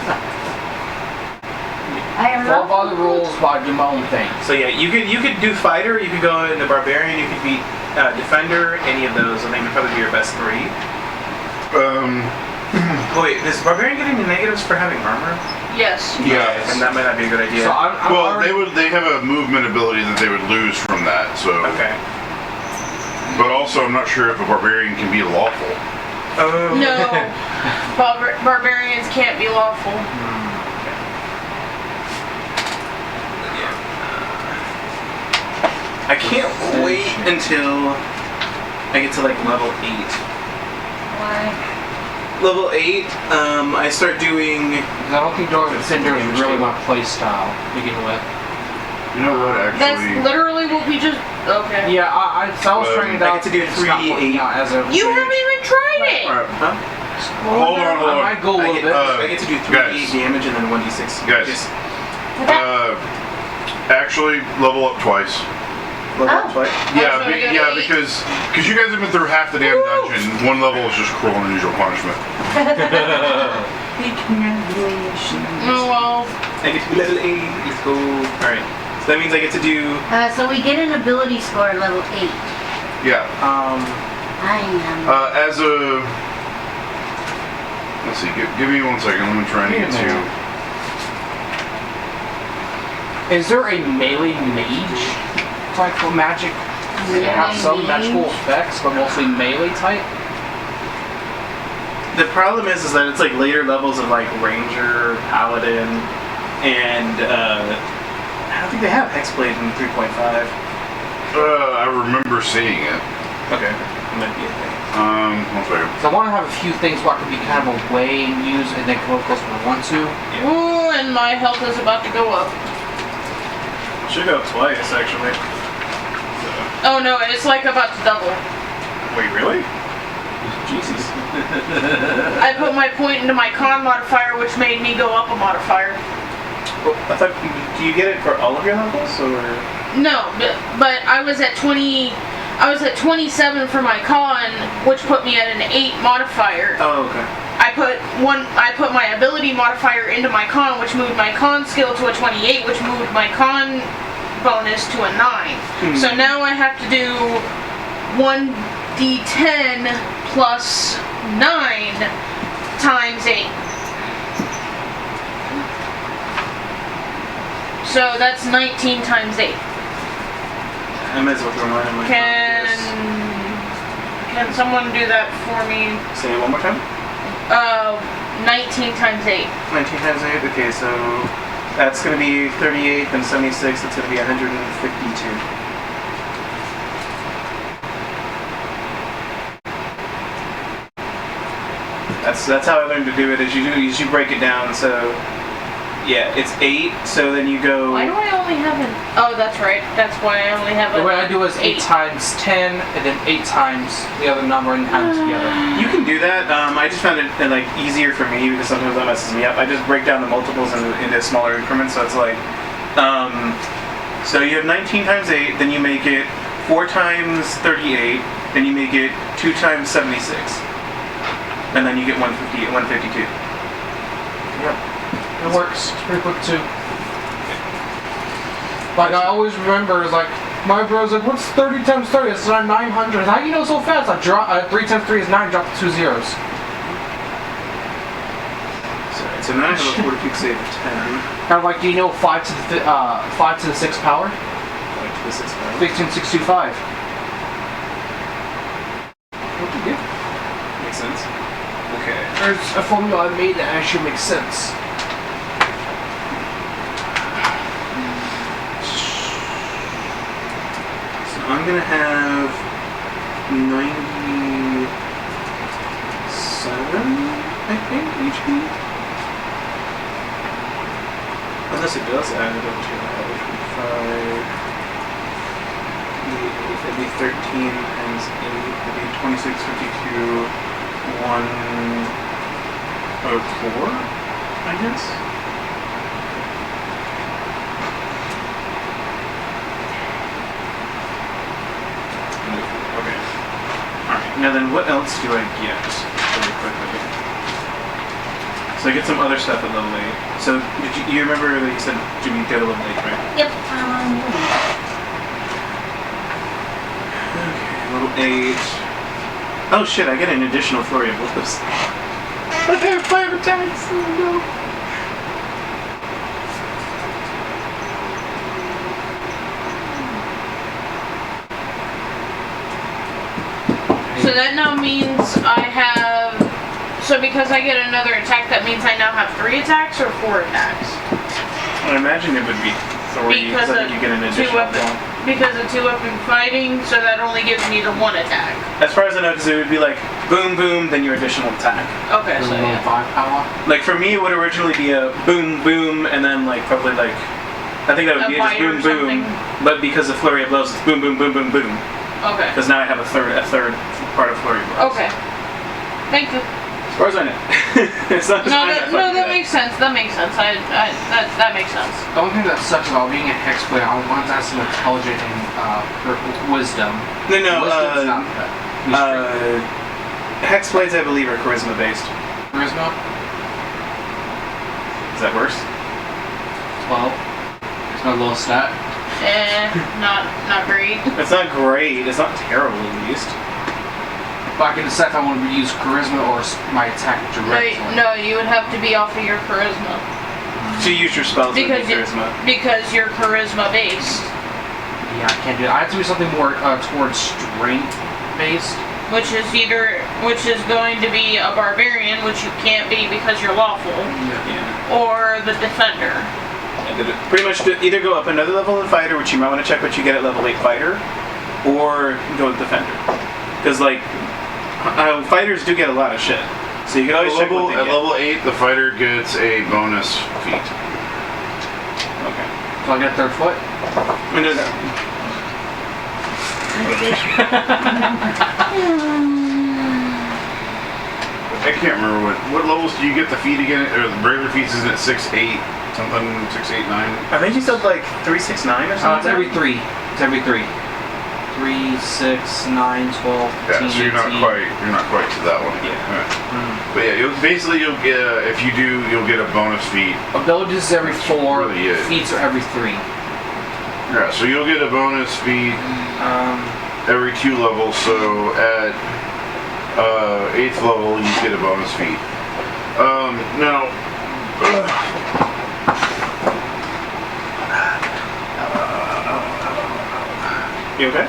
[SPEAKER 1] I am
[SPEAKER 6] Follow by
[SPEAKER 1] not.
[SPEAKER 6] the rules, but I do my own thing.
[SPEAKER 4] So yeah, you could do fighter, you could go into barbarian, you could be defender, any of those. I think would probably be your best 3. Wait, does barbarian get any negatives for having armor?
[SPEAKER 2] yes.
[SPEAKER 3] Yes.
[SPEAKER 4] And that might not be a good idea.
[SPEAKER 6] So I'm
[SPEAKER 3] Well,
[SPEAKER 6] already,
[SPEAKER 3] they have a movement ability that they would lose from that. So.
[SPEAKER 4] Okay.
[SPEAKER 3] But also, I'm not sure if a barbarian can be lawful.
[SPEAKER 4] Oh.
[SPEAKER 2] No. Barbarians can't be lawful.
[SPEAKER 4] I can't wait until I get to like level 8.
[SPEAKER 2] Why?
[SPEAKER 4] Level 8, I start doing...
[SPEAKER 6] I don't think Dwarven Cinder is really my play style to begin with.
[SPEAKER 3] You know what,
[SPEAKER 2] That's
[SPEAKER 3] actually...
[SPEAKER 2] literally what we just. Okay.
[SPEAKER 6] Yeah, I was trying
[SPEAKER 4] I get to do 3d8
[SPEAKER 6] as a.
[SPEAKER 2] You haven't even tried it.
[SPEAKER 3] Alright,
[SPEAKER 4] Huh?
[SPEAKER 3] hold on, hold
[SPEAKER 6] I
[SPEAKER 3] on.
[SPEAKER 6] might go a little bit.
[SPEAKER 4] I get to do 3d8
[SPEAKER 3] guys.
[SPEAKER 4] damage and then 1d6.
[SPEAKER 3] Guys.
[SPEAKER 4] Just
[SPEAKER 3] Actually, level up twice.
[SPEAKER 4] level
[SPEAKER 1] Oh.
[SPEAKER 4] up twice.
[SPEAKER 3] Yeah,
[SPEAKER 2] so we got
[SPEAKER 3] yeah,
[SPEAKER 2] 8?
[SPEAKER 3] because you guys have been through half the damn dungeon. One level is just cruel and unusual punishment.
[SPEAKER 2] Oh well.
[SPEAKER 4] I get to be level 8. Let's go. Alright. So that means I get to do...
[SPEAKER 1] So we get an ability score at level 8.
[SPEAKER 3] Yeah.
[SPEAKER 1] I know.
[SPEAKER 3] As a... Let's see, give me 1 second. Let me try and get to...
[SPEAKER 6] Is there a melee mage type of magic? Does it have some magical effects, but mostly melee type?
[SPEAKER 4] The problem is that it's like later levels of like Ranger, Paladin, and I don't think they have Hexblade in 3.5.
[SPEAKER 3] I remember seeing it.
[SPEAKER 4] Okay, that might be a thing.
[SPEAKER 3] 1 second.
[SPEAKER 6] So I want to have a few things where I can be kind of away and use and then come up close when I want to.
[SPEAKER 2] Ooh, and my health is about to go up.
[SPEAKER 4] Should go up twice actually.
[SPEAKER 2] Oh no, it's like about to double.
[SPEAKER 4] Wait, really? Jesus.
[SPEAKER 2] I put my point into my con modifier, which made me go up a modifier.
[SPEAKER 4] Well, I thought, do you get it for all of your levels or?
[SPEAKER 2] No, but I was at 20. I was at 27 for my con, which put me at an 8 modifier.
[SPEAKER 4] Oh, okay.
[SPEAKER 2] I put my ability modifier into my con, which moved my con skill to a 28, which moved my con bonus to a 9. So now I have to do 1d10 plus 9 times 8. So that's 19 times 8.
[SPEAKER 4] I might as well throw mine in my
[SPEAKER 2] Can someone do that for me?
[SPEAKER 4] Say it one more time.
[SPEAKER 2] 19 times 8.
[SPEAKER 4] 19 times 8, okay, so that's going to be 38, then 76, that's going to be 152. That's how I learned to do it, is you break it down, so yeah, it's 8, so then you go...
[SPEAKER 2] Why do I only have an... Oh, that's right. That's why I only have
[SPEAKER 6] The
[SPEAKER 2] a...
[SPEAKER 6] way I do is 8 times 10, and then 8 times the other number and add them together.
[SPEAKER 4] You can do that. I just found it like easier for me because sometimes that messes me up. I just break down the multiples into smaller increments, so it's like... so you have 19 times 8, then you make it 4 times 38, then you make it 2 times 76. And then you get 152.
[SPEAKER 6] Yep. It works. It's pretty quick too. Like I always remember, it's like my bro's like, "What's 30 times 30?" It's like 900. How do you know so fast? I drop 3 times 3 is 9. Drop the 2 zeros.
[SPEAKER 4] So now I have a fortitude save of 10.
[SPEAKER 6] Kind of like, do you know 5 to the 6th power?
[SPEAKER 4] 5 to the 6th power.
[SPEAKER 6] 15625.
[SPEAKER 4] What do you do? Makes sense. Okay.
[SPEAKER 6] There's a formula I made that actually makes sense.
[SPEAKER 4] I'm gonna have 97, I think, HP. Unless it does add it up to that, which would be 5. It'd be 13 times 8. It'd be 26, 52, 104, I guess. Okay. Alright, now then what else do I get? Really quickly. So I get some other stuff at level 8. So did you remember that you said Jimmy did a level 8, right?
[SPEAKER 1] Yep.
[SPEAKER 4] Okay, level 8. Oh shit, I get an additional flurry of blows. I have 5 attacks! Oh no.
[SPEAKER 2] So that now means I have... So because I get another attack, that means I now have 3 attacks or 4 attacks?
[SPEAKER 4] I imagine it would be 3 because I think you get an additional one.
[SPEAKER 2] because of 2-weapon fighting, so that only gives me the 1 attack.
[SPEAKER 4] As far as I know, because it would be like boom, boom, then your additional attack.
[SPEAKER 2] Okay, so
[SPEAKER 6] Level
[SPEAKER 2] yeah.
[SPEAKER 6] 5 power.
[SPEAKER 4] Like for me, it would originally be a boom, boom, and then like probably like I think that would
[SPEAKER 2] A
[SPEAKER 4] be just
[SPEAKER 2] bite or
[SPEAKER 4] boom, boom.
[SPEAKER 2] something?
[SPEAKER 4] But because of flurry of blows, it's boom, boom, boom, boom, boom.
[SPEAKER 2] Okay.
[SPEAKER 4] Because now I have a third part of flurry of blows.
[SPEAKER 2] Okay. Thank you.
[SPEAKER 4] As far as I know. It's not just
[SPEAKER 2] No,
[SPEAKER 4] I'm
[SPEAKER 2] that,
[SPEAKER 4] not
[SPEAKER 2] no,
[SPEAKER 4] fucking
[SPEAKER 2] that
[SPEAKER 4] with it.
[SPEAKER 2] makes sense. That makes sense. That makes sense.
[SPEAKER 6] The only thing that sucks about being a hex player, I want to have some intelligent and wisdom.
[SPEAKER 4] No,
[SPEAKER 6] Wisdom's not
[SPEAKER 4] hex blades I believe are charisma based.
[SPEAKER 6] charisma.
[SPEAKER 4] Is that worse?
[SPEAKER 6] 12. It's my lowest stat.
[SPEAKER 2] Not great.
[SPEAKER 4] It's not great. It's not terrible at least.
[SPEAKER 6] If I can decide if I want to use charisma or my attack directly.
[SPEAKER 2] No, you would have to be off of your charisma
[SPEAKER 4] To use your spells with
[SPEAKER 2] because
[SPEAKER 4] charisma.
[SPEAKER 2] because you're charisma based,
[SPEAKER 6] Yeah, I can't do that. I have to do something more towards strength based.
[SPEAKER 2] which is going to be a barbarian, which you can't be because you're lawful,
[SPEAKER 4] Yeah.
[SPEAKER 2] or the defender.
[SPEAKER 4] Pretty much either go up another level in fighter, which you might want to check what you get at level 8 fighter, or go with defender. Because like fighters do get a lot of shit, so you can always check what they
[SPEAKER 3] At
[SPEAKER 4] get.
[SPEAKER 3] level 8, the fighter gets a bonus feat.
[SPEAKER 4] Okay.
[SPEAKER 6] So I get a third foot.
[SPEAKER 4] No.
[SPEAKER 3] I can't remember what levels do you get the feat again? Or the regular feats isn't it 6, 8, something 6, 8, 9?
[SPEAKER 4] I think you said like 3, 6, 9 or something.
[SPEAKER 6] It's every 3. It's every 3. 3, 6, 9, 12, 15,
[SPEAKER 3] Yeah, so you're not
[SPEAKER 6] 18.
[SPEAKER 3] quite to that one.
[SPEAKER 4] Yeah.
[SPEAKER 3] Alright. But yeah, you'll get if you do, you'll get a bonus feat.
[SPEAKER 6] Abilities is every 4.
[SPEAKER 3] really it.
[SPEAKER 6] Feats are every 3.
[SPEAKER 3] Yeah, so you'll get a bonus feat every 2 levels. So at 8th level, you get a bonus feat. Now.
[SPEAKER 4] You okay?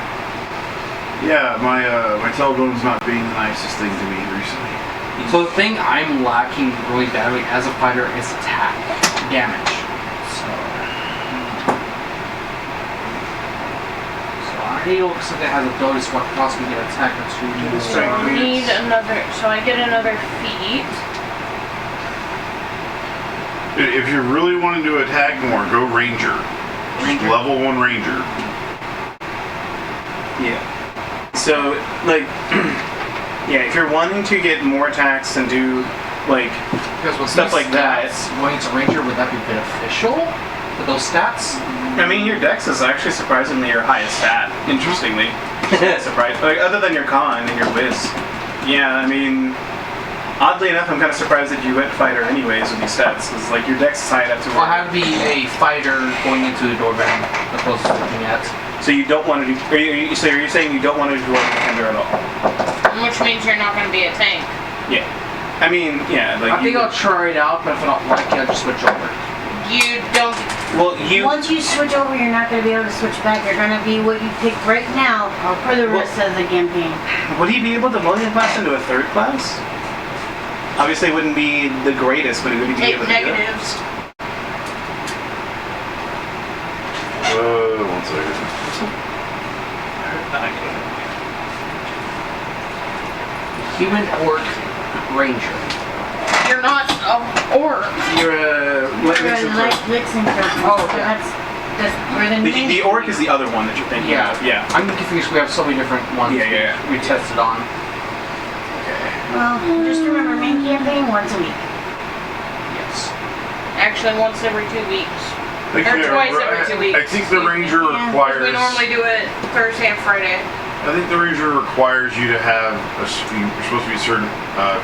[SPEAKER 3] Yeah, my tailbone's not being the nicest thing to me recently.
[SPEAKER 6] So the thing I'm lacking really badly as a fighter is attack damage. So I looks like it has abilities so I could possibly get attack or 2.
[SPEAKER 4] Do the
[SPEAKER 2] So
[SPEAKER 4] strength
[SPEAKER 2] I need
[SPEAKER 4] feats.
[SPEAKER 2] another. So I get another feat.
[SPEAKER 3] If you're really wanting to attack more, go Ranger. Just level 1 Ranger.
[SPEAKER 4] Yeah. So, like, yeah, if you're wanting to get more attacks and do, like,
[SPEAKER 6] Because with
[SPEAKER 4] stuff
[SPEAKER 6] these
[SPEAKER 4] like that.
[SPEAKER 6] stats, going to ranger, would that be beneficial with those stats?
[SPEAKER 4] I mean, your dex is actually surprisingly your highest stat, interestingly. Surprised. Like, other than your con and your whiz. Yeah, I mean, oddly enough, I'm kind of surprised that you went fighter anyways with these stats, because, like, your dex is high enough to
[SPEAKER 6] I'll have to be a fighter going into the doorbell, the closest looking at.
[SPEAKER 4] So you don't want to do, are you saying you don't want to do a defender at all?
[SPEAKER 2] Which means you're not going to be a tank.
[SPEAKER 4] Yeah. I mean, yeah, like
[SPEAKER 6] I think I'll try it out, but if I don't like it, I'll just switch over.
[SPEAKER 2] You don't.
[SPEAKER 4] well, you,
[SPEAKER 1] Once you switch over, you're not going to be able to switch back. You're going to be what you picked right now for the rest of the campaign.
[SPEAKER 4] would he be able to multi-class into a third class? Obviously, it wouldn't be the greatest, but he would be
[SPEAKER 2] Take
[SPEAKER 4] able to do it.
[SPEAKER 2] negatives.
[SPEAKER 3] 1 second.
[SPEAKER 6] Human orc ranger.
[SPEAKER 2] You're not a orc.
[SPEAKER 4] You're a
[SPEAKER 1] You're a light lycanthrope.
[SPEAKER 6] Oh,
[SPEAKER 1] So
[SPEAKER 6] okay.
[SPEAKER 1] that's where
[SPEAKER 4] the orc is the other one that you're thinking
[SPEAKER 6] Yeah,
[SPEAKER 4] of. Yeah.
[SPEAKER 6] I'm confused. We have so many different ones.
[SPEAKER 4] Yeah.
[SPEAKER 6] We tested on.
[SPEAKER 1] Well, just remember, main campaign once a week.
[SPEAKER 6] Yes.
[SPEAKER 2] Actually, once every 2 weeks.
[SPEAKER 3] Like,
[SPEAKER 2] Or twice every 2 weeks.
[SPEAKER 3] I think the Ranger
[SPEAKER 1] Yeah,
[SPEAKER 3] requires.
[SPEAKER 2] We normally do it Thursday and Friday.
[SPEAKER 3] I think the Ranger requires you to have you're supposed to be certain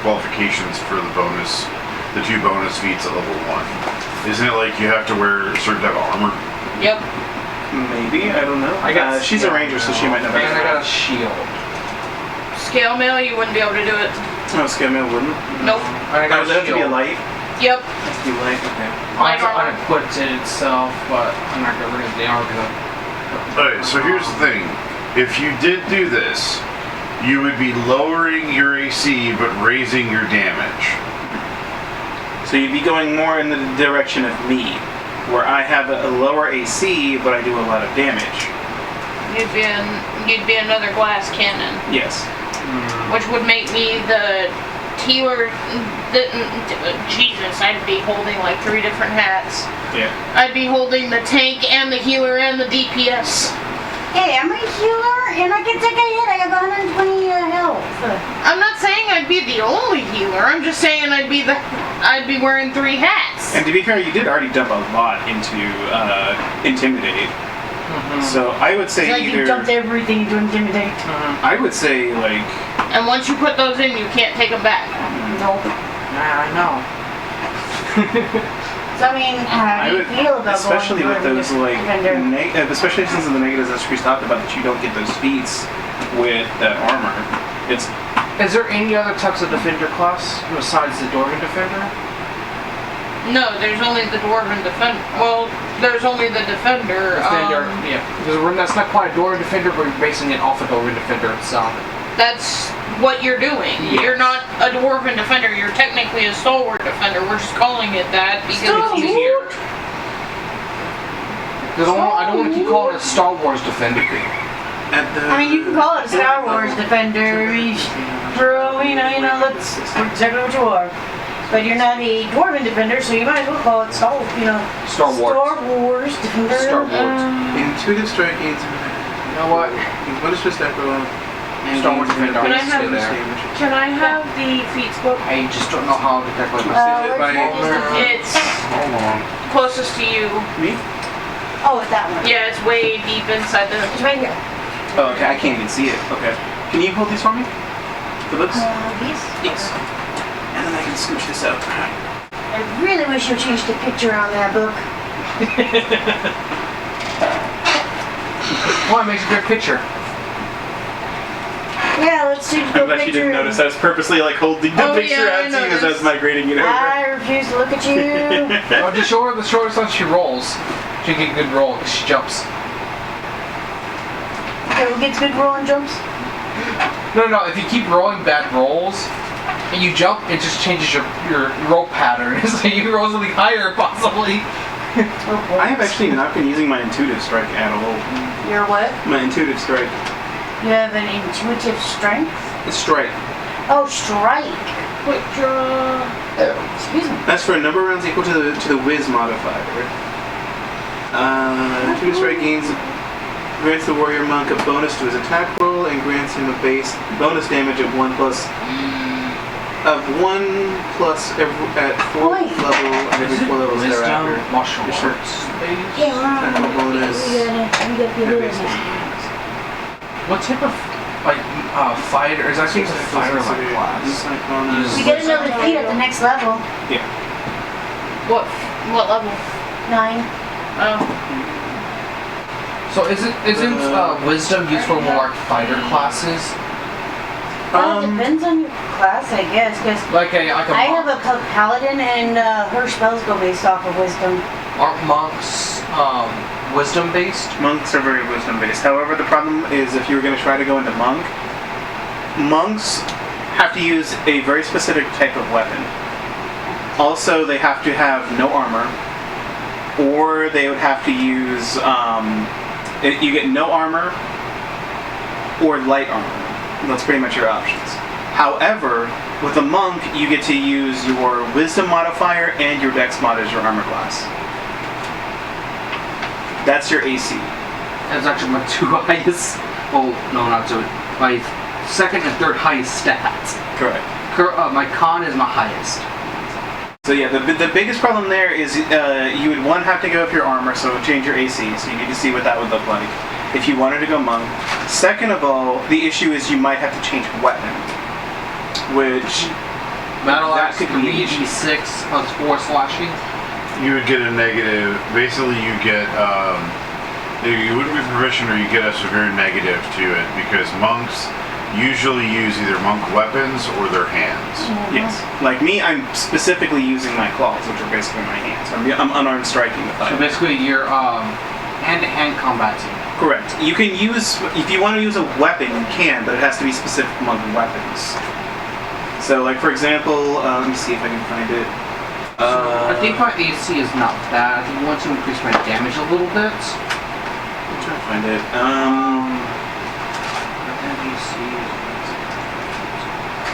[SPEAKER 3] qualifications for the 2 bonus feats at level 1. Isn't it like you have to wear a certain type of armor?
[SPEAKER 2] Yep.
[SPEAKER 4] Maybe, I don't know. She's a ranger, so she might know.
[SPEAKER 6] And I got a shield.
[SPEAKER 2] Scale mail, you wouldn't be able to do it.
[SPEAKER 4] No, scale mail wouldn't.
[SPEAKER 2] Nope.
[SPEAKER 6] And I got
[SPEAKER 4] Does it have to be a light?
[SPEAKER 2] Yep.
[SPEAKER 4] It has to be light. Okay.
[SPEAKER 2] Light
[SPEAKER 6] I
[SPEAKER 2] armor.
[SPEAKER 6] put it itself, but I'm not gonna bring it the armor because
[SPEAKER 3] Alright, so here's the thing. If you did do this, you would be lowering your AC but raising your damage.
[SPEAKER 4] So you'd be going more in the direction of me, where I have a lower AC, but I do a lot of damage.
[SPEAKER 2] you'd be another glass cannon,
[SPEAKER 4] Yes.
[SPEAKER 2] which would make me the healer. Jesus, I'd be holding like 3 different hats.
[SPEAKER 4] Yeah.
[SPEAKER 2] I'd be holding the tank and the healer and the DPS.
[SPEAKER 1] Hey, I'm a healer and I can take a hit. I have 120 health.
[SPEAKER 2] I'm not saying I'd be the only healer. I'm just saying I'd be wearing 3 hats.
[SPEAKER 4] And to be fair, you did already dump a lot into Intimidate. So I would say
[SPEAKER 1] It's like
[SPEAKER 4] either.
[SPEAKER 1] you dumped everything to intimidate.
[SPEAKER 4] I would say like.
[SPEAKER 2] And once you put those in, you can't take them back.
[SPEAKER 1] Nope.
[SPEAKER 6] I know.
[SPEAKER 1] So I mean, how do you feel about
[SPEAKER 4] especially
[SPEAKER 1] going
[SPEAKER 4] with those like,
[SPEAKER 1] defender?
[SPEAKER 4] especially since the negatives that Screech talked about that you don't get those feats with that armor. It's
[SPEAKER 6] Is there any other types of defender class besides the Dwarven defender?
[SPEAKER 2] No, there's only the dwarven defender. Well, there's only the defender.
[SPEAKER 6] Yeah. Because that's not quite a Dwarven defender, but you're basing it off a Dwarven defender itself.
[SPEAKER 2] That's what you're doing.
[SPEAKER 6] Yes.
[SPEAKER 2] You're not a dwarven defender. You're technically a stalwart defender. We're just calling it that because it's easier.
[SPEAKER 6] Because I don't want to keep calling it a Star Wars defender.
[SPEAKER 4] at the.
[SPEAKER 1] I mean, you can call it a Star Wars defender, bro. You know, that's exactly what you are. But you're not a dwarven defender, so you might as well call it Star Wars defender.
[SPEAKER 6] Star Wars.
[SPEAKER 3] Intuitive strike gains.
[SPEAKER 6] You know what?
[SPEAKER 3] What is this that go?
[SPEAKER 6] Star Wars defender.
[SPEAKER 2] Can I
[SPEAKER 6] I'll
[SPEAKER 2] have
[SPEAKER 6] stay there.
[SPEAKER 2] Can I have the feats book?
[SPEAKER 6] I just don't know how to calculate my
[SPEAKER 2] It's
[SPEAKER 3] Hold on.
[SPEAKER 2] closest to you.
[SPEAKER 4] Me?
[SPEAKER 1] Oh, it's that one.
[SPEAKER 2] Yeah, it's way deep inside the.
[SPEAKER 1] It's right here.
[SPEAKER 4] Oh, okay. I can't even see it. Okay. Can you hold these for me? The books?
[SPEAKER 1] These?
[SPEAKER 4] Yes. And then I can scooch this out.
[SPEAKER 1] I really wish you changed the picture on that book.
[SPEAKER 6] Well, it makes a good picture.
[SPEAKER 1] Yeah, let's change the
[SPEAKER 4] I'm glad
[SPEAKER 1] picture.
[SPEAKER 4] you didn't notice. I was purposely like holding the
[SPEAKER 2] Oh,
[SPEAKER 4] picture
[SPEAKER 2] yeah, I
[SPEAKER 4] out to you as I was
[SPEAKER 2] noticed.
[SPEAKER 4] migrating it over.
[SPEAKER 1] I refuse to look at you.
[SPEAKER 6] Oh, just show her the shortest time she rolls. She can get a good roll because she jumps.
[SPEAKER 1] Okay, who gets good rolling jumps?
[SPEAKER 6] No. If you keep rolling bad rolls and you jump, it just changes your roll pattern. So you roll something higher, possibly.
[SPEAKER 4] I have actually not been using my intuitive strike at all.
[SPEAKER 1] You're what?
[SPEAKER 4] My intuitive strike.
[SPEAKER 1] You have an intuitive strength?
[SPEAKER 4] It's strike.
[SPEAKER 1] Oh, strike.
[SPEAKER 2] Quick draw.
[SPEAKER 1] Excuse me.
[SPEAKER 4] That's for a number of rounds equal to the whiz modifier. Intuitive strike grants the warrior monk a bonus to his attack roll and grants him a base bonus damage of 1 plus at 4th level and every 4 levels thereafter.
[SPEAKER 6] Martial
[SPEAKER 4] Sure.
[SPEAKER 6] arts.
[SPEAKER 1] Yeah,
[SPEAKER 4] Attack bonus.
[SPEAKER 1] we got the
[SPEAKER 4] and base
[SPEAKER 1] ability.
[SPEAKER 6] What type of fighter? Is that a fighter like class?
[SPEAKER 4] Insight bonus.
[SPEAKER 1] We get another feat at the next level.
[SPEAKER 4] Yeah.
[SPEAKER 2] What level?
[SPEAKER 1] 9.
[SPEAKER 2] Oh.
[SPEAKER 6] So isn't wisdom used for more like fighter classes?
[SPEAKER 1] Well, it depends on your class, I guess, because I have a paladin and her spells go based off of wisdom.
[SPEAKER 6] Aren't monks wisdom based?
[SPEAKER 4] Monks are very wisdom based. However, the problem is if you were going to try to go into monks have to use a very specific type of weapon. Also, they have to have no armor, or they would have to use, you get no armor or light armor. That's pretty much your options. However, with a monk, you get to use your wisdom modifier and your dex mod as your armor class. That's your AC.
[SPEAKER 7] That's actually my 2 highest. Oh, no, not 2. My 2nd and 3rd highest stats.
[SPEAKER 4] Correct.
[SPEAKER 7] My con is my highest.
[SPEAKER 4] So yeah, the biggest problem there is you would have to go up your armor, so change your AC, so you need to see what that would look like if you wanted to go monk. Second of all, the issue is you might have to change weapon, which
[SPEAKER 7] Battle
[SPEAKER 4] that
[SPEAKER 7] axe
[SPEAKER 4] could be
[SPEAKER 7] 3d6 plus 4 slashing.
[SPEAKER 3] You would get a negative. Basically, you get you wouldn't be proficient, or you get a severe negative to it because monks usually use either monk weapons or their hands.
[SPEAKER 4] Yes. Like me, I'm specifically using my claws, which are basically my hands. I'm unarmed striking the
[SPEAKER 7] So
[SPEAKER 4] fight.
[SPEAKER 7] basically, you're hand-to-hand combating.
[SPEAKER 4] Correct. You can use, if you want to use a weapon, you can, but it has to be specific monk weapons. So, like for example, let me see if I can find it.
[SPEAKER 7] I think my AC is not bad. I think I want to increase my damage a little bit.
[SPEAKER 4] I'm trying to find it.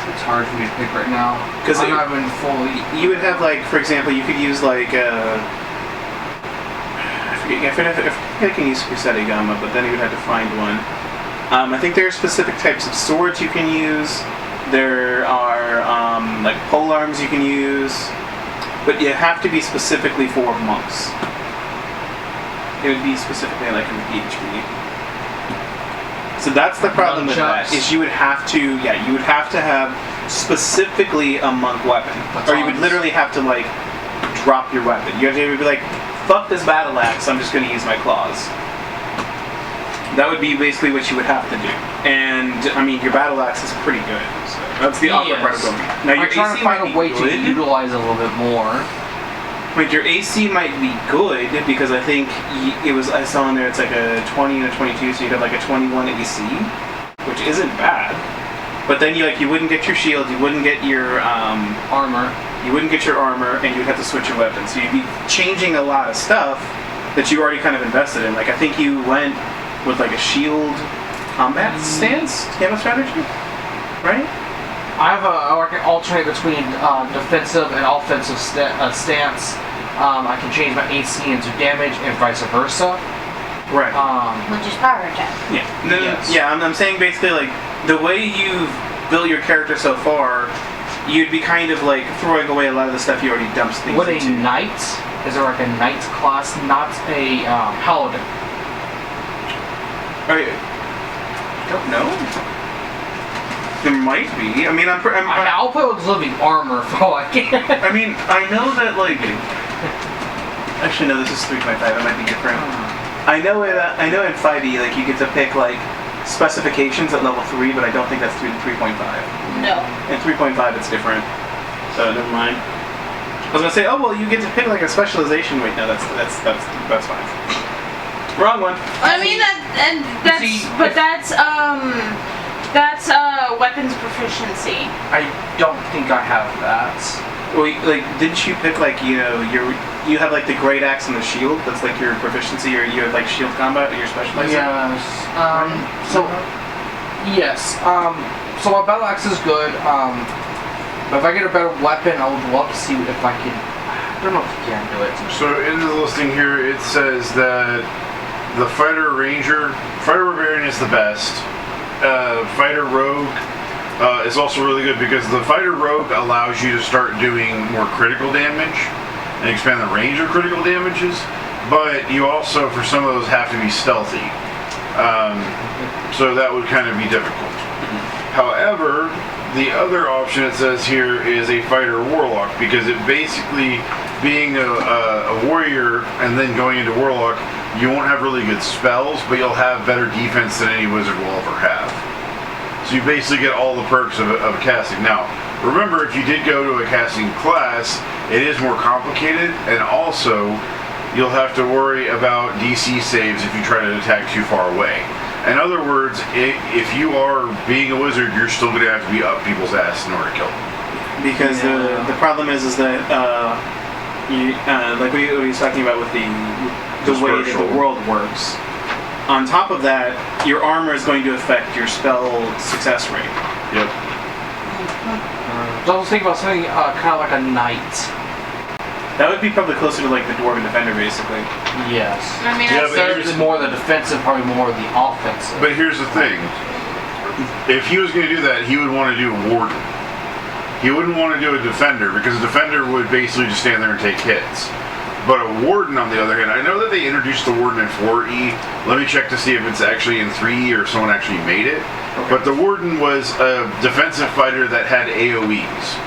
[SPEAKER 7] It's hard for me to pick right now.
[SPEAKER 4] Because
[SPEAKER 7] I'm not even fully.
[SPEAKER 4] you would have like, for example, you could use like I forget if I can use Kusetagama, but then you would have to find one. I think there are specific types of swords you can use. There are like pole arms you can use, but you have to be specifically for monks. It would be specifically like in the PHP. So that's the problem with that, is you would have to, you would have to have specifically a monk weapon. Or you would literally have to like drop your weapon. You have to be like, fuck this battle axe, I'm just gonna use my claws. That would be basically what you would have to do. And I mean, your battle axe is pretty good. So that's the awkward part of going. Now your
[SPEAKER 7] I'm trying
[SPEAKER 4] AC
[SPEAKER 7] to find
[SPEAKER 4] might
[SPEAKER 7] a way
[SPEAKER 4] be
[SPEAKER 7] to
[SPEAKER 4] good.
[SPEAKER 7] utilize it a little bit more.
[SPEAKER 4] Like your AC might be good because I think it was, I saw in there it's like a 20 and a 22, so you'd have like a 21 AC, which isn't bad. But then you wouldn't get your shield, you wouldn't get your
[SPEAKER 7] Armor.
[SPEAKER 4] you wouldn't get your armor, and you'd have to switch your weapon. So you'd be changing a lot of stuff that you already kind of invested in. Like I think you went with like a shield combat stance, combat strategy, right?
[SPEAKER 7] I have I can alternate between defensive and offensive stance. I can change my AC into damage and vice versa.
[SPEAKER 4] Right.
[SPEAKER 1] Which is power attack.
[SPEAKER 4] Yeah. No,
[SPEAKER 7] Yes.
[SPEAKER 4] Yeah, I'm saying basically like the way you've built your character so far, you'd be kind of like throwing away a lot of the stuff you already dumped things
[SPEAKER 7] What a
[SPEAKER 4] into.
[SPEAKER 7] knight? Is there like a knight class, not a paladin?
[SPEAKER 4] I don't know. There might be. I mean,
[SPEAKER 7] I'll play with living armor for all I can.
[SPEAKER 4] I mean, I know that like. Actually, no. This is 3.5. It might be different. I know in 5e like you get to pick like specifications at level 3, but I don't think that's through 3.5.
[SPEAKER 2] No.
[SPEAKER 4] In 3.5 it's different. So never mind. I was gonna say, oh well, you get to pick like a specialization. Wait, no, that's fine. Wrong one.
[SPEAKER 2] I mean that's weapons proficiency.
[SPEAKER 7] I don't think I have that.
[SPEAKER 4] Wait, like, didn't you pick like you have like the great axe and the shield? That's like your proficiency, or you have like shield combat, or your specialization.
[SPEAKER 7] Yes. Yes. So my battle axe is good. But if I get a better weapon, I would love to see if I can. I don't know if you can do it.
[SPEAKER 3] So in the listing here, it says that the fighter barbarian is the best. Fighter rogue is also really good because the fighter rogue allows you to start doing more critical damage and expand the range of critical damages. But you also, for some of those, have to be stealthy. So that would kind of be difficult. However, the other option it says here is a fighter warlock, because it basically, being a warrior and then going into warlock, you won't have really good spells, but you'll have better defense than any wizard will ever have. So you basically get all the perks of casting. Now, remember, if you did go to a casting class, it is more complicated, and also you'll have to worry about DC saves if you try to attack too far away. In other words, if you are being a wizard, you're still going to have to be up people's ass in order to kill them.
[SPEAKER 4] Because the problem is that like what he was talking about with the way that the world works. On top of that, your armor is going to affect your spell success rate.
[SPEAKER 3] Yep.
[SPEAKER 7] So I was thinking about something kind of like a knight.
[SPEAKER 4] That would be probably closer to like the dwarven defender, basically.
[SPEAKER 7] Yes.
[SPEAKER 2] I mean,
[SPEAKER 3] Yeah,
[SPEAKER 2] that's
[SPEAKER 3] but
[SPEAKER 7] Instead of more the defensive, probably more the offensive.
[SPEAKER 3] But here's the thing. If he was going to do that, he would want to do a warden. He wouldn't want to do a defender, because a defender would basically just stand there and take hits. But a warden, on the other hand, I know that they introduced the warden in 4E. Let me check to see if it's actually in 3E or someone actually made it. Okay. But the warden was a defensive fighter that had AoEs.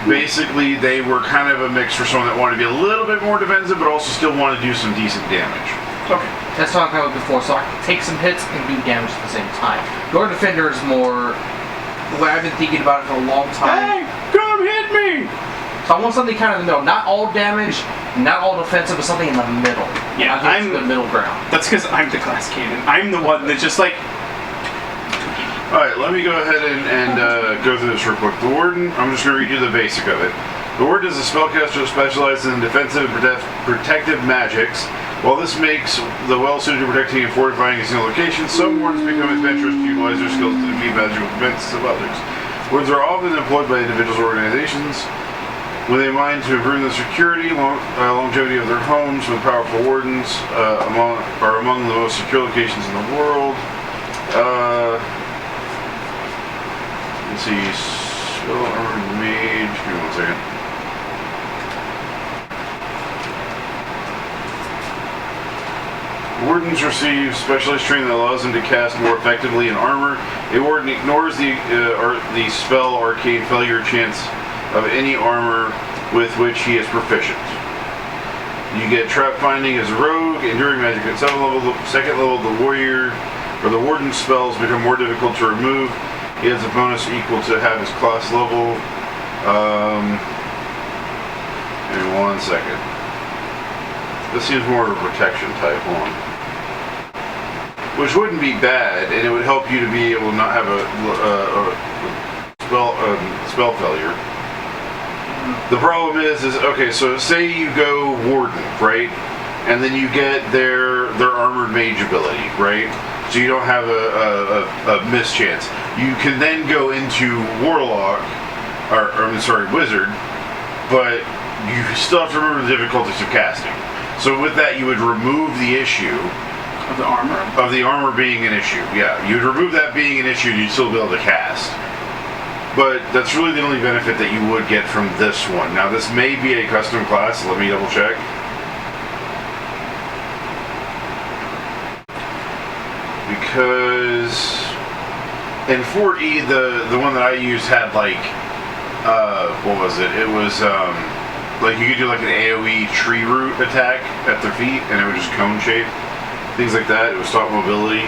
[SPEAKER 3] Basically, they were kind of a mix for someone that wanted to be a little bit more defensive, but also still wanted to do some decent damage.
[SPEAKER 7] Okay. That's what I'm talking about before, so I can take some hits and do damage at the same time. Your defender is more the way I've been thinking about it for a long time.
[SPEAKER 4] Hey, come hit me!
[SPEAKER 7] So I want something kind of in the middle. Not all damage, not all defensive, but something in the middle.
[SPEAKER 4] Yeah,
[SPEAKER 7] I'm the middle ground.
[SPEAKER 4] That's because I'm the class canon. I'm the one that's just like.
[SPEAKER 3] Alright, let me go ahead and go through this real quick. The Warden, I'm just going to read you the basic of it. The Warden is a spellcaster specialized in defensive and protective magics. While this makes the well-suited to protecting and fortifying a single location, some wardens become adventurous to utilize their skills to defeat magical defenses of others. Wardens are often employed by individuals or organizations with a mind to improve the security, longevity of their homes. With powerful wardens are among the most secure locations in the world. Let's see, spell armored mage. Give me 1 second. Wardens receive specialized training that allows them to cast more effectively in armor. A warden ignores the spell arcane failure chance of any armor with which he is proficient. You get trap finding as a rogue, enduring magic at 7th level. Second level, the warrior or the warden spells become more difficult to remove. He has a bonus equal to half his class level. Give me 1 second. This seems more of a protection type one. Which wouldn't be bad, and it would help you to be able to not have a spell failure. The problem is okay, so say you go Warden, right? And then you get their armored mage ability, right? So you don't have a mischance. You can then go into Warlock, Wizard, but you still have to remember the difficulties of casting. So with that, you would remove the issue
[SPEAKER 4] Of the armor?
[SPEAKER 3] of the armor being an issue. Yeah, you'd remove that being an issue and you'd still be able to cast. But that's really the only benefit that you would get from this one. Now this may be a custom class, let me double check. Because in 4E, the one that I used had like, what was it? It was, like you could do like an AoE tree root attack at their feet and it would just cone shape. Things like that. It would stop mobility.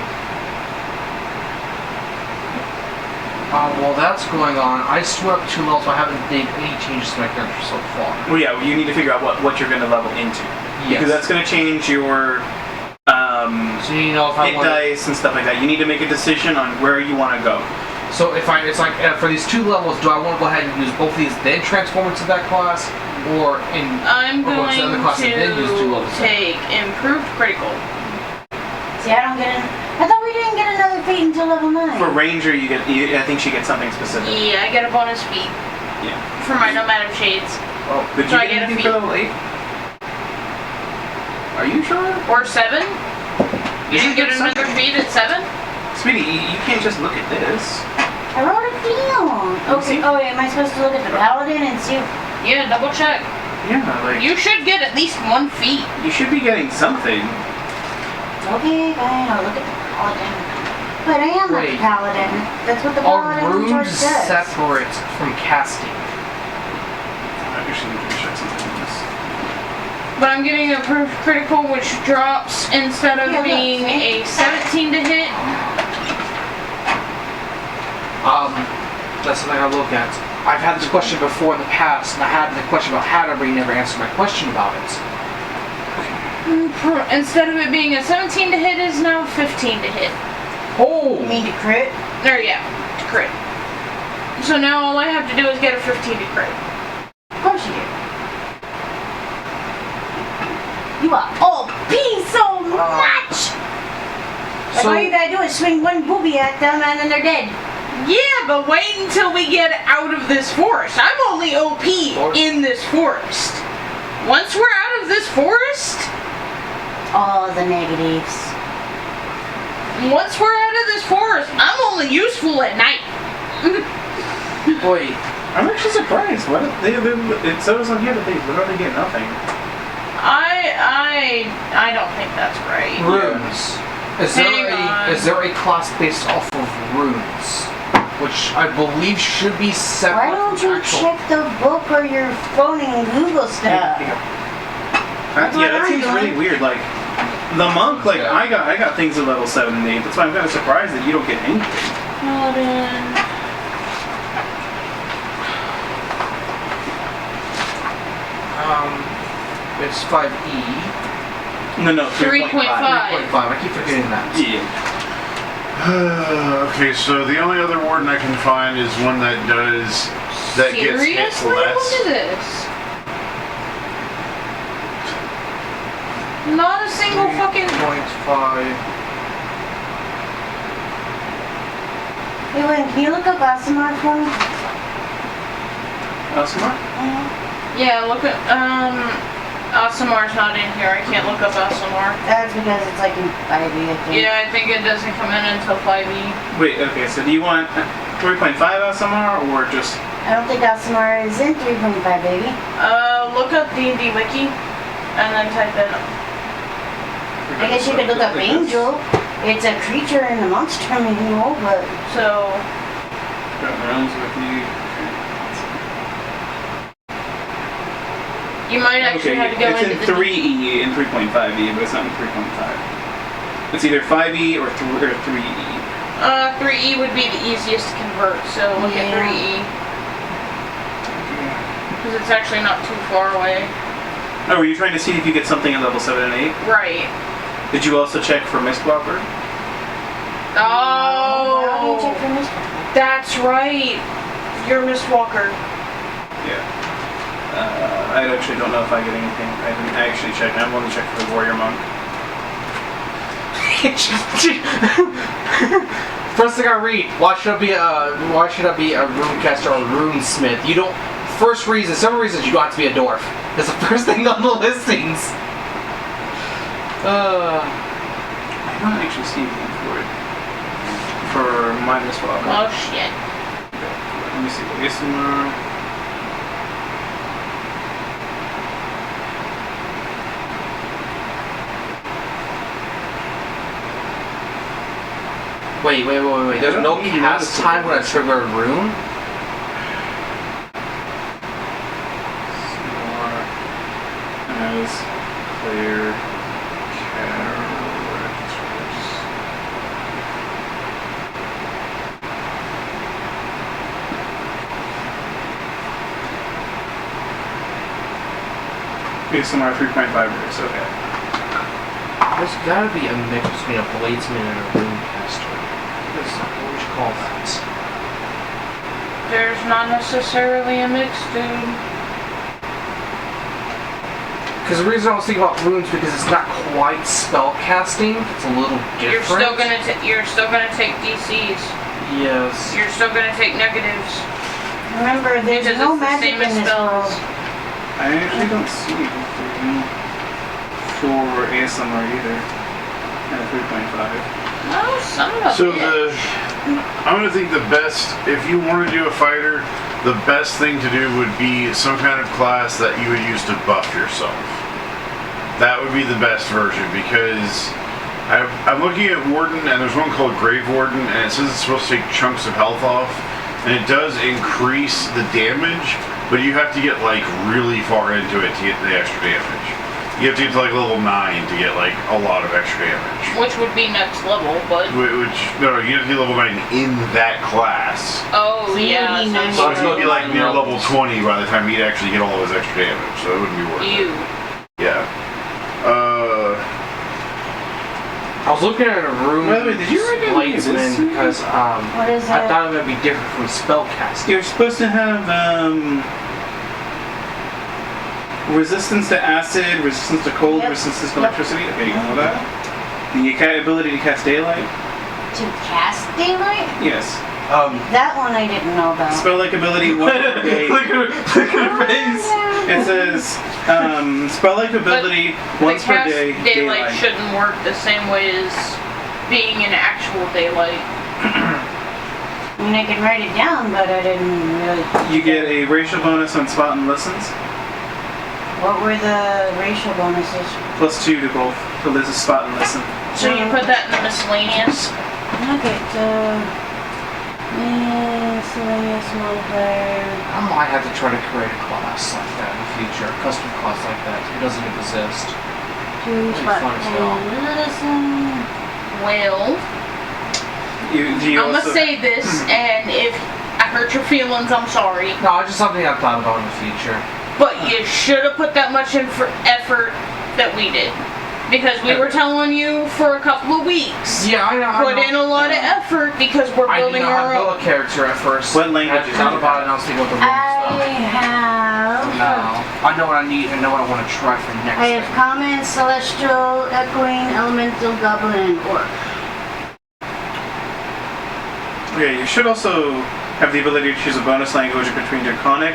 [SPEAKER 7] While that's going on, I still up 2 levels, so I haven't made any changes to my character so far.
[SPEAKER 4] Well, yeah, you need to figure out what you're going to level into.
[SPEAKER 7] Yes.
[SPEAKER 4] Because that's going to change your
[SPEAKER 7] So you know if I
[SPEAKER 4] hit
[SPEAKER 7] want.
[SPEAKER 4] dice and stuff like that. You need to make a decision on where you want to go.
[SPEAKER 7] So if it's like for these 2 levels, do I want to go ahead and use both of these, then transform into that class, or
[SPEAKER 2] I'm
[SPEAKER 7] or
[SPEAKER 2] going
[SPEAKER 7] the other class and then use 2
[SPEAKER 2] to
[SPEAKER 7] levels?
[SPEAKER 2] take improved critical.
[SPEAKER 1] See, I don't get it. I thought we didn't get another feat until level 9.
[SPEAKER 4] For Ranger, I think she gets something specific.
[SPEAKER 2] Yeah, I get a bonus feat
[SPEAKER 4] Yeah.
[SPEAKER 2] for my Nomad of Shades.
[SPEAKER 4] Oh, did
[SPEAKER 2] So
[SPEAKER 4] you
[SPEAKER 2] I get a
[SPEAKER 4] anything
[SPEAKER 2] feat.
[SPEAKER 4] for level 8? Are you sure?
[SPEAKER 2] Or 7. You didn't get
[SPEAKER 4] something.
[SPEAKER 2] another feat at 7?
[SPEAKER 4] Sweetie, you can't just look at this.
[SPEAKER 1] I wrote it down. Okay.
[SPEAKER 4] See?
[SPEAKER 1] Oh, wait, am I supposed to look at the paladin and see?
[SPEAKER 2] Yeah, double check.
[SPEAKER 4] Yeah, like
[SPEAKER 2] You should get at least 1 feat.
[SPEAKER 4] you should be getting something.
[SPEAKER 1] Okay, fine. I'll look at the paladin. But I am
[SPEAKER 7] Wait.
[SPEAKER 1] a paladin. That's what the
[SPEAKER 7] Are
[SPEAKER 1] paladin in charge
[SPEAKER 7] runes
[SPEAKER 1] does.
[SPEAKER 7] separate from casting?
[SPEAKER 4] I actually need to check something on this.
[SPEAKER 2] But I'm getting a improved critical, which drops instead of
[SPEAKER 1] Yeah, look,
[SPEAKER 2] being
[SPEAKER 1] see?
[SPEAKER 2] a 17 to hit.
[SPEAKER 7] That's something I look at. I've had this question before in the past, and I had the question about Hatter, but he never answered my question about it.
[SPEAKER 2] Instead of it being a 17 to hit, is now 15 to hit.
[SPEAKER 7] Oh!
[SPEAKER 1] You mean to crit?
[SPEAKER 2] There, yeah, to crit. So now all I have to do is get a 15 to crit.
[SPEAKER 1] Of course you do. You are OP so much! Like
[SPEAKER 7] So-
[SPEAKER 1] all you gotta do is swing one booby at them and then they're dead.
[SPEAKER 2] Yeah, but wait until we get out of this forest. I'm only OP in this forest. Once we're out of this forest,
[SPEAKER 1] All the negatives.
[SPEAKER 2] once we're out of this forest, I'm only useful at night.
[SPEAKER 7] Wait,
[SPEAKER 4] I'm actually surprised. What it says on here that they literally get nothing.
[SPEAKER 2] I don't think that's right.
[SPEAKER 7] runes.
[SPEAKER 2] Hang on.
[SPEAKER 7] Is there a class based off of runes? Which I believe should be separate
[SPEAKER 1] Why don't
[SPEAKER 7] from
[SPEAKER 1] you
[SPEAKER 7] actual...
[SPEAKER 1] check the book or your phone and Google stuff? That's what
[SPEAKER 4] Yeah, that
[SPEAKER 1] I'm
[SPEAKER 4] seems really
[SPEAKER 1] doing.
[SPEAKER 4] weird. Like the monk, like
[SPEAKER 7] Yeah.
[SPEAKER 4] I got things at level 7 and 8. That's why I'm kind of surprised that you don't get anything.
[SPEAKER 2] Paladin.
[SPEAKER 7] It's 5E.
[SPEAKER 4] No,
[SPEAKER 2] 3.5.
[SPEAKER 7] 3.5. I keep forgetting that.
[SPEAKER 4] Yeah.
[SPEAKER 3] Okay, so the only other warden I can find is one that gets hit
[SPEAKER 2] Seriously? Look
[SPEAKER 3] less.
[SPEAKER 2] at this. Not a single fucking.
[SPEAKER 7] 0.5.
[SPEAKER 1] Hey, Lynn, can you look up Asimar for me?
[SPEAKER 4] Elsamar?
[SPEAKER 2] Yeah, look at Asimar's not in here. I can't look up Asimar.
[SPEAKER 1] That's because it's like in 5e, I think.
[SPEAKER 2] Yeah, I think it doesn't come in until 5e.
[SPEAKER 4] Wait, okay, so do you want 3.5 Elsamar or just...
[SPEAKER 1] I don't think Asimar is in 3.5, baby.
[SPEAKER 2] Look up D&D Wiki, and then type in.
[SPEAKER 1] I guess you could look up Angel. It's a creature in the monster manual, but...
[SPEAKER 2] So,
[SPEAKER 4] Realms with you.
[SPEAKER 2] you might actually have to go
[SPEAKER 4] it's
[SPEAKER 2] into
[SPEAKER 4] in
[SPEAKER 2] the
[SPEAKER 4] 3E and 3.5E, but it's not in 3.5. It's either 5E or 3E.
[SPEAKER 2] 3E would be the easiest to convert, so look at 3E. Because it's actually not too far away.
[SPEAKER 4] Oh, were you trying to see if you get something at level 7 and 8?
[SPEAKER 2] Right.
[SPEAKER 4] Did you also check for Mistwalker?
[SPEAKER 1] How do you check
[SPEAKER 2] Oh,
[SPEAKER 1] for this?
[SPEAKER 2] that's right. You're Mistwalker.
[SPEAKER 4] Yeah. I actually don't know if I get anything. I didn't actually check. I'm only checking for the Warrior Monk.
[SPEAKER 7] First thing I read, why should I be a runecaster or a runesmith? You don't. Several reasons you don't have to be a dwarf. That's the first thing on the listings.
[SPEAKER 4] I don't actually see anything for it. For my Mistwalker.
[SPEAKER 2] Oh shit.
[SPEAKER 4] Let me see. Ismar.
[SPEAKER 7] Wait. There's no cast time when I trigger a rune?
[SPEAKER 4] As player characters. ASMR 3.5 years, okay.
[SPEAKER 7] There's gotta be a mix between a bladesman and a runecaster. What would you call that?
[SPEAKER 2] There's not necessarily a mix, dude.
[SPEAKER 7] Because the reason I was thinking about runes because it's not quite spell casting. It's a little different.
[SPEAKER 2] You're still gonna take DCs.
[SPEAKER 7] Yes.
[SPEAKER 2] You're still gonna take negatives.
[SPEAKER 1] Remember, there's
[SPEAKER 2] Because
[SPEAKER 1] no
[SPEAKER 2] it's the
[SPEAKER 1] magic
[SPEAKER 2] same
[SPEAKER 1] in
[SPEAKER 2] as
[SPEAKER 1] this
[SPEAKER 2] spells.
[SPEAKER 1] world.
[SPEAKER 4] I actually don't see anything for ASMR either. At 3.5.
[SPEAKER 2] Oh, son of a
[SPEAKER 3] So
[SPEAKER 2] bitch.
[SPEAKER 3] I'm gonna think the best, if you want to do a fighter, the best thing to do would be some kind of class that you would use to buff yourself. That would be the best version because I'm looking at Warden and there's one called Grave Warden and it says it's supposed to take chunks of health off and it does increase the damage, but you have to get like really far into it to get the extra damage. You have to get to like level 9 to get like a lot of extra damage.
[SPEAKER 2] Which would be next level, but.
[SPEAKER 3] No, you have to get level 9 in that class.
[SPEAKER 2] Oh,
[SPEAKER 1] So you
[SPEAKER 2] yeah.
[SPEAKER 1] need nine
[SPEAKER 3] So it's gonna be like near
[SPEAKER 7] levels.
[SPEAKER 3] level 20 by the time he'd actually get all of his extra damage, so it wouldn't be worth
[SPEAKER 2] You.
[SPEAKER 3] it. Yeah.
[SPEAKER 7] I was looking at a rune
[SPEAKER 4] By the way, did you write down any of this?
[SPEAKER 7] bladesman because
[SPEAKER 1] What is
[SPEAKER 7] I
[SPEAKER 1] it?
[SPEAKER 7] thought it would be different from spell casting.
[SPEAKER 4] You're supposed to have resistance to acid, resistance to cold,
[SPEAKER 1] Yep.
[SPEAKER 4] resistance to electricity. Okay, you know that. The ability to cast daylight.
[SPEAKER 1] To cast daylight?
[SPEAKER 4] Yes.
[SPEAKER 1] That one I didn't know about.
[SPEAKER 4] Spell-like ability once per day.
[SPEAKER 7] Look at her face.
[SPEAKER 4] It says spell-like ability once
[SPEAKER 2] the
[SPEAKER 4] per
[SPEAKER 2] cast
[SPEAKER 4] day.
[SPEAKER 2] daylight shouldn't work the same way as being in actual daylight.
[SPEAKER 1] I mean, I can write it down, but I didn't really...
[SPEAKER 4] You get a racial bonus on spot and listens.
[SPEAKER 1] What were the racial bonuses?
[SPEAKER 4] +2 to both. So there's a spot and listen.
[SPEAKER 2] So you put that in the miscellaneous.
[SPEAKER 1] Okay, so... Miscellaneous modifier...
[SPEAKER 7] I might have to try to create a class like that in the future, a custom class like that. It doesn't exist.
[SPEAKER 1] Two spot
[SPEAKER 7] fun as hell.
[SPEAKER 1] and listen...
[SPEAKER 2] Well,
[SPEAKER 4] Do you
[SPEAKER 2] I'm gonna
[SPEAKER 4] also,
[SPEAKER 2] say this, and if I hurt your feelings, I'm sorry.
[SPEAKER 7] No, it's just something I've thought about in the future.
[SPEAKER 2] But you should have put that much in for effort that we did. Because we were telling you for a couple of weeks.
[SPEAKER 7] Yeah, I know.
[SPEAKER 2] Put in a lot of effort because we're
[SPEAKER 7] I did
[SPEAKER 2] building
[SPEAKER 7] not
[SPEAKER 2] our
[SPEAKER 7] have
[SPEAKER 2] own.
[SPEAKER 7] a character at first.
[SPEAKER 4] What language
[SPEAKER 7] I
[SPEAKER 4] is
[SPEAKER 7] thought
[SPEAKER 4] it?
[SPEAKER 7] about it and I was thinking about the
[SPEAKER 1] I
[SPEAKER 7] rune
[SPEAKER 1] have.
[SPEAKER 7] stuff. No. I know what I need and know what I want to try for next
[SPEAKER 1] I have
[SPEAKER 7] thing.
[SPEAKER 1] common, celestial, echoing, elemental, goblin, and orc.
[SPEAKER 4] Okay, you should also have the ability to choose a bonus language between Draconic,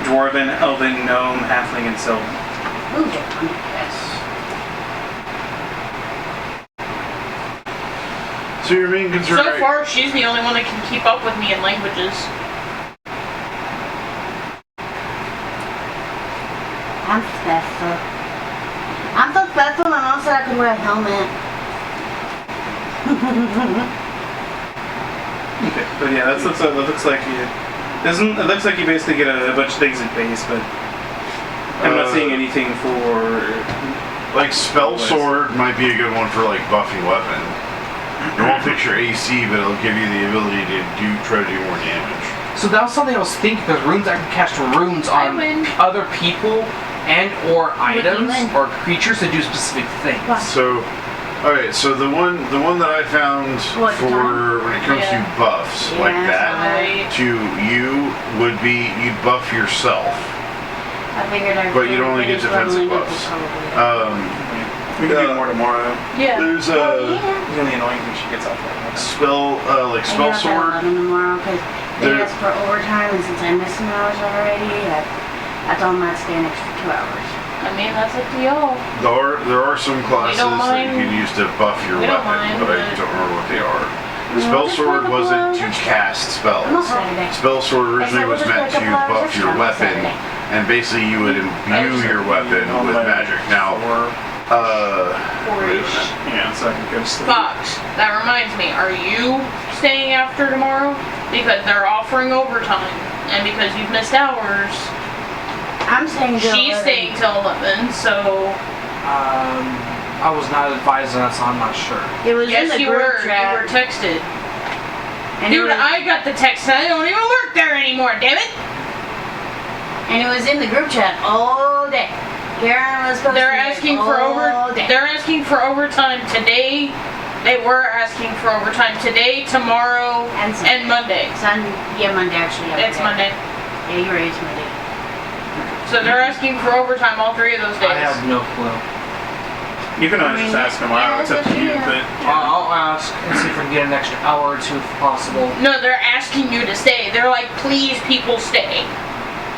[SPEAKER 4] Dwarven, Elven, Gnome, Halfling, and Sylvan.
[SPEAKER 1] Ooh, yes.
[SPEAKER 3] So your main concern
[SPEAKER 2] So far, she's the only one that can keep up with me in languages.
[SPEAKER 1] I'm special. I'm so special and also I can wear a helmet.
[SPEAKER 4] Okay, but yeah, that looks like you. It looks like you basically get a bunch of things in base, but I'm not seeing anything for.
[SPEAKER 3] like spell sword might be a good one for like buffing weapon. It won't fix your AC, but it'll give you the ability to try to do more damage.
[SPEAKER 7] So that was something I was thinking, because runes, I can cast runes
[SPEAKER 2] I
[SPEAKER 7] on
[SPEAKER 2] win.
[SPEAKER 7] other people and or items
[SPEAKER 1] win?
[SPEAKER 7] or creatures that do specific things.
[SPEAKER 1] What?
[SPEAKER 3] So, alright, so the one that I found
[SPEAKER 1] What,
[SPEAKER 3] for
[SPEAKER 1] time?
[SPEAKER 3] when it comes
[SPEAKER 2] Yeah.
[SPEAKER 3] to buffs like
[SPEAKER 1] Yeah,
[SPEAKER 3] that
[SPEAKER 2] Right.
[SPEAKER 3] to you would be you'd buff yourself.
[SPEAKER 1] I figured I'd
[SPEAKER 3] But you'd only get
[SPEAKER 1] finish
[SPEAKER 3] defensive
[SPEAKER 1] leveling up
[SPEAKER 3] buffs.
[SPEAKER 1] probably.
[SPEAKER 4] We can do more tomorrow.
[SPEAKER 2] Yeah.
[SPEAKER 3] There's
[SPEAKER 1] Oh,
[SPEAKER 3] a
[SPEAKER 1] yeah.
[SPEAKER 4] It's really annoying when she gets off like that.
[SPEAKER 3] spell like
[SPEAKER 1] I
[SPEAKER 3] spell
[SPEAKER 1] get up at
[SPEAKER 3] sword.
[SPEAKER 1] 11 tomorrow because they
[SPEAKER 3] There-
[SPEAKER 1] asked for overtime, and since I missed some hours already, I told them I'd stay an extra 2 hours.
[SPEAKER 2] I mean, that's up to y'all.
[SPEAKER 3] There are some classes that
[SPEAKER 2] mind.
[SPEAKER 3] you can use to buff your
[SPEAKER 2] We don't
[SPEAKER 3] weapon,
[SPEAKER 2] mind,
[SPEAKER 3] but I
[SPEAKER 2] but-
[SPEAKER 3] don't remember what they are. The
[SPEAKER 1] Yeah,
[SPEAKER 3] spell
[SPEAKER 1] just
[SPEAKER 3] sword
[SPEAKER 1] like a
[SPEAKER 3] wasn't to
[SPEAKER 1] blow.
[SPEAKER 3] cast spells.
[SPEAKER 1] I'm not Saturday.
[SPEAKER 3] Spell sword originally was
[SPEAKER 1] just
[SPEAKER 3] meant
[SPEAKER 1] like a
[SPEAKER 3] to
[SPEAKER 1] blow
[SPEAKER 3] buff
[SPEAKER 1] just
[SPEAKER 3] your
[SPEAKER 1] on
[SPEAKER 3] weapon,
[SPEAKER 1] Saturday.
[SPEAKER 3] and basically you would imbue your weapon with magic. Now,
[SPEAKER 2] Four-ish.
[SPEAKER 4] Yeah, so I can go to sleep.
[SPEAKER 2] Fox, that reminds me, are you staying after tomorrow? Because they're offering overtime. And because you've missed hours,
[SPEAKER 1] I'm staying till
[SPEAKER 2] she's
[SPEAKER 1] 11.
[SPEAKER 2] staying till 11, so...
[SPEAKER 7] I was not advised on that, so I'm not sure.
[SPEAKER 1] It was in
[SPEAKER 2] Yes,
[SPEAKER 1] the
[SPEAKER 2] you
[SPEAKER 1] group
[SPEAKER 2] were.
[SPEAKER 1] chat.
[SPEAKER 2] You were texted.
[SPEAKER 1] and it
[SPEAKER 2] Dude,
[SPEAKER 1] was,
[SPEAKER 2] I got the text and I don't even work there anymore, damn it!
[SPEAKER 1] and it was in the group chat all day. Karen was supposed
[SPEAKER 2] They're
[SPEAKER 1] to be
[SPEAKER 2] asking
[SPEAKER 1] there
[SPEAKER 2] for
[SPEAKER 1] all day.
[SPEAKER 2] They're asking for overtime today. They were asking for overtime today, tomorrow,
[SPEAKER 1] And Sunday.
[SPEAKER 2] and Monday.
[SPEAKER 1] Yeah, Monday actually. Yeah,
[SPEAKER 2] It's Monday.
[SPEAKER 1] Yeah, you're right, it's Monday.
[SPEAKER 2] So they're asking for overtime all 3 of those days.
[SPEAKER 7] I have no clue.
[SPEAKER 4] You can always
[SPEAKER 1] I mean,
[SPEAKER 4] just ask tomorrow.
[SPEAKER 1] yeah,
[SPEAKER 4] It's up to you,
[SPEAKER 1] yeah.
[SPEAKER 4] but
[SPEAKER 7] I'll ask and see if I can get an extra hour or two if possible.
[SPEAKER 2] No, they're asking you to stay. They're like, please, people, stay.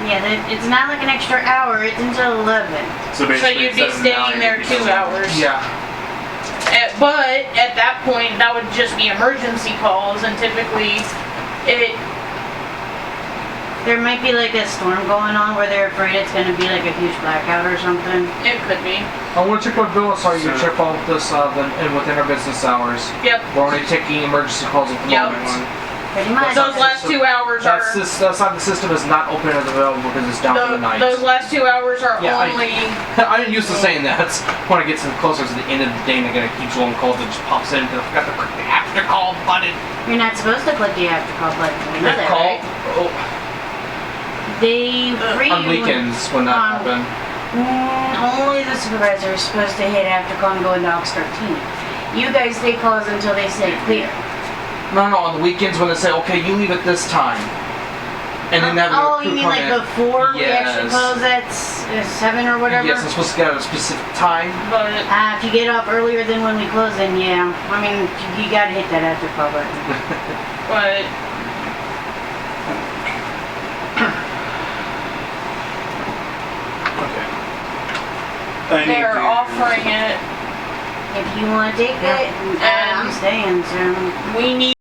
[SPEAKER 1] Yeah, it's not like an extra hour. It's until 11.
[SPEAKER 4] so
[SPEAKER 2] So
[SPEAKER 4] basically
[SPEAKER 2] you'd be
[SPEAKER 4] instead of 9,
[SPEAKER 2] staying there
[SPEAKER 4] it'd be
[SPEAKER 2] 2 hours.
[SPEAKER 7] Yeah.
[SPEAKER 2] But at that point, that would just be emergency calls, and typically, it.
[SPEAKER 1] There might be like a storm going on where they're afraid it's going to be like a huge blackout or something.
[SPEAKER 2] It could be.
[SPEAKER 7] I want to check what Bill saw. You
[SPEAKER 4] So-
[SPEAKER 7] check all this and within our business hours.
[SPEAKER 2] Yep.
[SPEAKER 7] We're only taking emergency calls at the
[SPEAKER 2] Yep.
[SPEAKER 7] moment.
[SPEAKER 1] Pretty much.
[SPEAKER 2] Those last 2 hours are.
[SPEAKER 7] That side of the system is not open and available because it's down for the night.
[SPEAKER 2] Those last 2 hours are
[SPEAKER 7] Yeah,
[SPEAKER 2] only.
[SPEAKER 7] I didn't used to saying that. When I get closer to the end of the day and I get a huge long call that just pops in because I forgot to click the after call button.
[SPEAKER 1] You're not supposed to click the after call button. You know that,
[SPEAKER 7] Call
[SPEAKER 1] right? They free
[SPEAKER 7] on
[SPEAKER 1] you when-
[SPEAKER 7] weekends when that happened.
[SPEAKER 1] Only the supervisor is supposed to hit after call and go into aux 13. You guys take calls until they say clear.
[SPEAKER 7] No, on the weekends when they say, okay, you leave at this time. And then have
[SPEAKER 1] Oh,
[SPEAKER 7] your
[SPEAKER 1] you
[SPEAKER 7] crew
[SPEAKER 1] mean
[SPEAKER 7] come
[SPEAKER 1] like
[SPEAKER 7] in.
[SPEAKER 1] before we actually
[SPEAKER 7] Yes.
[SPEAKER 1] close at 7 or whatever?
[SPEAKER 7] Yes, I'm supposed to get at a specific time.
[SPEAKER 2] But
[SPEAKER 1] If you get off earlier than when we close, then yeah. I mean, you gotta hit that after call button.
[SPEAKER 2] but
[SPEAKER 4] I need
[SPEAKER 2] they're
[SPEAKER 4] to-
[SPEAKER 2] offering it.
[SPEAKER 1] If you want to take it, I'm staying, so.
[SPEAKER 2] We need.